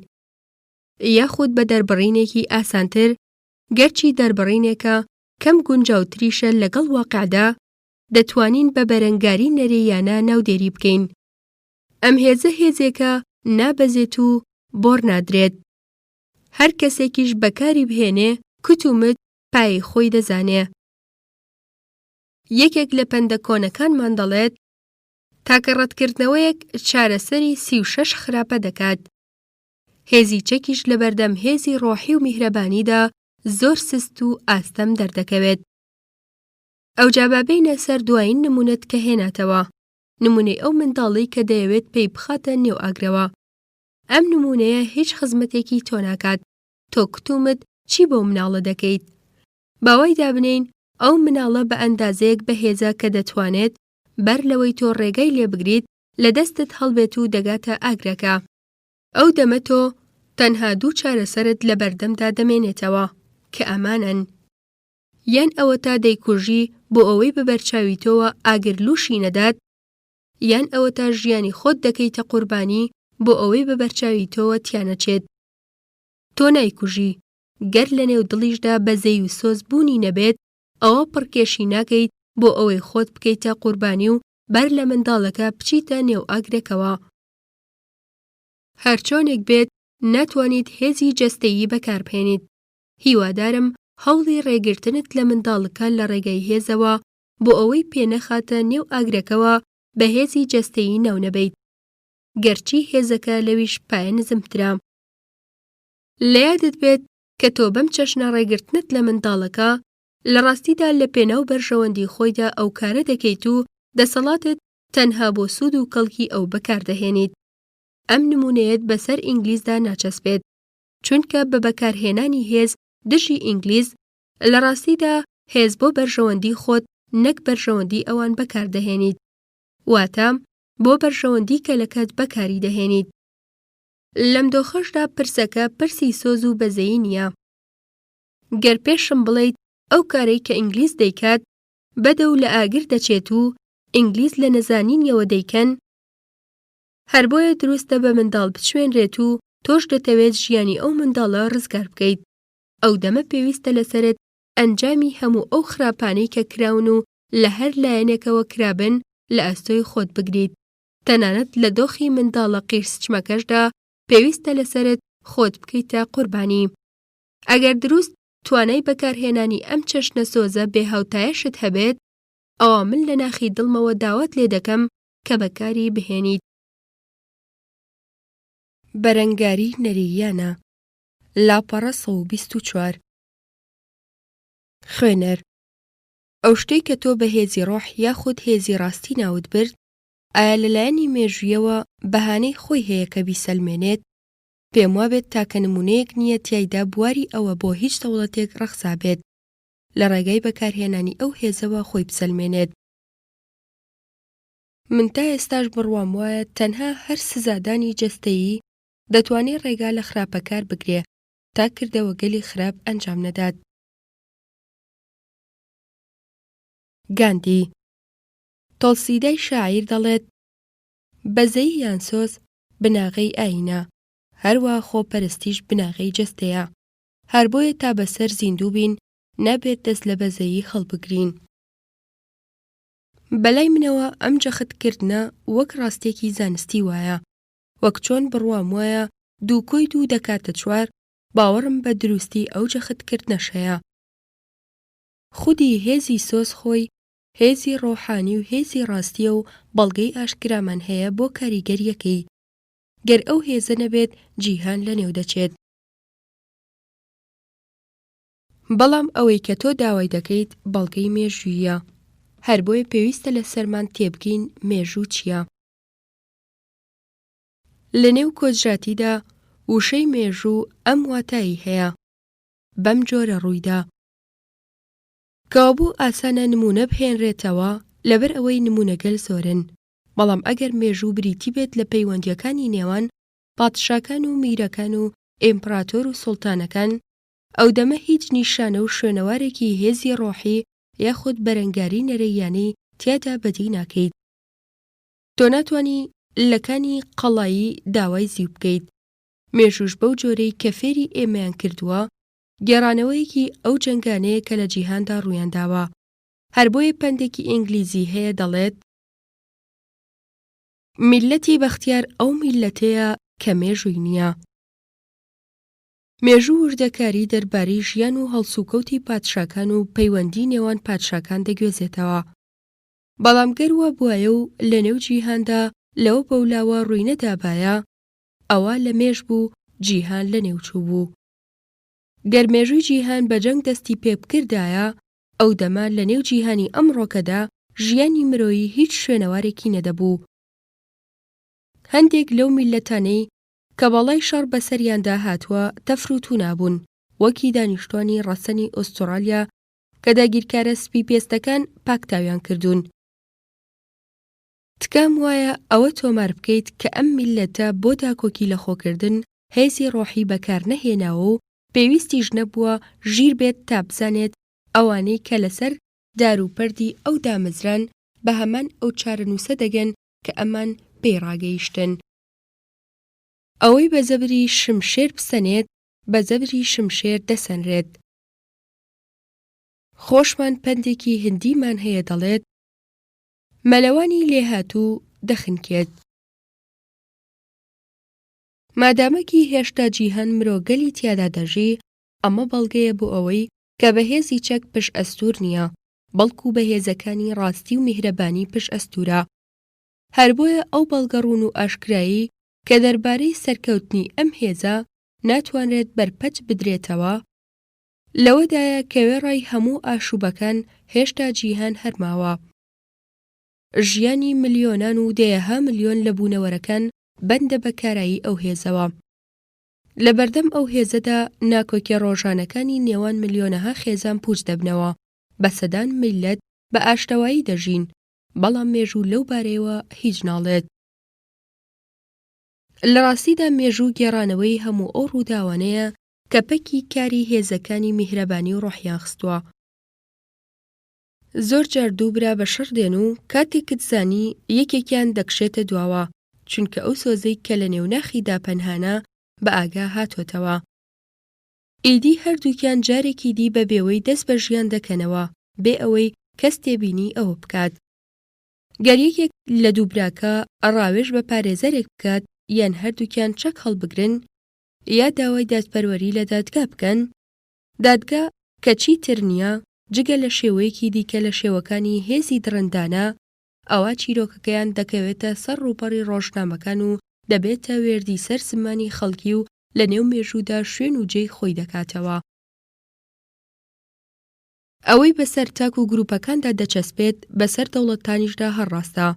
یاخود بە دەربڕینێکی ئاسانتر گەرچی دەربڕینێکە کەم گونجاوتریشە لەگەڵ واقعدا دەتوانین بە بەرەنگاری نەرێیانە ناودێری بکەین. ئەم هێزە هێزێکە نابەزێت و بۆڕ نادرێت. هەر کەسێکیش بەکاری بهێنێ کتومت پای خۆی دەزانێ. یەکێک لە پەندە کۆنەکانمان دەڵێت تاکە ڕەتکردنەوەیەک چارەسەری 36 خراپە دەکات. هێزی چەکیش لە بەردەم هێزی ڕۆحی و میهرەبانیدا زۆر سست و ئاستەم دەردەکەوێت. ئەوجا بابینە سەر دوایین نمونەت کە هێناتەوە، نمونەی ئەو منداڵی کە دەیەوێت پێی بخاتە نێو ئاگرەوە. ئەم نمونەیە هیچ خزمەتێکی تۆ ناکات. تۆ کتومت چی بۆ مناڵە دەکەیت؟ باوای دابنین ئەو مناڵە بە ئەندازەیەک بەهێزە کە دەتوانێت بەر لەوەی تۆ ڕێگای لێ بگریت لە دەستت هەڵبێت و دەگاتە ئاگرەکە. ئەو دەمە تۆ تەنها دوو چارەسەرت لە بەردەمدا دەمێنێتەوە کە ئەمانن: یان ئەوە تا دەیکوژی بۆ ئەوەی بەبەرچاویتەوە ئاگرلوشی نەدات، یان ئەوە تا ژیانی خۆت دەکەیتە قوربانی بۆ ئەوەی بەبەرچاویتەوە تیانەچێت. تۆ نایکوژی گەر لە نێو دڵیشدا بەزەی و سۆز بوونی نەبێت ئەوە پڕکێشی ناکەیت بۆ ئەوەی خۆت بکەیتە قوربانی و بەر لە منداڵەکە بچیتە نێو ئاگرێکەوە. هەرچۆنێک بێت ناتوانیت هێزی جەستەیی بەکاربهێنیت. هیوادارم هەوڵی ڕێگرتنت لە منداڵەکە لە ڕێگەی هێزەوە بۆ ئەوەی پێنەخاتە نێو ئاگرەکەوە بە هێزی جەستەیی ناو نەبەیت. گەرچی هێزەکە لەویش پایە نزمترا. لە یادت بێت کە تۆ بەم چەشنە ڕێگرتنت لە منداڵەکە لە ڕاستیدا لە پێناو بەرژەوەندی خۆیدا ئەو کارە دەکەیت و دەسەڵاتت تەنها بۆ سوود و کەڵکی ئەو بەکاردەهێنیت. ئەم نمونەیەت بەسەر ئینگلیزدا ناچەسبێت، چونکە بە بەکارهێنانی هێز دژی ئینگلیز لە ڕاستیدا هێز بۆ بەرژەوەندی خۆت نەک بەرژەوەندی ئەوان بەکاردەهێنیت، واتە بۆ بەرژەوەندی کەلەکەت بەکاری دەهێنیت. لەم دۆخەشدا پرسەکە پرسی سۆز و بەزەیی نییە. گەر پێشم بڵێیت ئەو کارەی کە ئینگلیز دەیکات بەدە و لە ئاگر دەچێت و ئینگلیز لە نەزانینیەوە دەیکەن، هەر بۆیە دروستە بە منداڵ بچوێنرێت و تۆش دەتەوێت ژیانی ئەو منداڵە ڕزگار بکەیت. ئەو دەمە پێویستە لەسەرت ئەنجامی هەموو ئەو خراپانەی کە کراون و لە هەر لایەنێکەوە کرابن لە ئەستۆی خۆت بگریت. تەنانەت لە دۆخی منداڵە قیرسچمەکەشدا پێویستە لەسەرت خۆت بکەیتە قوربانی. ئەگەر دروست توانای بەکارهێنانی ئەم چەشنە سۆزە بێهاوتایەشت هەبێت، ئەوە من لە ناخی دڵمەوە داوات لێ دەکەم کە بەکاری بهێنیت. بەرەنگاری نەرییانە. لاپەڕە 124. خوێنەر: ئەو شتەی کە تۆ بە هێزی ڕۆح یاخود هێزی ڕاستی ناوت برد، ئایا لەلایەنی مێژوویەوە بەهانەی خۆی هەیە کە بیسەلمێنێت؟ پێم وابێت تاکە نمونەیەک نییە تیایدا بواری ئەوە بۆ هیچ دەوڵەتێک ڕەخسا بێت لە ڕێگای بەکارهێنانی ئەو هێزەوە خۆی بسەلمێنێت. من تا ئێستاش بڕوام وایە تەنها هەر سزادانی جەستەیی دەتوانێت ڕێگا لە خراپەکار بگرێ تا کردەوە گەلی خراپ ئەنجام نەدات. گاندی: تۆلسیدای شاعیر دەڵێت بەزەیی یان سۆز بناغەی ئاینە، هەروە خۆپەرستیش بناغەی جەستەیە. هەر بۆیە تا بەسەر زیندوو بین نابێت دەست لە بەزەیی هەڵبگرین. بەلای منەوە ئەم جەختکردنە وەک ڕاستێکی زانستی وایە. وەک چۆن بڕوام وایە دوو کۆی دوو دەکاتە چوار، باوەڕم بە دروستی ئەو جەختکردنەش هەیە. خودی هێزی سۆز خۆی هێزی ڕۆحانی و هێزی ڕاستیە و بەڵگەی ئاشکرامان هەیە بۆ کاریگەریەکەی. گەر ئەو هێزە نەبێت جیهان لەنێو دەچێت. بەڵام ئەوەی کە تۆ داوای دەکەیت بەڵگەی مێژوویە. هەر بۆیە پێویستە لە سەرمان تێبگەین مێژوو چییە. لە نێو کۆچراتیدا وشەی مێژوو ئەم واتایی هەیە بەم جۆرە ڕوویدا کەوابوو ئاسانە نمونە بهێنرێتەوە لەبەر ئەوەی نمونەگەل زۆرن. بەڵام ئەگەر مێژوو بریتی بێت لە پەیوەندیەکانی نێوان پادشاکان و میرەکان و ئیمپراتۆر و سوڵتانەکان، ئەو دەمە هیچ نیشانە و شوێنەوارێکی هێزی ڕۆحی یاخود بەرەنگاری نەرەییانەی تیادا بەدی ناکەیت. تۆ ناتوانی لەکانی قەڵایی داوای زیو بکەیت. مێژوش بەو جۆرەی کە فێری ئێمەیان کردووە گێڕانەوەیەکی ئەو جەنگانەیە کە لە جیهاندا ڕوویان داوە. هەر بۆیە پەندێکی ئینگلیزی هەیە دەڵێت میلەتی بەختیار ئەو میلەتەیە کە مێژووی نییە. مێژوو وردەکاری دەربارەی ژیان و هەڵسوکەوتی پادشاکان و پەیوەندی نێوان پادشاکان دەگوێزێتەوە. بەڵام گەروە بوایە و لە نێو جیهاندا لەوە بەولاوە ڕووی نەدابایە، ئەوە لە مێژ بوو جیهان لە نێوچوو بوو. گەر مێژووی جیهان بە جەنگ دەستی پێ بکردایە، ئەو دەما لە نێو جیهانی ئەمڕۆکەدا ژیانی مرۆیی هیچ شوێنەوارێکی نەدەبوو. هەندێک لەو میلەتانەی کە بەڵای شەڕ بەسەریاندا هاتووە تەفروت نابوون، وەکی دانیشتوانی ڕەسەنی ئوسترالیا کە داگیرکارە سپی پێستەکان پاکتاویان کردوون. تکام وایە ئەوە تۆمار بکەیت کە ئەم میلەتە بۆ داکۆکی لە خۆکردن هێزی ڕۆحی بەکار نەهێناوە و پێویستیش نەبووە ژیر بێت تا بزانێت ئەوانەی کە لەسەر داروپەردی ئەو دامەزران بە هەمان ئەو چارەنووسە دەگەن کە ئەمان پێی ڕاگەیشتن. ئەوەی بە زەبری شمشێر بسەنێت بە زەبری شمشێر دەسەنرێت. خۆشمان پەندێکی هندیمان هەیە دەڵێت مەلەوانی لێهاتوو دەخنکێت. مادامەکی هێشتا جیهان مرۆگەلی تیادا دەژی، ئەمە بەڵگەیە بۆ ئەوەی کە بەهێزی چەک پشت ئەستور نییە، بەڵکو بەهێزەکانی ڕاستی و میهرەبانی پشت ئەستورە. هەر بۆیە ئەو بەڵگەڕوون و ئاشکرایی کە دەربارەی سەرکەوتنی ئەم هێزە ناتوانرێت بەرپەچ بدرێتەوە، لەوەدایە کە وێڕای هەموو ئاشوبەکان هێشتا جیهان هەرماوە. ژیانی ملیۆنان و دەیەها ملیۆن لە بوونەوەرەکان بەندە بە کارایی ئەو هێزەوە. لە بەردەم ئەو هێزەدا ناکۆکیە ڕۆژانەکانی نێوان ملیۆنەها خێزان پوچ دەبنەوە، بە سەدان میلەت بە ئاشتەوایی دەژین، بەڵام مێژوو لەو بارەیەوە هیچ ناڵێت. لە ڕاستیدا مێژوو گێڕانەوەی هەموو ئەو ڕووداوانەیە کە پەکی کاری هێزەکانی میهرەبانی و ڕۆحیان خستووە. زۆر جار دووبرا بە شەڕ دێن و کاتێکت زانی یەکێکیان دەکشێتە دواوە، چونکە ئەو سۆزەی کە لە نێوناخیدا پەنهانە بە ئاگا هاتوۆتەوە. ئیدی هەردووکیان جارێکی دی بە بێوەی دەست بە ژیان دەکەنەوە بێ ئەوەی کەس تێبینی ئەوە بکات. گەر یەکێک لە دووبراکە ڕاوێژ بە پارێزەرێک بکات یان هەردووکیان چەک هەڵبگرن یا داوای دادپەروەری لە دادگا بکەن، دادگا کە چیتر نییە جگە لە شێوەیەکی دیکە لە شێوەکانی هێزی درەندانە، ئەوە چیرۆکەکەیان دەکەوێتە سەر ڕووپەڕی ڕۆژنامەکان و دەبێتە وێردی سەر زمانی خەڵکی و لە نێو مێژوودا شوێن و جێی خۆی دەکاتەوە. ئەوەی بەسەر تاک و گروپەکاندا دەچەسبێت بەسەر دەوڵەتانیشدا هەڕاستە.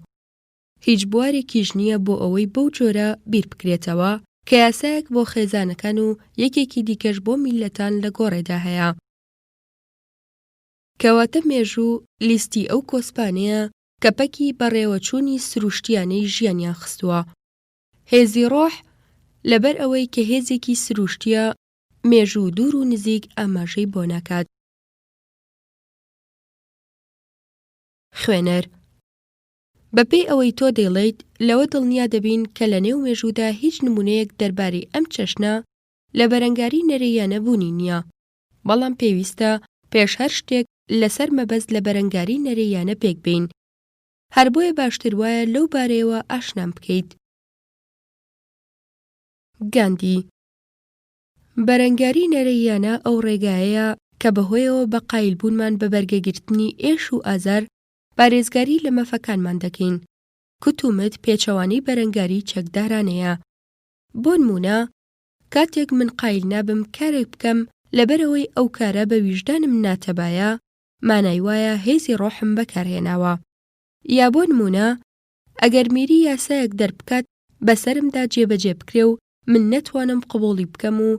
هیچ بوارێکیش نییە بۆ ئەوەی بەو جۆرە بیر بکرێتەوە کە یاسایەک بۆ خێزانەکان و یەکێکی دیکەش بۆ میلەتان لە گۆڕێدا هەیە. کەواتە مێژوو لیستی ئەو کۆسپانەیە کە پەکی بەڕێوەچوونی سروشتیانەی ژیانیان خستووە. هێزی ڕۆح لەبەر ئەوەی کە هێزێکی سروشتیە مێژوو دوور و نزیک ئاماژەی بۆ ناکات. خوێنەر بەپێی ئەوەی تۆ دەیڵێیت لەوە دڵنیا دەبین کە لە نێو مێژوودا هیچ نمونەیەک دەربارەی ئەم چەشنە لە بەرەنگاری نەرەیانە بوونی نییە، بەڵام پێویستە پێش هەر شتێک لەسەر مەبەست لە بەرەنگاری نەرەیانە پێک بین. هەر بۆیە باشتر وایە لەو بارەیەوە ئاشنام بکەیت. گاندی بەرەنگاری نەرەیانە ئەو ڕێگایەیە کە بەهۆیەوە بە قایلبوونمان بە بەرگەگرتنی ئێش و ئازار پارێزگاری لە مەفەکانمان دەکەین. کوتومت پێچەوانەی بەرەنگاری چەکدارانەیە. بۆ نمونە کاتێک من قایل نابم کارێک بکەم لەبەرەوەی ئەو کارە بە ویژدانم ناتەبایە، مانای وایە هێزی ڕۆحم بەکارهێناوە. یا بۆ نمونە ئەگەر میری یاسایەک دەربکات بەسەرمدا جێبەجێ بکرێ و من نەتوانم قبوڵی بکەم و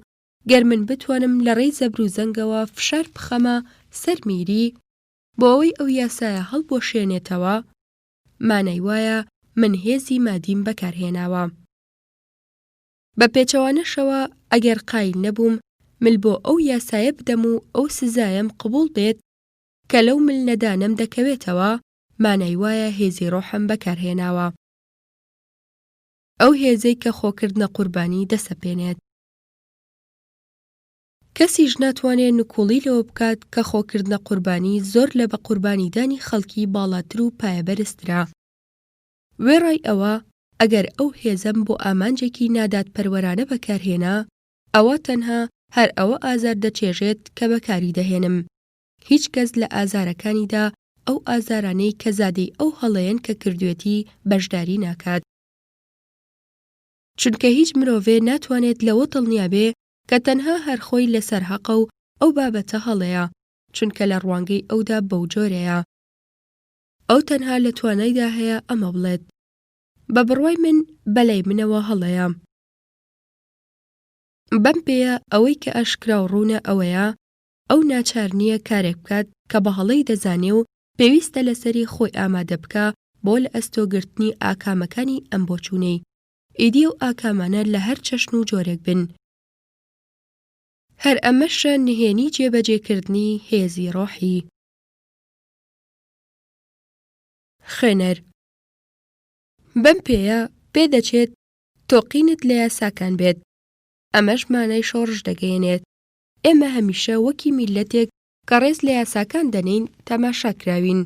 گەر من بتوانم لە ڕێی زەبر و زەنگەوە فشار بخەمە سەر میری بۆ ئەوەی ئەو یاسایە هەڵبۆشێنێتەوە، مانای وایە من هێزی مادیم بەکارهێناوە. بە پێچەوانەشەوە ئەگەر قایل نەبووم مل بۆ ئەو یاسایە بدەم و ئەو سزایم قبوڵ بێت کە لەو مل نەدانم دەکەوێتەوە، مانای وایە هێزی ڕۆحم بەکارهێناوە. ئەو هێزەی کە خۆکردنە قوربانی دەسەپێنێت. کەسیش ناتوانێت نکوڵی لەوە بکات کە خۆکردنە قوربانی زۆر لە بە قوربانیدانی خەڵکی باڵاتر و پایەبەرزترە. وێڕای ئەوە ئەگەر ئەو هێزەم بۆ ئامانجێکی نادادپەروەرانە بەکارهێنا، ئەوە تەنها هەر ئەوە ئازار دەچێژێت کە بەکاری دەهێنم. هیچ کەس لە ئازارەکانیدا ئەو ئازارانەی کە زادەی ئەو هەڵەیەن کە کردوێتی بەشداری ناکات. چونکە هیچ مرۆڤێ ناتوانێت لەوە دڵنیا بێ کە تەنها هەر خۆی لەسەر حەقە و ئەو بابەتە هەڵەیە، چونکە لە ڕوانگەی ئەودا بەو جۆرەیە. ئەو تەنها لە توانایدا هەیە ئەمە بڵێت بە بڕوای من بەلای منەوە هەڵەیە. بەم پێیە ئەوەی کە ئاشکرا و ڕوونە ئەوەیە ئەو ناچار نییە کارێک بکات کە بە هەڵەی دەزانێ و پێویستە لەسەری خۆی ئامادە بکە بۆ لە ئەستۆگرتنی ئاکامەکانی ئەم بۆچوونەی. ئیدی و ئاکامانە لە هەر چەشن و جۆرێک بن. هەر ئەمەشە نهێنی جێبەجێکردنی هێزی ڕۆحی. خوێنەر بەم پێیە پێدەچێت تۆقینت لە یاساکان بێت. ئەمەش مانای شۆڕش دەگەیەنێت. ئێمە هەمیشە وەکی میلەتێک کە ڕێز لە یاساکان دەنین تەماشاکراوین.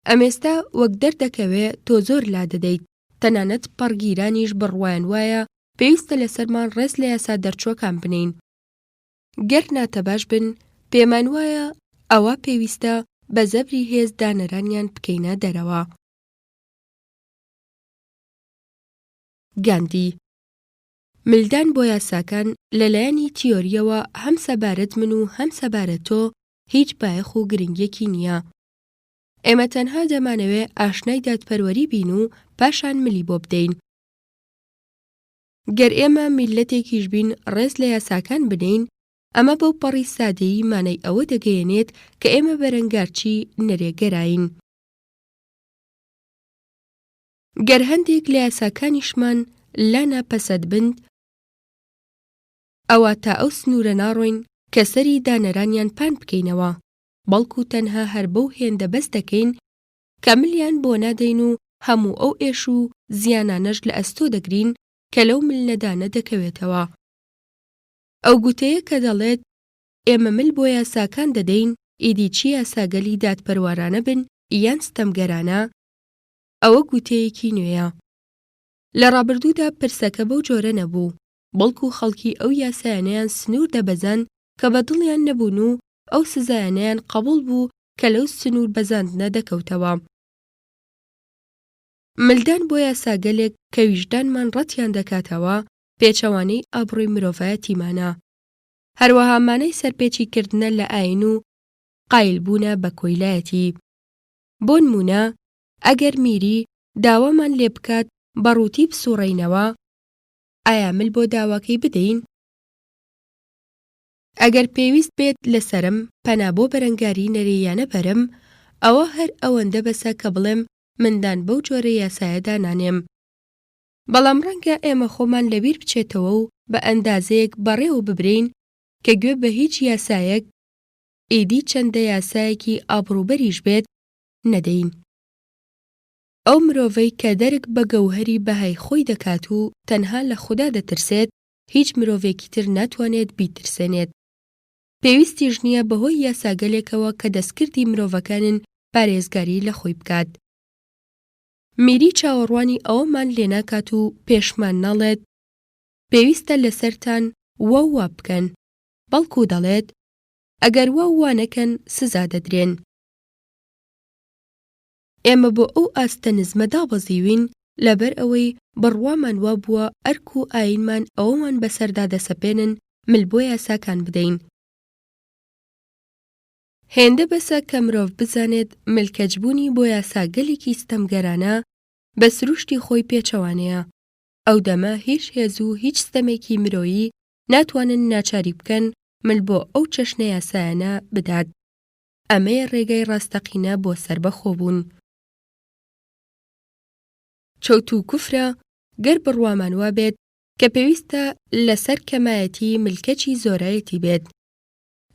ئەمێستا وەک دەردەکەوێ تۆ زۆر لا دەدەیت، تەنانەت پەڕگیرانیش بڕوایان وایە پێویستە لەسەرمان ڕێز لە یاسا دەرچووەکان بنین. گەر ناتەباش بن، پێمان وایە ئەوە پێویستە بە زەبری هێز دانەرانیان بکەینە دەرەوە. گاندی ملدان بۆ یاساکان لەلایەنی تیۆریەوە هەم سەبارەت من و هەم سەبارەت تۆ هیچ بایەخ و گرنگیەکی نییە. ئێمە تەنها دەمانەوێ ئاشنای دادپەروەری بین و پاشان ملی بۆ بدەین. گەر ئێمە میلەتێکیش بین ڕێز لە یاساکان بدەین، ئەمە بەو پەڕی سادەیی مانای ئەوە دەگەیەنێت کە ئێمە بەرەنگارچی نەرێگەراین. گەر هەندێک لە یاساکانیشمان لا ناپەسەد بند، ئەوە تا ئەو سنوورە ناڕۆین کە سەری دانەرانیان پان بکەینەوە، بەڵکو تەنها هەر بەو هێندە بەس دەکەین کە ملیان بۆ نادەین و هەموو ئەو ئێش و زیانانەش لە ئەستۆ دەگرین کە لەو ملنەدانە دەکەوێتەوە. ئەو گوتەیە کە دەڵێت ئێمە مل بۆ یاساکان دەدەین، ئیدی چی یاساگەلی دادپەروەرانە بن یان ستەمگەرانە، ئەوە گوتەیەکی نوێیە. لە ڕابردوودا پرسەکە بەو جۆرە نەبوو، بەڵکو خەڵکی ئەو یاسایانەیان سنوور دەبەزان کە بەدڵیان نەبوون و ئەو سزایانەیان قبوڵ بوو کە لەو سنوور بەزاندنە دەکەوتەوە. ملدان بۆ یاساگەلێک کە ویژدانمان ڕەتیان دەکاتەوە پێچەوانەی ئابڕووی مرۆڤایەتیمانە، هەروەها مانای سەرپێچیکردنە لە ئاین و قایلبوونە بە کۆیلایەتی. بۆ نمونە، ئەگەر میری داوامان لێ بکات بەڕووتی بسوڕێینەوە، ئایا مل بۆ داواکەی بدەین؟ ئەگەر پێویست بێت لەسەرم پەنا بۆ بەرەنگاری نەرێیانە بەرم، ئەوە هەر ئەوەندە بەسە کە بڵێم مندان بەو جۆرە یاسایەدا نانێم. بەڵام ڕەنگە ئێمە خۆمان لەبیر بچێتەوە و بە ئەندازەیەک بەڕێوە ببرین کە گوێ بە هیچ یاسایەک، ئیدی چەندە یاسایەکی ئابڕووبەریش بێت، نەدەین. ئەو مرۆڤەی کە دەرک بە گەوهەری بەهای خۆی دەکات و تەنها لە خوددا دەترسێت، هیچ مرۆڤێکی تر ناتوانێت بیترسێنێت. پێویستیش نییە بەهۆی یاساگەلێکەوە کە دەستکردی مرۆڤەکانن پارێزگاری لە خۆی بکات. میری چاوەڕوانی ئەوەمان لێ ناکات و پێشمان ناڵێت پێویستە لەسەرتان وا بکەن، بەڵکو دەڵێت ئەگەر وا نەکەن سزا دەدرێن. ئێمە بۆ ئەو ئاستە نزمە دابەزیوین لەبەر ئەوەی بڕوامان وا بووە ئەرک و ئاینمان ئەوەمان بەسەردا دەسەپێنن مل بۆ یاساکان بدەین. هێندە بەسە کە مرۆڤ بزانێت ملکەجبوونی بۆ یاساگەلێکی ستەمگەرانە بە سروشتی خۆی پێچەوانەیە، ئەو دەمە هیچ هێز و هیچ ستەمێکی مرۆیی ناتوانن ناچاری بکەن مل بۆ ئەو چەشنە یاسایانە بدات. ئەمەیە ڕێگەی ڕاستەقینە بۆ سربەخۆبوون. چەوتو کوفرە گەر بڕوامان وا بێت کە پێویستە لەسەر کەمایەتی ملکەچی زۆرایەتی بێت.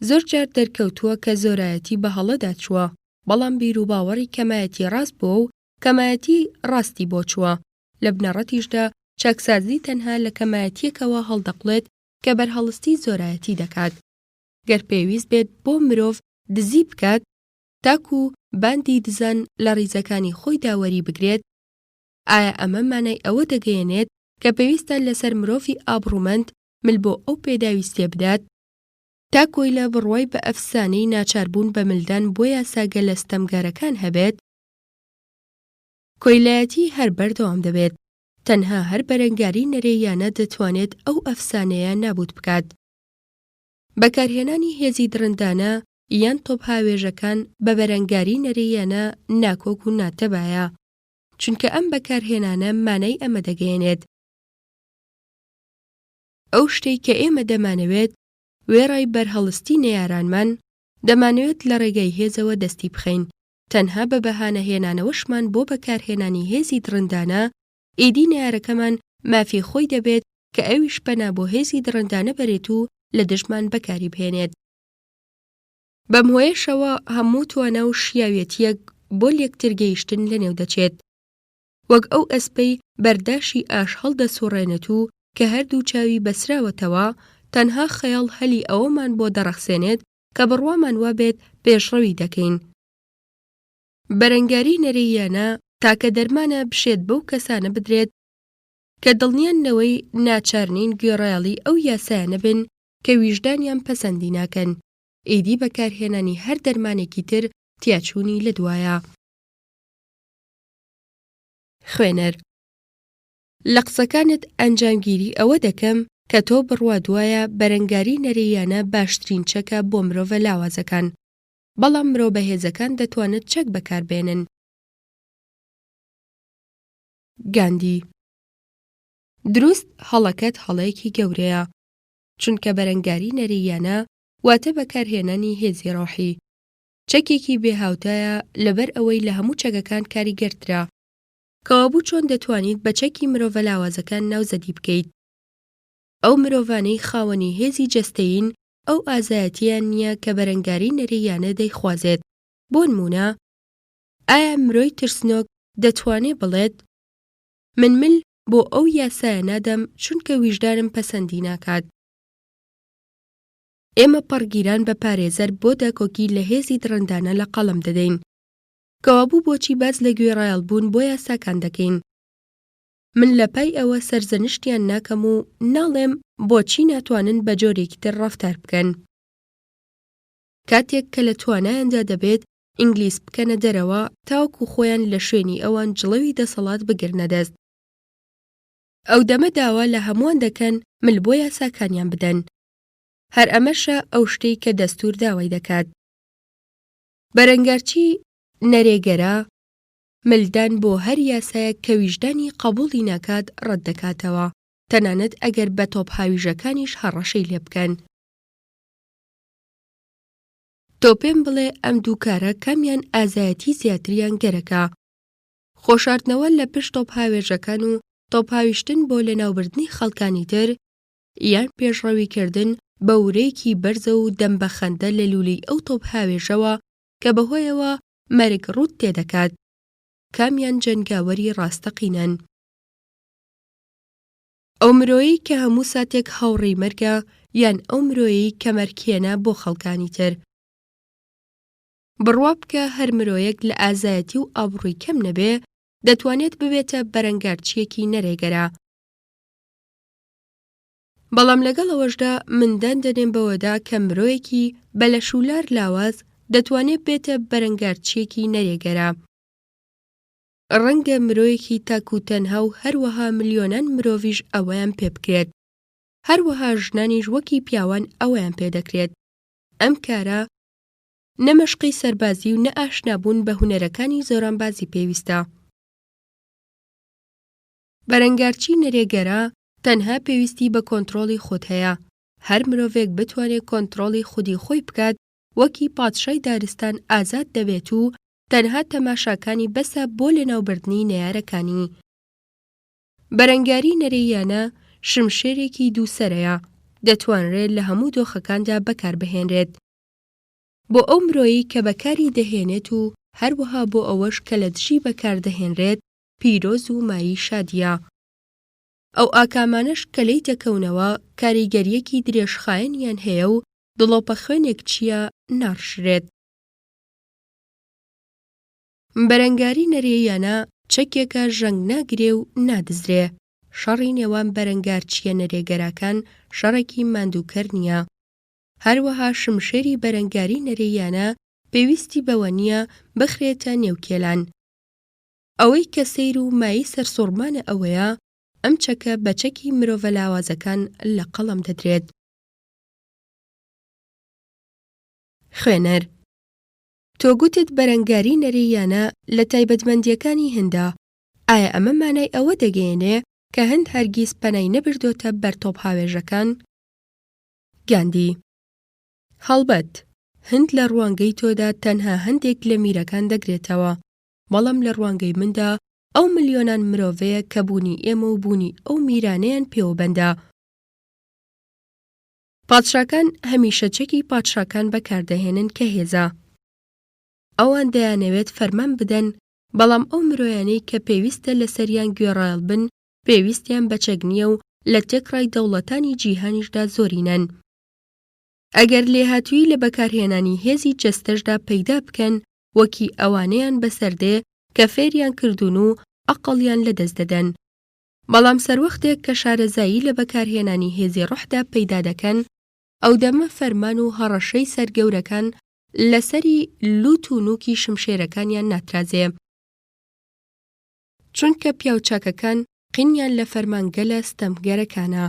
زۆر جار دەرکەوتووە کە زۆرایەتی بە هەڵەدا چووە، بەڵام بیر و باوەڕی کەمایەتی ڕاست بووە و کەمایەتی ڕاستی بۆ چووە. لە بنەڕەتیشدا چاکسازی تەنها لە کەمایەتیەکەوە هەڵدەقڵێت کە بەرهەڵستی زۆرایەتی دەکات. گەر پێویست بێت بۆ مرۆڤ دزی بکات، تاکو باندی دزان لە ڕیزەکانی خۆی داوەری بگرێت، ئایا ئەمە مانای ئەوە دەگەیەنێت کە پێویستە لەسەر مرۆڤی ئابڕوومەند مل بۆ ئەو پێداویستێ بدات، تا کۆیلە بڕوای بە ئەفسانەی ناچاربوون بە ملدان بۆ یاساگە لە ستەمگەرەکان هەبێت؟ کۆیلایەتی هەر بەردەوام دەبێت، تەنها هەر بەرەنگاری نەرێیانە دەتوانێت ئەو ئەفسانەیە نابوت بکات. بەکارهێنانی هێزی درندانە یان تۆپ هاوێژەکان بە بەرەنگاری نەرێیانە ناکۆک و ناتەبایە، چونکە ئەم بەکارهێنانە مانای ئەمە دەگەیەنێت. ئەو شتەی کە ئێمە دەمانەوێت وێڕای بەرهەڵستی نەیارانمان دەمانەوێت لە ڕێگەی هێزەوە دەستی بخەین، تەنها بە بەهانەهێنانەوەشمان بۆ بەکارهێنانی هێزی درندانە ئیدی نەیارەکەمان مافی خۆی دەبێت کە ئەویش پەنا بۆ هێزی درندانە بەرێت و لە دژمان بەکاری بهێنێت. بەم هۆیەشەوە هەموو توانە و شیاوێتیەک بۆ لێکترگەیشتن لەنێو دەچێت، وەک ئەو ئەسپەی بەرداشی ئاش هەڵدەسوڕێنێت و کە هەردوو چاوی بەسراوەتەوە تەنها خەیاڵ هەلی ئەوەمان بۆ دەڕەخسێنێت کە بڕوامان وابێت پێشڕەوی دەکەین. بەرەنگاری نەرێیانە تاکە دەرمانە بشێت بەو کەسانە بدرێت کە دڵنیانەوەی ناچارنین گوێڕایەڵی ئەو یاسایانە بن کە ویژدانیان پەسەندی ناکەن. ئیدی بەکارهێنانی هەر دەرمانێکی تر تیاچوونی لەدوایە. خوێنەر: لە قسەکانت ئەنجامگیری ئەوە دەکەم کە تۆ بڕوا دوایە بەرەنگاری نەرێیانە باشترین چەکە بۆ مرۆڤە لاوازەکان، بەڵام مرۆڤ بەهێزەکان دەتوانن چەک بەکاربێنن. گاندی: دروست هەڵەکەت هەڵەیەکی گەورەیە، چونکە بەرەنگاری نەرێیانە واتە بەکارهێنانی هێزی ڕۆحی. چەکێکی بێهاوتایە لەبەر ئەوەی لە هەموو چەکەکان کاریگەرترا. کەوابوو چۆن دەتوانیت بە چەکی مرۆڤە لاوازەکان ناوزەدی بکەیت؟ ئەو مرۆڤانەی خاوەنی هێزی جەستەیین ئەو ئازایەتیان نییە کە بەرەنگاری نەرێیانە دەیخوازێت. بۆ نمونە، ئایا مرۆی ترسنۆک دەتوانێت بڵێت من مل بۆ ئەو یاسایە نادەم چونکە ویژدانم پەسەندی ناکات؟ ئێمە پەڕگیران بە پارێزەر بۆ داکۆکی لە هێزی درەندانە لە قەڵەم دەدەین. کەوابوو بۆچی باز لە گوێڕایەڵ بوون بۆ یاساکان دەکەین؟ من لە پای ئەوە سەرزەنشتیان ناکەم و ناڵێم بۆچی ناتوانن بە جۆرێکی تر ڕەفتار بکەن. کاتێک کە لە توانایاندا دەبێت ئینگلیز بکەنە دەرەوە تاوەکو خۆیان لە شوێنی ئەوان جڵەوی دەسەڵات بگرنە دەست. ئەو دەمە داوا لە هەمووان دەکەن مل بۆ یاساکانیان بدەن. هەر ئەمەشە ئەو شتەی کە دەستوور داوای دەکات. بەرەنگارچی نەرێگەرە ملدان بۆ هەر یاسایە کە ویژدانی قبوڵی ناکات ڕەت دەکاتەوە، تەنانەت ئەگەر بە تۆپ هاویژەکانیش هەڕەشەی لێ بکەن. تۆ پێم بڵێ ئەم دوو کارە کامیان ئازایەتی زیاتریان گەرەکە؟ خۆشاردنەوە لە پشت تۆپ هاوێژەکان و تۆپ هاویشتن بۆ لەناوبردنی خەڵکانی تر، یان پێشڕەویکردن بە ورەیەکی بەرزە و دەمبەخەندە لە لوولەی ئەو تۆپ هاوێژەوە کە بەهۆیەوە مەرگ ڕوود تێدەکات؟ کامیان جەنگاوەری ڕاستەقینەن؟ ئەو مرۆیی کە هەموو ساتێک هاوڕێی مەرگە، یان ئەو مرۆیی کە مەرگێنە بۆ خەڵکانی تر؟ بڕوا بکە هەر مرۆیەک لە ئازایەتی و ئابڕووی کەم نەبێ دەتوانێت ببێتە بەرەنگارچیەکی نەرێگەرە. بەڵام لەگەڵ ئەوەشدا مندان دەنێن بەوەدا کە مرۆیەکی بەلەشولار لاواز دەتوانێت بێتە بەرەنگارچیەکی نەرێگەرە. ڕەنگە مرۆیەکی تاکوتەنها و هەروەها ملیۆنان مرۆڤیش ئەوەیان پێ بکرێت. هەروەها ژنانیش وەکی پیاوان ئەوەیان پێدەکرێت. ئەم کارە نەمەشقی سەربازی و نەئاشنابوون بە هونەرەکانی زۆرانبازی پێویستە. بەرەنگارچی نەرێگەرە تەنها پێویستی بە کۆنتڕۆڵی خۆت هەیە. هەر مرۆڤێک بتوانێت کۆنتڕۆڵی خودی خۆی بکات، وەکی پادشای دارستان ئازاد دەبێت و تەنها تەماشاکانی بەسە بۆ لەناوبردنی نەیارەکانی. بەرەنگاری نەرێیانە شمشێرێکی دووسەرەیە، دەتوانرێت لە هەموو دۆخەکاندا بەکاربهێنرێت. بۆ ئەو مرۆیی کە بەکاری دەهێنێت و هەروەها بۆ ئەوەش کە لە دژی بەکاردەهێنرێت پیرۆز و مایی شادیە. ئەو ئاکامانش کە لی دەکەونەوە کاریگەریەکی درێژخایەنیان هەیە و دڵۆپە خوێنێک چییە ناڕشرێت. بەرەنگاری نەرێیانە چەکێکە ژەنگ ناگرێ و نادزرێ. شەڕی نێوان بەرەنگارچیە نەرێگەرەکان شەڕێکی ماندووکەر نییە. هەروەها شمشێری بەرەنگاری نەرێیانە پێویستی بەوە نییە بخرێتە نێوکێلان. ئەوەی کە سەیر و مایی سەرسوڕمانە ئەوەیە ئەم چەکە بە چەکی مرۆڤە لاوازەکان لە قەڵەم دەدرێت. خوێنەر: تۆ گوتت بەرەنگاری نەرێیانە لە تایبەتمەندیەکانی هەندە. ئایا ئەمە مانای ئەوە دەگەیەنێ کە هەند هەرگیز پەنای نەبردۆتە بەر تۆپ هاوێژەکان؟ گاندی: هەڵبەت، هەند لە ڕوانگەی تۆدا تەنها هەندێک لە میرەکان دەگرێتەوە، بەڵام لە ڕوانگەی مندا ئەو ملیۆنان مرۆڤەیە کە بوونی ئێمە و بوونی ئەو میرانەیان پێوەبەندە. پادشاکان هەمیشە چەکی پادشاکان بەکاردەهێنن کە هێزە. ئەوان دەیانەوێت فەرمان بدەن، بەڵام ئەو مرۆیانەی کە پێویستە لەسەریان گوێڕایەڵ بن پێویستیان بە چەک نییە و لە تێکڕای دەوڵەتانی جیهانیشدا زۆرینەن. ئەگەر لێهاتووی لە بەکارهێنانی هێزی جەستەشدا پەیدا بکەن وەکی ئەوانەیان بەسەردێ کە فێریان کردوون و ئەقڵیان لەدەست دەدەن. بەڵام سەروەختێک کە شارەزایی لە بەکارهێنانی هێزی ڕوحدا پەیدا دەکەن، ئەو دەمە فەرمان و هەڕەشەی سەرگەورەکان لەسەری لوت و نووکی شمشێرەکانیان ناترازێ. چونکە پیاوچاکەکان قینیان لە فەرمانگەلە ستەمگەرەکانە.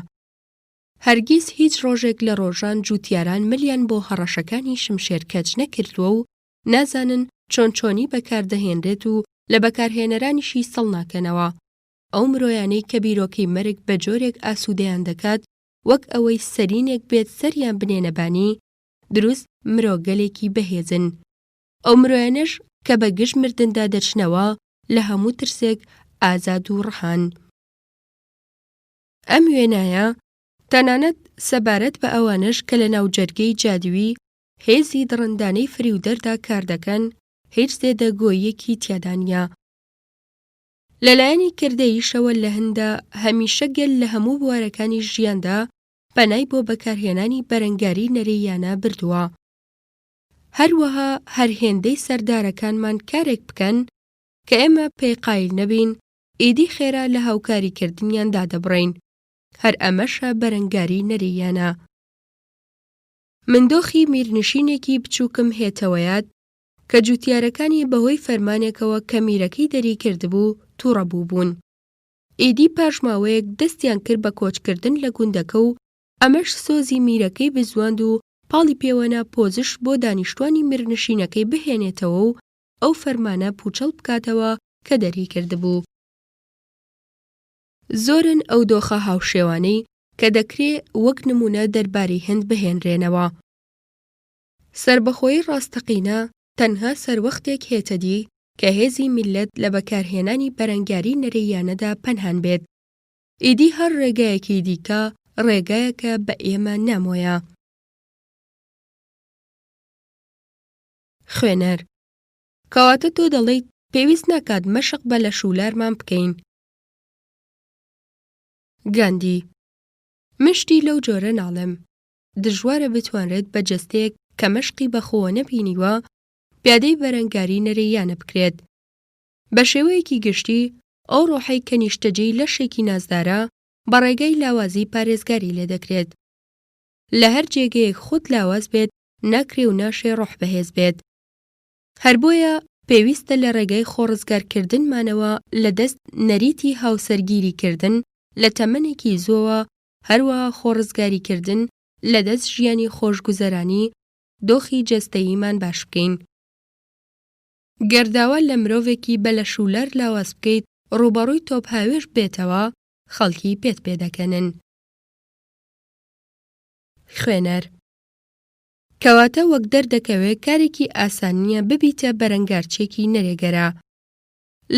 هەرگیز هیچ ڕۆژێک لە ڕۆژان جوتیاران ملیان بۆ هەڕەشەکانی شمشێر کەچ نەکردووە و نازانن چۆنی بەکاردەهێنرێت و لە بەکارهێنەرانیشی سەڵ ناکەنەوە. ئەو مرۆیانەی کە بیرۆکەی مەرگ بە جۆرێک ئاسوودەیان دەکات، وەک ئەوەی سەرینێک بێت سەریان بنێنەبانی، دروست مرۆگەلێکی بەهێزن. ئەو مرۆیانەش کە بە گشت مردندا دەچنەوە لە هەموو ترسێک ئازاد و ڕەهان. ئەم وێنایە تەنانەت سەبارەت بە ئەوانش کە لە ناو جەرگەی جادووی هێزی دڕندانەی فریودەردا کار دەکەن هیچ زێدەگۆیەکی تیادا نیە. لەلایەنی کردەییشەوە لە هەندا هەمیشە گەل لە هەموو بوارەکانی ژیاندا پەنای بۆ بەکارهێنانی بەرەنگاری نەرێیانە بردووە. هەروەها هەر هێندەی سەردارەکانمان کارێک بکەن کە ئێمە پێی قایل نەبین، ئیدی خێرا لە هاوکاریکردنیاندا دەبڕین. هەر ئەمەشە بەرەنگاری نەرێیانە. من دۆخی میرنشینێکی بچووکم هێتەوەیات کە جوتیارەکانی بەهۆی فەرمانێکەوە کە میرەکەی دەری کردبوو تووڕەبوو بوون. ئیدی پاشماوەیەک دەستیان کرد بە کۆچکردن لە گوندەکە و ئەمەش سۆزی میرەکەی بزواند و پاڵی پێوەنا پۆزش بۆ دانیشتوانی میرنشینەکەی بهێنێتەوە و ئەو فەرمانە پوچەڵ بکاتەوە کە دەری کردبوو. زۆرن ئەو دۆخە هاوشێوانەی کە دەکرێ وەک نمونە دەربارەی هەند بهێنرێنەوە. سربەخۆیی ڕاستەقینە تەنها سەروەختێک هێتەدی کە هێزی میلەت لە بەکارهێنانی بەرەنگاری نەرێیانەدا پەنهان بێت. ئیدی هەر ڕێگایەکی دیکە ڕێگایەکە بە ئێمە نامۆیە. خوێنەر: کەواتە تۆ دەڵێیت پێویست ناکات مەشق بە لە شولارمان بکەین. گاندی: مشتی لەو جۆرە ناڵێم. دژوارە بتوانرێت بە جەستەیەک کە مەشقی بەخۆوە نەبینیوە پیادەی بەرەنگاری نەرێیانە بکرێت. بە شێوەیەکی گشتی ئەو ڕۆحەی کە نیشتەجێی لەشێکی نازدارە بە ڕێگەی لاوازی پارێزگاری لێ دەکرێت. لە هەر جێگەیەک خۆت لاواز بێت ناکرێ و ناشێ ڕۆح بەهێز بێت. هەر بۆیە پێویستە لە ڕێگەی خۆڕزگارکردنمانەوە لە دەست نەریتی هاوسەرگیریکردن لە تەمەنێکی زۆوە، هەروەها خۆڕزگاریکردن لە دەست ژیانی خۆشگوزەرانی دۆخی جەستەییمان باش بکەین. گەرداوە لە مرۆڤێکی بە لە شولەر لاواز بکەیت ڕوبەڕووی تۆپ هاوێش بێتەوە، خەڵکی پێت پێدەکەنن. خوێنەر: کەواتە وەک دەردەکەوێت کارێکی ئاسان نییە ببیتە بەرەنگارچێکی نەرێگەرە.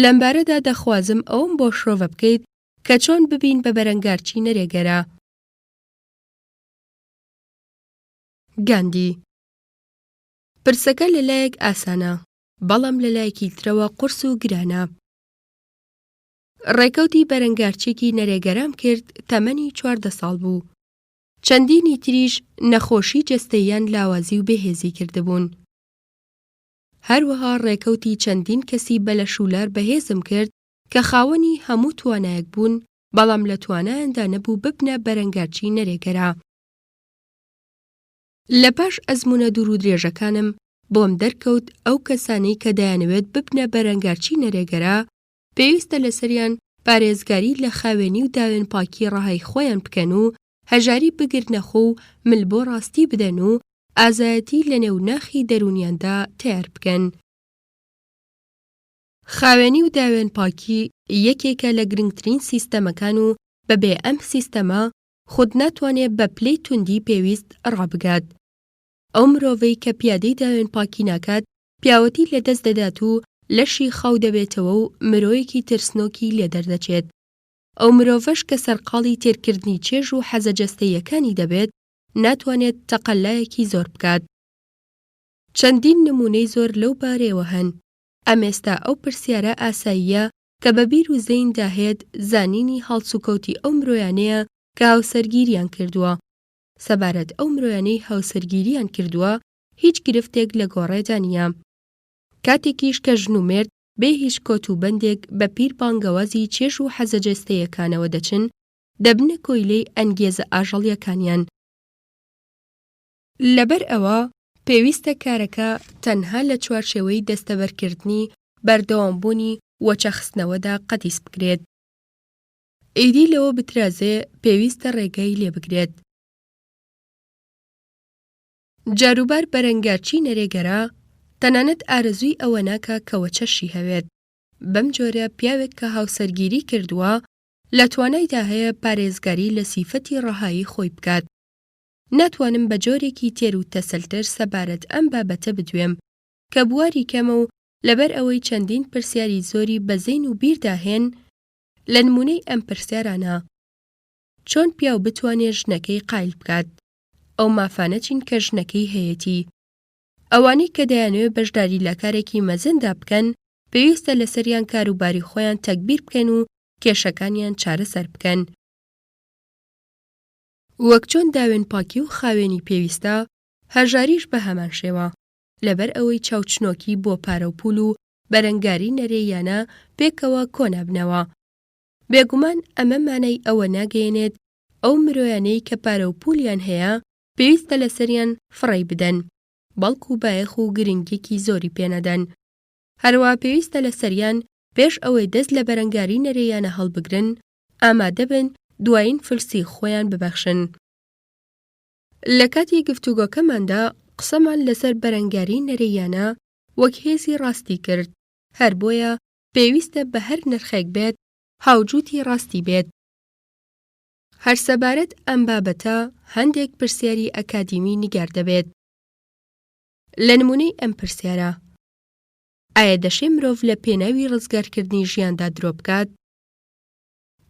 لەمبارەدا دەخوازم ئەوم بۆ شۆڤە بکەیت کە چۆن ببین بە بەرەنگارچی نەرێگەرە. گاندی: پرسەکە لەلایەک ئاسانە، بەڵام لەلایەکی ترەوە قورس و گرانە. ڕێکەوتی بەرەنگارچێکی نەرێگەرام کرد تەمەنی 14 ساڵ بوو. چەندینی تریش نەخۆشی جەستەییان لاوازی و بەهێزی کردبوون. هەروەها ڕێکەوتی چەندین کەسی بە لە شولار بەهێزم کرد کە خاوەنی هەموو توانایەک بوون، بەڵام لە توانایاندا نەبوو ببنە بەرەنگارچی نەرێگەرە. لە پاش ئەزمونە دوور و درێژەکانم بۆم دەرکەوت ئەو کەسانەی کە دەیانەوێت ببنە بەرەنگارچی نەرێگەرە پێویستە لەسەریان پارێزگاری لە خاوێنی و داوێن پاکی ڕەهای خۆیان بکەن و هەژاری بگرنەخۆ و مل بۆ ڕاستی بدەن و ئازایەتی لە نێوناخی دەرونیاندا تیار بکەن. خاوێنی و داوێن پاکی یەکێکە لە گرنگترین سیستەمەکان و بەبێ ئەم سیستەمە خود ناتوانێت بە پلەی توندی پێویست ڕابگات. ئەو مرۆڤەی کە پیادەی داوێن پاکی ناکات پیاوەتی لەدەست دەدات و لەشی خاو دەبێتەوە و مرۆیەکی ترسنۆکی لێ دەردەچێت. ئەو مرۆڤەش کە سەرقاڵی تێرکردنی چێژ و حەزە جەستەییەکانی دەبێت ناتوانێت تەقەلایەکی زۆر بکات. چەندین نمونەی زۆر لەو بارەیەوە هەن. ئەمێستا ئەو پرسیارە ئاساییە کە بە بیر و زەین داهێت زانینی هەڵسوکەوتی ئەو مرۆیانەیە کە هاوسەرگیریان کردووە. سەبارەت ئەو مرۆیانەی هاوسەرگیریان کردووە هیچ گرفتێک لە گۆڕێدا نییە. کاتێکیش کە ژن و مرد بێ هیچ کۆت و بەندێک بە پیر بانگەوازی چێژ و حەزەجەستەیەکانەوە دەچن، دەبنە کۆیلەی ئەنگێزە ئاژەڵیەکانیان. لەبەر ئەوە پێویستە کارەکە تەنها لە چوارچێوەی دەستەبەرکردنی بەردەوامبوونی وەچەخستنەوەدا قەتیس بکرێت. ئیدی لەوە بترازێ پێویستە ڕێگای لێ بگرێت. جاروبار بەرەنگارچی نەرێگەرە تەنانەت ئارەزووی ئەوە ناکە کە وەچەشی هەوێت. بەم جۆرە پیاوێک کە هاوسەرگیری کردووە لە توانایدا هەیە پارێزگاری لە سیفەتی ڕەهایی خۆی بکات. ناتوانم بە جۆرێکی تێر و تەسەلتر سەبارەت ئەم بابەتە بدوێم کە بواری کەمە و لەبەر ئەوەی چەندین پرسیاری زۆری بەزەین و بیرداهێن لە نمونەی ئەم پرسیارانە: چۆن پیاو بتوانێت ژنەکەی قایل بکات؟ ئەو مافانە چین کە ژنەکەی هەیەتی؟ ئەوانەی کە دەیانەوێت بەشداری لە کارێکی مەزندا بکەن پێویستە لەسەریان کاروباری خۆیان تەکبیر بکەن و کێشەکانیان چارەسەر بکەن. وەک چۆن داوێن پاکی و خاوێنی پێویستە، هەژاریش بە هەمان شێوە. لەبەر ئەوەی چاوچنۆکی بۆ پارە و پول و بەرەنگاری نەرێیانە پێکەوە کۆنابنەوە. بێگومان ئەمە مانای ئەوە ناگەیەنێت ئەو مرۆیانەی کە پارە و پولیان هەیە پێویستە لەسەریان فڕی بدەن، بەڵکو بایەخ و گرنگێکی زۆری پێنەدەن. هەروەها پێویستە لەسەریان پێش ئەوەی دەست لە بەرەنگاری نەرێیانە هەڵبگرن ئامادە بن دوایین فلسی خۆیان ببەخشن. لە کاتی گفتوگۆکەماندا قسەمان لەسەر بەرەنگاری نەرێیانە وەک هێزی ڕاستی کرد، هەر بۆیە پێویستە بە هەر نرخێک بێت هاوجوتی ڕاستی بێت. هەر سەبارەت ئەم بابەتە هەندێک پرسیاری ئەکادیمی نیگار دەبێت. لە نمونەی ئەم پرسیارە: ئایا دەشێ مرۆڤ لە پێناوی ڕزگارکردنی ژیاندا درۆ بکات؟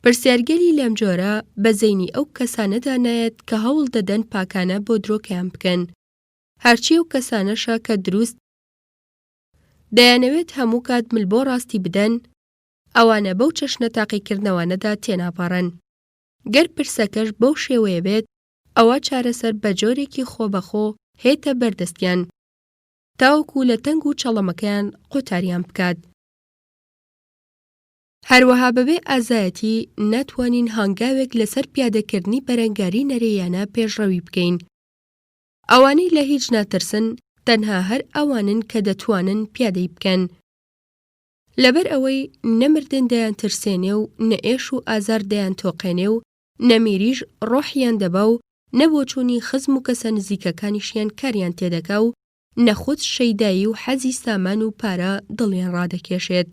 پرسیارگەری لەم جۆرە بەزەینی ئەو کەسانەدا نایەت کە هەوڵ دەدەن پاکانە بۆ درۆکیان بکەن، هەرچی ئەو کەسانەشە کە دروست دەیانەوێت هەموو کات مل بۆ ڕاستی بدەن، ئەوانە بەو چەشنە تاقیکردنەوەنەدا تێناپەڕن. گەر پرسەکەش بەو شێوەیە بێت، ئەوە چارەسەر بە جۆرێکی خۆبەخۆ هێتە بەردەستیان، تاوەکو لە تەنگ و چەڵەمەکەیان قوتاریان بکات. هەروەها بەبێ ئازایەتی ناتوانین هەنگاوێک لەسەر پیادەکردنی بەرەنگاری نەرێیانە پێشڕەوی بکەین. ئەوانەی لە هیچ ناترسن تەنها هەر ئەوانن کە دەتوانن پیادەی بکەن. لەبەر ئەوەی نەمردن دەیان ترسێنێ و نەئێش و ئازار دەیان تۆقێنێ و نەمیریش ڕۆحیان دەبا و نەبۆچوونی خزم و کەسە نزیکەکانیشیان کاریان تێدەکا و نەخۆت شەیدایی و حەزی سامان و پارە دڵیان ڕادەکێشێت.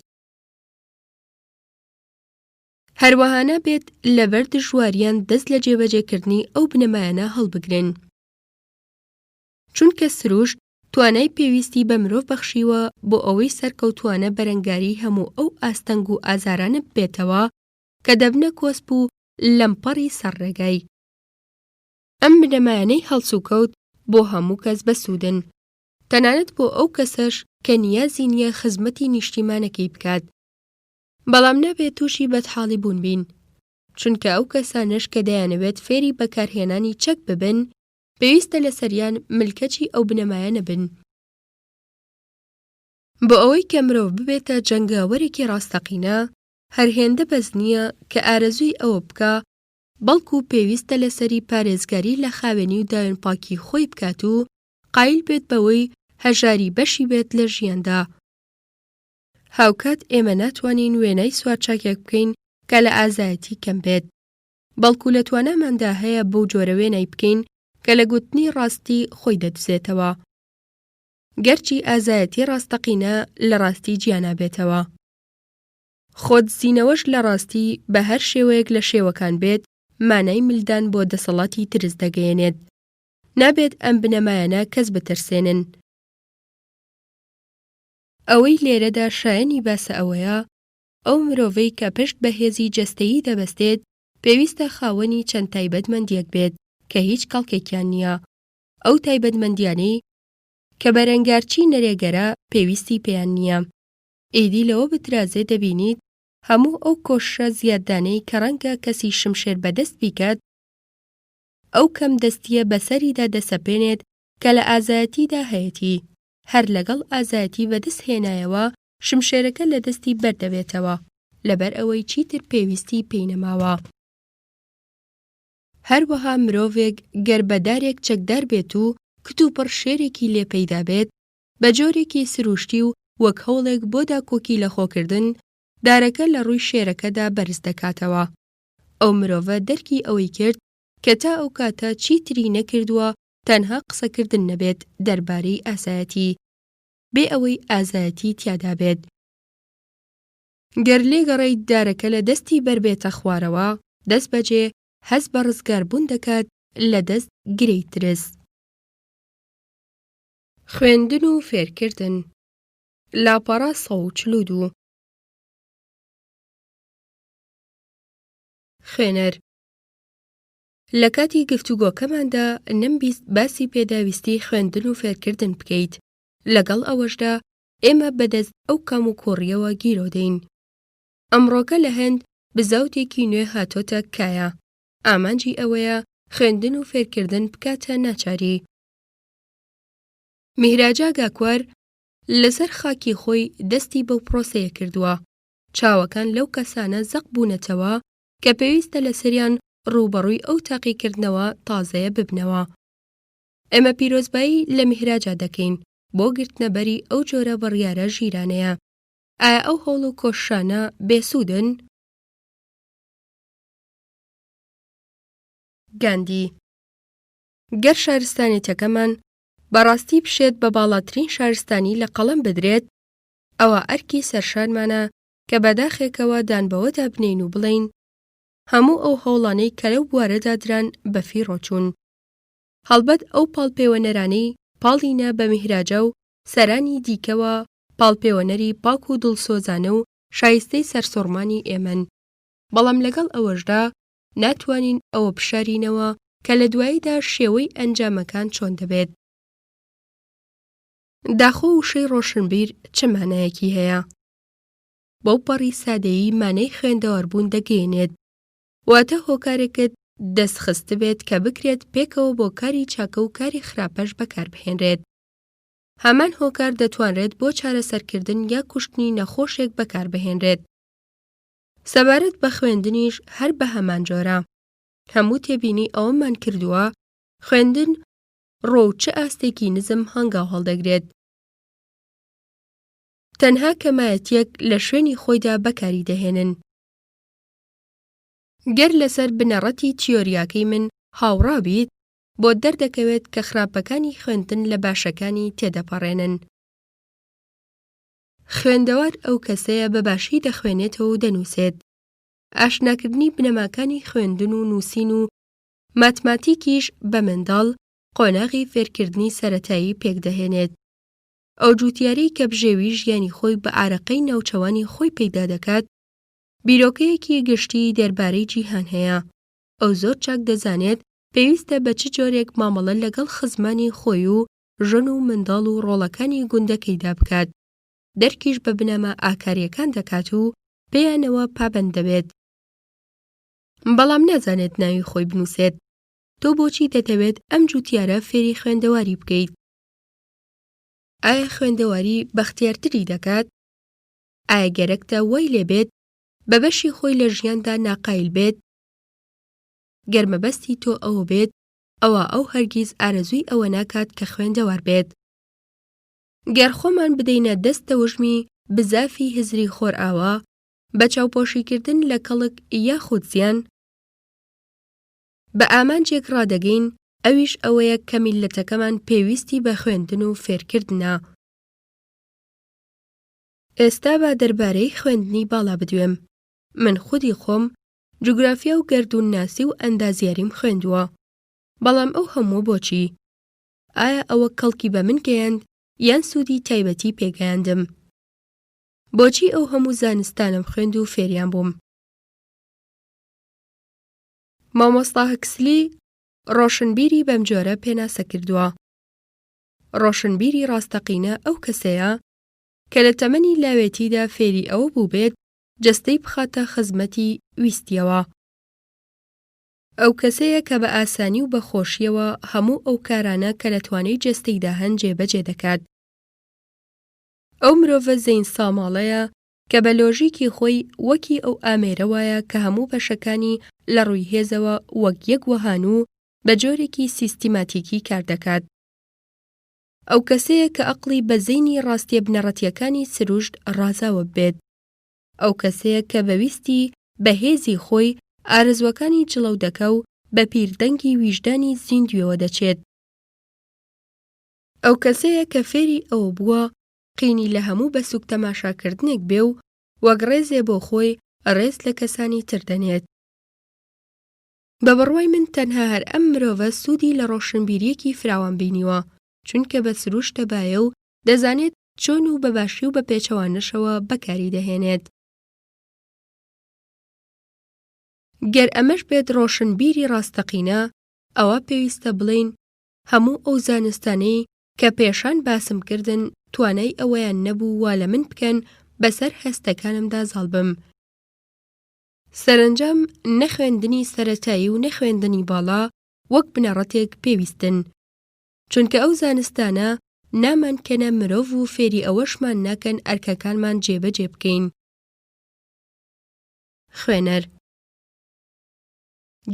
هەروەها نابێت لەبەر دژواریان دەست لە جێبەجێکردنی ئەو بنەمایانە هەڵبگرن. چونکە سروشت توانای پێویستی بە مرۆڤ بەخشیوە بۆ ئەوەی سەرکەوتووانە بەرەنگاری هەموو ئەو ئاستەنگ و ئازارانە بێتەوە کە دەبنە کۆسپ و لەمپەڕی سەرڕێگای. ئەم بنەمایانەی هەڵسوکەوت بۆ هەموو کەس بەسوودن، تەنانەت بۆ ئەو کەسەش کە نیازی نییە خزمەتی نیشتیمانەکەی بکات. بەڵام نابێت تووشی بەدحاڵی بوون بین، چونکە ئەو کەسانش کە دەیانەوێت فێری بەکارهێنانی چەک ببن پێویستە لەسەریان ملکەچی ئەو بنەمایانە بن. بۆ ئەوەی کە مرۆڤ ببێتە جەنگاوەرێکی ڕاستەقینە هەرهێندە بەس نییە کە ئارەزووی ئەوە بکە، بەڵکو پێویستە لەسەری پارێزگاری لە خاوێنی و داوێنپاکی خۆی بکات و قایل بێت بەوەی هەژاری بەشی بێت لە ژیاندا. هاوکات ئێمە ناتوانین وێنەی سوارچاکێک بکەین کە لە ئازایەتی کەم بێت، بەڵکو لە تواناماندا هەیە بەو جۆرە وێنەی بکەین کە لە گوتنی ڕاستی خۆی دەدوزێتەوە، گەرچی ئازایەتی ڕاستەقینە لە ڕاستی گیانە بێتەوە. خۆدزینەوەش لە ڕاستی بە هەر شێوەیەک لە شێوەکان بێت مانای ملدان بۆ دەسەڵاتی ترس دەگەیەنێت. نابێت ئەم بنەمایانە کەس بترسێنن. ئەوەی لێرەدا شایەنی باسە ئەوەیە ئەو مرۆڤەی کە پشت بە هێزی جەستەیی دەبەستێت پێویستە خاوەنی چەند تایبەتمەندیەک بێت کە هیچ کەڵکێکیان نییە. ئەو تایبەتمەندیانەی کە بەرەنگارچی نەرێگەرە پێویستی پێیان نییە. ئیدی لەوە بترازێ دەبینیت هەموو ئەو کۆشە زیاددانەی کە ڕەنگە کەسی شمشێر بەدەست بیکات ئەو کەم دەستیە بەسەریدا دەسەپێنێت کە لە ئازایەتیدا هەیەتی، هەر لەگەڵ ئازایەتی بەدەست هێنایەوە شمشێرەکە لە دەستی بەردەبێتەوە لەبەر ئەوەی چیتر پێویستی پێی نەماوە. هەروەها مرۆڤێک گەر بەدارێک چەکدار بێت و کتوپڕ شێرێکی لێ پەیدا بێت بە جۆرێکی سروشتی و وەک هەوڵێک بۆ داکۆکی لە خۆکردن، دارەکە لە ڕووی شێرەکەدا بەرز دەکاتەوە. ئەو مرۆڤە دەرکی ئەوەی کرد کە تا ئەو کاتە چیتری نەکردووە تەنها قسەکردن نەبێت دەربارەی ئازایەتی، بێ ئەوەی ئازایەتی تیادا بێت. گەر لێگەڕێیت دارەکە لە دەستی بەربێتە خوارەوە، دەست بەجێ هەست بە ڕزگاربوون دەکات لە دەست گرەی ترس. خوێندن و فێرکردن. لاپەڕە 142. خوێنەر: لە کاتی گفتوگۆکەماندا نەمبیست باسی پێداویستی خوێندن و فێرکردن بکەیت. لەگەڵ ئەوەشدا ئێمە بەدەست ئەو کام و کۆڕیەوە گیرۆ دەین. ئەمڕۆکە لە هەند بزاوتێکی نوێ هاتۆتە کایە. ئامانجی ئەوەیە خوێندن و فێرکردن بکاتە ناچاری. میهراجا گاکوار لەسەر خاکی خۆی دەستی بەو پرۆسەیە کردووە. چاوەکان لەو کەسانە زەق بوونەتەوە کە پێویستە لە سەریان ڕووبەڕووی ئەو تاقیکردنەوە تازەیە ببنەوە. ئێمە پیرۆزبایی لە میهراجا دەکەین بۆ گرتنەبەری ئەو جۆرە بڕیارە ژیرانەیە. ئایا ئەو هەوڵ و کۆشانە بێسوودن؟ گاندی: گەر شارستانیەتەکەمان بەڕاستی بشێت بە باڵاترین شارستانی لە قەڵەم بدرێت، ئەوە ئەرکی سەرشارمانە کە بەداخێکەوە دانبەوەدا بنین و بڵین هەموو ئەو هەوڵانەی کە لەو بوارەدا دران بەفی ڕۆچوون. هەڵبەت ئەو پاڵپەیوەنەرانەی پاڵینە بە میهراجا و سەرانی دیکەوە پاڵپەیوەنەری پاک و دڵسۆزانە و شایستەی سەرسوڕمانی ئێمەن. بەڵام لەگەڵ ئەوەشدا ناتوانین ئەوە بشارینەوە کە لە دواییدا شێوەی ئەنجامەکان چۆن دەبێت. داخۆ وشەی ڕۆشنبیر چه مانایەکی هەیە؟ بەو پەڕی سادەیی مانای خوێندەوەربوون دەگەیەنێت، واتە هۆکارێکت دەستخست بێت کە بکرێت پێکەوە بۆ کاری چاکە و کاری خراپەش بەکاربهێنرێت. هەمان هۆکار دەتوانرێت بۆ چارەسەرکردن یا کوشتنی نەخۆشێک بەکاربهێنرێت. سەبارەت بە خوێندنیش هەر بە هەمان جۆرە. هەموو تێبینی ئەوەمان کردووە خوێندن ڕۆ و چه ئاستێکی نزم هەنگاو هەڵدەگرێت. تەنها کەمایەتیەک لە شوێنی خۆیدا بەکاری دەهێنن. گەر لەسەر بنەڕەتی تیۆریاکەی من هاوڕا بیت، بۆ دەردەکەوێت کە خراپەکانی خوێندن لە باشەکانی تێدەپەڕێنن. خوێندەوار ئەو کەسەیە بەباشی دەخوێنێتەوە و دەنووسێت. ئاشناکردنی بنەماکانی خوێندن و نووسین و ماتماتیکیش بە منداڵ قۆناغی فێرکردنی سەرەتایی پێکدەهێنێت. ئەو جوتیارەی کە بژێوی ژیانی خۆی بە ئارەقەی ناوچەوانی خۆی پەیدا دەکات، بیرۆکەیەکی گشتی دەربارەی جیهان هەیە. ئەو زۆر چاک دەزانێت پێویستە بە چ جۆرێک مامەڵە لەگەڵ خزمانی خۆی و ژن و منداڵ و ڕۆڵەکانی گوندەکەیدا بکات. دەرکیش بە بنەما ئاکاریەکان دەکات و پێیانەوە پابەند دەبێت. بەڵام نازانێت ناوی خۆی بنووسێت. تۆ بۆچی دەتەوێت ئەم جوتیارە فێری خوێندەواری بکەیت؟ ئایا خوێندەواری بەختیارتری دەکات؟ ئایا گەرەکتە وای لێبێت بە بەشی خۆی لە ژیاندا ناقایل بێت؟ گەرمەبەستی تۆ ئەوە بێت، ئەوە ئەو هەرگیز ئارەزووی ئەوە ناکات کە خوێندەوار بێت. گەر خۆمان بدەینە دەستە وژمی بزافی هزری خۆرئاوە بە چاوپۆشیکردن لە کەڵک یاخود زیان، بە ئامانجێک ڕادەگەین، ئەویش ئەوەیە کە میلەتەکەمان پێویستی بە خوێندن و فێرکردنە. ئێستا با دەربارەی خوێندنی باڵا بدوێم. من خودی خۆم جوگرافیا و گەردوونناسی و ئەندازیاریم خوێندووە. بەڵام ئەو هەموو بۆچی؟ ئایا ئەوە کەڵکی بە من گەیاند یان سوودی تایبەتی پێگەیاندم؟ بۆچی ئەو هەموو زانستانم خوێند و فێریان بووم؟ مامۆستا هەکسلی ڕۆشنبیری بەم جۆرە پێناسە کردووە. ڕۆشنبیری ڕاستەقینە ئەو کەسەیە کە لە تەمەنی لاوێتیدا فێری ئەوە بوو بێت جەستەی بخاتە خزمەتی ویستیەوە. ئەو کەسەیە کە بە ئاسانی و بە خۆشیەوە هەموو ئەو کارانە کە لە توانای جەستەیدا هەن جێبەجێ دەکات. ئەو مرۆڤە زەین ساماڵەیە کە بە لۆژیکی خۆی وەکی ئەو ئامێرە وایە کە هەموو بەشەکانی لە ڕووی هێزەوە وەک یەک وەهانوو بە جۆرێکی سیستیماتیکی کار دەکات. ئەو کەسەیە کە عەقڵی بە زەینی ڕاستیە بنەڕەتیەکانی سروشت ڕازاوە بێت. ئەو کەسەیە کە بەویستی بە هێزی خۆی ئارەزوەکانی جڵەو دەکە و بە پیردەنگی ویژدانی زیندویەوە دەچێت. ئەو کەسەیە کە فێری ئەوە بووە قینی لە هەموو بە سووک تەماشاکردنێک بێ و وەک ڕێزێ بۆ خۆی ڕێز لە کەسانی تر دەنێت. بە بڕوای من تەنها هەر ئەم مرۆڤە سوودی لە ڕۆشنبیریەکی فراوان بینیوە، چونکە بە سروشتە بایە و دەزانێت چۆن و بە باشی و بە پێچەوانەشەوە بەکاری دەهێنێت. گەر ئەمەش بێت ڕۆشنبیری ڕاستەقینە، ئەوە پێویستە بڵێین هەموو ئەو زانستانەی کە پێشان باسم کردن توانای ئەوەیان نەبوو وا لە من بکەن بەسەر هەستەکانمدا زاڵ بم. سەرنجام نەخوێندنی سەرەتایی و نەخوێندنی باڵا وەک بنەڕەتێک پێویستن، چونکە ئەو زانستانە نامانکەنە مرۆڤ و فێری ئەوەشمان ناکەن ئەرکەکانمان جێبەجێ بکەین. خوێنەر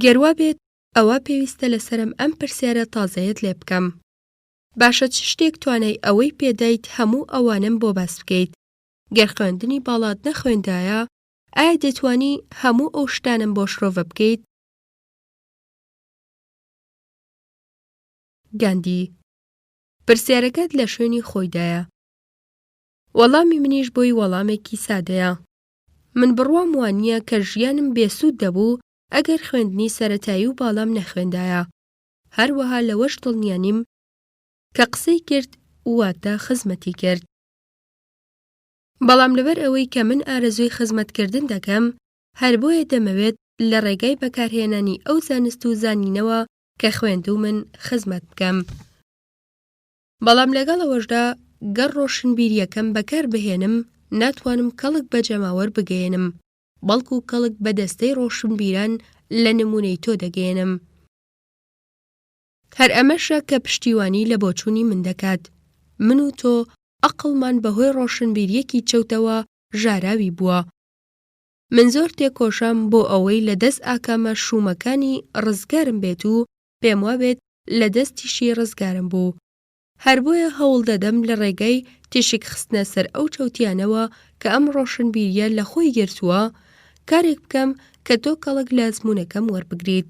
گەروا بێت ئەوە پێویستە لەسەرم ئەم پرسیارە تازەیەت لێ بکەم. باشە چ شتێک توانای ئەوەی پێدەیت هەموو ئەوانم بۆ باس بکەیت؟ گەر خوێندنی باڵات نەخوێندایە، ئایا دەتوانی هەموو ئەو شتانم بۆ شرۆڤە بکەیت؟ گاندی پرسیارەکەت لە شوێنی خۆیدایە. وەڵامی منیش بۆی وەڵامێکی سادەیە. من بڕوام وانییە کە ژیانم بێسوود دەبوو ئەگەر خوێندنی سەرەتایی و باڵام نەخوێندایە. هەروەها لەوەش دڵنیانیم کە قسەی کرد واتە خزمەتی کرد. بەڵام لەبەر ئەوەی کە من ئارەزوی خزمەتکردن دەکەم، هەر بۆیە دەمەوێت لە ڕێگای بەکارهێنانی ئەو زانست و زانینەوە کە خوێندوو من خزمەت بکەم. بەڵام لەگەڵ ئەوەشدا گەر ڕۆشنبیریەکەم بەکار بهێنم، ناتوانم کەڵک بە جەماوەر بگەێنم، بەڵکو کەڵک بە دەستەی ڕۆشنبیران لە نمونەی تۆ دەگەێنم. هەر ئەمەشە کە پشتیوانی لە بۆچوونی من دەکات. من و تۆ عەقڵمان بەهۆی ڕۆشنبیریەکی چەوتەوە ژاراوی بووە. من زۆر تێکۆشام بۆ ئەوەی لە دەست ئاکامە شومەکانی ڕزگارم بێت و پێم وابێت لە دەستیشی ڕزگارم بوو. هەر بۆیە هەوڵ دەدەم لە ڕێگەی تێشک خستنە سەر ئەو چەوتیانەوە کە ئەم ڕۆشنبیریە لە خۆی گرتووە، کارێک بکەم کە تۆ کەڵک لە ئەزموونەکەم وەربگریت.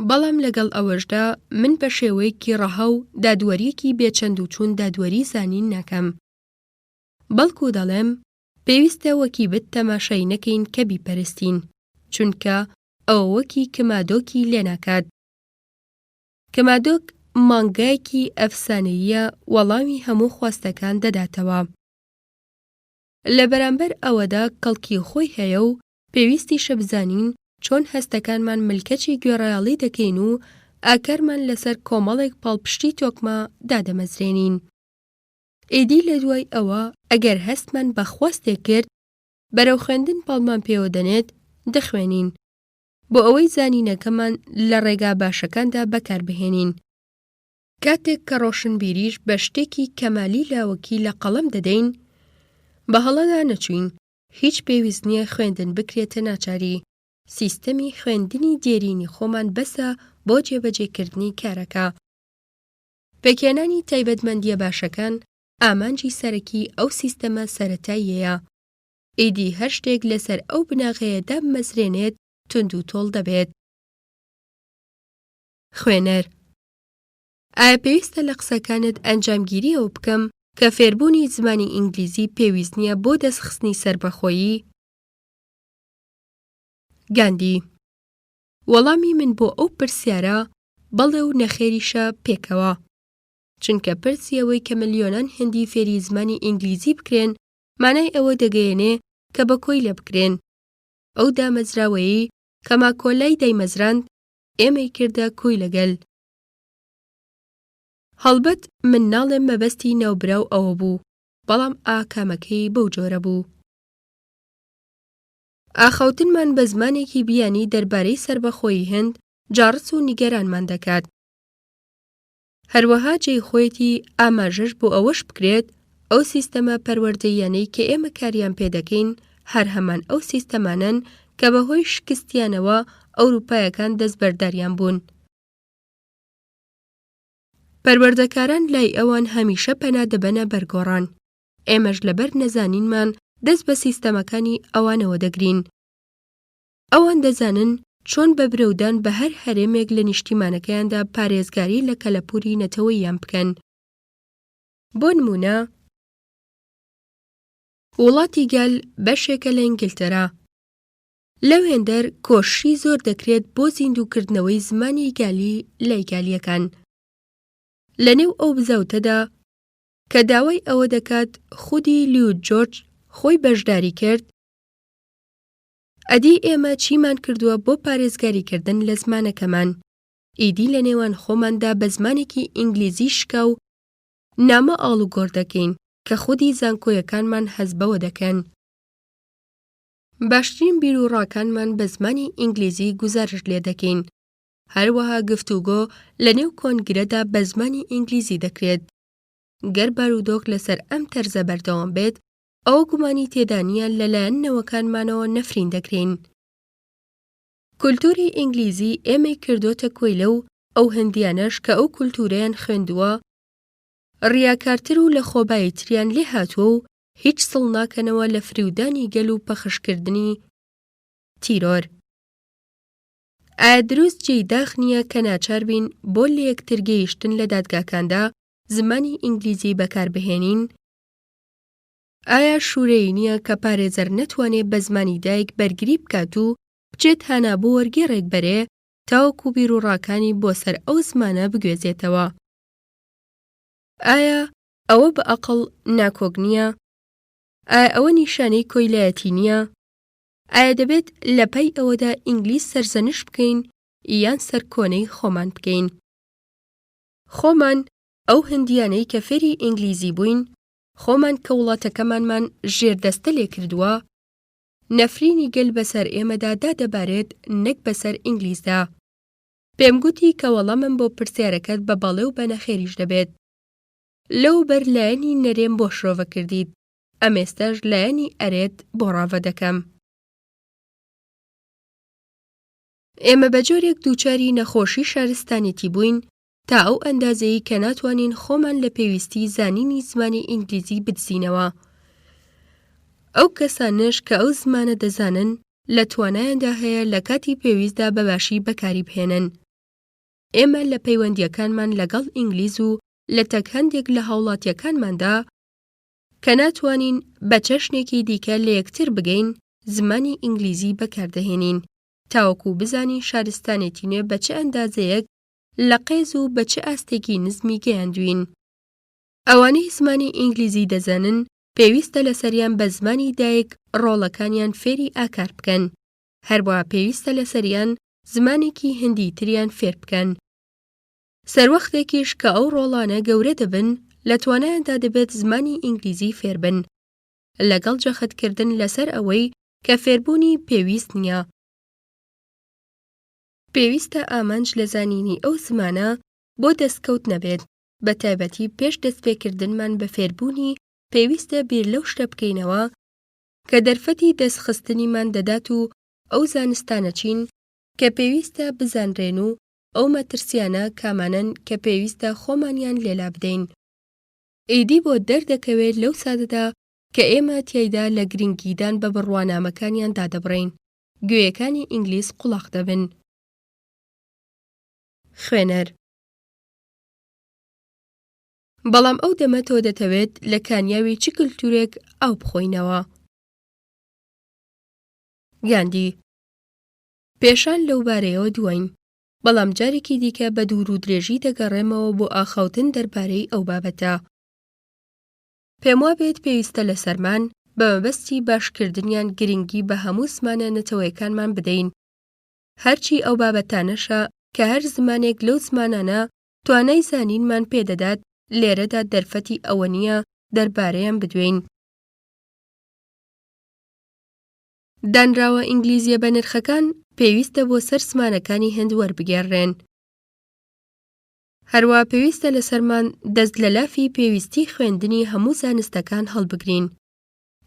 بەڵام لەگەڵ ئەوەشدا من بە شێوەیەکی ڕەها و دادوەریەکی بێچەند و چوون دادوەری زانین ناکەم. بەڵکو دەڵێم پێویستە وەکی بت تەماشای نەکەین کە بیپەرستین، چونکە ئەوە وەکی کمادۆکی لێ ناکات. کمادۆک مانگایەکی ئەفسانەییە وەڵامی هەموو خواستەکان دەداتەوە. لە بەرامبەر ئەوەدا کەڵکی خۆی هەیە و پێویستیشە بزانین چۆن هەستەکانمان ملکەچی گوێڕایەڵی دەکەین و ئاکارمان لەسەر کۆمەڵێک پاڵپشتی تۆکمە دادەمەزرێنین. ئیدی لە دوای ئەوە ئەگەر هەستمان بە خواستێک کرد، بەرەو خوێندن پاڵمان پێوە دەنێت دەخوێنین، بۆ ئەوەی زانینەکەمان لە ڕێگا باشەکاندا بەکاربهێنین. کاتێک کە ڕۆشنبیریش بە شتێکی کەمالی لاوەکی لە قەڵەم دەدەین، بە هەڵەدا نەچوین، هیچ پێویست نییە خوێندن بکرێتە ناچاری. سیستەمی خوێندنی دێرینی خۆمان بەسە بۆ جێبەجێکردنی کارەکە. پێکێنانی تایبەتمەندیە باشەکان ئامانجی سەرەکی ئەو سیستەمە سەرەتاییەیە. ئیدی هەر شتێک لەسەر ئەو بناغەیەدا بمەزرێنێت تند و تۆڵ دەبێت. خوێنەر ئایا پێویستە لە قسەکانت ئەنجامگیری ئەو بکەم کە فێربوونی زمانی ئینگلیزی پێویست نییە بۆ دەستخستنی سەربەخۆیی؟ گاندی وەڵامی من بۆ ئەو پرسیارە بەڵێ و نەخێریشە پێکەوە، چونکە پرسی ئەوەی کە ملیۆنان هێندی فێری زمانی ئینگلیزی بکرێن مانای ئەوە دەگەیەنێ کە بە کۆی لە بکرێن. ئەو دامەزراوەیی کە ماکۆلای دەیمەزراند ئێمەی کردە کۆی لەگەل. هەڵبەت من ناڵێم مەبەستی ناوبراو ئەوە بوو، بەڵام ئاکامەکەی بەو جۆرە بوو. ئاخەوتنمان بە زمانێکی بیانی دەربارەی سەربەخۆیی هەند جاڕچ و نیگەرانمان دەکات. هەروەها جێی خۆیەتی ئاماژەش بۆ ئەوەش بکرێت ئەو سیستەمە پەروەردەییانەی کە ئێمە کاریان پێدەکەین هەر هەمان ئەو سیستەمانن کە بەهۆی شکستیانەوە ئەوروپایەکان دەستبەرداریان بوون. پەروەردەکاران لای ئەوان هەمیشە پەنا دەبەنە بەرگۆڕان. ئێمەش لەبەر نەزانینمان دەست بە سیستەمەکانی ئەوانەوە دەگرین. ئەوان دەزانن چۆن بە برەودان بە هەر هەرێمێک لە نیشتیمانەکەیاندا پارێزگاری لە کەلەپوری نەتەوەییان بکەن. بۆ نمونە، وڵاتی گال بەشێکە لە ئینگلتەرا. لەو هێندەر کۆششی زۆر دەکرێت بۆ زیندووکردنەوەی زمانی گالی لای گالیەکان. لەنێو ئەو بزەوتەدا کە داوای ئەوە دەکات خودی لیۆد جۆرج خۆی بەشداری کرد، ئەدی ئێمە چیمان کردووە بۆ پارێزگاریکردن لە زمانەکەمان. ئیدی لە نێوان خۆماندا بە زمانێکی ئینگلیزی شکا و نامە ئاڵوگۆڕ دەکەین کە خودی زانکۆیەکانمان هەست بەوە دەکەن. باشترین بیرروڕاکانمان بە زمانی ئینگلیزی گوزارش لێ دەکەین. هەروەها گفتوگۆ لە نێو کۆنگرەدا بە زمانی ئینگلیزی دەکرێت. گەر بارودۆخ لەسەر ئەم تەرزە بەردەوام بێت، ئەو گومانی تێدانیان لەلایەن نەوەکانمانەوە نەفرین دەکرێن. کولتوری ئینگلیزی ئێمەی کردوتە کۆی لەو ئەو هەندیانەش کە ئەو کولتورەیان خوێندووە ڕیاکارتر و لە خۆبایی تریان لێ هاتووە و هیچ سڵ ناکەنەوە لە فریودانی گەل و پەخشکردنی تیرۆر. ئایا دروست جێی داخ نییە کە ناچار بین بۆ لە یەکتر گەیشتن لە دادگاکاندا زمانی ئینگلیزی بەکاربهێنین؟ ئایا شوورەی نییە کە پارێزەر نەتوانێت بە زمانی دایک بەرگری بکات و بچێت هەنا بۆ وەرگێڕێک بەرێ تاوەکو بیرروڕاکانی بۆ سەر ئەو زمانە بگوێزێتەوە؟ ئایا ئەوە بە ئەقڵ ناکۆک نییە؟ ئایا ئەوە نیشانەی کۆیلایەتی نییە؟ ئایا دەبێت لە پەی ئەوەدا ئینگلیز سەرزەنش بکەین یان سەر کۆنەی خۆمان بکەین؟ خۆمان ئەو هەندیانەی کە فێری ئینگلیزی بووین، خۆمان کە وڵاتەکەمانمان ژێردەستە لێ کردووە، نەفرینی گەل بەسەر ئێمەدا دادەبارێت نەک بەسەر ئینگلیزدا. پێم گوتی کە وەڵامم بۆ پرسیارەکەت بە بەڵێ و بە نەخێریش دەبێت. لەو بەر لایەنی نەرێم بۆ شۆڤە کردیت، ئەمێستەش لایەنی ئەرێت بۆ ڕاوە دەکەم. ئێمە بە جۆرێک دووچاری نەخۆشی شارستانێتی بووین تا ئەو ئەندازەیە کە ناتوانین خۆمان لە پێویستی زانینی زمانی ئینگلیزی بدزینەوە. ئەو کەسانش کە ئەو زمانە دەزانن لە توانایاندا هەیە لە کاتی پێویستدا بەباشی بەکاری بهێنن. ئێمە لە پەیوەندیەکانمان لەگەڵ ئینگلیز و لە تەک هەندێک لە هاوڵاتیەکانماندا کە ناتوانین بە چەشنێکی دیکە لە یەکتر بگەین زمانی ئینگلیزی بەکاردەهێنین تاوەکو بزانین شارستانێتی نوێ بە چه ئەندازەیەک لە قێز و بە چه ئاستێکی نزمی گەیاندوین. ئەوانەی زمانی ئینگلیزی دەزانن پێویستە لەسەریان بە زمانی دایک ڕۆڵەکانیان فێری ئاکار بکەن. هەروەها پێویستە لەسەریان زمانێکی هەندی تریان فێر بکەن. سەروەختێکیش کە ئەو ڕۆڵانە گەورە دەبن لە توانایاندا دەبێت زمانی ئینگلیزی فێر بن، لەگەڵ جەختکردن لەسەر ئەوەی کە فێربوونی پێویست نییە. پێویستە ئامانج لە زانینی ئەو زمانە بۆ دەستکەوت نەبێت، بە تایبەتی پێش دەستپێکردنمان بە فێربوونی پێویستە بیر لەو شتە بکەینەوە کە دەرفەتی دەستخستنیمان دەدات و ئەو زانستانە چین کە پێویستە بزانرێن و ئەو مەترسیانە کامانن کە پێویستە خۆمانیان لێلا بدەین. ئیدی بۆ دەردەکەوێت لەو سادەدا کە ئێمە تیایدا لە گرنگیدان بە بڕوانامەکانیان دادەبڕین، گوێیەکانی ئینگلیز قوڵاق دەبن. خوێنەر: بەڵام ئەو دەمە تۆ دەتەوێت لە کانیاوی چ کلتورێک ئاو بخۆینەوە؟ گاندی: پێشان لەو بارەیەوە دوایین، بەڵام جارێکی دیکە بە دوور و درێژی دەگەڕێمەوە بۆ ئاخەوتن دەربارەی ئەو بابەتە. پێم وابێت پێویستە لە سەرمان بە مەبەستی باشکردنیان گرنگی بە هەموو زمانە نەتەوەیەکانمان بدەین، هەرچی ئەو بابەتانەشە کە هەر زمانێک لەو زمانانە توانای زانینمان پێدەدات لێرەدا دەرفەتی ئەوە نییە دەربارەیان بدوێین. دانراوە ئینگلیزیە بە نرخەکان پێویستە بۆ سەر زمانەکانی هەند وەربگێڕێن. هەروە پێویستە لە سەرمان دەست لە لافی پێویستی خوێندنی هەموو زانستەکان هەڵبگرین،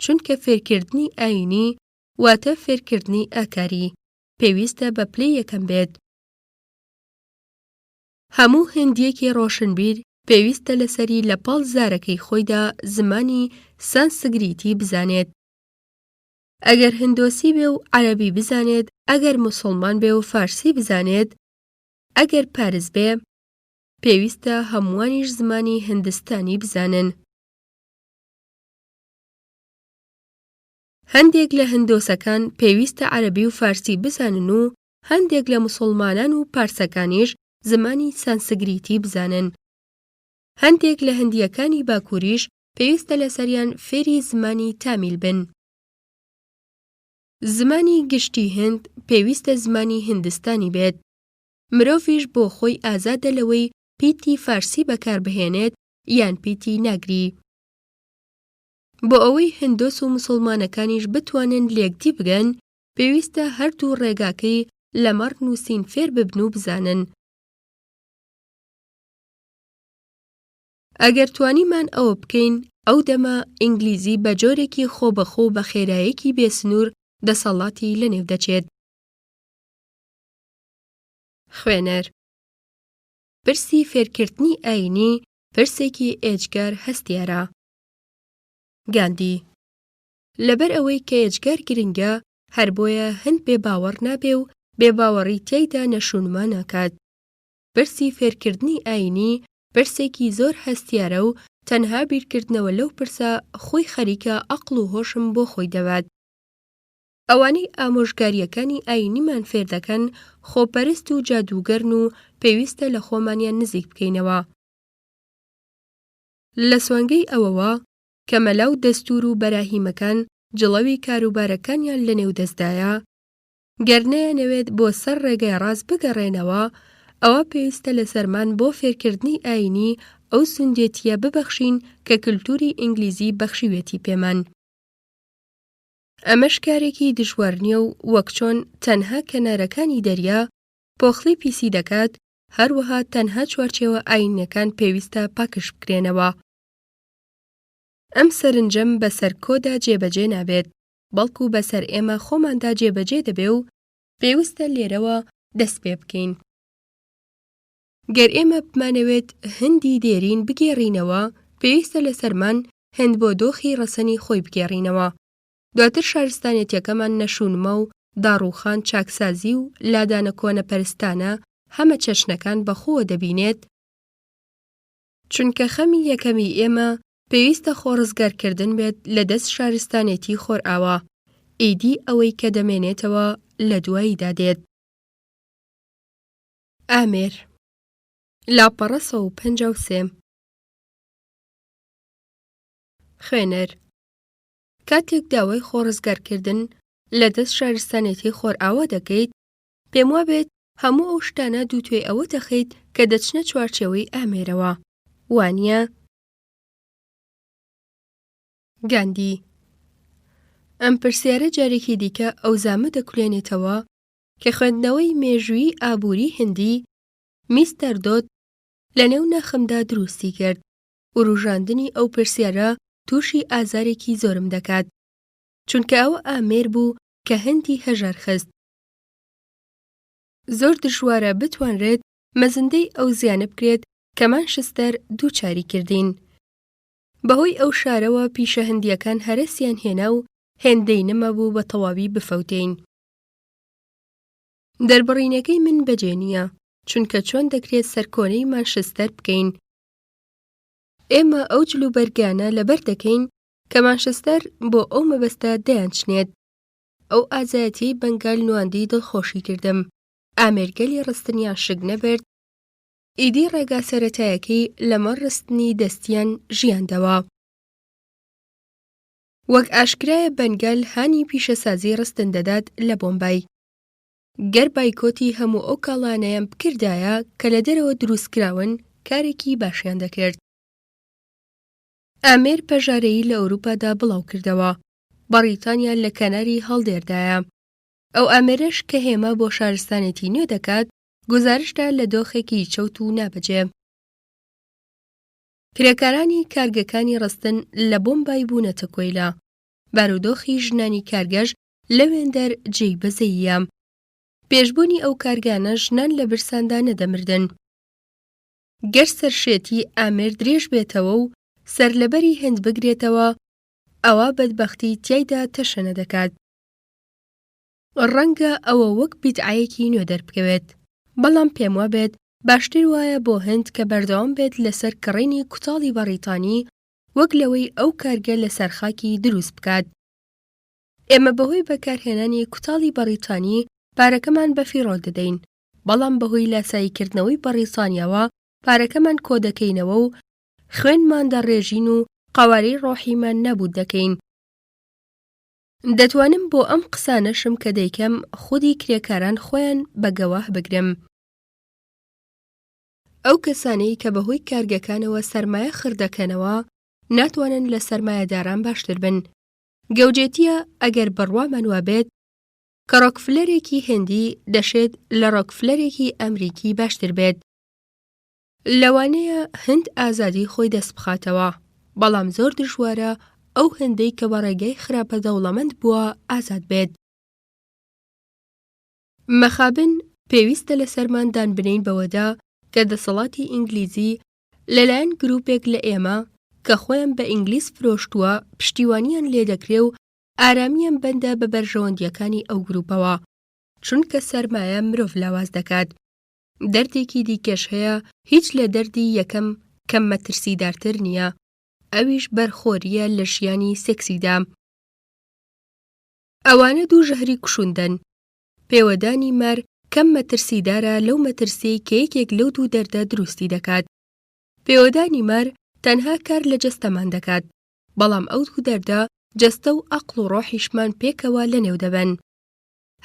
چونکە فێرکردنی ئاینی واتە فێرکردنی ئاکاری پێویستە بە پلەی یەکەم بێت. هەموو هێندیەکی ڕۆشنبیر پێویستە لەسەری لە پاڵ زارەکەی خۆیدا زمانی سانسکریتی بزانێت. ئەگەر هندۆسی بێ و عەرەبی بزانێت، ئەگەر موسڵمان بێ و فارسی بزانێت، ئەگەر پارس بێ، پێویستە هەمووانیش زمانی هیندستانی بزانن. هەندێک لە هندۆسەکان پێویستە عەرەبی و فارسی بزانن و هەندێک لە موسڵمانان و پارسەکانیش زمانی سانسکریتی بزانن. هەندێک لە هەندیەکانی باکووریش پێویستە لەسەریان فێری زمانی تامیل بن. زمانی گشتی هند پێویستە زمانی هیندستانی بێت. مرۆڤیش بۆ خۆی ئازادە لەوەی پیتی فارسی بەکاربهێنێت یان پیتی ناگری. بۆ ئەوەی هندۆس و موسڵمانەکانیش بتوانن لێکدی بگەن، پێویستە هەردوو ڕێگاکەی لەمەڕ نووسین فێر ببن و بزانن. ئەگەر توانیمان ئەوە بکەین، ئەو دەمە ئینگلیزی بە جۆرێکی خۆبەخۆ بە خێراییەکی بێسنوور دەسەڵاتی لەنێو دەچێت. خوێنەر پرسی فێرکردنی ئاینی پرسێکی ئێجگار هەستیارە. گاندی لەبەر ئەوەی کە ئێجگار گرنگە، هەر بۆیە هەند بێباوەڕ نابێ و بێباوەڕی تێیدا نەشونما ناکات. پرسی فێرکردنی ئاینی پرسێکی زۆر هەستیارە و تەنها بیرکردنەوە لەو پرسە خۆی خەریکە عەقڵ و هۆشم بۆ خۆی دەوات. ئەوانەی ئامۆژگاریەکانی ئاینیمان فێر دەکەن خۆپەرست و جادوگەرن و پێویستە لە خۆمانیان نزیک بکەینەوە. لە سوانگەی ئەوەوە کە مەلاو دەستور و بەراهیمەکان جڵەوی کاروبارەکانیان لەنێو دەستدایە، گەر نەیانەوێت بۆ سەر ڕێگای ڕاست بگەڕێنەوە، ئەوە پێویستە لە سەرمان بۆ فێرکردنی ئاینی ئەو سوندێتیە ببەخشین کە کللتوری ئینگلیزی بەخشیوێتی پێمان. ئەمەش کارێکی دژوار نییە و وەک چۆن تەنها کەنارەکانی دەریا پۆخڵی پیسی دەکات، هەروەها تەنها چوارچێوە ئاینیەکان پێویستە پاکش بکرێنەوە. ئەم سەرنجەم بەسەر کۆدا جێبەجێ نابێت، بەڵکو بەسەر ئێمە خۆماندا جێبەجێ دەبێ و پێویستە لێرەوە دەست پێ بکەین. گەر ئێمە بمانەوێت هەندی دێرین بگێڕینەوە، پێویستە لە سەرمان هەند بۆ دۆخی ڕەسەنی خۆی بگێڕینەوە. دواتر شارستانێتیەکەمان نەشونمە و داڕوخان چاکسازی و لادانە کۆنە پەرستانە هەمە چەشنەکان بەخۆوە دەبینێت، چونکە خەمی یەکەمی ئێمە پێویستە خۆڕزگارکردن بێت لە دەست شارستانێتی خۆرئاوا، ئیدی ئەوەی کە دەمێنێتەوە لە دواییدا دێت. ئامێر لاپەڕە 153. خوێنەر کاتێک داوای خۆڕزگارکردن لە دەست شارستانێتی خۆرئاوا دەکەیت، پێم وابێت هەموو ئەو شتانە دووتوێ ئەوە دەخەیت کە دەچنە چوارچێوەی ئامێرەوە، وانییە؟ گاندی ئەم پرسیارە جارێکی دیکە ئەو زامە دەکولێنێتەوە کە خوێندنەوەی مێژووی ئابووری هیندی میستەر دۆت لە نێو ناخمدا دروستی کرد و ڕوژاندنی ئەو پرسیارە تووشی ئازارێکی زۆرم دەکات، چونکە ئەوە ئامێر بوو کە هەندی هەژار خست. زۆر دژوارە بتوانرێت مەزندەی ئەو زیانە بکرێت کە مانچستەر دووچاری کردین. بەهۆی ئەو شارەوە پیشە هەندیەکان هەرەسیان هێنا و هێندەی نەمابوو بە تەواوی بفەوتین. دەربڕینەکەی من بەجێ نییە، چونکە چۆن دەکرێت سەرکۆنەی مانچستەر بکەین. ئێمە ئەو جلوبەرگانە لەبەر دەکەین کە مانچستەر بۆ ئەو مەبەستە دەیانچنێت. ئەو ئازایەتی بەنگال نواندی دڵخۆشی کردم. ئامێرگەلی ڕستنیان شک نەبرد، ئیدی ڕێگا سەرەتایەکەی لەمەڕ ڕستنی دەستیان ژیاندەوە. وەک ئاشکرایە بەنگال هانی پیشەسازی ڕستن دەدات لە بۆمبای. گەر بایکۆتی هەموو ئەو کاڵانەیان بکردایە کە لە دەرەوە دروستکراون، کارێکی باشیان دەکرد. ئامێر پەژارەیی لە ئەوروپادا بڵاو کردەوە. بەریتانیا لە کەناری هەڵدێردایە. ئەو ئامێرەش کە هێمە بۆ شارستانێتی نوێ دەکات گزارشدا لە دۆخێکی چەوت و نابەجێ. کرێکارانی کارگەکانی ڕستن لە بۆمبای بوونەتە کۆیلا. بارودۆخی ژنانی کارگەش لەوێندەر جێی بەزەییە. پێشبوونی ئەو کارگانە ژنان لە برساندا نەدەمردن. گەر سەرشێتی ئامێر درێژ بێتەوە و سەرلەبەری هێند بگرێتەوە ئەوە بەدبەختی تیایدا تەشەنە دەکات. ڕەنگە ئەوە وەک بیدعایەکی نوێ دەربکەوێت، بەڵام پێم وابێت باشتر وایە بۆ هێند کە بەردەوام بێت لەسەر کڕینی کوتاڵی بەریتانی وەک لەوەی ئەو کارگە لەسەر خاکی دروست بکات. ئێمە بەهۆی بەکارهێنانی کوتاڵی بەریتانی پارەکەمان بەفیڕۆ دەدەین، بەڵام بەهۆی لاساییکردنەوەی بەریتانیاوە پارەکەمان کۆ دەکەینەوە و خوێنمان دەڕێژین و قەوارەی ڕۆحیمان نەبوود دەکەین. دەتوانم بۆ ئەم قسانەشم کە دەیکەم خودی کرێکاران خۆیان بەگەواه بگرم. ئەو کەسانەی کە بەهۆی کارگەکانەوە سەرمایە خردەکەنەوە ناتوانن لە سەرمایەداران باشتر بن. گەوجێتیە ئەگەر بڕوامان وابێت کە ڕۆکفلەرێکی هێندی دەشێت لە ڕۆکفلەرێکی ئەمریکی باشتر بێت. لەوانەیە هەند ئازادی خۆی دەست بخاتەوە، بەڵام زۆر دژوارە ئەو هەندەی کە بەڕێگەی خراپە دەوڵەمەند بووە ئازاد بێت. مەخابن پێویستە لە سەرماندان بنین بەوەدا کە دەسەڵاتی ئینگلیزی لەلایەن گروپێک لە ئێمە کە خۆیان بە ئینگلیز فرۆشتووە پشتیوانیان لێ دەکرێ و ئارامیان بەندە بە بەرژەوەندیەکانی ئەو گروپەوە، چونکە سەرمایە مرۆڤ لاواز دەکات. دەردێکی دیکەش هەیە هیچ لە دەردی یەکەم کەم مەترسیدارتر نییە، ئەویش بەرخۆریە لە ژیانی سێکسیدا. ئەوانە دوو ژەهری کوشوندن. پێوەدانی مەر کەم مەترسیدارە لەو مەترسی کە یەکێک لەو دوو دەردە دروستی دەکات. پێوەدانی مەر تەنها کار لە جەستەمان دەکات، بەڵام ئەو دوو دەردە جەستە و عەقڵ و ڕۆحیشمان پێکەوە لەنێو دەبن.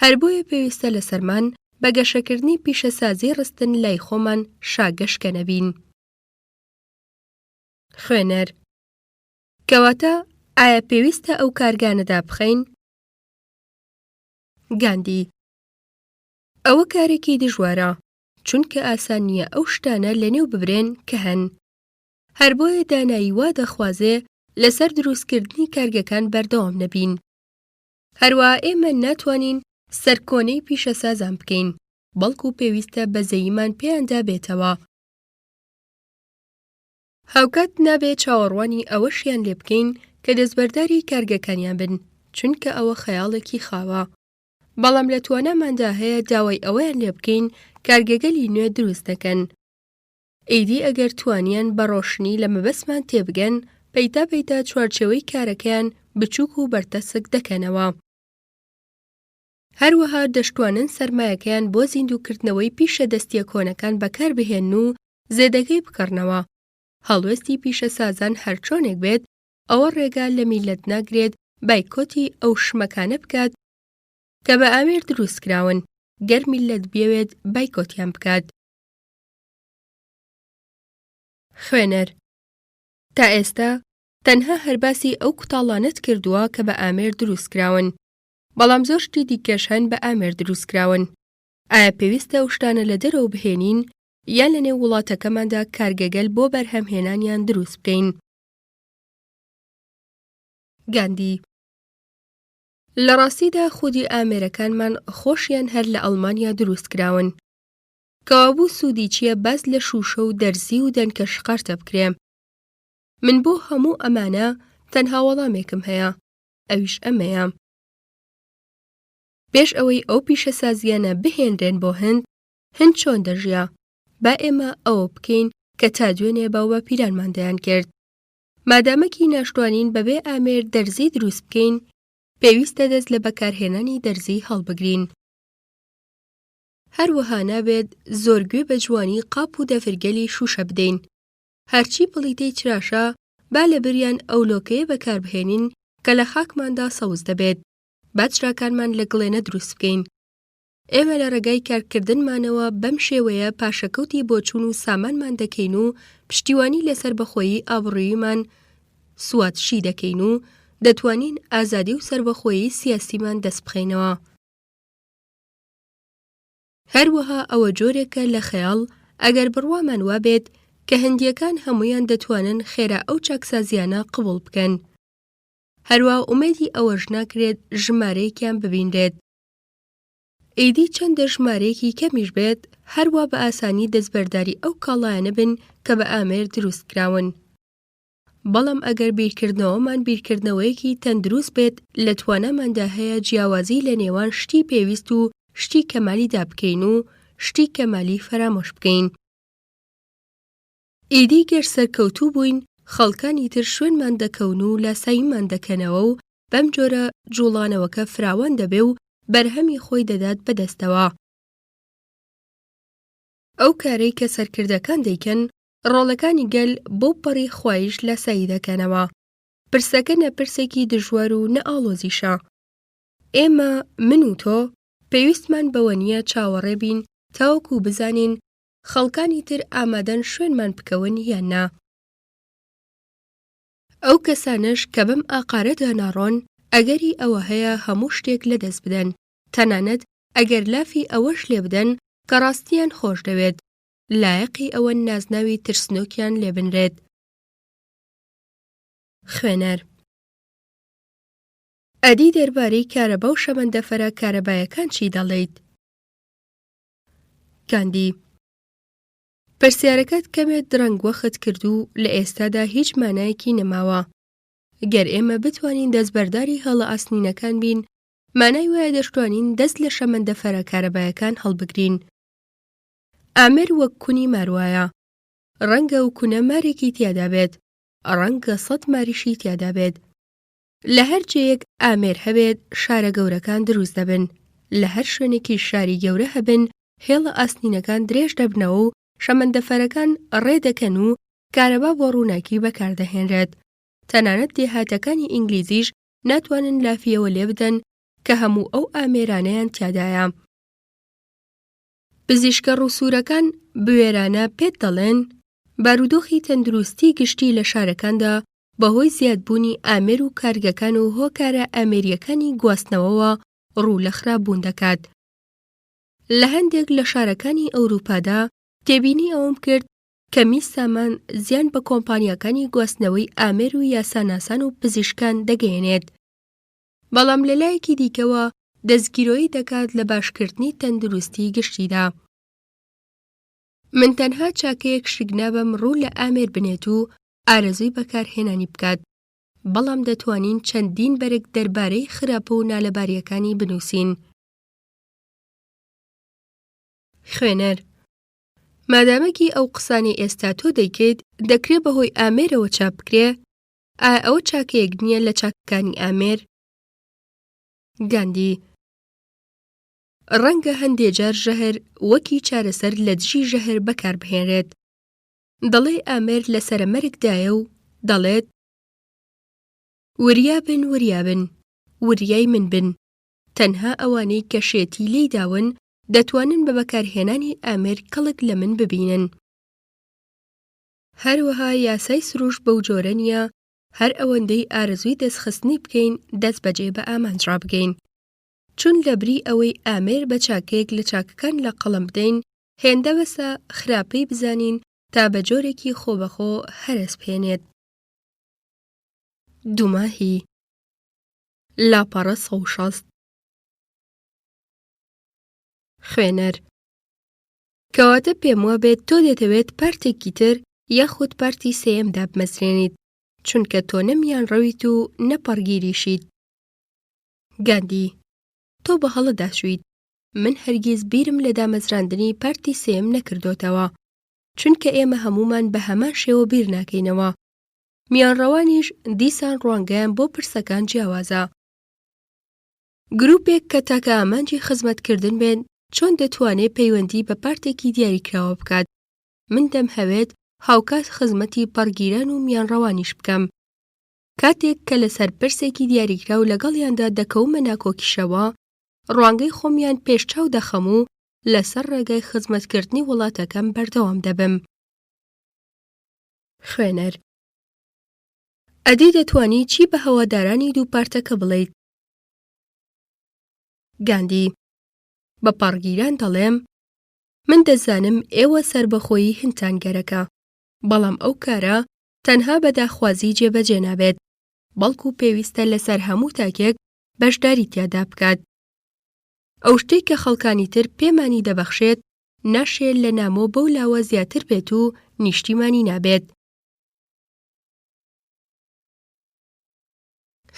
هەر بۆیە پێویستە لە سەرمان بە گەشەکردنی پیشەسازی ڕستن لای خۆمان شاگەشکە نەبین. خوێنەر: کەواتە ئایا پێویستە ئەو کارگانەدا بخەین؟ گاندی: ئەوە کارێکی دژوارە، چونکە ئاسان نییە ئەو شتانە لەنێو ببرێن کە هەن. هەر بۆیە دانایی وا دەخوازێ لەسەر دروستکردنی کارگەکان بەردەوام نەبین. هەروەها ئێمە ناتوانین سەرکۆنەی پیشەسازان بکەین، بەڵکو پێویستە بەزەییمان پێیاندا بێتەوە. هاوکات نابێت چاوەڕوانی ئەوەشیان لێ بکەین کە دەستبەرداری کارگەکانیان بن، چونکە ئەوە خەیاڵێکی خاوە. بەڵام لە تواناماندا هەیە داوای ئەوەیان لێ بکەین کارگەگەلی نوێ دروست دەکەن. ئەیدی ئەگەر توانیان بە ڕۆشنی لە مەبەستمان تێبگەن، پەیدا چوارچێوەی کارەکەیان بچووک و بەرتەسک دەکەنەوە. هەروەها دەشتوانن سەرمایەکەیان بۆ زیندووکردنەوەی پیشە دەستیە کۆنەکان بەکاربهێن و زێدەگەی بکڕنەوە. هەڵوێستی پیشەسازان هەرچۆنێک بێت، ئەوە ڕێگا لە میلەت ناگرێت بایکۆتی ئەو شمەکانە بکات کە بە ئامێر دروستکراون، گەر میلەت بێوێت بایکۆتیان بکات. خوێنەر: تا ئێستا تەنها هەرباسی ئەو کوتاڵانەت کردووە کە بە ئامێر دروستکراون، بەڵام زۆر شتی دیکەش هەن بە ئامێر دروستکراون. ئایا پێویستە ئەو شتانە لە دەرەوە بهێنین یان لە نێو وڵاتەکەماندا کارگەگەل بۆ بەرهەمهێنانیان دروست بکەین؟ گاندی: لە ڕاستیدا خودی ئامێرەکانمان خۆشیان هەر لە ئەڵمانیا دروستکراون. کەوابوو سوودی چییە باز لە شوشە و دەرزی و دەنکەش قارتە بکرێ؟ من بۆ هەموو ئەمانە تەنها وەڵامێکم هەیە، ئەویش ئەمەیە. پێش ئەوەی ئەو پیشەسازیانە بهێنرێن بۆ هەند چۆن دەژیا، با ئێمە ئەوە بکەین کە تا دوێنێ باو بە پیرانمان دەیان کرد. مادامەکی ناشتوانین بەبێ ئامێر دەرزی دروست بکەین، پێویستە دەست لە بەکارهێنانی دەرزی هەڵبگرین. هەروەها نابێت زۆرگوێ بە جوانی قاپ و دەفرگەلی شوشە بدەین. هەرچی پڵیتەی چراشە با لە بریان ئەو لۆکەیە بەکاربهێنین کە لە خاکماندا سەوز دەبێت، با چراکانمان لە گڵێنە دروست بکەین. ئێمە لە ڕێگای کارکردنمانەوە بەم شێوەیە پاشەکەوتی بۆچوون و سامانمان دەکەین و پشتیوانی لەسەر بەخۆیی ئابڕوویمان سواتشی دەکەین و دەتوانین ئازادی و سەربەخۆیی سیاسیمان دەست بخەینەوە. هەروەها ئەوە جۆرێکە لە خەیاڵ ئەگەر بڕوامان وابێت کە هەندیەکان هەمویان دەتوانن خێرا ئەو چاکسازیانە قبول بکەن. هەروە ئومێدی ئەوەش ناکرێت ژمارەیەکیان ببینرێت. ئیدی چەندە ژمارەیەکی کەمیش بێت هەروە بە ئاسانی دەستبەرداری ئەو کاڵایانە بن کە بە ئامێر دروست کراون. بەڵام ئەگەر بیرکردنەوەمان بیرکردنەوەیەکی تەندروست بێت لە توانەماندا هەیە جیاوازی لە نێوان شتی پێویست و شتی کەمالیدا بکەین و شتی کەمالی فەرامۆش بکەین. ئیدی گەر سەرکەوتوو بووین خەڵکانی تر شوێنمان دەکەون و لاساییمان دەکەنەوە و بەم جۆرە جوڵانەوەکە فراوان دەبێ و بەرهەمی خۆی دەدات بەدەستەوە. ئەو کارەی کە سەرکردەکان دەیکەن ڕۆڵەکانی گەل بۆ پەڕی خوایش لاسایی دەکەنەوە. پرسەکە نەپرسێکی دژوار و نەئاڵۆزیشە. ئێمە من و تۆ پێویستمان بەوە نییە چاوەڕێ بین تاوەکو بزانین خەڵکانی تر ئامادەن شوێنمان بکەون یان نا. ئەو کەسانش کە بەم ئاقارەدا ناڕۆن ئەگەری ئەوە هەیە هەموو شتێک لەدەست بدەن، تەنانەت ئەگەر لافی ئەوەش لێ بدەن کە ڕاستیان خۆش دەوێت، لایەقی ئەوە نازناوی ترسنۆکیان لێبنرێت. خوێنەر ئەدی دەربارەی کارەبا و شەمەندەفەرە کارەبایەکان چی دەڵێیت؟ گاندی پرسیارەکەت کەمێک درەنگ وەخت کردو لە ئێستادا هیچ مانایەکی نەماوە. گەر ئێمە بتوانین دەستبەرداری هەڵە ئاسنینەکان بین، مانای وایە دەشتوانین دەست لە شەمەندەفەرە کارەبایەکان هەڵبگرین. ئامێر وەک کونی ماروایە. ڕەنگە و کونە مارێکی تیادا بێت، ڕەنگە 100 ماریشی تیادا بێت. لە هەر جێیەک ئامێر هەبێت شارە گەورەکان دروست دەبن. لە هەر شوێنێکی شاری گەورە هەبن هێڵە ئاسنینەکان درێژ دەبنەوە و شەمەندەفەرەکان ڕێدەکەن و کارەبا بۆ ڕووناکی بەکاردەهێنرێت. تەنانەت دێهاتەکانی ئینگلیزیش ناتوانن لافیەوە لێ بدەن کە هەموو ئەو ئامێرانەیان تیادایە. پزیشکە ڕووسورەکان بوێرانە پێت دەڵێن بارودۆخی تەندروستی گشتی لە شارەکاندا بەهۆی زیادبوونی ئامێر و کارگەکان و هۆکارە ئامێریەکانی گواستنەوەوە ڕوو لە خراپبوون دەکات. لە هەندێک لە شارەکانی ئەوروپادا تێبینی ئەوم کرد کە میسامان زیان بە کۆمپانیاکانی گواستنەوەی ئامێر و یاساناسان و پزیشکان دەگەیەنێت. بەڵام لەلایەکی دیکەوە دەستگیرۆیی دەکات لە باشکردنی تەندروستی گشتیدا. من تەنها چاکەیەک شک نابم ڕوو لە ئامێر بنێت و ئارەزووی بەکارهێنانی بکات، بەڵام دەتوانین چەندین بەرگ دەربارەی خراپە و نالەباریەکانی بنووسین. خوێنەر مادامەکی ئەو قسانی ئێستا تۆ دەیکەیت دەکرێت بەهۆی ئامێرەوە چاپ بکرێ، ئایا ئەوە چاکەیەک نییە لە چاکەکانی ئامێر؟ گاندی ڕەنگە هەندێک جار ژەهر وەکی چارەسەر لە دژی ژەهر بەکاربهێنرێت. دەڵێ ئامێر لە سەرەمەرگدایە و دەڵێت وریابن وریابن، وریای من بن. تەنها ئەوانەی کە شێتی لێی داون دەتوانن بە بەکارهێنانی ئامێر کەڵک لە من ببینن. هەروەها یاسای سروش بەو جۆرە نییە هەر ئەوەندەی ئارەزووی دەستخستنی بکەین دەست بەجێ بە ئامانجڕا بگەین. چون لەبری ئەوەی ئامێر بە چاکەیەک لە چاکەکان لە قەڵم بدەین هێندە بەسە خراپەی بزانین تا بە جۆرێکی خۆبەخۆ هەرس بهێنێت. دوماهی لاپەڕە 160 خوێنەر کەواتە پێم وابێت تۆ دەتەوێت پارتێکی تر یاخود پارتی سێیەمدا بمەزرێنیت چونکە تۆ نەمیان ڕەویت و نەپەڕگیریشیت. گاندی تۆ بە هەڵەداشویت. من هەرگیز بیرم لە دامەزراندنی پارتی سێیەم نەکردوتەوە چونکە ئێمە هەمومان بە هەمان شێوە بیر ناکەینەوە. میانڕەوانیش دیسان ڕوانگەیان بۆ پرسەکان جیاوازە. گروپێک کە تاکە ئامانجی خزمەتکردن بێن چۆن دەتوانێت پەیوەندی بە پارتێکی دیاریکراوە بکات. من دەمهەوێت هاوکات خزمەتی پەڕگیران و میانڕەوانیش بکەم. کاتێک کە لەسەر پرسێکی دیاریکراو لەگەڵیاندا دەکەومە ناکۆکیشەوە ڕوانگەی خۆمیان پێشچاو دەخەم و لەسەر ڕێگای خزمەتکردنی وڵاتەکەم بەردەوام دەبم. خوێنەر ئەدی دەتوانی چی بە هەوادارانی دوو پارتەکە بڵێیت؟ گاندی: بە پاڕگیران دەڵێم من دەزانم ئێوە سەربەخۆیی هەندتان گەرەکە، بەڵام ئەو کارە تەنها بە داخوازی جێبەجێ نابێت، بەڵکو پێویستە لەسەر هەموو تاکێک بەشداری تیادا بکات. ئەو شتەی کە خەڵکانی تر پێمانی دەبەخشێت ناشێت لە نامۆ بەو لاوە زیاتر بێت و نیشتیمانی نابێت.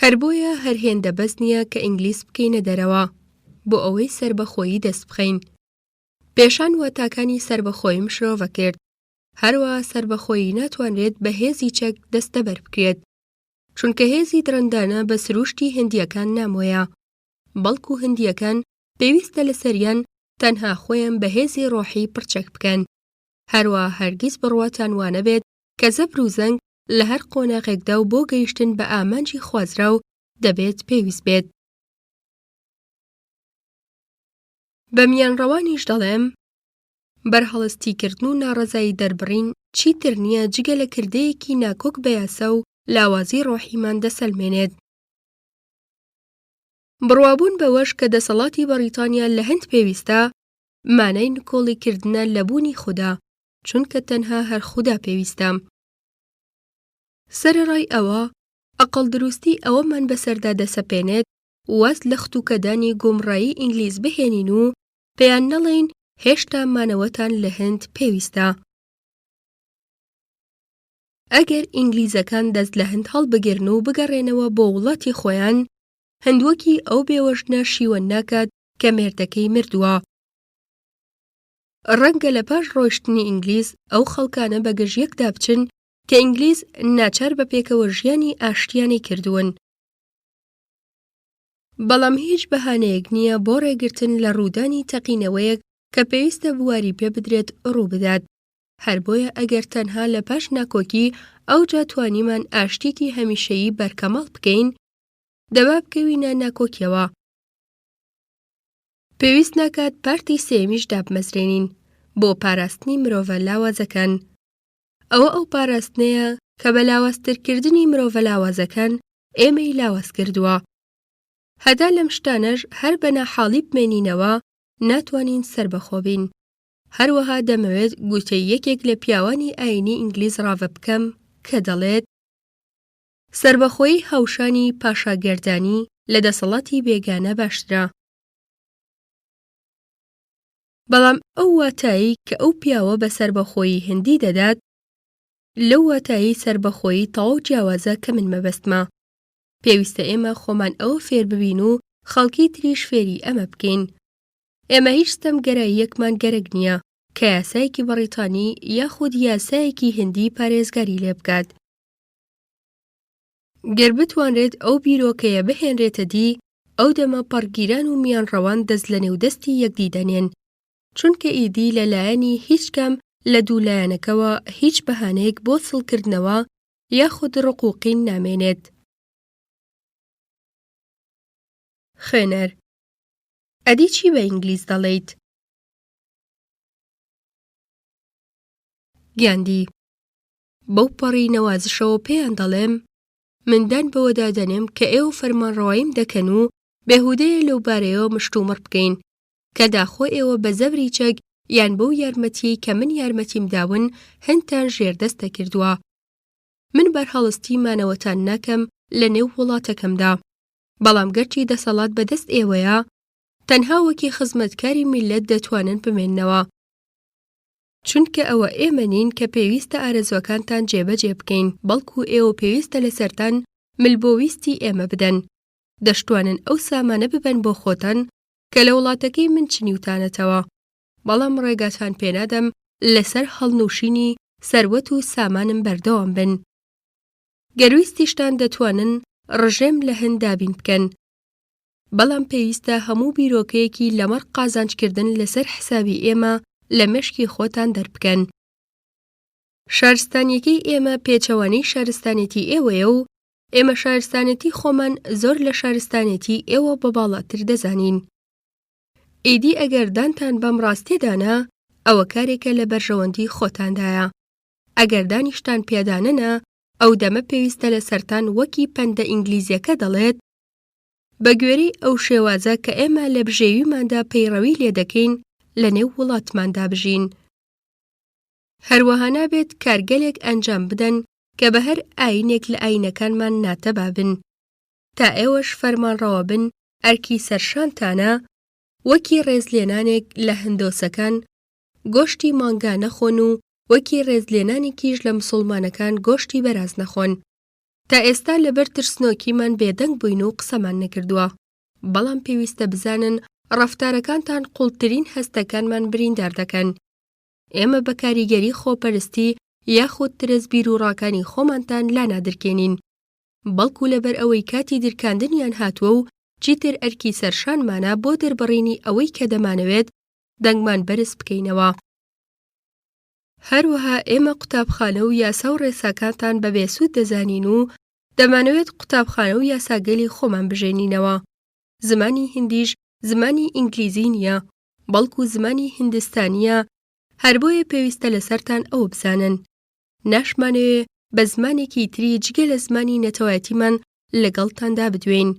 هەر بۆیە هەر هێندە بەس نییە کە ئینگلیز بکەینە دەرەوە بۆ ئەوەی سەربەخۆیی دەست بخەین. پێشان واتاکانی سەربەخۆیی مشرۆڤە کرد، هەروەها سەربەخۆیی ناتوانرێت بە هێزی چەک دەستەبەر بکرێت، چونکە هێزی درەندانە بە سروشتی هەندیەکان نامۆیە، بەڵکو هەندیەکان پێویستە لەسەریان تەنها خۆیان بە هێزی ڕۆحی پڕچەک بکەن. هەروەها هەرگیز بڕواتان وانە بێت کە زەبر و زەنگ لە هەر قۆناغێکدا و بۆ گەیشتن بە ئامانجی خوازراو دەبێت پێویست بێت. بە میانڕەوانیش دەڵێم بەرهەڵستیکردن و ناڕەزایی دەربڕین چیتر نییە جگە لە کردەیەکی ناکۆک بە یاسا و لاوازی ڕۆحیمان دەسەلمێنێت. بڕوابوون بەوەش کە دەسەڵاتی بەریتانیا لە هەند پێویستە مانای نکۆڵیکردنە لە بوونی خودا، چونکە تەنها هەر خودا پێویستە. سەرەڕای ئەوە ئەقڵ دروستی ئەوەمان بەسەردا دەسەپێنێت واز لە ختوکەدانی گۆمڕایی ئینگلیز بهێنین و پێیان نەڵێین هێشتا مانەوەتان لە هەند پێویستە. ئەگەر ئینگلیزەکان دەست لە هەند هەڵبگرن و بگەڕێنەوە بۆ وڵاتی خۆیان، هەندوەکی ئەو بێوەژنە شیوە ناکات کە مێردەکەی مردووە. ڕەنگە لە پاش ڕۆیشتنی ئینگلیز ئەو خەڵکانە بە گژیەکدا بچن کە ئینگلیز ناچار بە پێکەوە ژیانی ئاشتیانی کردوون. بەڵام هیچ بەهانەیەک نییە بۆ ڕێگرتن لە ڕوودانی تەقینەوەیەک کە پێویستە بواری پێ بدرێت ڕوو بدات. هەر بۆیە ئەگەر تەنها لە پاش ناکۆکی ئەوجا توانیمان ئاشتیکی هەمیشەیی بەرکەمەڵ بکەین، دەبا بکەوینە ناکۆکیەوە. پێویست ناکات پارتی سێمیش دابمەزرێنین بۆ پاراستنی مرۆڤە لاوازەکان. ئەوە ئەو پاراستنەیە کە بە لاوازترکردنی مرۆڤە لاوازەکان ئێمەی لاواز کردووە. هەدا لەم شتانەش هەر بە ناحاڵی بمێنینەوە ناتوانین سەربەخۆ بین. هەروەها دەمەوێت گوتەی یەکێک لە پیاوانی ئاینی ئینگلیز ڕاوە بکەم کە دەڵێت سەربەخۆیی هاوشانی پاشاگەردانی لە دەسەڵاتی بێگانە باشترە. بەڵام ئەو واتایی کە ئەو پیاوە بە سەربەخۆیی هەندی دەدات لەو واتایی سەربەخۆیی تەواو جیاوازە کە من مەبەستمە. پێویستە ئێمە خۆمان ئەوە فێر ببین و خەڵکی تریش فێری ئەمە بکەین. ئێمە هیچ ستەمگەراییەکمان گەرەک نییە کە یاسایەکی بەریتانی یاخود یاسایەکی هەندی پارێزگاری لێ بکات. گەر بتوانرێت ئەو بیرۆکەیە بهێنرێتە دی، ئەو دەمە پەڕگیران و میانڕەوان دەست لە نێودەستی یەکدی دەنێن، چونکە ئیدی لەلایەنی هیچ کەم لە دوولایەنەکەوە هیچ بەهانەیەک بۆ سڵکردنەوە یاخود ڕقوقین نامێنێت. خوێنەر: ئەدی چی بە ئینگلیز دەڵێیت؟ گیاندی: بەو پەڕی نەوازشەوە پێیان دەڵێم مندان بەوەدا دەنێم کە ئێوە فەرمانڕەواییم دەکەن و بێهودەیە لەو بارەیەوە مشتومڕ بکەین کە داخۆ ئێوە بە زەبری چەک یان بەو یارمەتیەی کە من یارمەتیم داون هەندتان ژێردەستە کردووە. من بەرهەڵستی مانەوەتان ناکەم لە نێو وڵاتەکەمدا، بەڵام گەرچی دەسەڵات بەدەست ئێوەیە تەنها وەکی خزمەتکاری میلەت دەتوانن بمێننەوە، چونکە ئەوە ئێمە نین کە پێویستە ئارەزوەکانتان جێبەجێ بکەین، بەڵکو ئێوە پێویستە لەسەرتان ملبۆویستی ئێمە بدەن. دەشتوانن ئەو سامانە ببەن بۆ خۆتان کە لە وڵاتەکەی من چنیوتانەتەوە، بەڵام ڕێگاتان پێنادەم لەسەر هەڵنووشینی سەروەت و سامانم بەردەوام بن. گەرویستیشتان دەتوانن ڕژێم لە هەند دابین بکەن، بەڵام پێویستە هەموو بیرۆکەیەکی لەمەڕ قازانجکردن لەسەر حسابی ئێمە لە مێشکی خۆتان دەربکەن. شارستانیەکەی ئێمە پێچەوانەی شارستانێتی ئێوەیە و ئێمە شارستانێتی خۆمان زۆر لە شارستانێتی ئێوە بە باڵاتر دەزانین. ئیدی ئەگەر دانتان بەم ڕاستێدانا ئەوە کارێکە لە بەرژەوەندی خۆتاندایە. ئەگەر دانیشتان پێدانەنا ئەو دەمە پێویستە لە سەرتان وەکی پەندە ئینگلیزیەکە دەڵێت بە گوێرەی ئەو شێوازە کە ئێمە لە بژێویماندا پەیڕەوی لێ دەکەین لە نێو وڵاتماندا بژین. هەروەها نابێت کارگەلێک ئەنجام بدەن کە بە هەر ئاینێک لە ئاینەکانمان ناتەبا بن. تا ئێوەش فەرمانڕەوە بن ئەرکی سەرشانتانە وەکی ڕێزلێنانێک لە هندۆسەکان گۆشتی مانگا نەخۆن و وەکی ڕێزلێنانێکیش لە موسڵمانەکان گۆشتی بەراز نەخۆن. تا ئێستا لەبەر ترسنۆکیمان بێدەنگ بووین و قسەمان نەکردووە، بەڵام پێویستە بزانن ڕەفتارەکانتان قوڵترین هەستەکانمان بریندار دەکەن. ئێمە بە کاریگەری خۆپەرستی یاخود ترس بیرروڕاکانی خۆمانتان لا نادرکێنین، بەڵکو لەبەر ئەوەی کاتی درکاندنیان هاتووە و چیتر ئەرکی سەرشانمانە بۆ دەربڕینی ئەوەی کە دەمانەوێت دەنگمان بەرز بکەینەوە. هەروەها ئێمە قوتابخانە و یاسا و ڕێساکانتان بە بێسوود دەزانین و دەمانەوێت قوتابخانە و یاساگەلی خۆمان بژێنینەوە. زمانی هندیش زمانی ئینگلیزی نییە، بەڵکو زمانی هیندستانیە، هەر بۆیە پێویستە لەسەرتان ئەو بزانن. ناشمانەوێ بە زمانێکی تری جگە لە زمانی نەتەوایەتیمان لەگەڵتاندا بدوێین.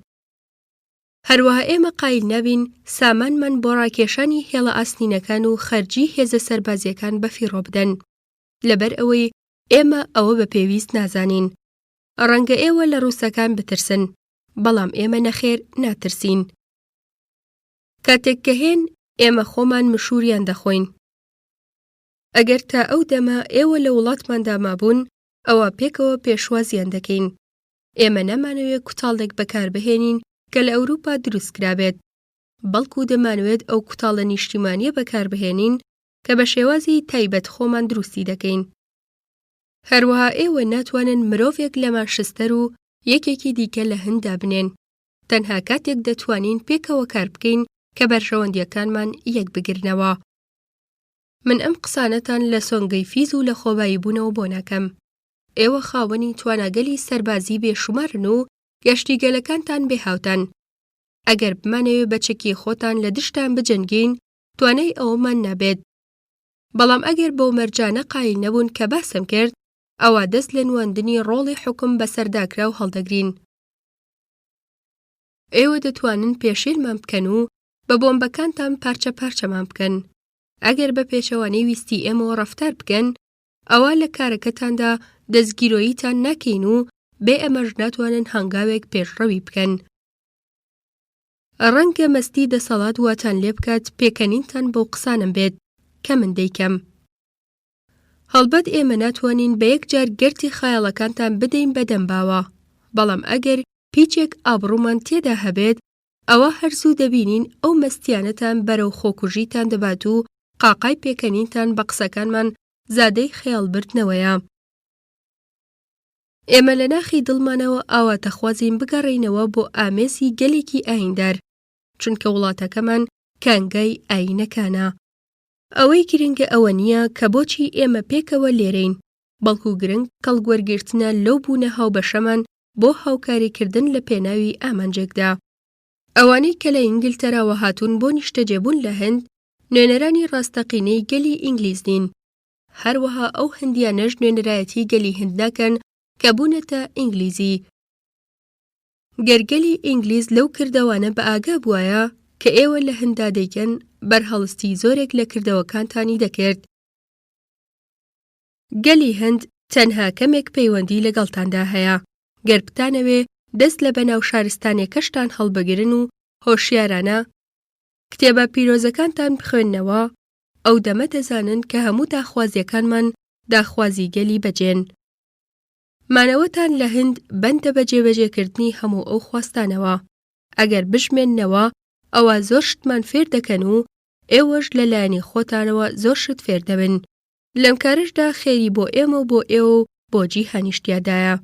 هەروەها ئێمە قایل نابین سامانمان بۆ ڕاکێشانی هێڵە ئاستینەکان و خەرجی هێزە سەربازیەکان بەفیڕۆ بدەن، لەبەر ئەوەی ئێمە ئەوە بە پێویست نازانین. ڕەنگە ئێوە لە ڕووسەکان بترسن، بەڵام ئێمە نەخێر ناترسین. کاتێک کە هێن ئێمە خۆمان مشوریان دەخۆین. ئەگەر تا ئەو دەما ئێوە لە وڵاتماندا مابوون، ئەوە پێکەوە پێشوازیان دەکەین. ئێمە نەمانەوێت کوتاڵێک بەکاربهێنین کە لە ئەوروپا دروست کرابێت، بەڵکو دەمانوێت ئەو کوتاڵە نیشتیمانیە بەکاربهێنین کە بە شێوازی تایبەت خۆمان دروستی دەکەین. هەروەها ئێوە ناتوانن مرۆڤێک لە مانچستەر و یەکێکی دیکە لە هەندا بنێن، تەنها کاتێک دەتوانین پێکەوە کار بکەین کە بەرژەوەندیەکانمان یەک بگرنەوە. من ئەم قسانەتان لە سۆنگەی فیز و لە خۆبایی بوونەوە بۆ ناکەم. ئێوە خاوەنی تواناگەلی سەربازی بێشومارن و گەشتیگەلەکانتان بێهاوتان. ئەگەر بمانەوێ بە چەکی خۆتان لە دشتان بجەنگین، توانای ئەوەمان نابێت. بەڵام ئەگەر بەو مەرجانە قایل نەبوون کە باسم کرد، ئەوە دەست لە نواندنی ڕۆڵی حکم بەسەرداکرا و هەڵدەگرین. ئێوە دەتوانن پێشێرمان بکەن و بە بۆمبەکانتان پارچە پارچەمان بکەن. ئەگەر بە پێچەوانەی ویستی ئێمەوە ڕەفتار بکەن، ئەوە لە کارەکەتاندا دەستگیرۆییتان ناکەین و بێ ئەمەش ناتوانن هەنگاوێک پێشڕەوی بکەن. ڕەنگە مەستی دەسەڵات واتان لێ بکات پێکەنینتان بۆ قسانم بێت کە من دەیکەم. هەڵبەت ئێمە ناتوانین بە یەکجار گەرتی خەیاڵەکانتان بدەین بە دەمباوە، بەڵام ئەگەر پیچێک ئابڕوومان تێدا هەبێت، ئەوە هەرزوو دەبینین ئەو مەستیانەتان بەرەو خۆکوژیتان دەبات و قاقای پێکەنینتان بە قسەکانمان زادەی خەیاڵبردنەوەیە. ئێمە لە ناخی دڵمانەوە ئاواتەخوازین بگەڕێینەوە بۆ ئامێزی گەلێکی ئایندار، چونکە وڵاتەکەمان کانگای ئاینەکانە. ئەوەی گرنگە ئەوە نییە کە بۆچی ئێمە پێکەوە لێرەین، بەڵکو گرنگ کەڵگوەرگرتنە لەو بوونە هاوبەشەمان بۆ هاوکاریکردن لە پێناوی ئامانجێکدا. ئەوانەی کە لە ئینگلتەراوە هاتوون بۆ نیشتەجێبوون لە هەند، نوێنەرانی ڕاستەقینەی گەلی ئینگلیز نین. هەروەها ئەو هەندیانەش نوێنەرایەتی گەلی هەند ناکەن کە بوونەتە ئینگلیزی. گەرگەلی ئینگلیز لەو کردەوانە بە ئاگا بووایە کە ئێوە لە هەندا دەیکەن، بەرهەڵستی زۆرێک لە کردەوەکانتانی دەکرد. گەلی هەند تەنها کەمێک پەیوەندی لەگەڵتاندا هەیە. گەر بتانەوێ دەست لە بەناو شارستانێکەشتان هەڵبەگرن و هۆشیارانە کتێبە پیرۆزەکانتان بخوێننەوە، ئەو دەمە دەزانن کە هەموو داخوازیەکانمان داخوازی گەلی بەجێن. مانەوەتان لە هەند بەندە بە جێبەجێکردنی هەموو ئەو خواستانەوە. ئەگەر بژمێننەوە، ئەوە زۆر شتمان فێر دەکەن و ئێوەش لەلایەنی خۆتانەوە زۆر شت فێر دەبن. لەم کارشدا خێری بۆ ئێمە و بۆ ئێوە و بۆ جیهانیشتیادایە.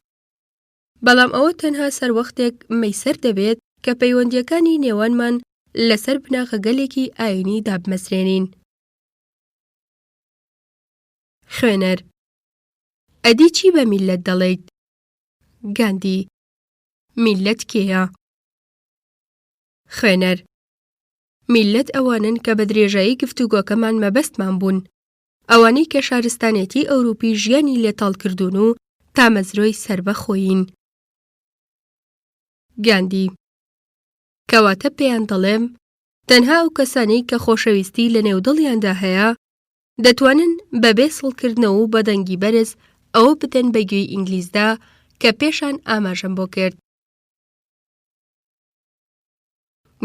بەڵام ئەوە تەنها سەروەختێک مەیسەر دەبێت کە پەیوەندیەکانی نێوانمان لەسەر بناغە گەلێکی ئاینی دابمەسرێنین. خوێنەر: ئەدی چی بە میلەت دەڵێیت؟ گاندی: میلەت کێیە؟ خوێنەر: میلەت ئەوانن کە بە درێژایی گفتوگۆکەمان مەبەستمان بوون، ئەوانەی کە شارستانێتی ئەوروپی ژیانی لێتاڵ کردوون و تا مەزرۆی سەربە خۆین. گاندی کەواتە پێیان دەڵێم تەنها ئەو کەسانەی کە خۆشەویستی لە نێودڵیاندا هەیە دەتوانن بەبێ سڵکردنەوە و بەدەنگی بەرز ئەوە بدەن بە گوێی ئینگلیزدا کە پێشان ئاماژەم بۆ کرد.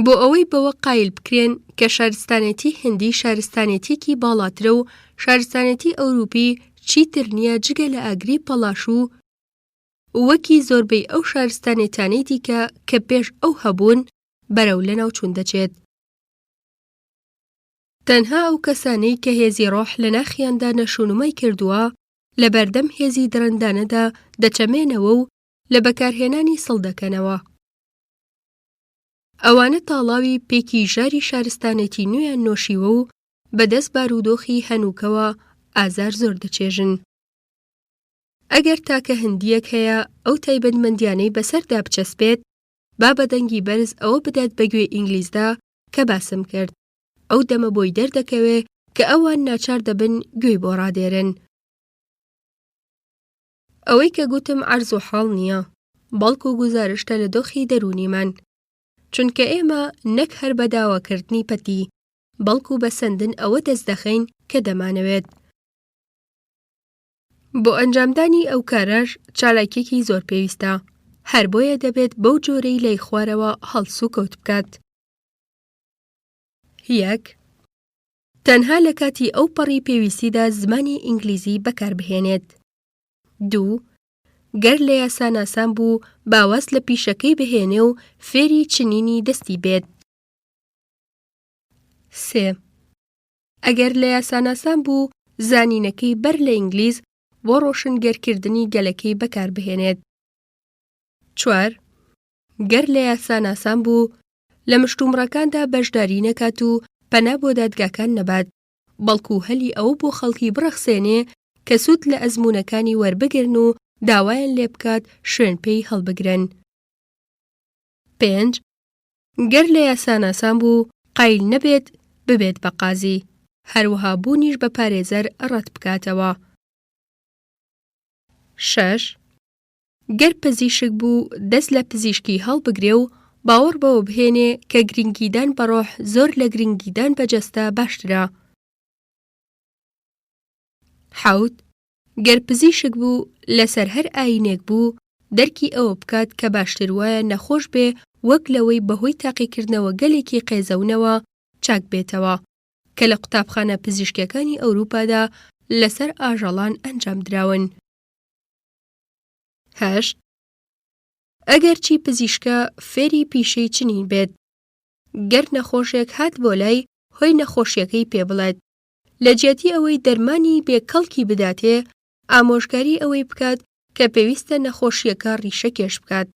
بۆ ئەوەی بەوە قایل بکرێن کە شارستانێتی هیندی شارستانێتێکی باڵاترە و شارستانێتی ئەوروپی چیتر نییە جگە لە ئاگری پەلاش و وەکی زۆربەی ئەو شارستانێتانەی دیکە کە پێش ئەو هەبوون بەرەو لەناو چوون دەچێت. تەنها ئەو کەسانەی کە هێزی ڕۆح لە ناخیاندا نەشونمای کردووە لە بەردەم هێزی درەندانەدا دەچەمێنەوە و لە بەکارهێنانی سڵ دەکەنەوە. ئەوانە تاڵاوی پێکی ژاری شارستانێتی نوێیان نۆشیوە و بەدەست بارودۆخی هەنووکەوە ئازار زۆر دەچێژن. ئەگەر تاکە هەندیەک هەیە ئەو تایبەتمەندیانەی بەسەردا بچەسپێت با بەدەنگی بەرز ئەوە بدات بەگوێ ئینگلیزدا کە باسم کرد. ئەو دەمە بۆی دەردەکەوێ کە ئەوان ناچار دەبن گوێی بۆ ڕادێرن. ئەوەی کە گوتم عەرز و حاڵ نییە، بەڵکو گوزارشتە لە دۆخی دەرونیمان، چونکە ئێمە نەک هەر بە داواکردنی پەتی بەڵکو بە سەندن ئەوە دەست دەخەین کە دەمانەوێت. بۆ ئەنجامدانی ئەو کارەش چالاکیێکی زۆر پێویستە، هەر بۆیە دەبێت بەو جۆرەی لای خوارەوە هەڵسوو کەوت بکات. 1. تەنها لە کاتی ئەو پەڕی پێویستیدا زمانی ئینگلیزی بەکاربهێنێت. 2. گەر لە یاساناسان بوو باوەست لە پیشەکەی بهێنێ و فێری چنینی دەستی بێت. 3. ئەگەر لە یاساناسان بوو زانینەکەی بەر لە ئینگلیز بۆ ڕۆشنگەرکردنی گەلەکەی بەکاربهێنێت. 4. گەر لە یاساناسان بوو لە مشتومڕەکاندا بەشداری نەکات و پەنا بۆ دادگاکان نەبات، بەڵکو هەلی ئەوە بۆ خەڵکی بڕەخسێنێ کە سوود لە ئەزموونەکانی وەربگرن و داوایان لێ بکات شوێن پێی هەڵبگرن. 5. گەر لە یاساناسان بوو قایل نەبێت ببێت بە قازی، هەروەها بوونیش بە پارێزەر ڕەت بکاتەوە. 6. گەر پزیشک بوو دەست لە پزیشکی هەڵبگرێ و باوەڕ بەوە بهێنێ کە گرنگیدان بە ڕۆح زۆر لە گرنگیدان بە جەستە باشترە. 7. گەر پزیشک بوو لەسەر هەر ئاینێک بوو دەرکی ئەوە بکات کە باشتر وایە نەخۆش بێ وەک لەوەی بەهۆی تاقیکردنەوە گەلێکی قێزەونەوە چاک بێتەوە کە لە قوتابخانە پزیشکیەکانی ئەوروپادا لەسەر ئاژەڵان ئەنجام دراون. 8. ئەگەر چی پزیشکە فێری پیشەی چنین بێت، گەر نەخۆشێک هات بۆ لای هۆی نەخۆشیەکەی پێ بڵێت، لە جێتی ئەوەی دەرمانی بێکەڵکی بداتێ ئامۆژگاری ئەوەی بکات کە پێویستە نەخۆشیەکە ڕیشەکێش بکات،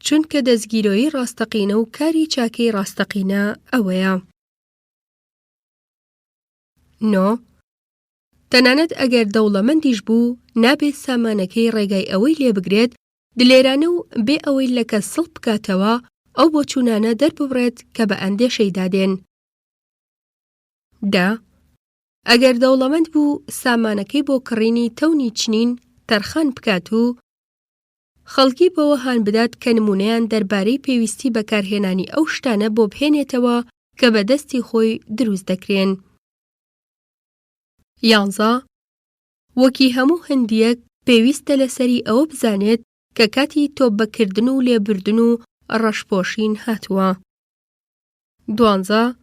چونکە دەستگیرۆیی ڕاستەقینە و کاری چاکەی ڕاستەقینە ئەوەیە. 9. تەنانەت ئەگەر دەوڵەمەندیش بوو نابێت سامانەکەی ڕێگای ئەوەی لێ بگرێت دلێرانە و بێ ئەوەی لە کەس سڵ بکاتەوە ئەو بۆ چوونانە دەرببڕێت کە بە ئەندێشەی دادێن. 10. ئەگەر دەوڵەمەند بوو سامانەکەی بۆ کڕینی تەونی چنین تەرخان بکات و خەڵکی بەوە هان بدات کە نمونەیان دەربارەی پێویستی بەکارهێنانی ئەو شتانە بۆ بهێنێتەوە کە بە دەستی خۆی دروست دەکرێن. 11. وەکی هەموو هەندیەک پێویستە لەسەری ئەوە بزانێت کە کاتی تۆپبەکردن و لێبردن و ڕەشپۆشین هاتووە. 12.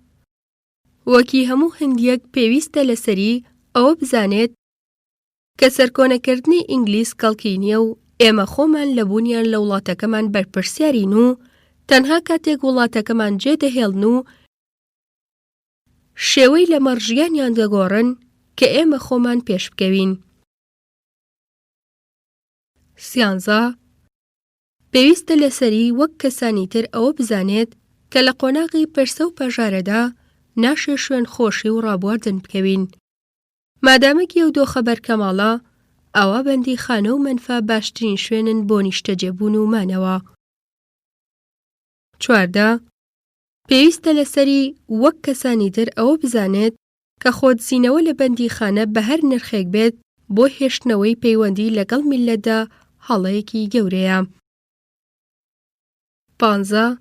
وەکی هەموو هەندیەک پێویستە لەسەری ئەوە بزانێت کە سەرکۆنەکردنی ئینگلیز کەڵکی نییە و ئێمە خۆمان لە بوونیان لە وڵاتەکەمان بەرپرسیارین و تەنها کاتێک وڵاتەکەمان جێدەهێڵن و شێوەی لە مەڕژیانیان دەگۆڕن کە ئێمە خۆمان پێش بکەوین. 13. پێویستە لەسەری وەک کەسانی تر ئەوە بزانێت کە لە قۆناغی پرسە و پەژارەدا ناشێ شوێن خۆشی و ڕابواردن بکەوین. مادامەکی ئەو دۆخە بەرکەماڵە ئەوە بەندی خانە و مەنفە باشترین شوێنن بۆ نیشتەجێبوون و مانەوە. 14. پێویستە لەسەری وەک کەسانی تر ئەوە بزانێت کە خۆتزیینەوە لە بەندی خانە بە هەر نرخێک بێت بۆ هێشتنەوەی پەیوەندی لەگەڵ میلەتدا هەڵەیەکی گەورەیە. 15.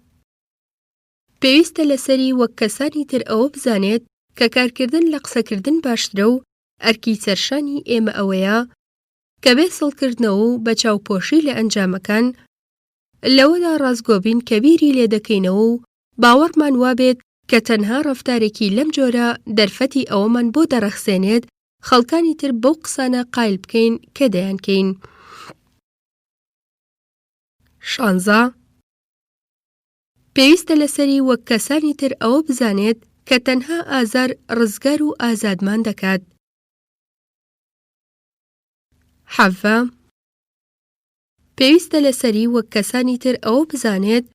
پێویستە لەسەری وەک کەسانی تر ئەوە بزانێت کە کارکردن لە قسەکردن باشترە و ئەرکی سەرشانی ئێمە ئەوەیە کە بێ سڵکردنەوە و بە چاوپۆشی لە ئەنجامەکان لەوەدا ڕازگۆبین کە بیری لێ دەکەینەوە و باوەڕمان وابێت کە تەنها ڕەفتارێکی لەم جۆرە دەرفەتی ئەوەمان بۆ دەرەخسێنێت خەڵکانی تر بەو قسانە قایل بکەین کە دەیانکەین. 16. پێویستە لەسەری وەک کەسانی تر ئەوە بزانێت کە تەنها ئازار ڕزگار و ئازادمان دەکات. 17. پێویستە لەسەری وەک کەسانی تر ئەوە بزانێت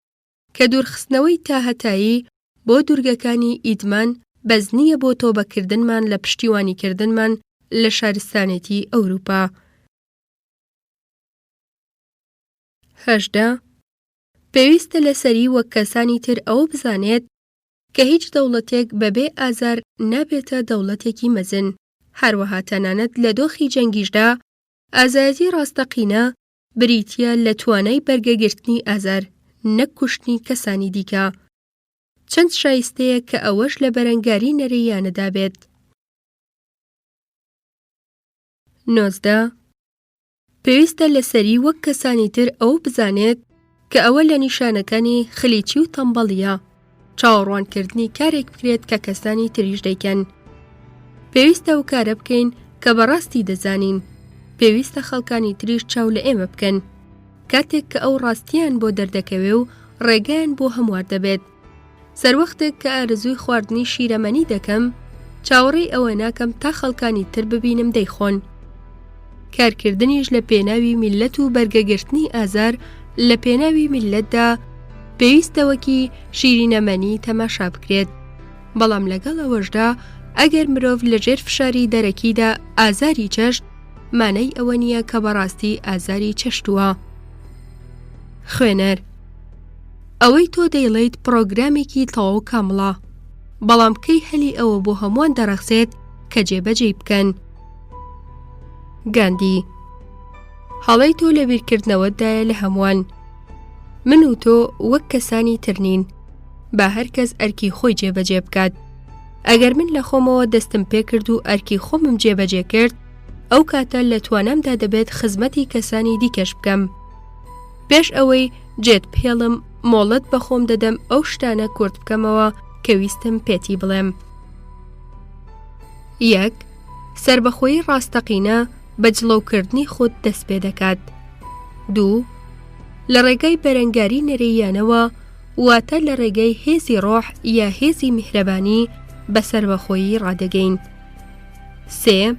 کە دوورخستنەوەی تاهەتایی بۆ دوورگەکانی ئیدمان بەز نییە بۆ تۆبەکردنمان لە پشتیوانیکردنمان لە شارستانێتی ئەوروپا. 18. پێویستە لەسەری وەک کەسانی تر ئەوە بزانێت کە هیچ دەوڵەتێک بەبێ ئازار نابێتە دەوڵەتێکی مەزن. هەروەها تەنانەت لە دۆخی جەنگیشدا ئازایەتی ڕاستەقینە بریتیە لە توانای بەرگەگرتنی ئازار، نەک کوشتنی کەسانی دیکە. چەند شایستەیە کە ئەوەش لە بەرەنگاری نەرەیانەدا بێت. 19. پێویستە لەسەری وەک کەسانی تر ئەوە بزانێت کە ئەوە لە نیشانەکانی خلیچی و تەمبەڵیە چاوەڕوانکردنی کارێک بکرێت کە کەسانی تریش دەیکەن. پێویستە ئەو کارە بکەین کە بەڕاستی دەزانین. پێویستە خەڵکانی تریش چاو لە ئێمە بکەن کاتێک کە ئەو ڕاستیان بۆ دەردەکەوێ و ڕێگەیان بۆ هەموار دەبێت. سەروەختێک کە ئارزووی خواردنی شیرەمەنی دەکەم چاوەڕێی ئەوە ناکەم تا خەڵکانی تر ببینم دەیخۆن. کارکردنیش لە پێناوی میلەت و بەرگەگرتنی ئازار لە پێناوی میلەتدا پێویستەوەکی شیرینەمەنی تەماشا بکرێت. بەڵام لەگەڵ ئەوەشدا ئەگەر مرۆڤ لەژێر فشاری دەرەکیدا ئازاری چەشت مانەی ئەوە نییە کە بەڕاستی ئازاری چەشتووە. خوێنەر: ئەوەی تۆ دەیڵێیت پرۆگرامێکی تەواو کامڵە، بەڵام کەی هەلی ئەوە بۆ هەمووان دەرەخسێت کە جێبەجێ بکەن. گاندی: هەڵەی تۆ لە بیرکردنەوەتدایە لە هەمووان. من و تۆ وەک کەسانی ترنین، با هەر کەس ئەرکی خۆی جێبەجێ بکات. ئەگەر من لە خۆمەوە دەستم پێ کرد و ئەرکی خۆمم جێبەجێ کرد، ئەو کاتە لە توانامدا دەبێت خزمەتی کەسانی دیکەش بکەم. پێش ئەوەی جێت پێڵم مۆڵەت بە خۆم دەدەم ئەو شتانە کورت بکەمەوە کە ویستم پێتی بڵێم. 1. سربەخۆیی ڕاستەقینە بە جڵەوکردنی خۆت دەست پێ دەکات. 2. لە ڕێگای بەرەنگاری نەرەییانەوە واتە لە ڕێگەی هێزی ڕۆح یا هێزی میهرەبانی بە سربەخۆیی ڕادەگەین. 3.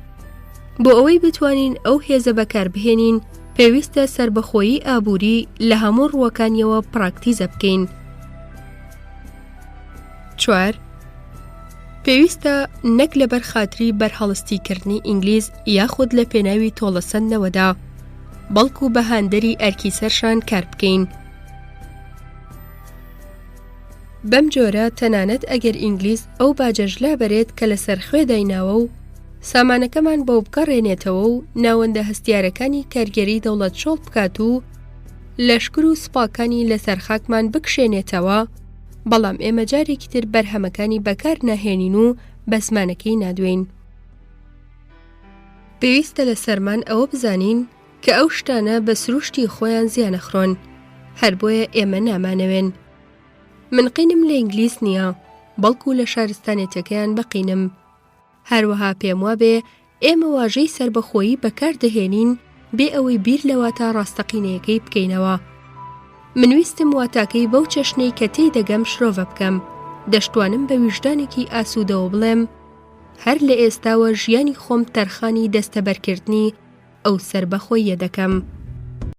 بۆ ئەوەی بتوانین ئەو هێزە بەکاربهێنین پێویستە سربەخۆیی ئابووری لە هەموو ڕووەکانیەوە پراکتیزە بکەین. 4. پێویستە نەک لە بەرخاتری بەرهەڵستیکردنی ئینگلیز یاخود لە پێناوی تۆڵەسەندنەوەدا، بەڵکو بە هاندەری ئەرکی سەرشان کار بکەین. بەم جۆرە تەنانەت ئەگەر ئینگلیز ئەو باجەژلا بەرێت کە لەسەر خوێ دایناوە و سامانەکەمان بۆ بگەڕێنێتەوە و ناوەندە هەستیارەکانی کارگەری دەوڵەت شۆڵ بکات و لەشکر و سوپاکانی لەسەر خاکمان بکشێنێتەوە، بەڵام ئێمە جارێکی تر بەرهەمەکانی بەکار ناهێنین و بە زمانەکەی نادوێین. پێویستە لە سەرمان ئەوە بزانین کە ئەو شتانە بە سروشتی خۆیان زیانەخڕۆن، هەر بۆیە ئێمە نامانەوێن. من قینم لە ئینگلیز نییە، بەڵکو لە شارستانێتەکەیان بەقینم. هەروەها پێم وابێ ئێمە واژەی سربەخۆیی بەکاردەهێنین بێ ئەوەی بیر لە واتە ڕاستەقینەیەکەی بکەینەوە. من ویستم واتاکەی بەو چەشنەی کە تێی دەگەم شرۆڤە بکەم. دەشتوانم بە ویژدانێکی ئاسوودەوە بڵێم هەر لە ئێستاوە ژیانی خۆم تەرخانی دەستەبەرکردنی ئەو سربەخۆییە دەکەم.